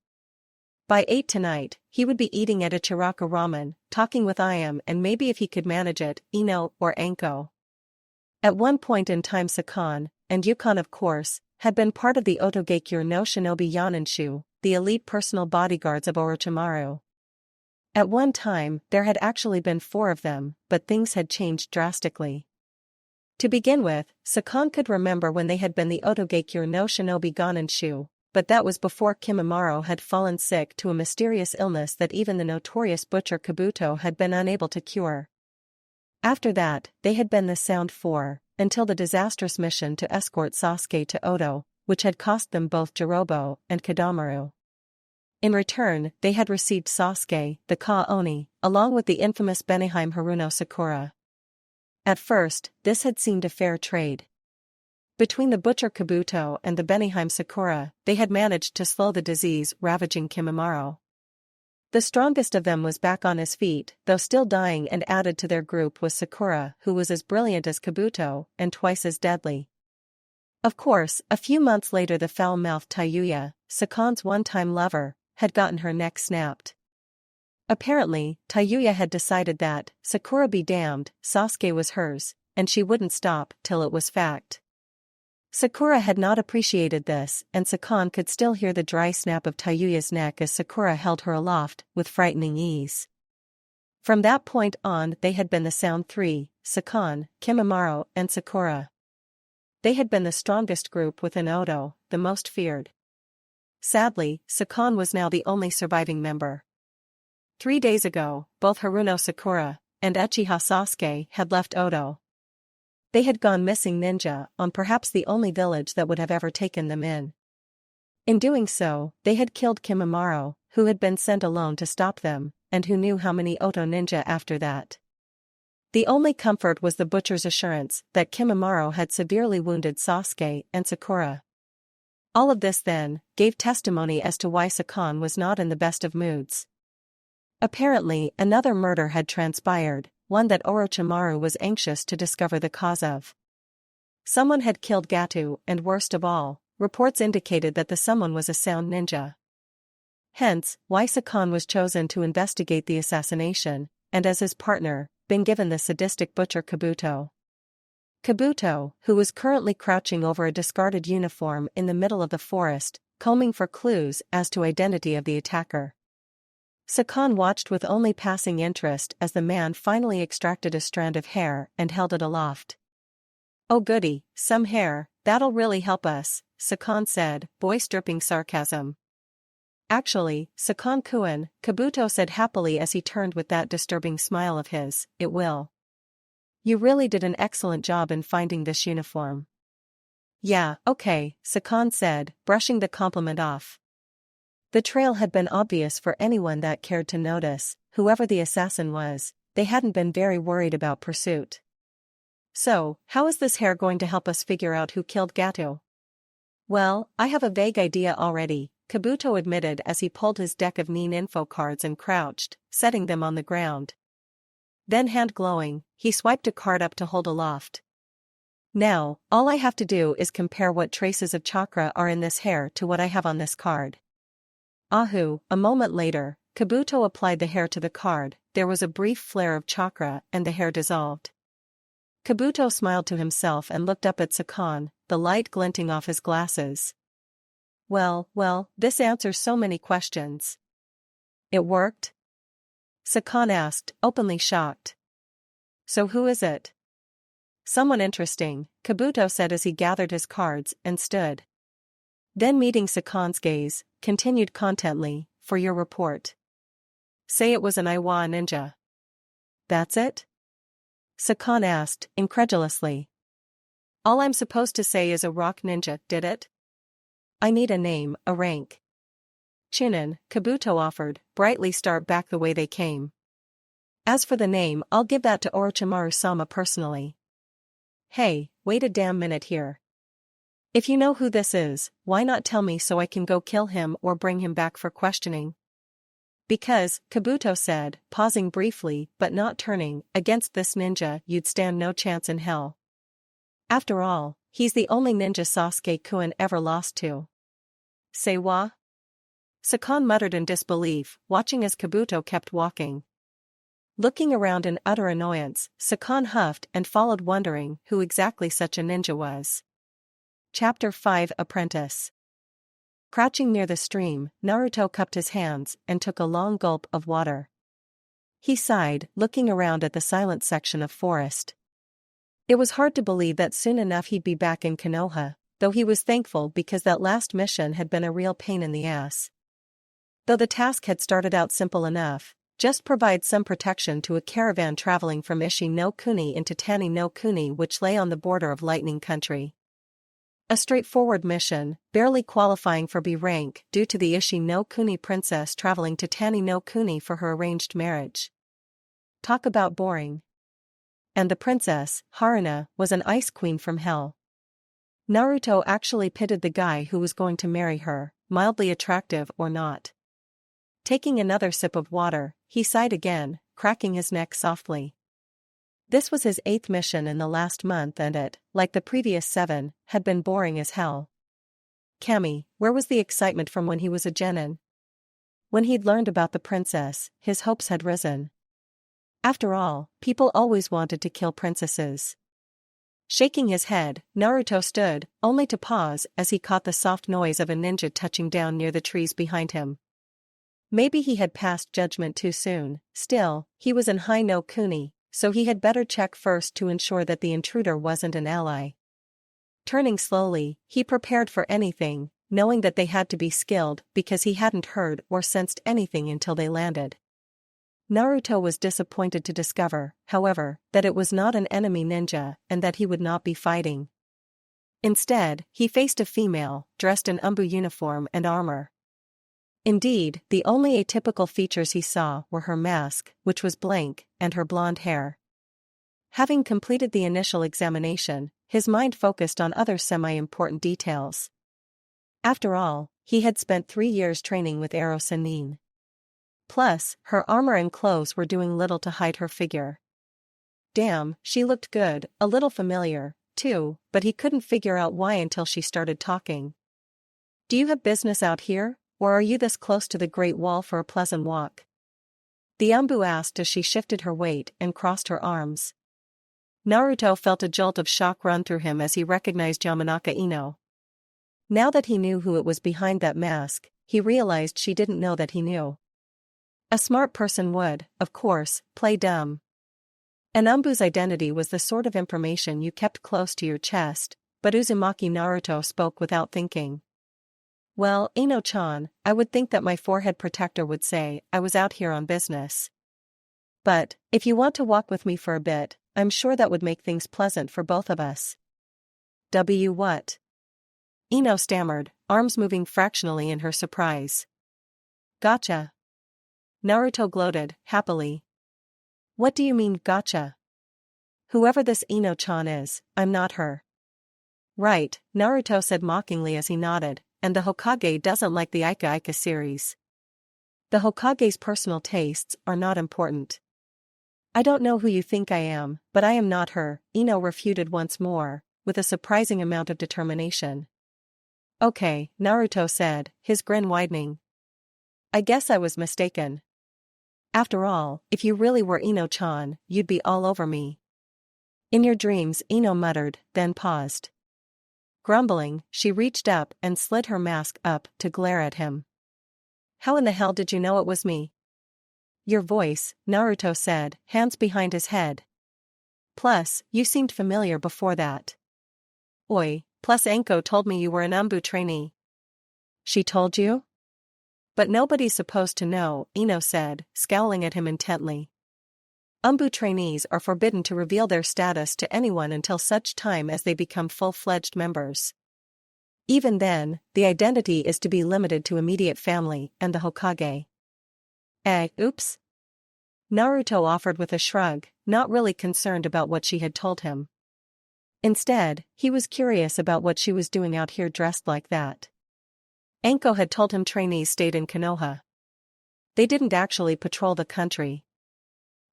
By 8 tonight, he would be eating at Ichiraka Ramen, talking with Iam, and maybe if he could manage it, Ino or Anko. At one point in time, Sakon, and Yukon of course, had been part of the Geor no Shinobi Yananshu, the elite personal bodyguards of Orochimaru. At one time, there had actually been 4 of them, but things had changed drastically. To begin with, Sakon could remember when they had been the Geor no Shinobi Gananshu, but that was before Kimimaro had fallen sick to a mysterious illness that even the notorious butcher Kabuto had been unable to cure. After that, they had been the Sound 4, until the disastrous mission to escort Sasuke to Oto, which had cost them both Jirobo and Kadamaru. In return, they had received Sasuke, the Ka-Oni, along with the infamous Benihime Haruno Sakura. At first, this had seemed a fair trade. Between the butcher Kabuto and the Benihime Sakura, they had managed to slow the disease ravaging Kimimaro. The strongest of them was back on his feet, though still dying, and added to their group was Sakura, who was as brilliant as Kabuto, and twice as deadly. Of course, a few months later, the foul-mouthed Tayuya, Sakon's one-time lover, had gotten her neck snapped. Apparently, Tayuya had decided that, Sakura be damned, Sasuke was hers, and she wouldn't stop till it was fact. Sakura had not appreciated this, and Sakon could still hear the dry snap of Tayuya's neck as Sakura held her aloft, with frightening ease. From that point on, they had been the Sound 3, Sakon, Kimimaro, and Sakura. They had been the strongest group within Oto, the most feared. Sadly, Sakon was now the only surviving member. 3 days ago, both Haruno Sakura and Uchiha Sasuke had left Oto. They had gone missing ninja on perhaps the only village that would have ever taken them in. In doing so, they had killed Kimimaro, who had been sent alone to stop them, and who knew how many Oto ninja after that. The only comfort was the butcher's assurance that Kimimaro had severely wounded Sasuke and Sakura. All of this, then, gave testimony as to why Sakon was not in the best of moods. Apparently, another murder had transpired, one that Orochimaru was anxious to discover the cause of. Someone had killed Gato, and worst of all, reports indicated that the someone was a Sound ninja. Hence, why Sakon was chosen to investigate the assassination, and as his partner, been given the sadistic butcher Kabuto. Kabuto, who was currently crouching over a discarded uniform in the middle of the forest, combing for clues as to identity of the attacker. Sakon watched with only passing interest as the man finally extracted a strand of hair and held it aloft. "Oh goody, some hair, that'll really help us," Sakon said, voice dripping sarcasm. "Actually, Sakon-kun," Kabuto said happily as he turned with that disturbing smile of his, "it will. You really did an excellent job in finding this uniform." "Yeah, okay," Sakon said, brushing the compliment off. The trail had been obvious for anyone that cared to notice. Whoever the assassin was, they hadn't been very worried about pursuit. "So, how is this hair going to help us figure out who killed Gato?" "Well, I have a vague idea already," Kabuto admitted as he pulled his deck of Nin info cards and crouched, setting them on the ground. Then, hand glowing, he swiped a card up to hold aloft. "Now, all I have to do is compare what traces of chakra are in this hair to what I have on this card." Ahu, a moment later, Kabuto applied the hair to the card, there was a brief flare of chakra and the hair dissolved. Kabuto smiled to himself and looked up at Sakon, the light glinting off his glasses. Well, this answers so many questions." "It worked?" Sakon asked, openly shocked. "So who is it?" "Someone interesting," Kabuto said as he gathered his cards and stood. Then meeting Sakon's gaze, continued contently, "For your report. Say it was an Iwa ninja." "That's it?" Sakon asked, incredulously. "All I'm supposed to say is a rock ninja, did it?" "I need a name, a rank." "Chunin," Kabuto offered, "brightly start back the way they came. As for the name, I'll give that to Orochimaru-sama personally." "Hey, wait a damn minute here. If you know who this is, why not tell me so I can go kill him or bring him back for questioning?" "Because," Kabuto said, pausing briefly but not turning, "against this ninja you'd stand no chance in hell." After all, he's the only ninja Sasuke-kun ever lost to. Say wa? Sakon muttered in disbelief, watching as Kabuto kept walking. Looking around in utter annoyance, Sakon huffed and followed, wondering who exactly such a ninja was. Chapter 5 Apprentice. Crouching near the stream, Naruto cupped his hands and took a long gulp of water. He sighed, looking around at the silent section of forest. It was hard to believe that soon enough he'd be back in Konoha, though he was thankful because that last mission had been a real pain in the ass. Though the task had started out simple enough, just provide some protection to a caravan traveling from Ishi no Kuni into Tani no Kuni, which lay on the border of Lightning Country. A straightforward mission, barely qualifying for B rank due to the Ishi no Kuni princess traveling to Tani no Kuni for her arranged marriage. Talk about boring. And the princess, Haruna, was an ice queen from hell. Naruto actually pitied the guy who was going to marry her, mildly attractive or not. Taking another sip of water, he sighed again, cracking his neck softly. This was his 8th mission in the last month, and it, like the previous 7, had been boring as hell. Kami, where was the excitement from when he was a genin? When he'd learned about the princess, his hopes had risen. After all, people always wanted to kill princesses. Shaking his head, Naruto stood, only to pause as he caught the soft noise of a ninja touching down near the trees behind him. Maybe he had passed judgment too soon, still, he was in High no Kuni, so he had better check first to ensure that the intruder wasn't an ally. Turning slowly, he prepared for anything, knowing that they had to be skilled because he hadn't heard or sensed anything until they landed. Naruto was disappointed to discover, however, that it was not an enemy ninja and that he would not be fighting. Instead, he faced a female, dressed in Umbu uniform and armor. Indeed, the only atypical features he saw were her mask, which was blank, and her blonde hair. Having completed the initial examination, his mind focused on other semi-important details. After all, he had spent 3 years training with Ero Sennin. Plus, her armor and clothes were doing little to hide her figure. Damn, she looked good, a little familiar, too, but he couldn't figure out why until she started talking. "Do you have business out here? Or are you this close to the Great Wall for a pleasant walk?" The Umbu asked as she shifted her weight and crossed her arms. Naruto felt a jolt of shock run through him as he recognized Yamanaka Ino. Now that he knew who it was behind that mask, he realized she didn't know that he knew. A smart person would, of course, play dumb. An Umbu's identity was the sort of information you kept close to your chest, but Uzumaki Naruto spoke without thinking. "Well, Ino-chan, I would think that my forehead protector would say I was out here on business. But, if you want to walk with me for a bit, I'm sure that would make things pleasant for both of us." What? Ino stammered, arms moving fractionally in her surprise. "Gotcha." Naruto gloated, happily. "What do you mean, gotcha?" "Whoever this Ino-chan is, I'm not her." "Right," Naruto said mockingly as he nodded. And the Hokage doesn't like the Ika Ika series. The Hokage's personal tastes are not important. "I don't know who you think I am, but I am not her," Ino refuted once more, with a surprising amount of determination. "Okay," Naruto said, his grin widening. "I guess I was mistaken. After all, if you really were Ino-chan, you'd be all over me." "In your dreams," Ino muttered, then paused. Grumbling, she reached up and slid her mask up to glare at him. "How in the hell did you know it was me?" "Your voice," Naruto said, hands behind his head. "Plus, you seemed familiar before that." "Oi, plus Anko told me you were an Umbu trainee." "She told you?" "But nobody's supposed to know," Ino said, scowling at him intently. Umbu trainees are forbidden to reveal their status to anyone until such time as they become full-fledged members. Even then, the identity is to be limited to immediate family and the Hokage. Oops? Naruto offered with a shrug, not really concerned about what she had told him. Instead, he was curious about what she was doing out here dressed like that. Anko had told him trainees stayed in Konoha. They didn't actually patrol the country.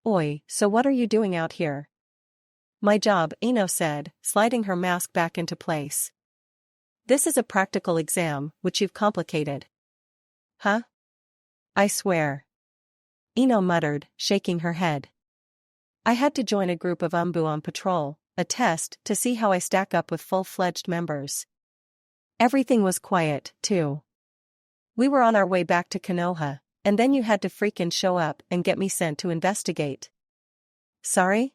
"Oi, so what are you doing out here?" My job, Ino said, sliding her mask back into place. This is a practical exam, which you've complicated. Huh? I swear. Ino muttered, shaking her head. I had to join a group of Umbu on patrol, a test to see how I stack up with full-fledged members. Everything was quiet, too. We were on our way back to Konoha, and then you had to freaking show up and get me sent to investigate. Sorry?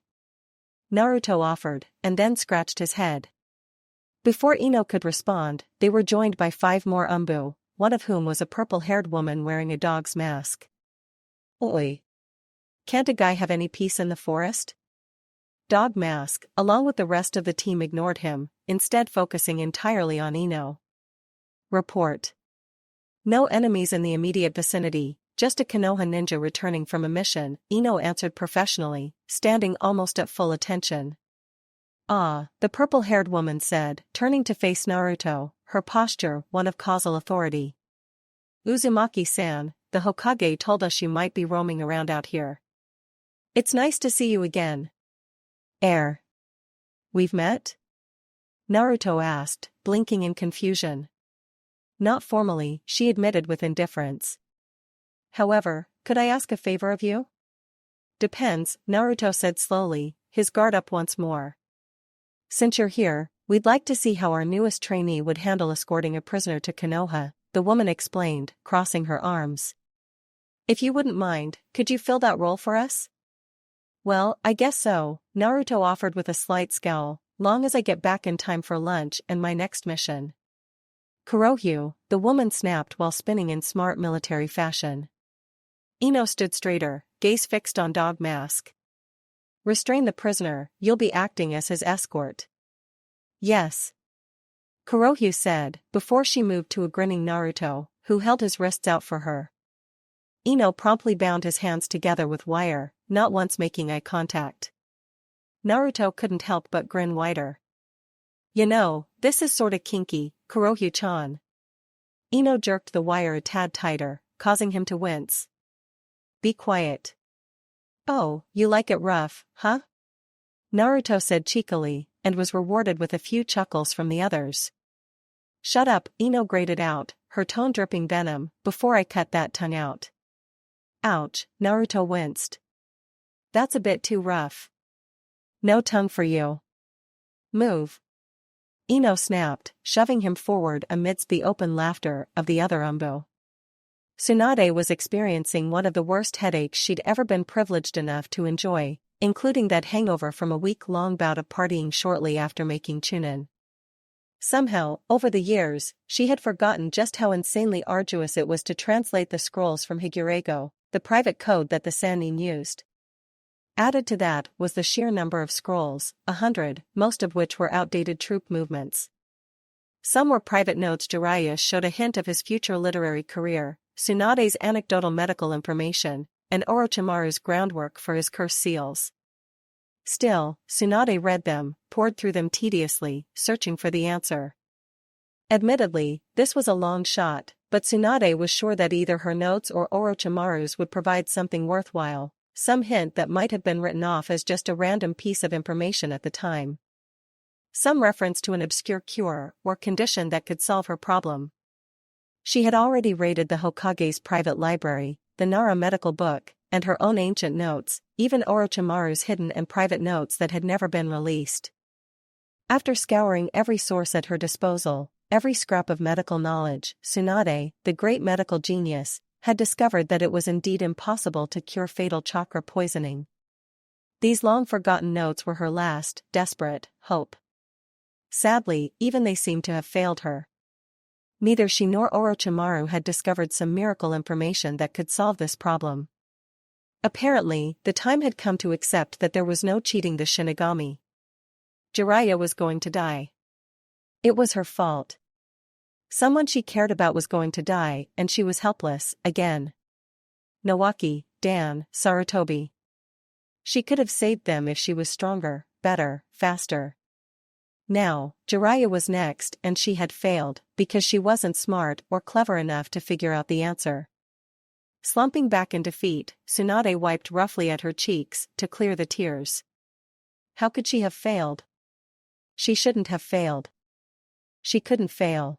Naruto offered, and then scratched his head. Before Ino could respond, they were joined by 5 more Umbu, one of whom was a purple-haired woman wearing a dog's mask. Oi! Can't a guy have any peace in the forest? Dog Mask, along with the rest of the team, ignored him, instead focusing entirely on Ino. Report. No enemies in the immediate vicinity, just a Konoha ninja returning from a mission, Ino answered professionally, standing almost at full attention. Ah, the purple-haired woman said, turning to face Naruto, her posture one of causal authority. Uzumaki-san, the Hokage told us you might be roaming around out here. It's nice to see you again. We've met? Naruto asked, blinking in confusion. Not formally, she admitted with indifference. However, could I ask a favor of you? Depends, Naruto said slowly, his guard up once more. Since you're here, we'd like to see how our newest trainee would handle escorting a prisoner to Konoha, the woman explained, crossing her arms. If you wouldn't mind, could you fill that role for us? Well, I guess so, Naruto offered with a slight scowl, long as I get back in time for lunch and my next mission. Kurohyu, the woman snapped while spinning in smart military fashion. Ino stood straighter, gaze fixed on Dog Mask. Restrain the prisoner, you'll be acting as his escort. Yes. Kurohyu said, before she moved to a grinning Naruto, who held his wrists out for her. Ino promptly bound his hands together with wire, not once making eye contact. Naruto couldn't help but grin wider. You know, this is sorta kinky, Kurohyu-chan. Ino jerked the wire a tad tighter, causing him to wince. Be quiet. Oh, you like it rough, huh? Naruto said cheekily, and was rewarded with a few chuckles from the others. Shut up, Ino grated out, her tone dripping venom, before I cut that tongue out. Ouch, Naruto winced. That's a bit too rough. No tongue for you. Move. Ino snapped, shoving him forward amidst the open laughter of the other Umbu. Tsunade was experiencing one of the worst headaches she'd ever been privileged enough to enjoy, including that hangover from a week-long bout of partying shortly after making Chunin. Somehow, over the years, she had forgotten just how insanely arduous it was to translate the scrolls from Higurego, the private code that the Sannin used. Added to that was the sheer number of scrolls, 100, most of which were outdated troop movements. Some were private notes. Jiraiya showed a hint of his future literary career, Tsunade's anecdotal medical information, and Orochimaru's groundwork for his curse seals. Still, Tsunade read them, pored through them tediously, searching for the answer. Admittedly, this was a long shot, but Tsunade was sure that either her notes or Orochimaru's would provide something worthwhile, some hint that might have been written off as just a random piece of information at the time. Some reference to an obscure cure or condition that could solve her problem. She had already raided the Hokage's private library, the Nara medical book, and her own ancient notes, even Orochimaru's hidden and private notes that had never been released. After scouring every source at her disposal, every scrap of medical knowledge, Tsunade, the great medical genius, had discovered that it was indeed impossible to cure fatal chakra poisoning. These long-forgotten notes were her last, desperate, hope. Sadly, even they seemed to have failed her. Neither she nor Orochimaru had discovered some miracle information that could solve this problem. Apparently, the time had come to accept that there was no cheating the Shinigami. Jiraiya was going to die. It was her fault. Someone she cared about was going to die, and she was helpless, again. Nawaki, Dan, Sarutobi. She could have saved them if she was stronger, better, faster. Now, Jiraiya was next, and she had failed, because she wasn't smart or clever enough to figure out the answer. Slumping back in defeat, Tsunade wiped roughly at her cheeks to clear the tears. How could she have failed? She shouldn't have failed. She couldn't fail.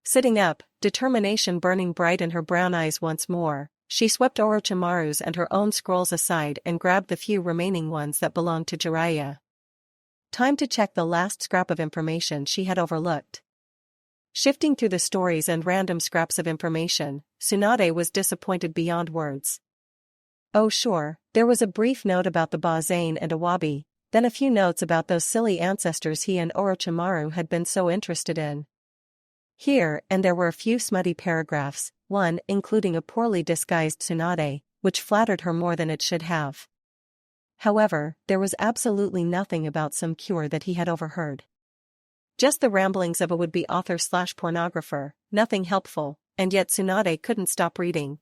Sitting up, determination burning bright in her brown eyes once more, she swept Orochimaru's and her own scrolls aside and grabbed the few remaining ones that belonged to Jiraiya. Time to check the last scrap of information she had overlooked. Shifting through the stories and random scraps of information, Tsunade was disappointed beyond words. Oh sure, there was a brief note about the Bazane and Awabi, then a few notes about those silly ancestors he and Orochimaru had been so interested in. Here and there were a few smutty paragraphs, one including a poorly disguised Tsunade, which flattered her more than it should have. However, there was absolutely nothing about some cure that he had overheard. Just the ramblings of a would-be author/pornographer, nothing helpful, and yet Tsunade couldn't stop reading.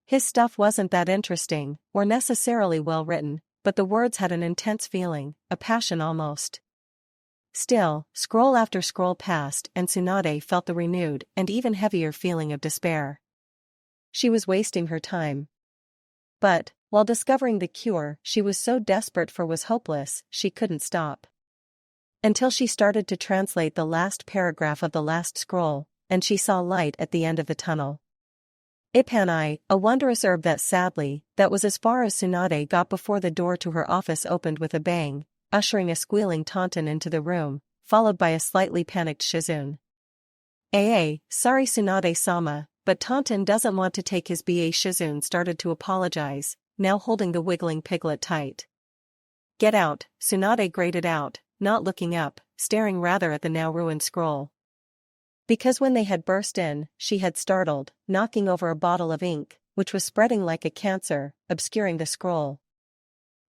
His stuff wasn't that interesting, or necessarily well written, but the words had an intense feeling, a passion almost. Still, scroll after scroll passed and Tsunade felt the renewed and even heavier feeling of despair. She was wasting her time. But, while discovering the cure she was so desperate for was hopeless, she couldn't stop. Until she started to translate the last paragraph of the last scroll, and she saw light at the end of the tunnel. Ipanai, a wondrous herb that was as far as Tsunade got before the door to her office opened with a bang, ushering a squealing Taunton into the room, followed by a slightly panicked Shizune. Sorry Tsunade-sama, but Taunton doesn't want to take his BA. Shizune started to apologize, now holding the wiggling piglet tight. Get out, Tsunade grated out, not looking up, staring rather at the now ruined scroll. Because when they had burst in, she had startled, knocking over a bottle of ink, which was spreading like a cancer, obscuring the scroll.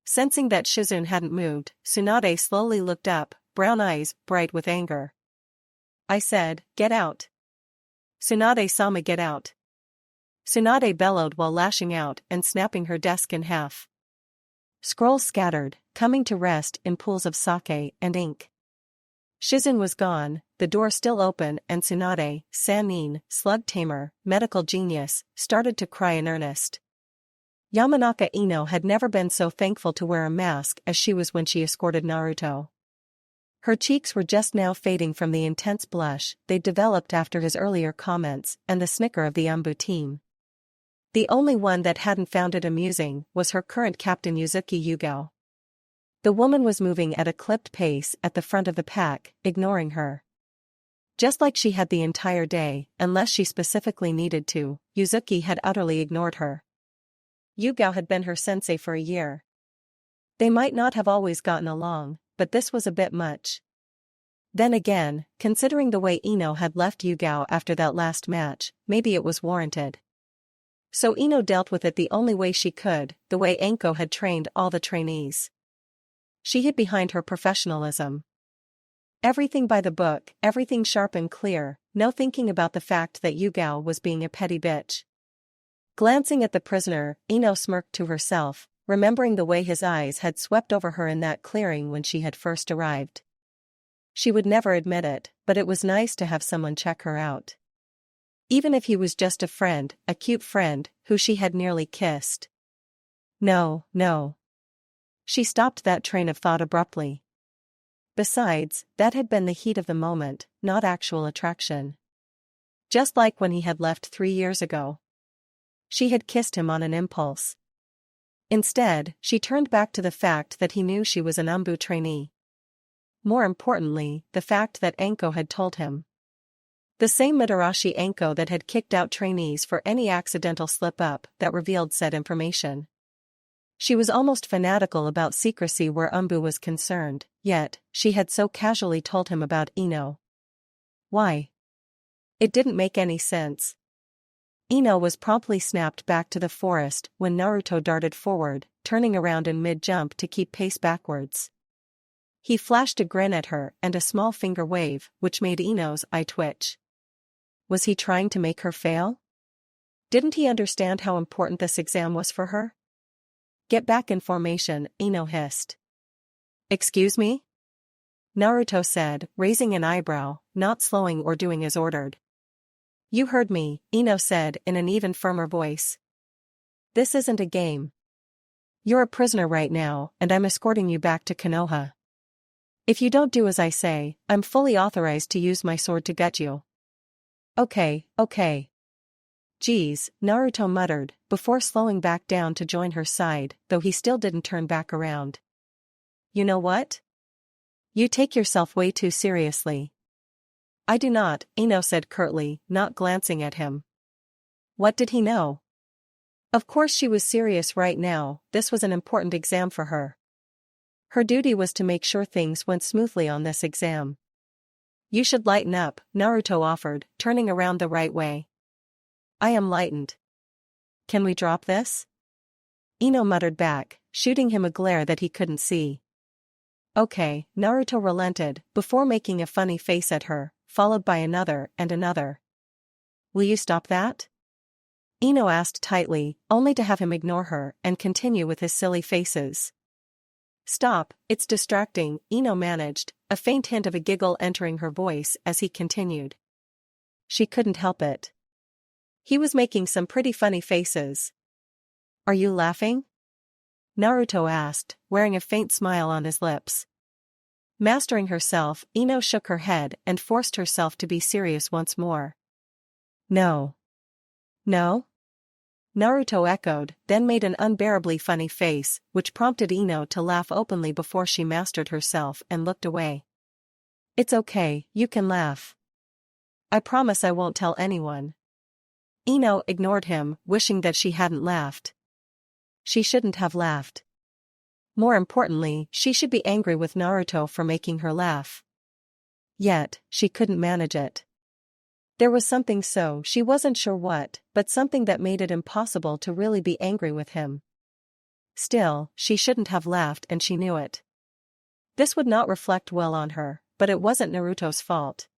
Sensing that Shizune hadn't moved, Tsunade slowly looked up, brown eyes bright with anger. I said, get out. Tsunade-sama, get out. Tsunade bellowed while lashing out and snapping her desk in half. Scrolls scattered, coming to rest in pools of sake and ink. Shizune was gone, the door still open, and Tsunade, Sannin, slug tamer, medical genius, started to cry in earnest. Yamanaka Ino had never been so thankful to wear a mask as she was when she escorted Naruto. Her cheeks were just now fading from the intense blush they'd developed after his earlier comments and the snicker of the Anbu team. The only one that hadn't found it amusing was her current captain Uzuki Yugao. The woman was moving at a clipped pace at the front of the pack, ignoring her. Just like she had the entire day, unless she specifically needed to, Uzuki had utterly ignored her. Yugao had been her sensei for a year. They might not have always gotten along, but this was a bit much. Then again, considering the way Ino had left Yugao after that last match, maybe it was warranted. So Ino dealt with it the only way she could, the way Anko had trained all the trainees. She hid behind her professionalism. Everything by the book, everything sharp and clear, no thinking about the fact that Yugao was being a petty bitch. Glancing at the prisoner, Ino smirked to herself, remembering the way his eyes had swept over her in that clearing when she had first arrived. She would never admit it, but it was nice to have someone check her out. Even if he was just a friend, a cute friend, who she had nearly kissed. No. She stopped that train of thought abruptly. Besides, that had been the heat of the moment, not actual attraction. Just like when he had left 3 years ago. She had kissed him on an impulse. Instead, she turned back to the fact that he knew she was an Anbu trainee. More importantly, the fact that Anko had told him. The same Mitarashi Anko that had kicked out trainees for any accidental slip-up that revealed said information. She was almost fanatical about secrecy where Anbu was concerned, yet, she had so casually told him about Ino. Why? It didn't make any sense. Ino was promptly snapped back to the forest when Naruto darted forward, turning around in mid-jump to keep pace backwards. He flashed a grin at her and a small finger wave, which made Ino's eye twitch. Was he trying to make her fail? Didn't he understand how important this exam was for her? Get back in formation, Ino hissed. Excuse me? Naruto said, raising an eyebrow, not slowing or doing as ordered. You heard me, Ino said in an even firmer voice. This isn't a game. You're a prisoner right now, and I'm escorting you back to Konoha. If you don't do as I say, I'm fully authorized to use my sword to gut you. Okay, okay. Geez, Naruto muttered, before slowing back down to join her side, though he still didn't turn back around. You know what? You take yourself way too seriously. I do not, Ino said curtly, not glancing at him. What did he know? Of course she was serious right now, this was an important exam for her. Her duty was to make sure things went smoothly on this exam. You should lighten up, Naruto offered, turning around the right way. I am lightened. Can we drop this? Ino muttered back, shooting him a glare that he couldn't see. Okay, Naruto relented, before making a funny face at her, followed by another and another. Will you stop that? Ino asked tightly, only to have him ignore her and continue with his silly faces. Stop, it's distracting, Ino managed, a faint hint of a giggle entering her voice as he continued. She couldn't help it. He was making some pretty funny faces. Are you laughing? Naruto asked, wearing a faint smile on his lips. Mastering herself, Ino shook her head and forced herself to be serious once more. No. No? Naruto echoed, then made an unbearably funny face, which prompted Ino to laugh openly before she mastered herself and looked away. It's okay, you can laugh. I promise I won't tell anyone. Ino ignored him, wishing that she hadn't laughed. She shouldn't have laughed. More importantly, she should be angry with Naruto for making her laugh. Yet, she couldn't manage it. There was something she wasn't sure what, but something that made it impossible to really be angry with him. Still, she shouldn't have laughed and she knew it. This would not reflect well on her, but it wasn't Naruto's fault.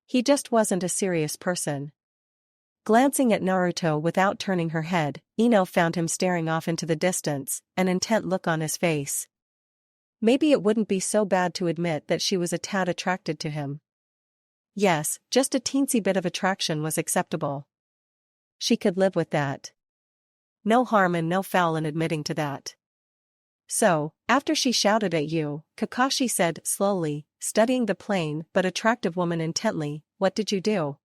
He just wasn't a serious person. Glancing at Naruto without turning her head, Ino found him staring off into the distance, an intent look on his face. Maybe it wouldn't be so bad to admit that she was a tad attracted to him. Yes, just a teensy bit of attraction was acceptable. She could live with that. No harm and no foul in admitting to that. So, after she shouted at you, Kakashi said slowly, studying the plain but attractive woman intently, what did you do?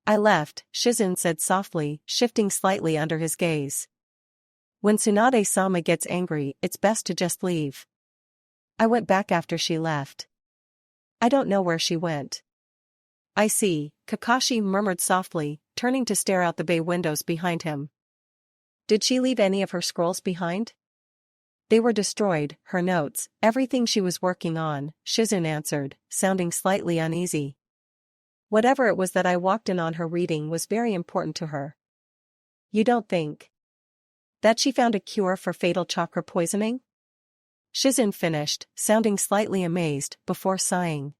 I left, Shizune said softly, shifting slightly under his gaze. When Tsunade-sama gets angry, it's best to just leave. I went back after she left. I don't know where she went. I see, Kakashi murmured softly, turning to stare out the bay windows behind him. Did she leave any of her scrolls behind? They were destroyed, her notes, everything she was working on, Shizune answered, sounding slightly uneasy. Whatever it was that I walked in on her reading was very important to her. You don't think that she found a cure for fatal chakra poisoning? Shizune finished, sounding slightly amazed, before sighing.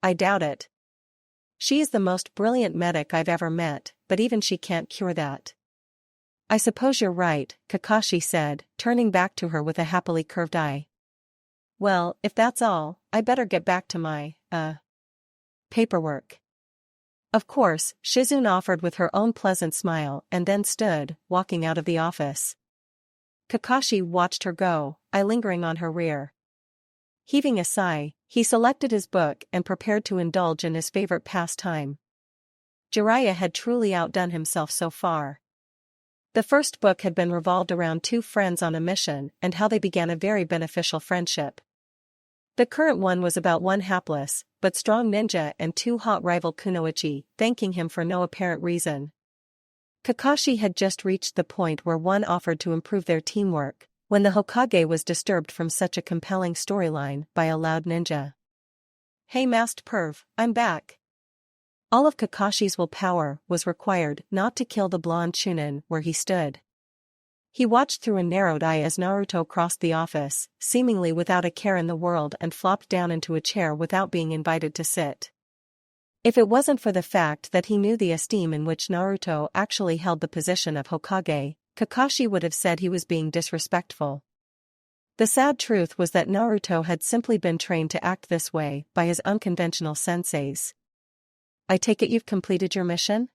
I doubt it. She is the most brilliant medic I've ever met, but even she can't cure that. I suppose you're right, Kakashi said, turning back to her with a happily curved eye. Well, if that's all, I better get back to my, paperwork. Of course, Shizune offered with her own pleasant smile and then stood, walking out of the office. Kakashi watched her go, eye lingering on her rear. Heaving a sigh, he selected his book and prepared to indulge in his favorite pastime. Jiraiya had truly outdone himself so far. The first book had been revolved around two friends on a mission and how they began a very beneficial friendship. The current one was about one hapless, but strong ninja and two hot rival kunoichi, thanking him for no apparent reason. Kakashi had just reached the point where one offered to improve their teamwork, when the Hokage was disturbed from such a compelling storyline by a loud ninja. Hey masked perv, I'm back. All of Kakashi's willpower was required not to kill the blonde chunin where he stood. He watched through a narrowed eye as Naruto crossed the office, seemingly without a care in the world, and flopped down into a chair without being invited to sit. If it wasn't for the fact that he knew the esteem in which Naruto actually held the position of Hokage, Kakashi would have said he was being disrespectful. The sad truth was that Naruto had simply been trained to act this way by his unconventional senseis. I take it you've completed your mission?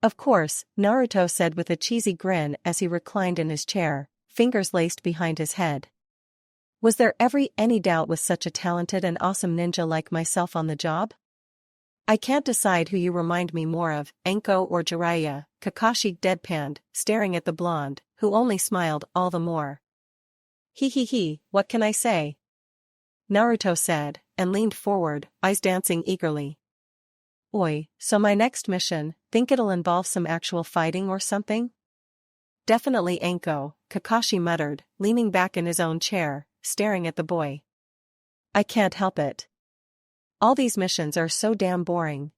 Of course, Naruto said with a cheesy grin as he reclined in his chair, fingers laced behind his head. Was there ever any doubt with such a talented and awesome ninja like myself on the job? I can't decide who you remind me more of, Anko or Jiraiya, Kakashi deadpanned, staring at the blonde, who only smiled all the more. He, what can I say? Naruto said, and leaned forward, eyes dancing eagerly. Oi, so my next mission, think it'll involve some actual fighting or something? Definitely Anko, Kakashi muttered, leaning back in his own chair, staring at the boy. I can't help it. All these missions are so damn boring.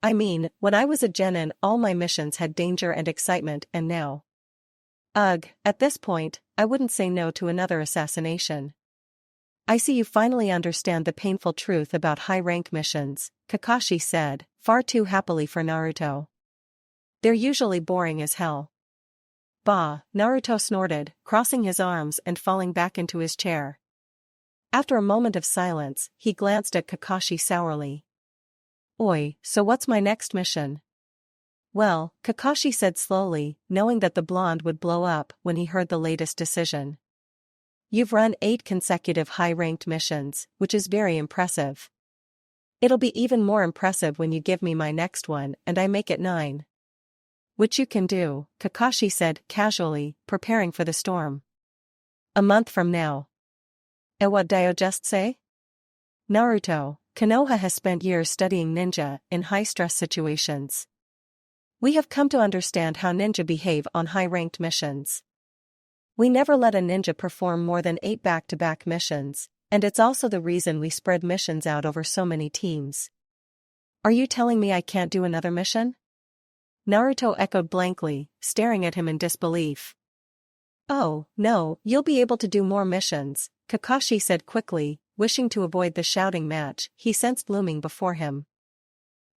I mean, when I was a genin, all my missions had danger and excitement, and now. Ugh, at this point, I wouldn't say no to another assassination. I see you finally understand the painful truth about high-rank missions, Kakashi said, far too happily for Naruto. They're usually boring as hell. Bah, Naruto snorted, crossing his arms and falling back into his chair. After a moment of silence, he glanced at Kakashi sourly. Oi, so what's my next mission? Well, Kakashi said slowly, knowing that the blonde would blow up when he heard the latest decision. You've run 8 consecutive high-ranked missions, which is very impressive. It'll be even more impressive when you give me my next one and I make it 9. Which you can do, Kakashi said casually, preparing for the storm. A month from now. And what did I just say? Naruto, Konoha has spent years studying ninja in high-stress situations. We have come to understand how ninja behave on high-ranked missions. We never let a ninja perform more than 8 back-to-back missions, and it's also the reason we spread missions out over so many teams. Are you telling me I can't do another mission? Naruto echoed blankly, staring at him in disbelief. Oh, no, you'll be able to do more missions, Kakashi said quickly, wishing to avoid the shouting match he sensed looming before him.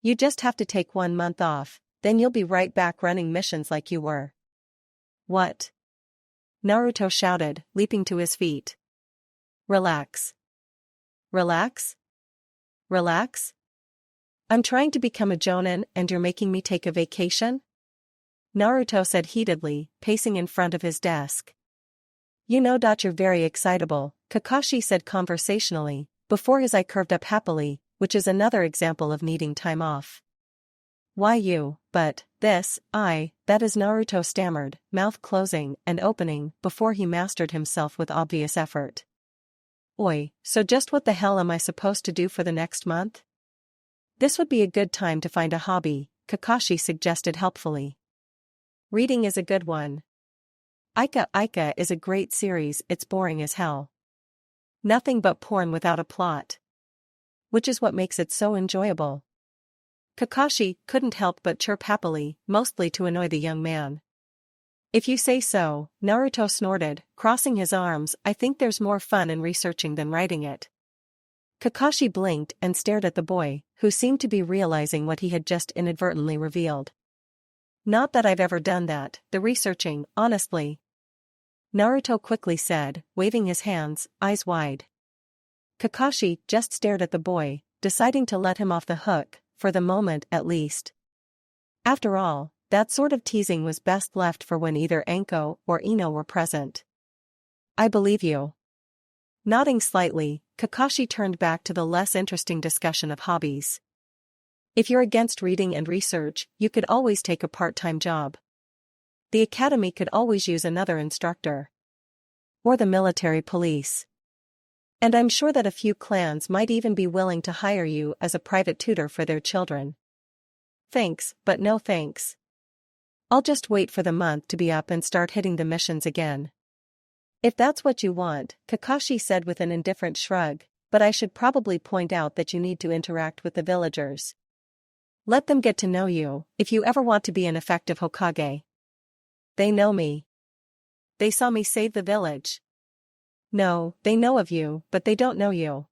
You just have to take 1 month off, then you'll be right back running missions like you were. What? Naruto shouted, leaping to his feet. Relax. Relax? Relax? I'm trying to become a jonin and you're making me take a vacation? Naruto said heatedly, pacing in front of his desk. You know that you're very excitable, Kakashi said conversationally, before his eye curved up happily, which is another example of needing time off. Why you, but, this, that is Naruto stammered, mouth closing and opening before he mastered himself with obvious effort. Oi, so just what the hell am I supposed to do for the next month? This would be a good time to find a hobby, Kakashi suggested helpfully. Reading is a good one. Ika is a great series, it's boring as hell. Nothing but porn without a plot. Which is what makes it so enjoyable. Kakashi couldn't help but chirp happily, mostly to annoy the young man. If you say so, Naruto snorted, crossing his arms, I think there's more fun in researching than writing it. Kakashi blinked and stared at the boy, who seemed to be realizing what he had just inadvertently revealed. Not that I've ever done that, the researching, honestly. Naruto quickly said, waving his hands, eyes wide. Kakashi just stared at the boy, deciding to let him off the hook, for the moment at least. After all, that sort of teasing was best left for when either Anko or Ino were present. I believe you. Nodding slightly, Kakashi turned back to the less interesting discussion of hobbies. If you're against reading and research, you could always take a part-time job. The academy could always use another instructor. Or the military police. And I'm sure that a few clans might even be willing to hire you as a private tutor for their children. Thanks, but no thanks. I'll just wait for the month to be up and start hitting the missions again. If that's what you want, Kakashi said with an indifferent shrug, but I should probably point out that you need to interact with the villagers. Let them get to know you, if you ever want to be an effective Hokage. They know me. They saw me save the village. No, they know of you, but they don't know you.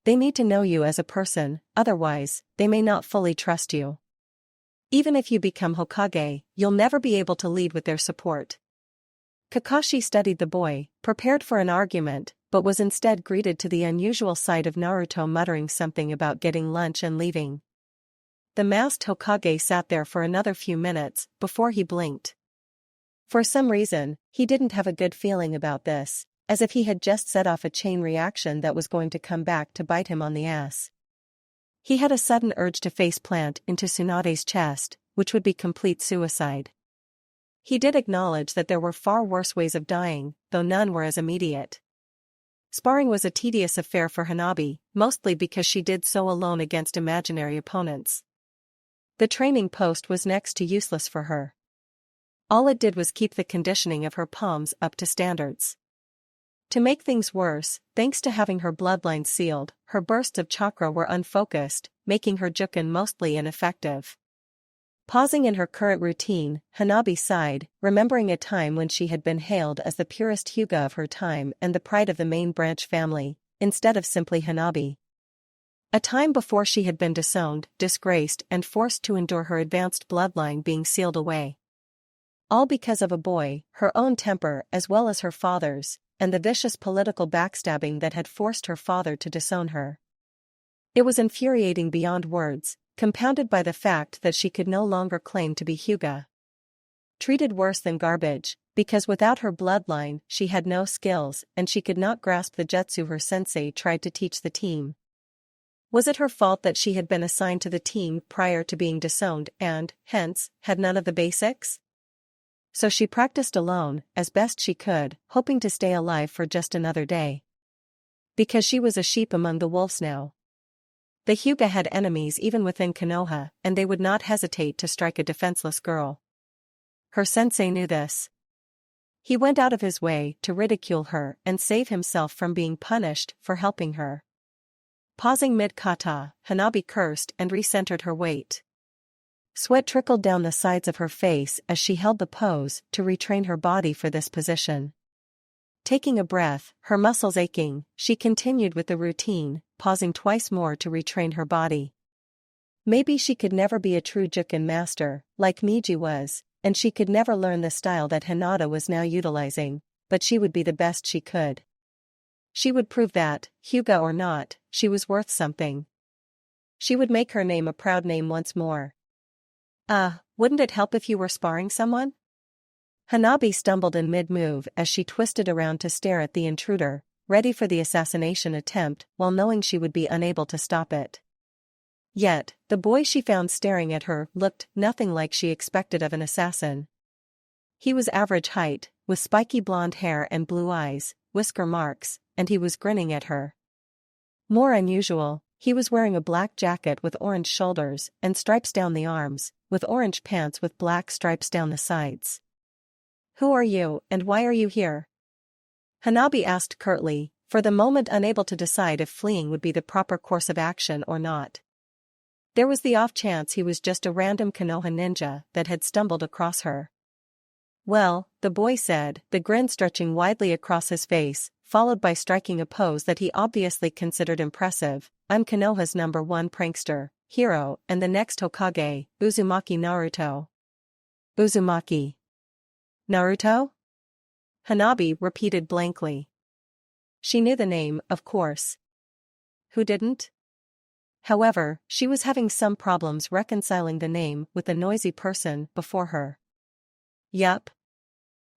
They need to know you as a person, otherwise, they may not fully trust you. Even if you become Hokage, you'll never be able to lead with their support. Kakashi studied the boy, prepared for an argument, but was instead greeted to the unusual sight of Naruto muttering something about getting lunch and leaving. The masked Hokage sat there for another few minutes, before he blinked. For some reason, he didn't have a good feeling about this, as if he had just set off a chain reaction that was going to come back to bite him on the ass. He had a sudden urge to face plant into Tsunade's chest, which would be complete suicide. He did acknowledge that there were far worse ways of dying, though none were as immediate. Sparring was a tedious affair for Hanabi, mostly because she did so alone against imaginary opponents. The training post was next to useless for her. All it did was keep the conditioning of her palms up to standards. To make things worse, thanks to having her bloodline sealed, her bursts of chakra were unfocused, making her juken mostly ineffective. Pausing in her current routine, Hanabi sighed, remembering a time when she had been hailed as the purest Hyuga of her time and the pride of the main branch family, instead of simply Hanabi. A time before she had been disowned, disgraced and forced to endure her advanced bloodline being sealed away. All because of a boy, her own temper as well as her father's, and the vicious political backstabbing that had forced her father to disown her. It was infuriating beyond words, compounded by the fact that she could no longer claim to be Hyuga. Treated worse than garbage, because without her bloodline she had no skills and she could not grasp the jutsu her sensei tried to teach the team. Was it her fault that she had been assigned to the team prior to being disowned and, hence, had none of the basics? So she practiced alone, as best she could, hoping to stay alive for just another day. Because she was a sheep among the wolves now. The Hyuga had enemies even within Konoha, and they would not hesitate to strike a defenseless girl. Her sensei knew this. He went out of his way to ridicule her and save himself from being punished for helping her. Pausing mid-kata, Hanabi cursed and recentered her weight. Sweat trickled down the sides of her face as she held the pose to retrain her body for this position. Taking a breath, her muscles aching, she continued with the routine, pausing twice more to retrain her body. Maybe she could never be a true juken master, like Miji was, and she could never learn the style that Hinata was now utilizing, but she would be the best she could. She would prove that, Hyuga or not, she was worth something. She would make her name a proud name once more. Wouldn't it help if you were sparring someone? Hanabi stumbled in mid-move as she twisted around to stare at the intruder, ready for the assassination attempt while knowing she would be unable to stop it. Yet, the boy she found staring at her looked nothing like she expected of an assassin. He was average height, with spiky blonde hair and blue eyes, whisker marks, and he was grinning at her. More unusual, he was wearing a black jacket with orange shoulders and stripes down the arms, with orange pants with black stripes down the sides. "Who are you, and why are you here?" Hanabi asked curtly, for the moment unable to decide if fleeing would be the proper course of action or not. There was the off chance he was just a random Konoha ninja that had stumbled across her. "Well," the boy said, the grin stretching widely across his face, followed by striking a pose that he obviously considered impressive, "I'm Konoha's #1 prankster, hero, and the next Hokage, Uzumaki Naruto." Uzumaki Naruto? Hanabi repeated blankly. She knew the name, of course. Who didn't? However, she was having some problems reconciling the name with the noisy person before her. "Yup,"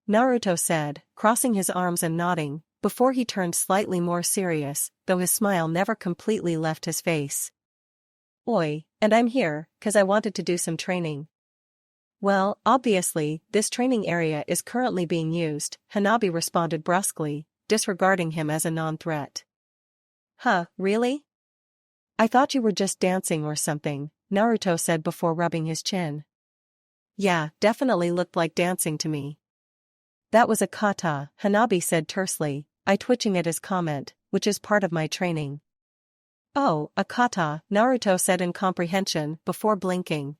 Naruto said, crossing his arms and nodding, before he turned slightly more serious, though his smile never completely left his face. "Oi, and I'm here, 'cause I wanted to do some training." "Well, obviously, this training area is currently being used," Hanabi responded brusquely, disregarding him as a non-threat. "Huh, really? I thought you were just dancing or something," Naruto said before rubbing his chin. "Yeah, definitely looked like dancing to me." "That was a kata," Hanabi said tersely, eye twitching at his comment, "which is part of my training." "Oh, a kata," Naruto said in comprehension before blinking.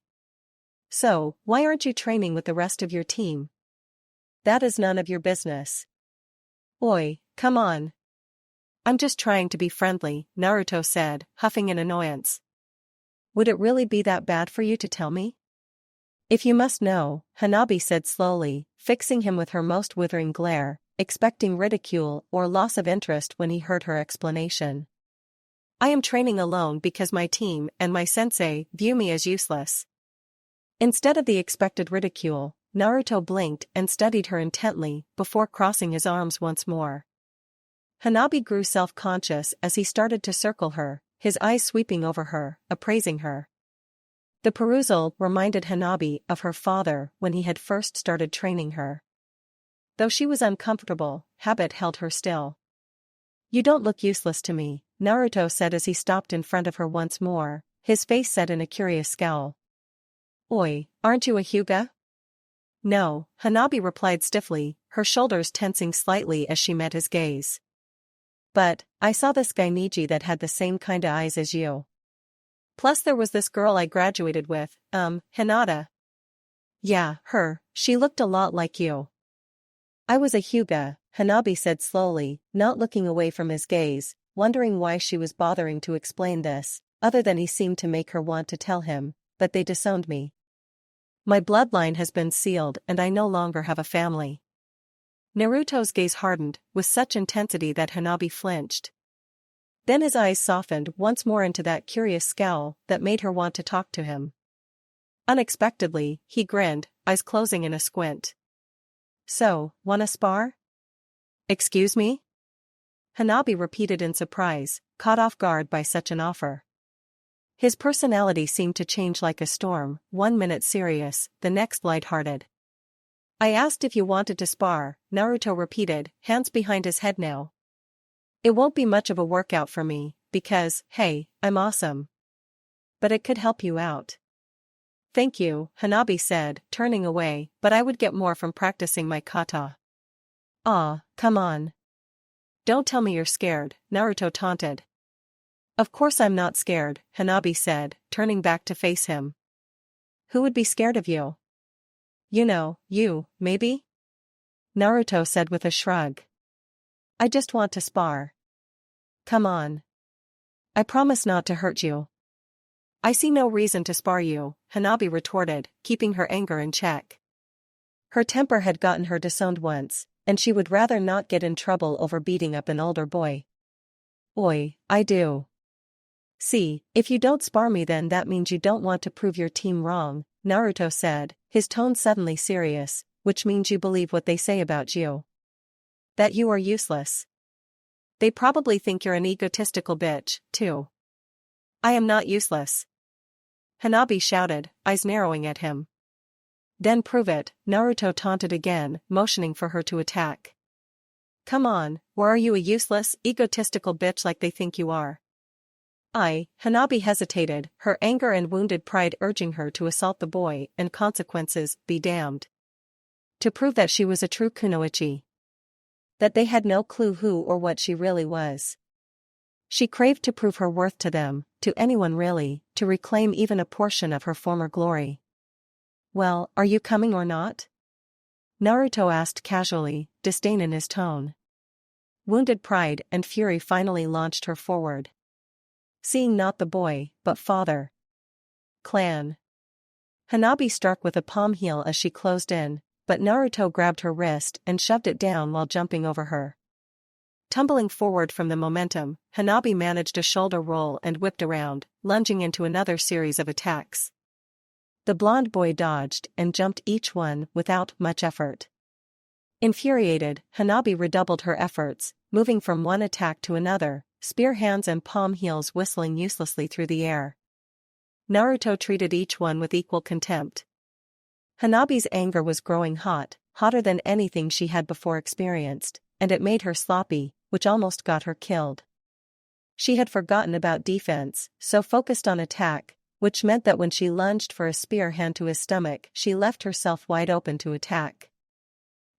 "So, why aren't you training with the rest of your team?" "That is none of your business." "Oi, come on." "I'm just trying to be friendly," Naruto said, huffing in annoyance. "Would it really be that bad for you to tell me?" "If you must know," Hanabi said slowly, fixing him with her most withering glare, expecting ridicule or loss of interest when he heard her explanation. "I am training alone because my team and my sensei view me as useless." Instead of the expected ridicule, Naruto blinked and studied her intently before crossing his arms once more. Hanabi grew self-conscious as he started to circle her, his eyes sweeping over her, appraising her. The perusal reminded Hanabi of her father when he had first started training her. Though she was uncomfortable, habit held her still. "You don't look useless to me," Naruto said as he stopped in front of her once more, his face set in a curious scowl. "Oi, aren't you a Hyuga?" "No," Hanabi replied stiffly, her shoulders tensing slightly as she met his gaze. "But, I saw this guy Niji that had the same kinda eyes as you. Plus there was this girl I graduated with, Hinata." "Yeah, her, she looked a lot like you." "I was a Hyuga," Hanabi said slowly, not looking away from his gaze, wondering why she was bothering to explain this, other than he seemed to make her want to tell him, "But they disowned me. My bloodline has been sealed and I no longer have a family." Naruto's gaze hardened, with such intensity that Hanabi flinched. Then his eyes softened once more into that curious scowl that made her want to talk to him. Unexpectedly, he grinned, eyes closing in a squint. "So, wanna spar?" "Excuse me?" Hanabi repeated in surprise, caught off guard by such an offer. His personality seemed to change like a storm, one minute serious, the next light-hearted. "I asked if you wanted to spar," Naruto repeated, hands behind his head now. "It won't be much of a workout for me, because, hey, I'm awesome. But it could help you out." "Thank you," Hanabi said, turning away, "but I would get more from practicing my kata." "Aw, come on. Don't tell me you're scared," Naruto taunted. "Of course I'm not scared," Hanabi said, turning back to face him. "Who would be scared of you?" "You know, you, maybe?" Naruto said with a shrug. "I just want to spar." "Come on. I promise not to hurt you." "I see no reason to spar you," Hanabi retorted, keeping her anger in check. Her temper had gotten her disowned once, and she would rather not get in trouble over beating up an older boy. "Oi, I do. See, if you don't spar me then that means you don't want to prove your team wrong," Naruto said, his tone suddenly serious, "which means you believe what they say about you. That you are useless. They probably think you're an egotistical bitch, too." "I am not useless," Hanabi shouted, eyes narrowing at him. "Then prove it," Naruto taunted again, motioning for her to attack. "Come on, or are you a useless, egotistical bitch like they think you are?" Hanabi hesitated, her anger and wounded pride urging her to assault the boy, and consequences be damned. To prove that she was a true kunoichi. That they had no clue who or what she really was. She craved to prove her worth to them, to anyone really, to reclaim even a portion of her former glory. "Well, are you coming or not?" Naruto asked casually, disdain in his tone. Wounded pride and fury finally launched her forward. Seeing not the boy, but father. Clan. Hanabi struck with a palm heel as she closed in, but Naruto grabbed her wrist and shoved it down while jumping over her. Tumbling forward from the momentum, Hanabi managed a shoulder roll and whipped around, lunging into another series of attacks. The blonde boy dodged and jumped each one without much effort. Infuriated, Hanabi redoubled her efforts, moving from one attack to another, spear hands and palm heels whistling uselessly through the air. Naruto treated each one with equal contempt. Hanabi's anger was growing hot, hotter than anything she had before experienced, and it made her sloppy, which almost got her killed. She had forgotten about defense, so focused on attack, which meant that when she lunged for a spear hand to his stomach, she left herself wide open to attack.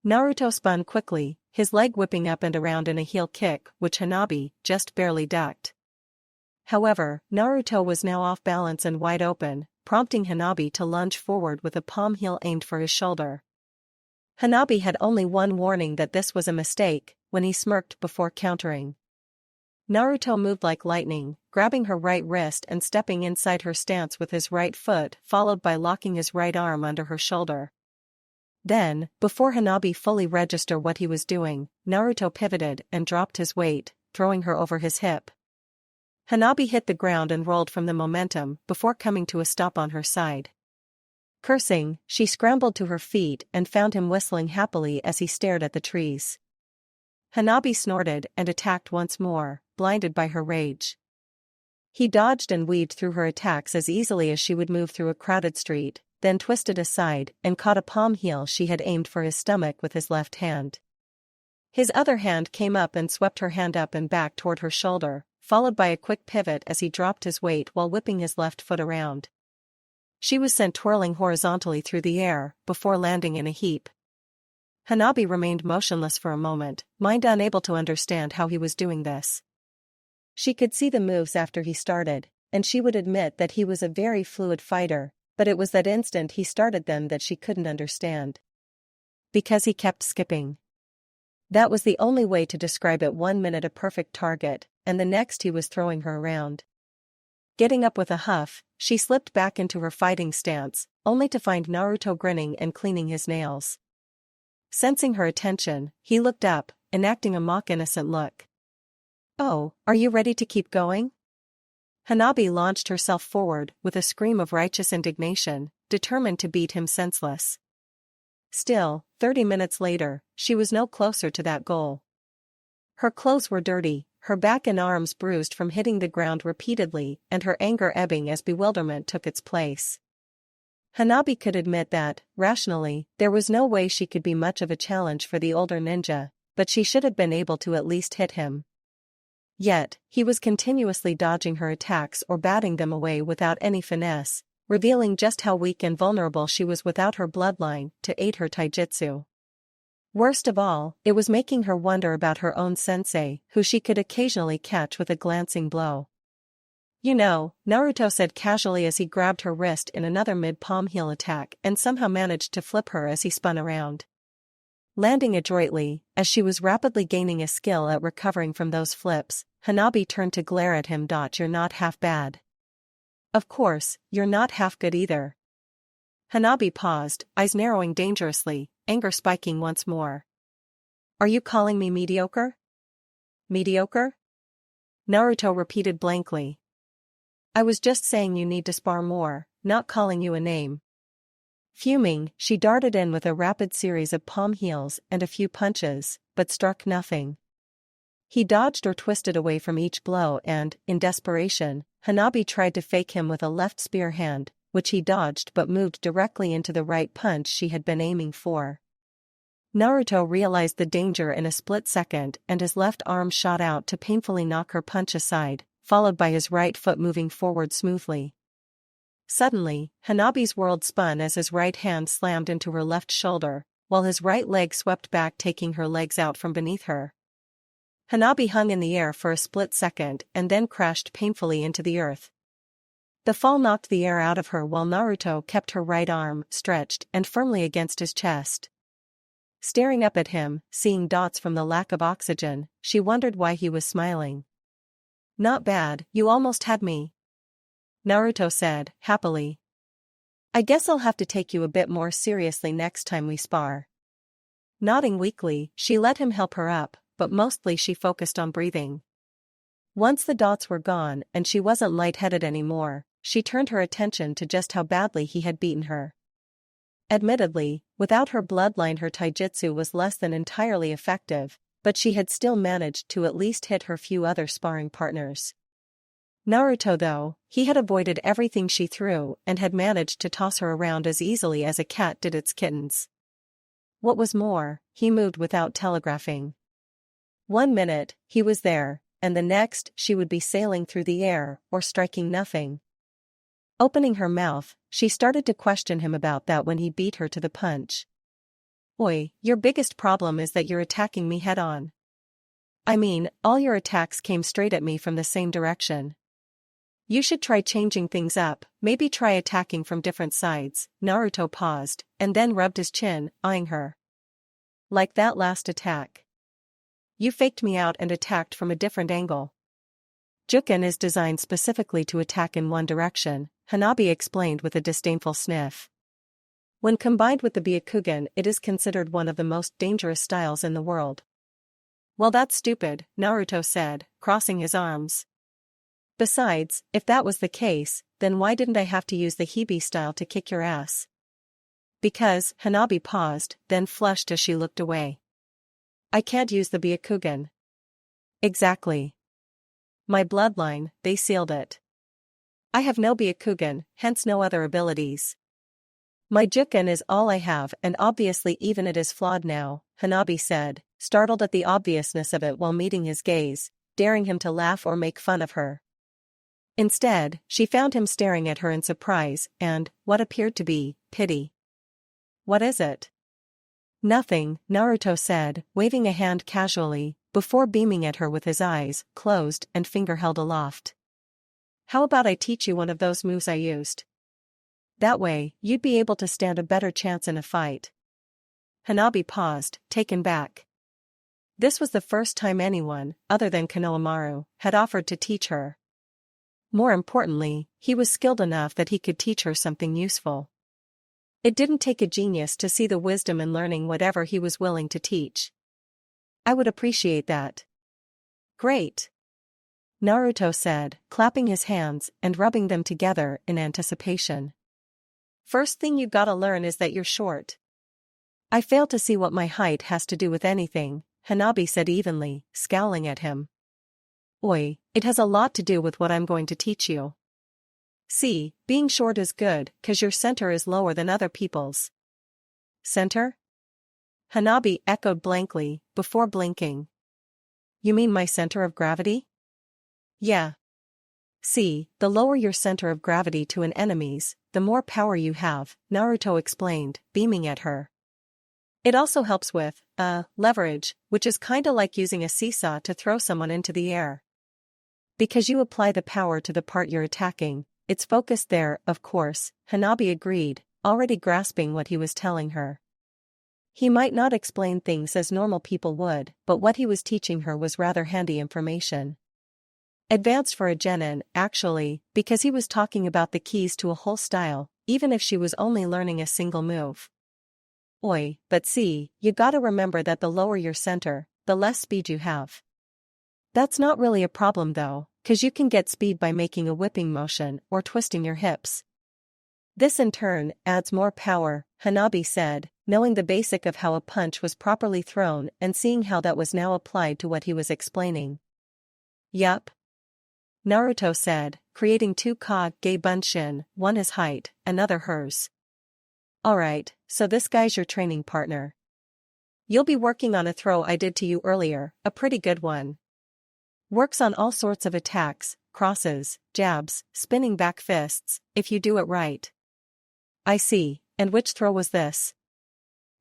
Naruto spun quickly, his leg whipping up and around in a heel kick, which Hanabi just barely ducked. However, Naruto was now off balance and wide open, prompting Hanabi to lunge forward with a palm heel aimed for his shoulder. Hanabi had only one warning that this was a mistake, when he smirked before countering. Naruto moved like lightning, grabbing her right wrist and stepping inside her stance with his right foot, followed by locking his right arm under her shoulder. Then, before Hanabi fully registered what he was doing, Naruto pivoted and dropped his weight, throwing her over his hip. Hanabi hit the ground and rolled from the momentum before coming to a stop on her side. Cursing, she scrambled to her feet and found him whistling happily as he stared at the trees. Hanabi snorted and attacked once more, blinded by her rage. He dodged and weaved through her attacks as easily as she would move through a crowded street, then twisted aside and caught a palm heel she had aimed for his stomach with his left hand. His other hand came up and swept her hand up and back toward her shoulder, followed by a quick pivot as he dropped his weight while whipping his left foot around. She was sent twirling horizontally through the air, before landing in a heap. Hanabi remained motionless for a moment, mind unable to understand how he was doing this. She could see the moves after he started, and she would admit that he was a very fluid fighter, but it was that instant he started them that she couldn't understand. Because he kept skipping. That was the only way to describe it. 1 minute a perfect target, and the next he was throwing her around. Getting up with a huff, she slipped back into her fighting stance, only to find Naruto grinning and cleaning his nails. Sensing her attention, he looked up, enacting a mock-innocent look. "Oh, are you ready to keep going?" Hanabi launched herself forward with a scream of righteous indignation, determined to beat him senseless. Still, 30 minutes later, she was no closer to that goal. Her clothes were dirty, her back and arms bruised from hitting the ground repeatedly, and her anger ebbing as bewilderment took its place. Hanabi could admit that, rationally, there was no way she could be much of a challenge for the older ninja, but she should have been able to at least hit him. Yet, he was continuously dodging her attacks or batting them away without any finesse, revealing just how weak and vulnerable she was without her bloodline to aid her taijutsu. Worst of all, it was making her wonder about her own sensei, who she could occasionally catch with a glancing blow. "You know," Naruto said casually as he grabbed her wrist in another mid-palm heel attack and somehow managed to flip her as he spun around. Landing adroitly, as she was rapidly gaining a skill at recovering from those flips, Hanabi turned to glare at him. "You're not half bad. Of course, you're not half good either." Hanabi paused, eyes narrowing dangerously, anger spiking once more. "Are you calling me mediocre?" "Mediocre?" Naruto repeated blankly. "I was just saying you need to spar more, not calling you a name." Fuming, she darted in with a rapid series of palm heels and a few punches, but struck nothing. He dodged or twisted away from each blow and, in desperation, Hanabi tried to fake him with a left spear hand, which he dodged but moved directly into the right punch she had been aiming for. Naruto realized the danger in a split second and his left arm shot out to painfully knock her punch aside, followed by his right foot moving forward smoothly. Suddenly, Hanabi's world spun as his right hand slammed into her left shoulder, while his right leg swept back, taking her legs out from beneath her. Hanabi hung in the air for a split second and then crashed painfully into the earth. The fall knocked the air out of her while Naruto kept her right arm stretched and firmly against his chest. Staring up at him, seeing dots from the lack of oxygen, she wondered why he was smiling. "Not bad, you almost had me," Naruto said, happily. "I guess I'll have to take you a bit more seriously next time we spar." Nodding weakly, she let him help her up, but mostly she focused on breathing. Once the dots were gone and she wasn't lightheaded anymore, she turned her attention to just how badly he had beaten her. Admittedly, without her bloodline her taijutsu was less than entirely effective, but she had still managed to at least hit her few other sparring partners. Naruto though, he had avoided everything she threw and had managed to toss her around as easily as a cat did its kittens. What was more, he moved without telegraphing. 1 minute, he was there, and the next she would be sailing through the air or striking nothing. Opening her mouth, she started to question him about that when he beat her to the punch. "Oi, your biggest problem is that you're attacking me head-on. I mean, all your attacks came straight at me from the same direction. You should try changing things up, maybe try attacking from different sides." Naruto paused, and then rubbed his chin, eyeing her. "Like that last attack. You faked me out and attacked from a different angle." "Juken is designed specifically to attack in one direction," Hanabi explained with a disdainful sniff. "When combined with the Byakugan, it is considered one of the most dangerous styles in the world." "Well, that's stupid," Naruto said, crossing his arms. "Besides, if that was the case, then why didn't I have to use the Hibi style to kick your ass?" Because, Hanabi paused, then flushed as she looked away. I can't use the Byakugan. Exactly. My bloodline, they sealed it. I have no Byakugan, hence no other abilities. My Juken is all I have and obviously even it is flawed now, Hanabi said, startled at the obviousness of it while meeting his gaze, daring him to laugh or make fun of her. Instead, she found him staring at her in surprise and, what appeared to be, pity. What is it? Nothing, Naruto said, waving a hand casually, before beaming at her with his eyes closed and finger held aloft. How about I teach you one of those moves I used? That way, you'd be able to stand a better chance in a fight. Hanabi paused, taken back. This was the first time anyone, other than Konohamaru, had offered to teach her. More importantly, he was skilled enough that he could teach her something useful. It didn't take a genius to see the wisdom in learning whatever he was willing to teach. I would appreciate that. Great. Naruto said, clapping his hands and rubbing them together in anticipation. First thing you gotta learn is that you're short. I fail to see what my height has to do with anything, Hanabi said evenly, scowling at him. Oi, it has a lot to do with what I'm going to teach you. See, being short is good, 'cause your center is lower than other people's. Center? Hanabi echoed blankly, before blinking. You mean my center of gravity? Yeah. See, the lower your center of gravity to an enemy's, the more power you have, Naruto explained, beaming at her. It also helps with, leverage, which is kinda like using a seesaw to throw someone into the air. Because you apply the power to the part you're attacking, it's focused there, of course, Hanabi agreed, already grasping what he was telling her. He might not explain things as normal people would, but what he was teaching her was rather handy information. Advanced for a genin, actually, because he was talking about the keys to a whole style, even if she was only learning a single move. Oi, but see, you gotta remember that the lower your center, the less speed you have. That's not really a problem though, 'cause you can get speed by making a whipping motion or twisting your hips. This in turn adds more power, Hanabi said, knowing the basic of how a punch was properly thrown and seeing how that was now applied to what he was explaining. Yup. Naruto said, creating two Kage Bunshin, one his height, another hers. Alright, so this guy's your training partner. You'll be working on a throw I did to you earlier, a pretty good one. Works on all sorts of attacks, crosses, jabs, spinning back fists, if you do it right. I see, and which throw was this?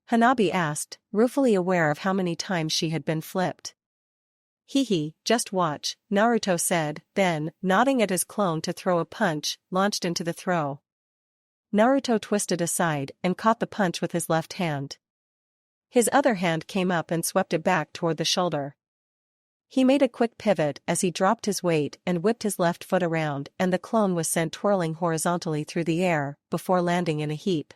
Hanabi asked, ruefully aware of how many times she had been flipped. Hehe, just watch, Naruto said, then, nodding at his clone to throw a punch, launched into the throw. Naruto twisted aside and caught the punch with his left hand. His other hand came up and swept it back toward the shoulder. He made a quick pivot as he dropped his weight and whipped his left foot around and the clone was sent twirling horizontally through the air, before landing in a heap.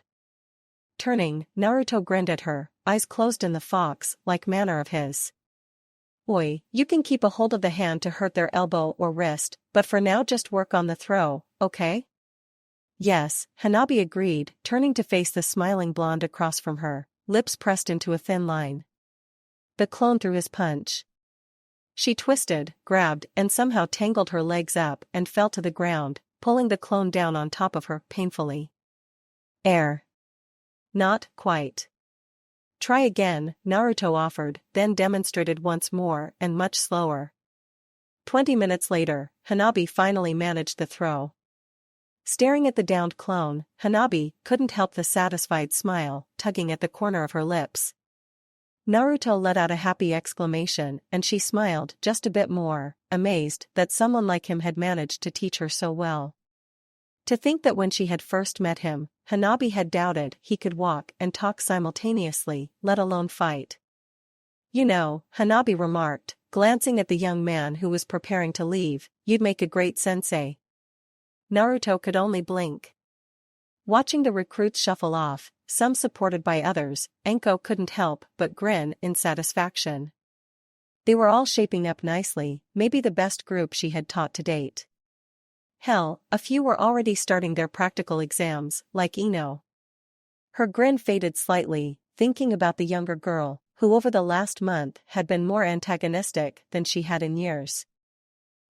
Turning, Naruto grinned at her, eyes closed in the fox-like manner of his. Oi, you can keep a hold of the hand to hurt their elbow or wrist, but for now just work on the throw, okay? Yes, Hanabi agreed, turning to face the smiling blonde across from her, lips pressed into a thin line. The clone threw his punch. She twisted, grabbed, and somehow tangled her legs up and fell to the ground, pulling the clone down on top of her, painfully. Air. Not quite. Try again, Naruto offered, then demonstrated once more and much slower. 20 minutes later, Hanabi finally managed the throw. Staring at the downed clone, Hanabi couldn't help the satisfied smile tugging at the corner of her lips. Naruto let out a happy exclamation and she smiled just a bit more, amazed that someone like him had managed to teach her so well. To think that when she had first met him, Hanabi had doubted he could walk and talk simultaneously, let alone fight. You know, Hanabi remarked, glancing at the young man who was preparing to leave, you'd make a great sensei. Naruto could only blink. Watching the recruits shuffle off, some supported by others, Anko couldn't help but grin in satisfaction. They were all shaping up nicely, maybe the best group she had taught to date. Hell, a few were already starting their practical exams, like Ino. Her grin faded slightly, thinking about the younger girl, who over the last month had been more antagonistic than she had in years.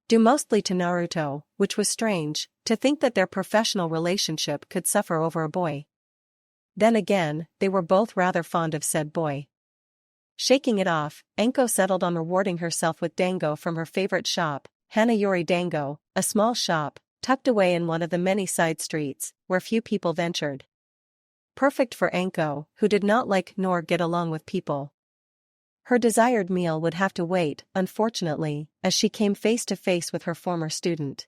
Due mostly to Naruto, which was strange, to think that their professional relationship could suffer over a boy. Then again, they were both rather fond of said boy. Shaking it off, Anko settled on rewarding herself with dango from her favorite shop, Hanayori Dango, a small shop, tucked away in one of the many side streets, where few people ventured. Perfect for Anko, who did not like nor get along with people. Her desired meal would have to wait, unfortunately, as she came face to face with her former student.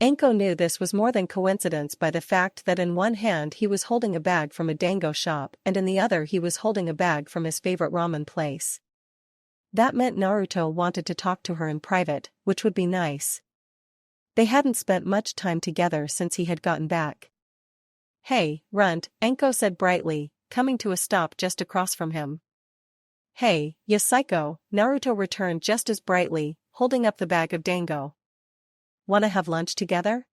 Anko knew this was more than coincidence by the fact that in one hand he was holding a bag from a dango shop and in the other he was holding a bag from his favorite ramen place. That meant Naruto wanted to talk to her in private, which would be nice. They hadn't spent much time together since he had gotten back. "Hey, Runt," Anko said brightly, coming to a stop just across from him. "Hey, ya psycho," Naruto returned just as brightly, holding up the bag of dango. "Wanna have lunch together?"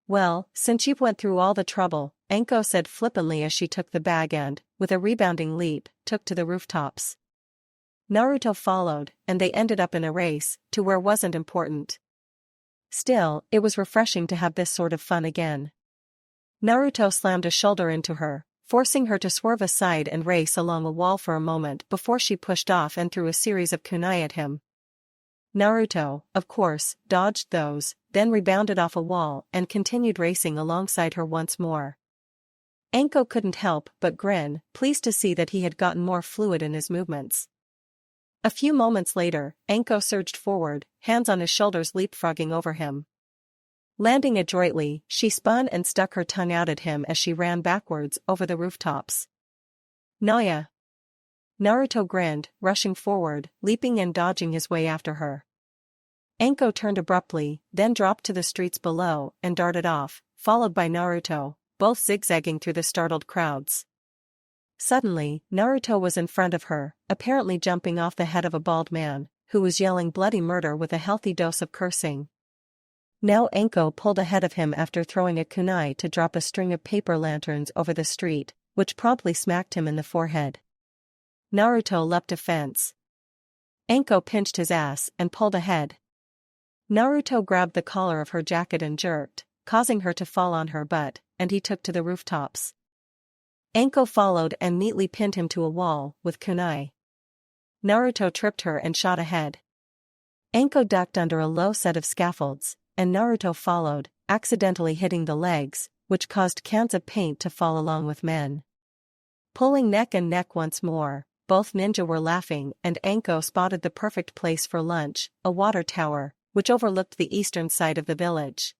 "Well, since you've went through all the trouble," Anko said flippantly as she took the bag and, with a rebounding leap, took to the rooftops. Naruto followed, and they ended up in a race, to where wasn't important. Still, it was refreshing to have this sort of fun again. Naruto slammed a shoulder into her, forcing her to swerve aside and race along a wall for a moment before she pushed off and threw a series of kunai at him. Naruto, of course, dodged those, then rebounded off a wall and continued racing alongside her once more. Anko couldn't help but grin, pleased to see that he had gotten more fluid in his movements. A few moments later, Anko surged forward, hands on his shoulders leapfrogging over him. Landing adroitly, she spun and stuck her tongue out at him as she ran backwards over the rooftops. "Naya!" Naruto grinned, rushing forward, leaping and dodging his way after her. Anko turned abruptly, then dropped to the streets below and darted off, followed by Naruto, both zigzagging through the startled crowds. Suddenly, Naruto was in front of her, apparently jumping off the head of a bald man, who was yelling bloody murder with a healthy dose of cursing. Now Anko pulled ahead of him after throwing a kunai to drop a string of paper lanterns over the street, which promptly smacked him in the forehead. Naruto leapt a fence. Anko pinched his ass and pulled ahead. Naruto grabbed the collar of her jacket and jerked, causing her to fall on her butt, and he took to the rooftops. Anko followed and neatly pinned him to a wall with kunai. Naruto tripped her and shot ahead. Anko ducked under a low set of scaffolds, and Naruto followed, accidentally hitting the legs, which caused cans of paint to fall along with men. Pulling neck and neck once more, both ninja were laughing and Anko spotted the perfect place for lunch, a water tower, which overlooked the eastern side of the village.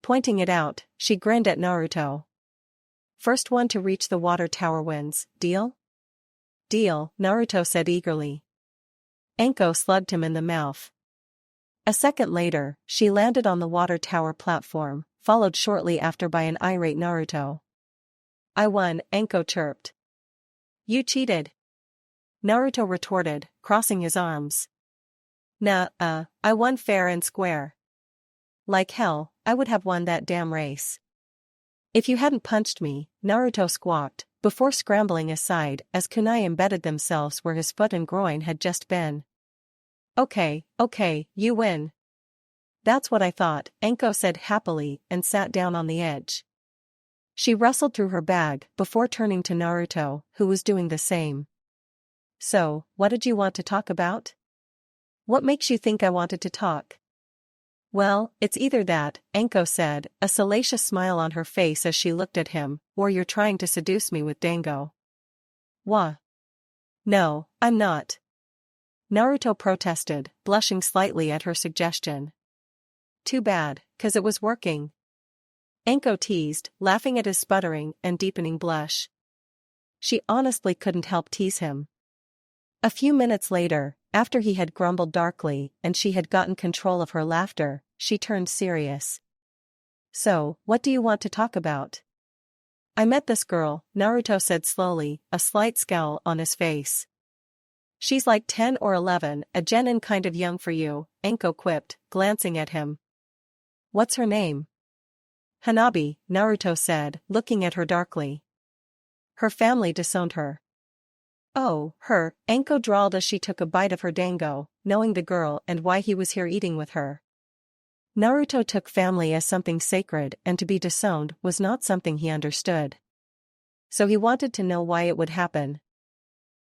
Pointing it out, she grinned at Naruto. "First one to reach the water tower wins, deal?" "Deal," Naruto said eagerly. Anko slugged him in the mouth. A second later, she landed on the water tower platform, followed shortly after by an irate Naruto. "I won," Anko chirped. "You cheated," Naruto retorted, crossing his arms. "Nah, I won fair and square. Like hell, I would have won that damn race. If you hadn't punched me," Naruto squawked, before scrambling aside as kunai embedded themselves where his foot and groin had just been. Okay, you win." "That's what I thought," Anko said happily and sat down on the edge. She rustled through her bag before turning to Naruto, who was doing the same. "So, what did you want to talk about?" "What makes you think I wanted to talk?" "Well, it's either that," Anko said, a salacious smile on her face as she looked at him, "or you're trying to seduce me with dango." "Wha? No, I'm not," Naruto protested, blushing slightly at her suggestion. "Too bad, 'cause it was working," Anko teased, laughing at his sputtering and deepening blush. She honestly couldn't help tease him. A few minutes later, after he had grumbled darkly and she had gotten control of her laughter, she turned serious. "So, what do you want to talk about?" "I met this girl," Naruto said slowly, a slight scowl on his face. "She's like 10 or 11, a genin kind of young for you," Anko quipped, glancing at him. "What's her name?" "Hanabi," Naruto said, looking at her darkly. Her family disowned her. Oh, her, Anko drawled as she took a bite of her dango, knowing the girl and why he was here eating with her. Naruto took family as something sacred, and to be disowned was not something he understood. So he wanted to know why it would happen.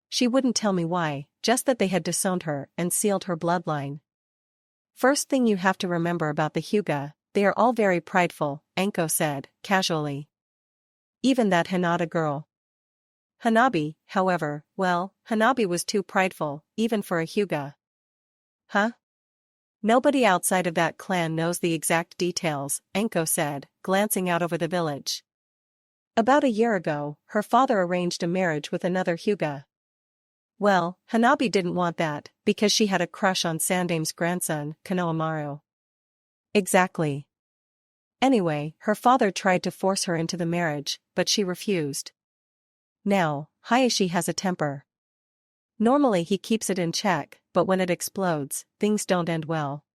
She wouldn't tell me why, just that they had disowned her and sealed her bloodline. First thing you have to remember about the Hyuga, they are all very prideful, Anko said, casually. Even that Hinata girl. Hanabi, however, well, Hanabi was too prideful, even for a Hyuga. Huh? Nobody outside of that clan knows the exact details, Anko said, glancing out over the village. About a year ago, her father arranged a marriage with another Hyuga. Well, Hanabi didn't want that, because she had a crush on Sandame's grandson, Konohamaru. Exactly. Anyway, her father tried to force her into the marriage, but she refused. Now, Hayashi has a temper. Normally he keeps it in check, but when it explodes, things don't end well.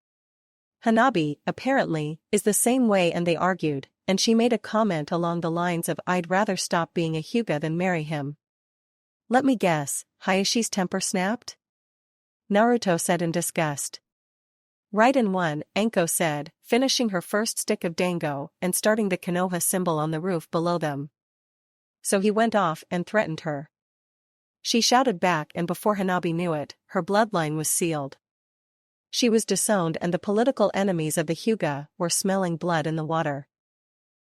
Hanabi, apparently, is the same way, and they argued, and she made a comment along the lines of "I'd rather stop being a Hyuga than marry him." Let me guess, Hayashi's temper snapped? Naruto said in disgust. Right in one, Anko said, finishing her first stick of dango and starting the Konoha symbol on the roof below them. So he went off and threatened her. She shouted back, and before Hanabi knew it, her bloodline was sealed. She was disowned, and the political enemies of the Hyuga were smelling blood in the water.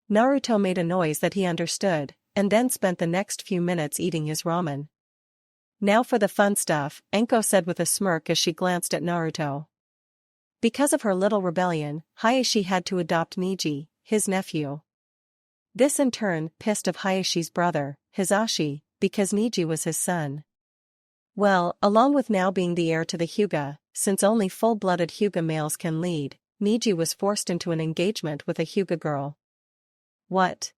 Naruto made a noise that he understood, and then spent the next few minutes eating his ramen. Now for the fun stuff, Anko said with a smirk as she glanced at Naruto. Because of her little rebellion, Hayashi had to adopt Niji, his nephew. This in turn pissed off Hayashi's brother, Hisashi, because Niji was his son. Well, along with now being the heir to the Hyuga, since only full-blooded Hyuga males can lead, Niji was forced into an engagement with a Hyuga girl. What?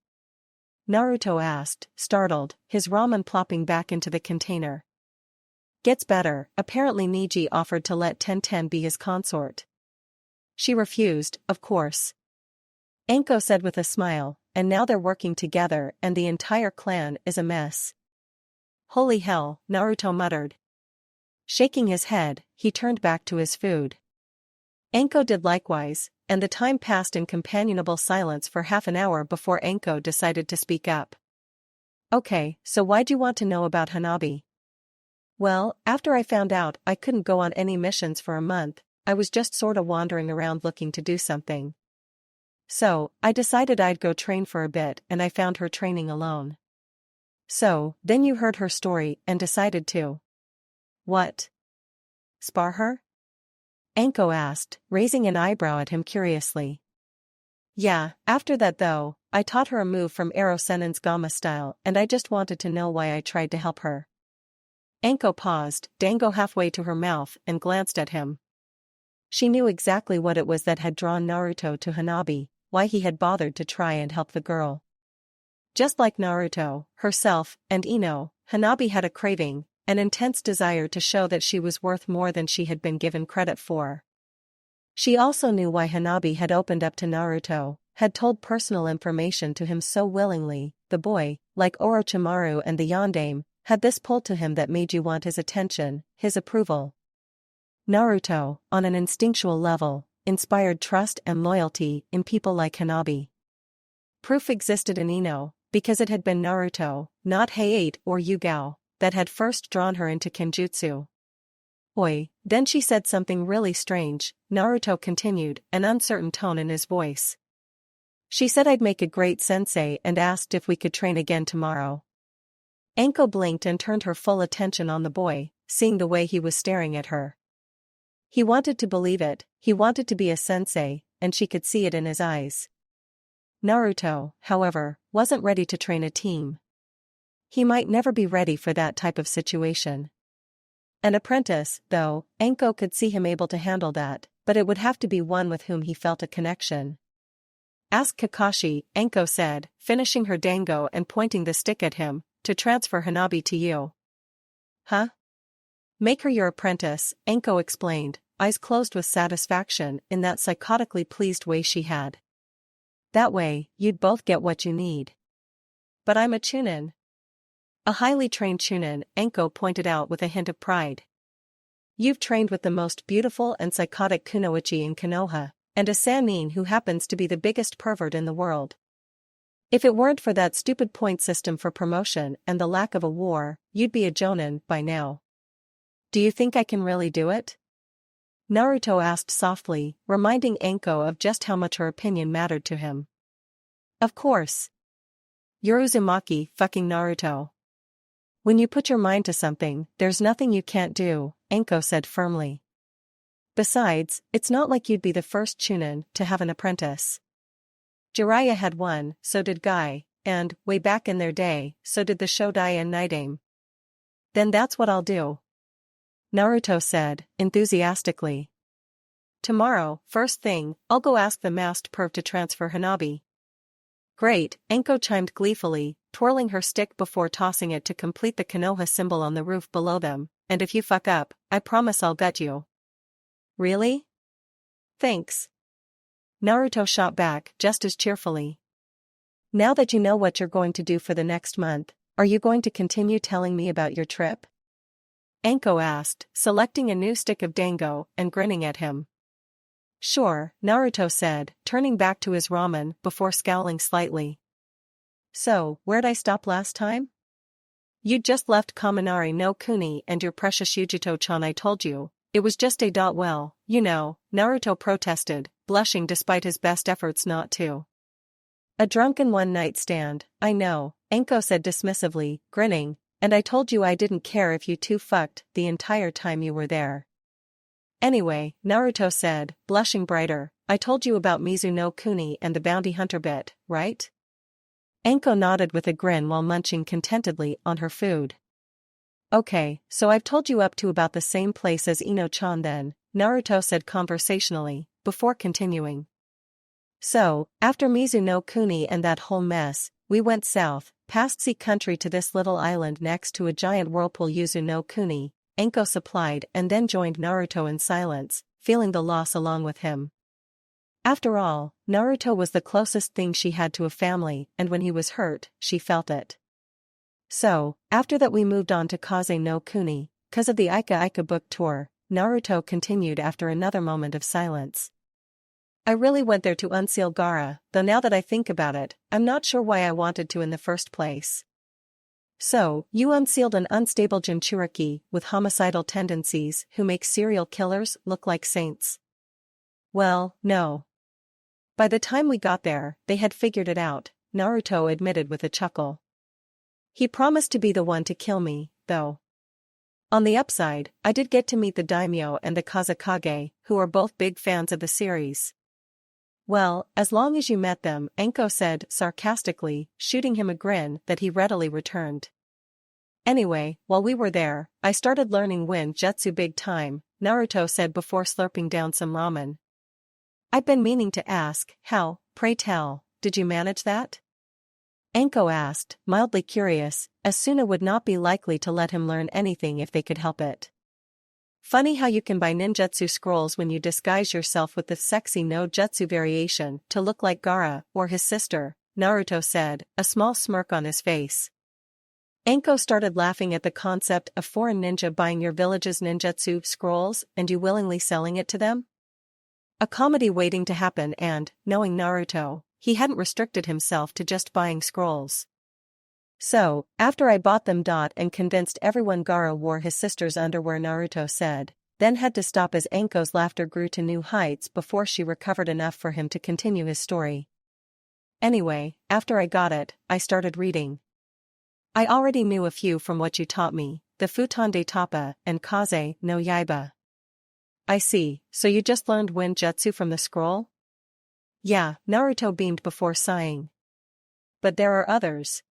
Naruto asked, startled, his ramen plopping back into the container. Gets better, apparently Niji offered to let Tenten be his consort. She refused, of course. Anko said with a smile, and now they're working together and the entire clan is a mess. Holy hell, Naruto muttered. Shaking his head, he turned back to his food. Anko did likewise, and the time passed in companionable silence for half an hour before Anko decided to speak up. Okay, so why'd you want to know about Hanabi? Well, after I found out I couldn't go on any missions for a month, I was just sorta wandering around looking to do something. So, I decided I'd go train for a bit, and I found her training alone. So, then you heard her story and decided to. What? Spar her? Anko asked, raising an eyebrow at him curiously. Yeah, after that though, I taught her a move from Ero Sennin's Gamma style, and I just wanted to know why I tried to help her. Anko paused, dango halfway to her mouth, and glanced at him. She knew exactly what it was that had drawn Naruto to Hanabi, why he had bothered to try and help the girl. Just like Naruto, herself, and Ino, Hanabi had a craving, an intense desire to show that she was worth more than she had been given credit for. She also knew why Hanabi had opened up to Naruto, had told personal information to him so willingly. The boy, like Orochimaru and the Yondaime, had this pull to him that made you want his attention, his approval. Naruto, on an instinctual level, inspired trust and loyalty in people like Hanabi. Proof existed in Ino, because it had been Naruto, not Hayate or Yugao, that had first drawn her into Kenjutsu. Oi, then she said something really strange, Naruto continued, an uncertain tone in his voice. She said I'd make a great sensei and asked if we could train again tomorrow. Anko blinked and turned her full attention on the boy, seeing the way he was staring at her. He wanted to believe it, he wanted to be a sensei, and she could see it in his eyes. Naruto, however, wasn't ready to train a team. He might never be ready for that type of situation. An apprentice, though, Anko could see him able to handle that, but it would have to be one with whom he felt a connection. Ask Kakashi, Anko said, finishing her dango and pointing the stick at him, to transfer Hanabi to you. Huh? Make her your apprentice, Anko explained, eyes closed with satisfaction in that psychotically pleased way she had. That way, you'd both get what you need. But I'm a chunin. A highly trained chunin, Anko pointed out with a hint of pride. You've trained with the most beautiful and psychotic kunoichi in Konoha, and a sannin who happens to be the biggest pervert in the world. If it weren't for that stupid point system for promotion and the lack of a war, you'd be a jonin by now. Do you think I can really do it? Naruto asked softly, reminding Anko of just how much her opinion mattered to him. Of course. You're Uzumaki fucking Naruto. When you put your mind to something, there's nothing you can't do, Anko said firmly. Besides, it's not like you'd be the first chunin to have an apprentice. Jiraiya had one, so did Guy, and, way back in their day, so did the Shodai and Nightaim. Then that's what I'll do. Naruto said, enthusiastically. Tomorrow, first thing, I'll go ask the masked perv to transfer Hanabi. Great, Anko chimed gleefully, twirling her stick before tossing it to complete the Konoha symbol on the roof below them, and if you fuck up, I promise I'll gut you. Really? Thanks. Naruto shot back just as cheerfully. Now that you know what you're going to do for the next month, are you going to continue telling me about your trip? Anko asked, selecting a new stick of dango and grinning at him. Sure, Naruto said, turning back to his ramen before scowling slightly. So, where'd I stop last time? You'd just left Kaminari no Kuni and your precious Yujito-chan. I told you, it was just a well, you know, Naruto protested, blushing despite his best efforts not to. A drunken one-night stand, I know, Anko said dismissively, grinning, and I told you I didn't care if you two fucked the entire time you were there. Anyway, Naruto said, blushing brighter, I told you about Mizu no Kuni and the bounty hunter bit, right? Anko nodded with a grin while munching contentedly on her food. Okay, so I've told you up to about the same place as Ino-chan then, Naruto said conversationally, before continuing. So, after Mizu no Kuni and that whole mess, we went south, past sea country to this little island next to a giant whirlpool. Yuzu no Kuni, Anko supplied, and then joined Naruto in silence, feeling the loss along with him. After all, Naruto was the closest thing she had to a family, and when he was hurt, she felt it. So, after that we moved on to Kaze no Kuni, 'cause of the Ika Ika book tour, Naruto continued after another moment of silence. I really went there to unseal Gaara, though now that I think about it, I'm not sure why I wanted to in the first place. So, you unsealed an unstable Jinchuriki with homicidal tendencies who make serial killers look like saints? Well, no. By the time we got there, they had figured it out, Naruto admitted with a chuckle. He promised to be the one to kill me, though. On the upside, I did get to meet the daimyo and the Kazekage, who are both big fans of the series. Well, as long as you met them, Anko said sarcastically, shooting him a grin that he readily returned. Anyway, while we were there, I started learning wind jutsu big time, Naruto said before slurping down some ramen. I've been meaning to ask, how, pray tell, did you manage that? Anko asked, mildly curious, as Suna would not be likely to let him learn anything if they could help it. Funny how you can buy ninjutsu scrolls when you disguise yourself with the sexy no jutsu variation to look like Gaara or his sister, Naruto said, a small smirk on his face. Anko started laughing at the concept of foreign ninja buying your village's ninjutsu scrolls and you willingly selling it to them. A comedy waiting to happen, and, knowing Naruto, he hadn't restricted himself to just buying scrolls. So, after I bought them and convinced everyone Gaara wore his sister's underwear, Naruto said, then had to stop as Anko's laughter grew to new heights before she recovered enough for him to continue his story. Anyway, after I got it, I started reading. I already knew a few from what you taught me, the Futon de Tapa and Kaze no Yaiba. I see, so you just learned wind jutsu from the scroll? Yeah, Naruto beamed before sighing. But there are others.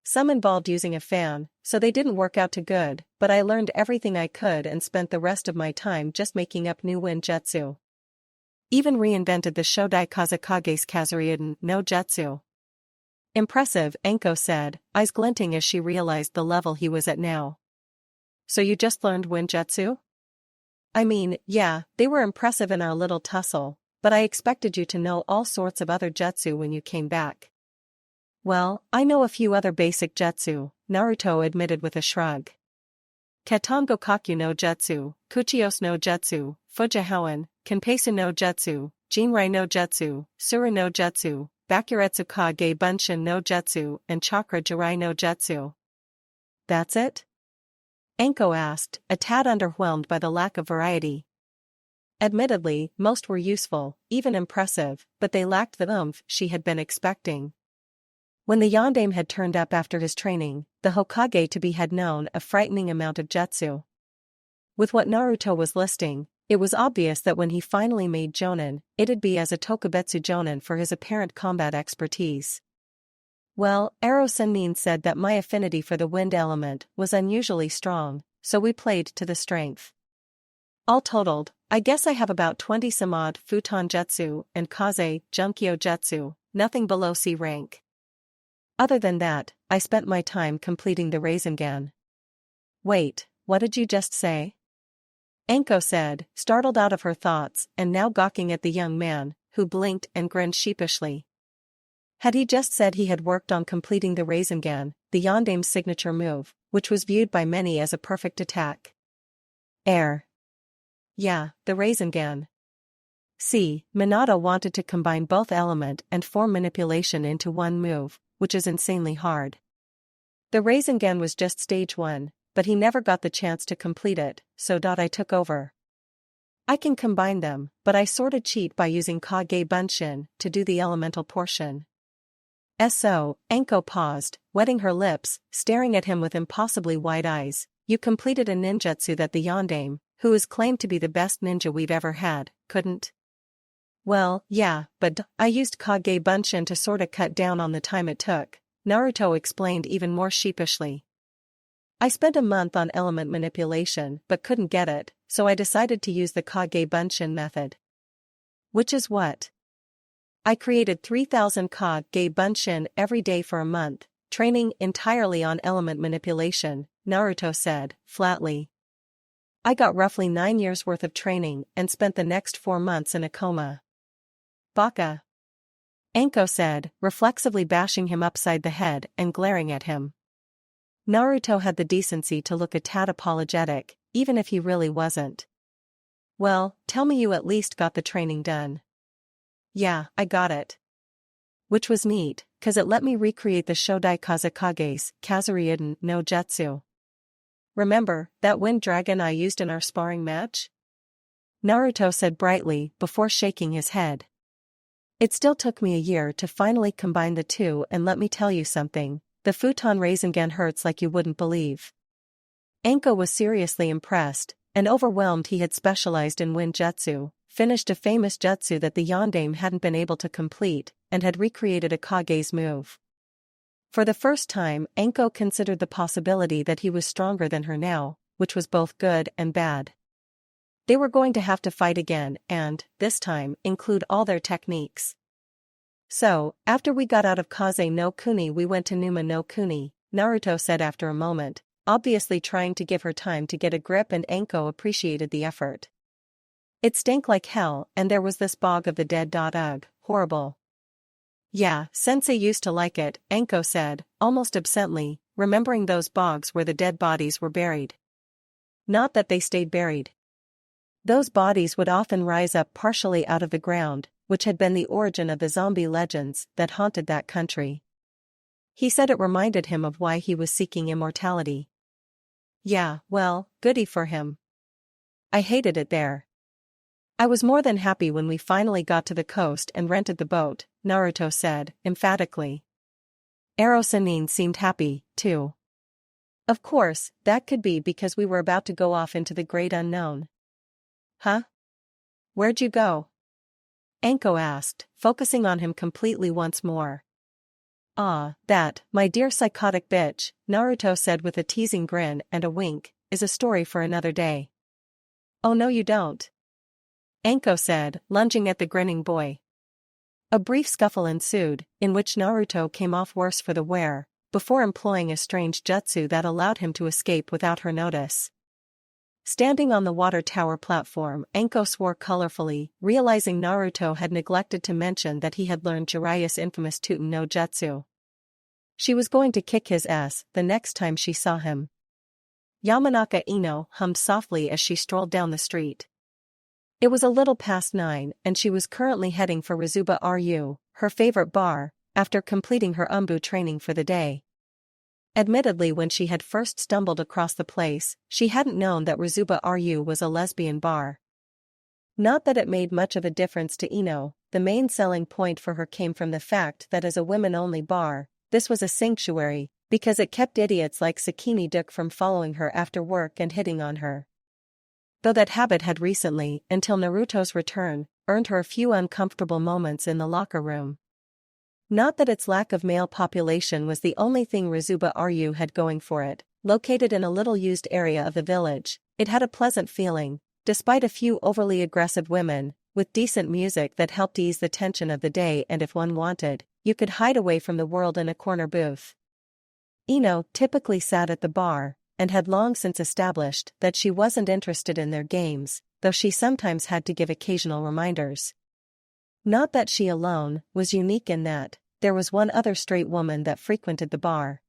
Some involved using a fan, so they didn't work out too good, but I learned everything I could and spent the rest of my time just making up new wind jutsu. Even reinvented the Shodai Kazekage's Kazuryuden no Jutsu. Impressive, Anko said, eyes glinting as she realized the level he was at now. So you just learned wind jutsu? I mean, yeah, they were impressive in our little tussle, but I expected you to know all sorts of other jutsu when you came back. Well, I know a few other basic jutsu, Naruto admitted with a shrug. Katan Gokaku no Jutsu, Kuchios no Jutsu, Fujihouen, Kenpeisu no Jutsu, Jinrai no Jutsu, Sura no Jutsu, Bakuretsu Kage Bunshin no Jutsu, and Chakra Jirai no Jutsu. That's it? Anko asked, a tad underwhelmed by the lack of variety. Admittedly, most were useful, even impressive, but they lacked the oomph she had been expecting. When the yondaime had turned up after his training, the Hokage-to-be had known a frightening amount of jutsu. With what Naruto was listing, it was obvious that when he finally made Jonin, it'd be as a Tokubetsu Jonin for his apparent combat expertise. Well, Ero-sennin said that my affinity for the wind element was unusually strong, so we played to the strength. All totaled, I guess I have about 20-some-odd futon jutsu and kaze, junkyo jutsu, nothing below C rank. Other than that, I spent my time completing the Rasengan. Wait, what did you just say? Anko said, startled out of her thoughts and now gawking at the young man, who blinked and grinned sheepishly. Had he just said he had worked on completing the Rasengan, the yondaime's signature move, which was viewed by many as a perfect attack? Yeah, the Rasengan. See, Minato wanted to combine both element and form manipulation into one move, which is insanely hard. The Rasengan was just stage 1, but he never got the chance to complete it, so I took over. I can combine them, but I sorta cheat by using Kage Bunshin to do the elemental portion. So, Anko paused, wetting her lips, staring at him with impossibly wide eyes. You completed a ninjutsu that the yondaime, who is claimed to be the best ninja we've ever had, couldn't? Well, yeah, but I used Kage Bunshin to sorta cut down on the time it took, Naruto explained even more sheepishly. I spent a month on element manipulation but couldn't get it, so I decided to use the Kage Bunshin method. Which is what? I created 3,000 Kage Bunshin every day for a month, training entirely on element manipulation, Naruto said, flatly. I got roughly 9 years worth of training and spent the next 4 months in a coma. Baka. Anko said, reflexively bashing him upside the head and glaring at him. Naruto had the decency to look a tad apologetic, even if he really wasn't. Well, tell me you at least got the training done. Yeah, I got it. Which was neat, cause it let me recreate the Shodai Kazekage's Kazuriden no Jutsu. Remember, that wind dragon I used in our sparring match? Naruto said brightly before shaking his head. It still took me a year to finally combine the two, and let me tell you something, the futon Rasengan hurts like you wouldn't believe. Anko was seriously impressed, and overwhelmed he had specialized in wind jutsu, finished a famous jutsu that the yondaime hadn't been able to complete, and had recreated a Kage's move. For the first time, Anko considered the possibility that he was stronger than her now, which was both good and bad. They were going to have to fight again and, this time, include all their techniques. So, after we got out of Kaze no Kuni we went to Numa no Kuni, Naruto said after a moment, obviously trying to give her time to get a grip, and Anko appreciated the effort. It stank like hell and there was this bog of the dead. Ugh, horrible. Yeah, sensei used to like it, Anko said, almost absently, remembering those bogs where the dead bodies were buried. Not that they stayed buried. Those bodies would often rise up partially out of the ground, which had been the origin of the zombie legends that haunted that country. He said it reminded him of why he was seeking immortality. Yeah, well, goody for him. I hated it there. I was more than happy when we finally got to the coast and rented the boat, Naruto said, emphatically. Ero-sennin seemed happy, too. Of course, that could be because we were about to go off into the great unknown. Huh? Where'd you go? Anko asked, focusing on him completely once more. That, my dear psychotic bitch, Naruto said with a teasing grin and a wink, is a story for another day. Oh no you don't. Anko said, lunging at the grinning boy. A brief scuffle ensued, in which Naruto came off worse for the wear, before employing a strange jutsu that allowed him to escape without her notice. Standing on the water tower platform, Anko swore colorfully, realizing Naruto had neglected to mention that he had learned Jiraiya's infamous Tuten no Jutsu. She was going to kick his ass the next time she saw him. Yamanaka Ino hummed softly as she strolled down the street. It was a little past 9 and she was currently heading for Rizuba Ru, her favorite bar, after completing her umbu training for the day. Admittedly, when she had first stumbled across the place, she hadn't known that Rizuba Ru was a lesbian bar. Not that it made much of a difference to Ino, the main selling point for her came from the fact that as a women-only bar, this was a sanctuary, because it kept idiots like Sakini Duke from following her after work and hitting on her. Though that habit had recently, until Naruto's return, earned her a few uncomfortable moments in the locker room. Not that its lack of male population was the only thing Rizuba Ru had going for it. Located in a little used area of the village, it had a pleasant feeling, despite a few overly aggressive women, with decent music that helped ease the tension of the day, and if one wanted, you could hide away from the world in a corner booth. Ino typically sat at the bar, and had long since established that she wasn't interested in their games, though she sometimes had to give occasional reminders. Not that she alone was unique in that, there was one other straight woman that frequented the bar.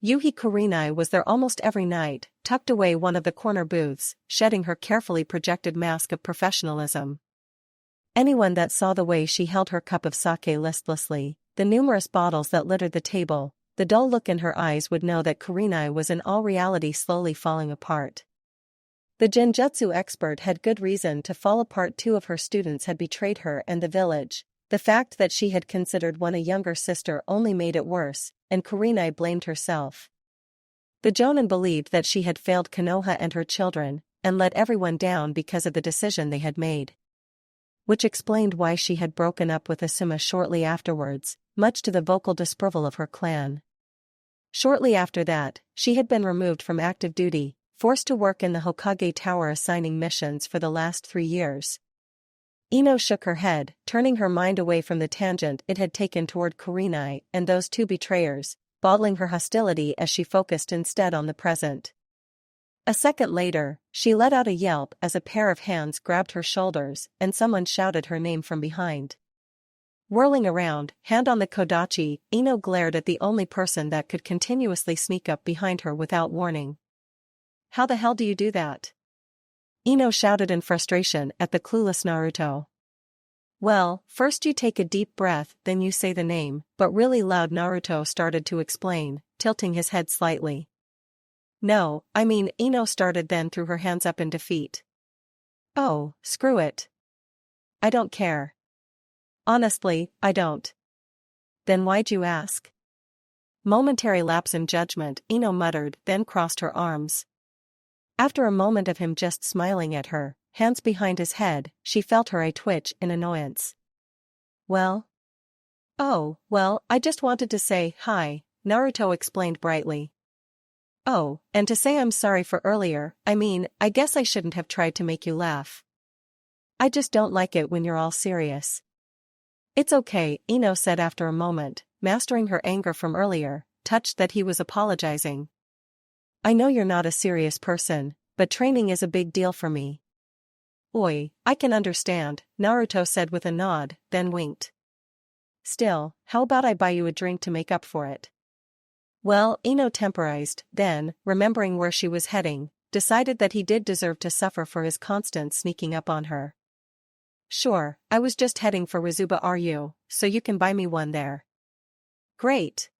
Yuhi Kurenai was there almost every night, tucked away one of the corner booths, shedding her carefully projected mask of professionalism. Anyone that saw the way she held her cup of sake listlessly, the numerous bottles that littered the table, the dull look in her eyes would know that Kurenai was in all reality slowly falling apart. The genjutsu expert had good reason to fall apart. 2 of her students had betrayed her and the village. The fact that she had considered one a younger sister only made it worse, and Kurenai blamed herself. The Jonin believed that she had failed Konoha and her children, and let everyone down because of the decision they had made. Which explained why she had broken up with Asuma shortly afterwards, much to the vocal disapproval of her clan. Shortly after that, she had been removed from active duty, forced to work in the Hokage Tower assigning missions for the last 3 years. Ino shook her head, turning her mind away from the tangent it had taken toward Kurenai and those 2 betrayers, bottling her hostility as she focused instead on the present. A second later, she let out a yelp as a pair of hands grabbed her shoulders and someone shouted her name from behind. Whirling around, hand on the kodachi, Ino glared at the only person that could continuously sneak up behind her without warning. "How the hell do you do that?" Ino shouted in frustration at the clueless Naruto. "Well, first you take a deep breath, then you say the name," but really loud Naruto started to explain, tilting his head slightly. "No, I mean," Ino started, then threw her hands up in defeat. "Oh, screw it. I don't care. Honestly, I don't." "Then why'd you ask?" Momentary lapse in judgment, Ino muttered, then crossed her arms. After a moment of him just smiling at her, hands behind his head, she felt her eye twitch in annoyance. "Well?" "Oh, well, I just wanted to say hi," Naruto explained brightly. "Oh, and to say I'm sorry for earlier. I mean, I guess I shouldn't have tried to make you laugh. I just don't like it when you're all serious." "It's okay," Ino said after a moment, mastering her anger from earlier, touched that he was apologizing. "I know you're not a serious person, but training is a big deal for me." "Oi, I can understand," Naruto said with a nod, then winked. "Still, how about I buy you a drink to make up for it?" Well, Ino temporized, then, remembering where she was heading, decided that he did deserve to suffer for his constant sneaking up on her. "Sure, I was just heading for Rizuba Ru, so you can buy me one there." "Great,"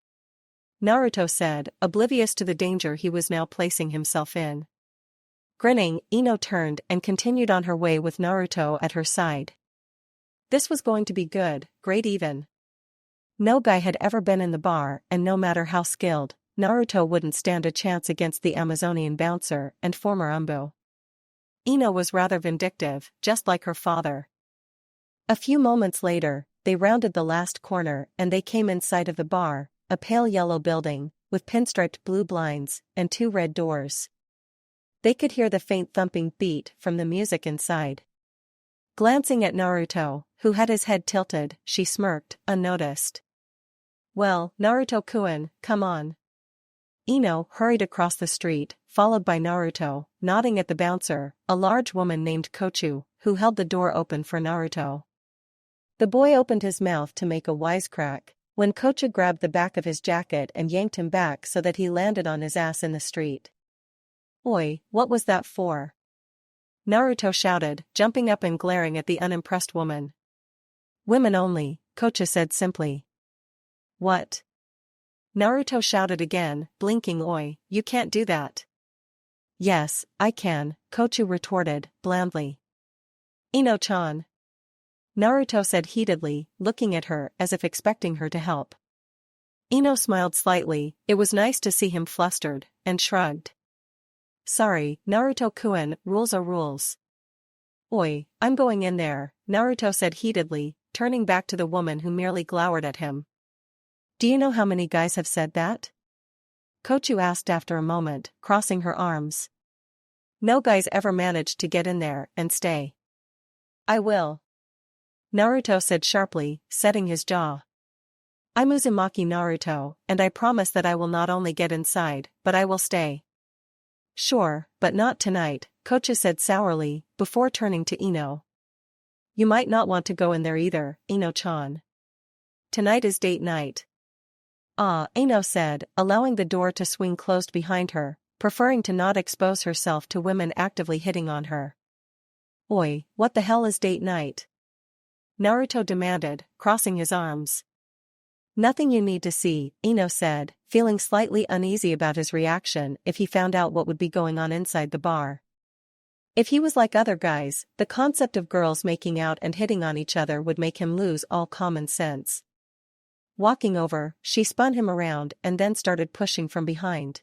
Naruto said, oblivious to the danger he was now placing himself in. Grinning, Ino turned and continued on her way with Naruto at her side. This was going to be good, great even. No guy had ever been in the bar, and no matter how skilled, Naruto wouldn't stand a chance against the Amazonian bouncer and former umbu. Ino was rather vindictive, just like her father. A few moments later, they rounded the last corner and they came in sight of the bar, a pale yellow building, with pinstriped blue blinds, and 2 red doors. They could hear the faint thumping beat from the music inside. Glancing at Naruto, who had his head tilted, she smirked, unnoticed. "Well, Naruto-kun, come on." Ino hurried across the street, followed by Naruto, nodding at the bouncer, a large woman named Kochu, who held the door open for Naruto. The boy opened his mouth to make a wisecrack, when Kocha grabbed the back of his jacket and yanked him back so that he landed on his ass in the street. "Oi, what was that for?" Naruto shouted, jumping up and glaring at the unimpressed woman. "Women only," Kocha said simply. "What?" Naruto shouted again, blinking. "Oi, you can't do that." "Yes, I can," Kocha retorted, blandly. "Ino-chan." Naruto said heatedly, looking at her as if expecting her to help. Ino smiled slightly, it was nice to see him flustered, and shrugged. "Sorry, Naruto-kun, rules are rules." "Oi, I'm going in there," Naruto said heatedly, turning back to the woman who merely glowered at him. "Do you know how many guys have said that?" Kochu asked after a moment, crossing her arms. "No guy's ever managed to get in there and stay." "I will," Naruto said sharply, setting his jaw. "I'm Uzumaki Naruto, and I promise that I will not only get inside, but I will stay." "Sure, but not tonight," Kocha said sourly, before turning to Ino. "You might not want to go in there either, Ino-chan. Tonight is date night." "Ah," Ino said, allowing the door to swing closed behind her, preferring to not expose herself to women actively hitting on her. "Oi, what the hell is date night?" Naruto demanded, crossing his arms. "Nothing you need to see," Ino said, feeling slightly uneasy about his reaction if he found out what would be going on inside the bar. If he was like other guys, the concept of girls making out and hitting on each other would make him lose all common sense. Walking over, she spun him around and then started pushing from behind.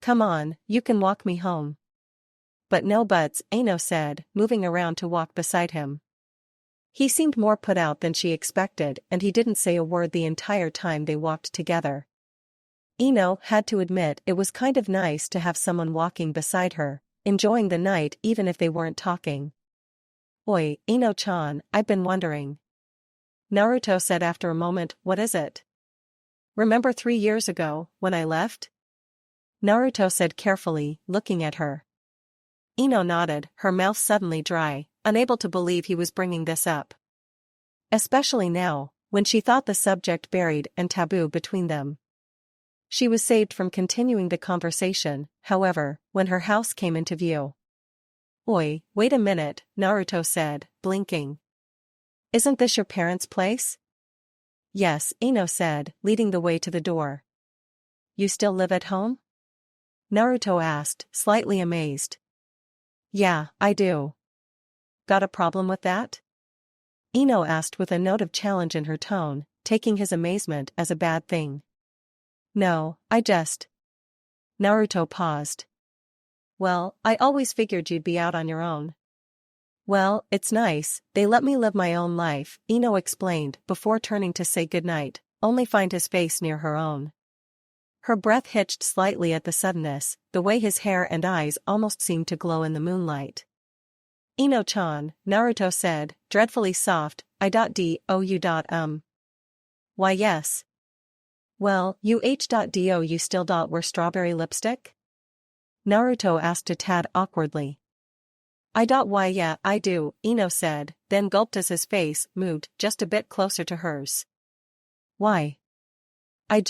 "Come on, you can walk me home." "But no buts," Ino said, moving around to walk beside him. He seemed more put out than she expected, and he didn't say a word the entire time they walked together. Ino had to admit it was kind of nice to have someone walking beside her, enjoying the night even if they weren't talking. "Oi, Ino-chan, I've been wondering." Naruto said after a moment, "What is it?" "Remember 3 years ago, when I left?" Naruto said carefully, looking at her. Ino nodded, her mouth suddenly dry, unable to believe he was bringing this up. Especially now, when she thought the subject buried and taboo between them. She was saved from continuing the conversation, however, when her house came into view. "Oi, wait a minute," Naruto said, blinking. "Isn't this your parents' place?" "Yes," Ino said, leading the way to the door. "You still live at home?" Naruto asked, slightly amazed. "Yeah, I do." "Got a problem with that?" Ino asked with a note of challenge in her tone, taking his amazement as a bad thing. "No, I just..." Naruto paused. "Well, I always figured you'd be out on your own." "Well, it's nice, they let me live my own life," Ino explained before turning to say goodnight, only find his face near her own. Her breath hitched slightly at the suddenness, the way his hair and eyes almost seemed to glow in the moonlight. "Ino-chan," Naruto said, dreadfully soft, "I.do. Why yes." "Well, you still wear strawberry lipstick?" Naruto asked a tad awkwardly. "Why yeah, I do," Ino said, then gulped as his face moved just a bit closer to hers. "Why?" "It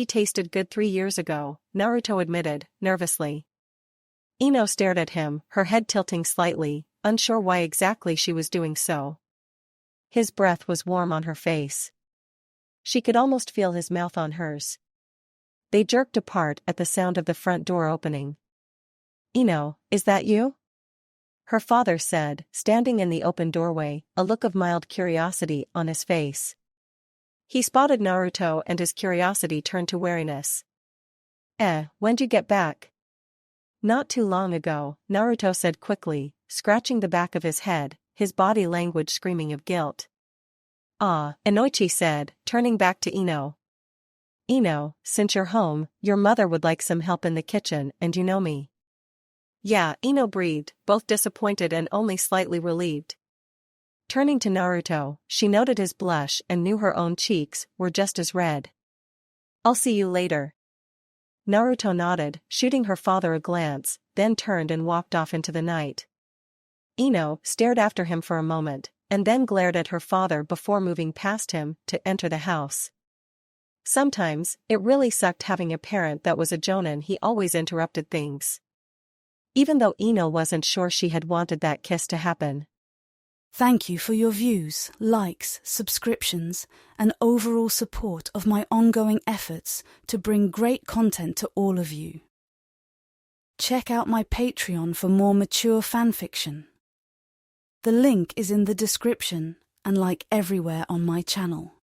tasted good 3 years ago," Naruto admitted, nervously. Ino stared at him, her head tilting slightly, unsure why exactly she was doing so. His breath was warm on her face. She could almost feel his mouth on hers. They jerked apart at the sound of the front door opening. "Ino, is that you?" her father said, standing in the open doorway, a look of mild curiosity on his face. He spotted Naruto and his curiosity turned to wariness. When'd you get back?" "Not too long ago," Naruto said quickly, scratching the back of his head, his body language screaming of guilt. "Ah," Inoichi said, turning back to Ino. "Ino, since you're home, your mother would like some help in the kitchen and you know me." "Yeah," Ino breathed, both disappointed and only slightly relieved. Turning to Naruto, she noted his blush and knew her own cheeks were just as red. "I'll see you later." Naruto nodded, shooting her father a glance, then turned and walked off into the night. Ino stared after him for a moment, and then glared at her father before moving past him to enter the house. Sometimes, it really sucked having a parent that was a jonin. He always interrupted things. Even though Ino wasn't sure she had wanted that kiss to happen. Thank you for your views, likes, subscriptions, and overall support of my ongoing efforts to bring great content to all of you. Check out my Patreon for more mature fanfiction. The link is in the description and like everywhere on my channel.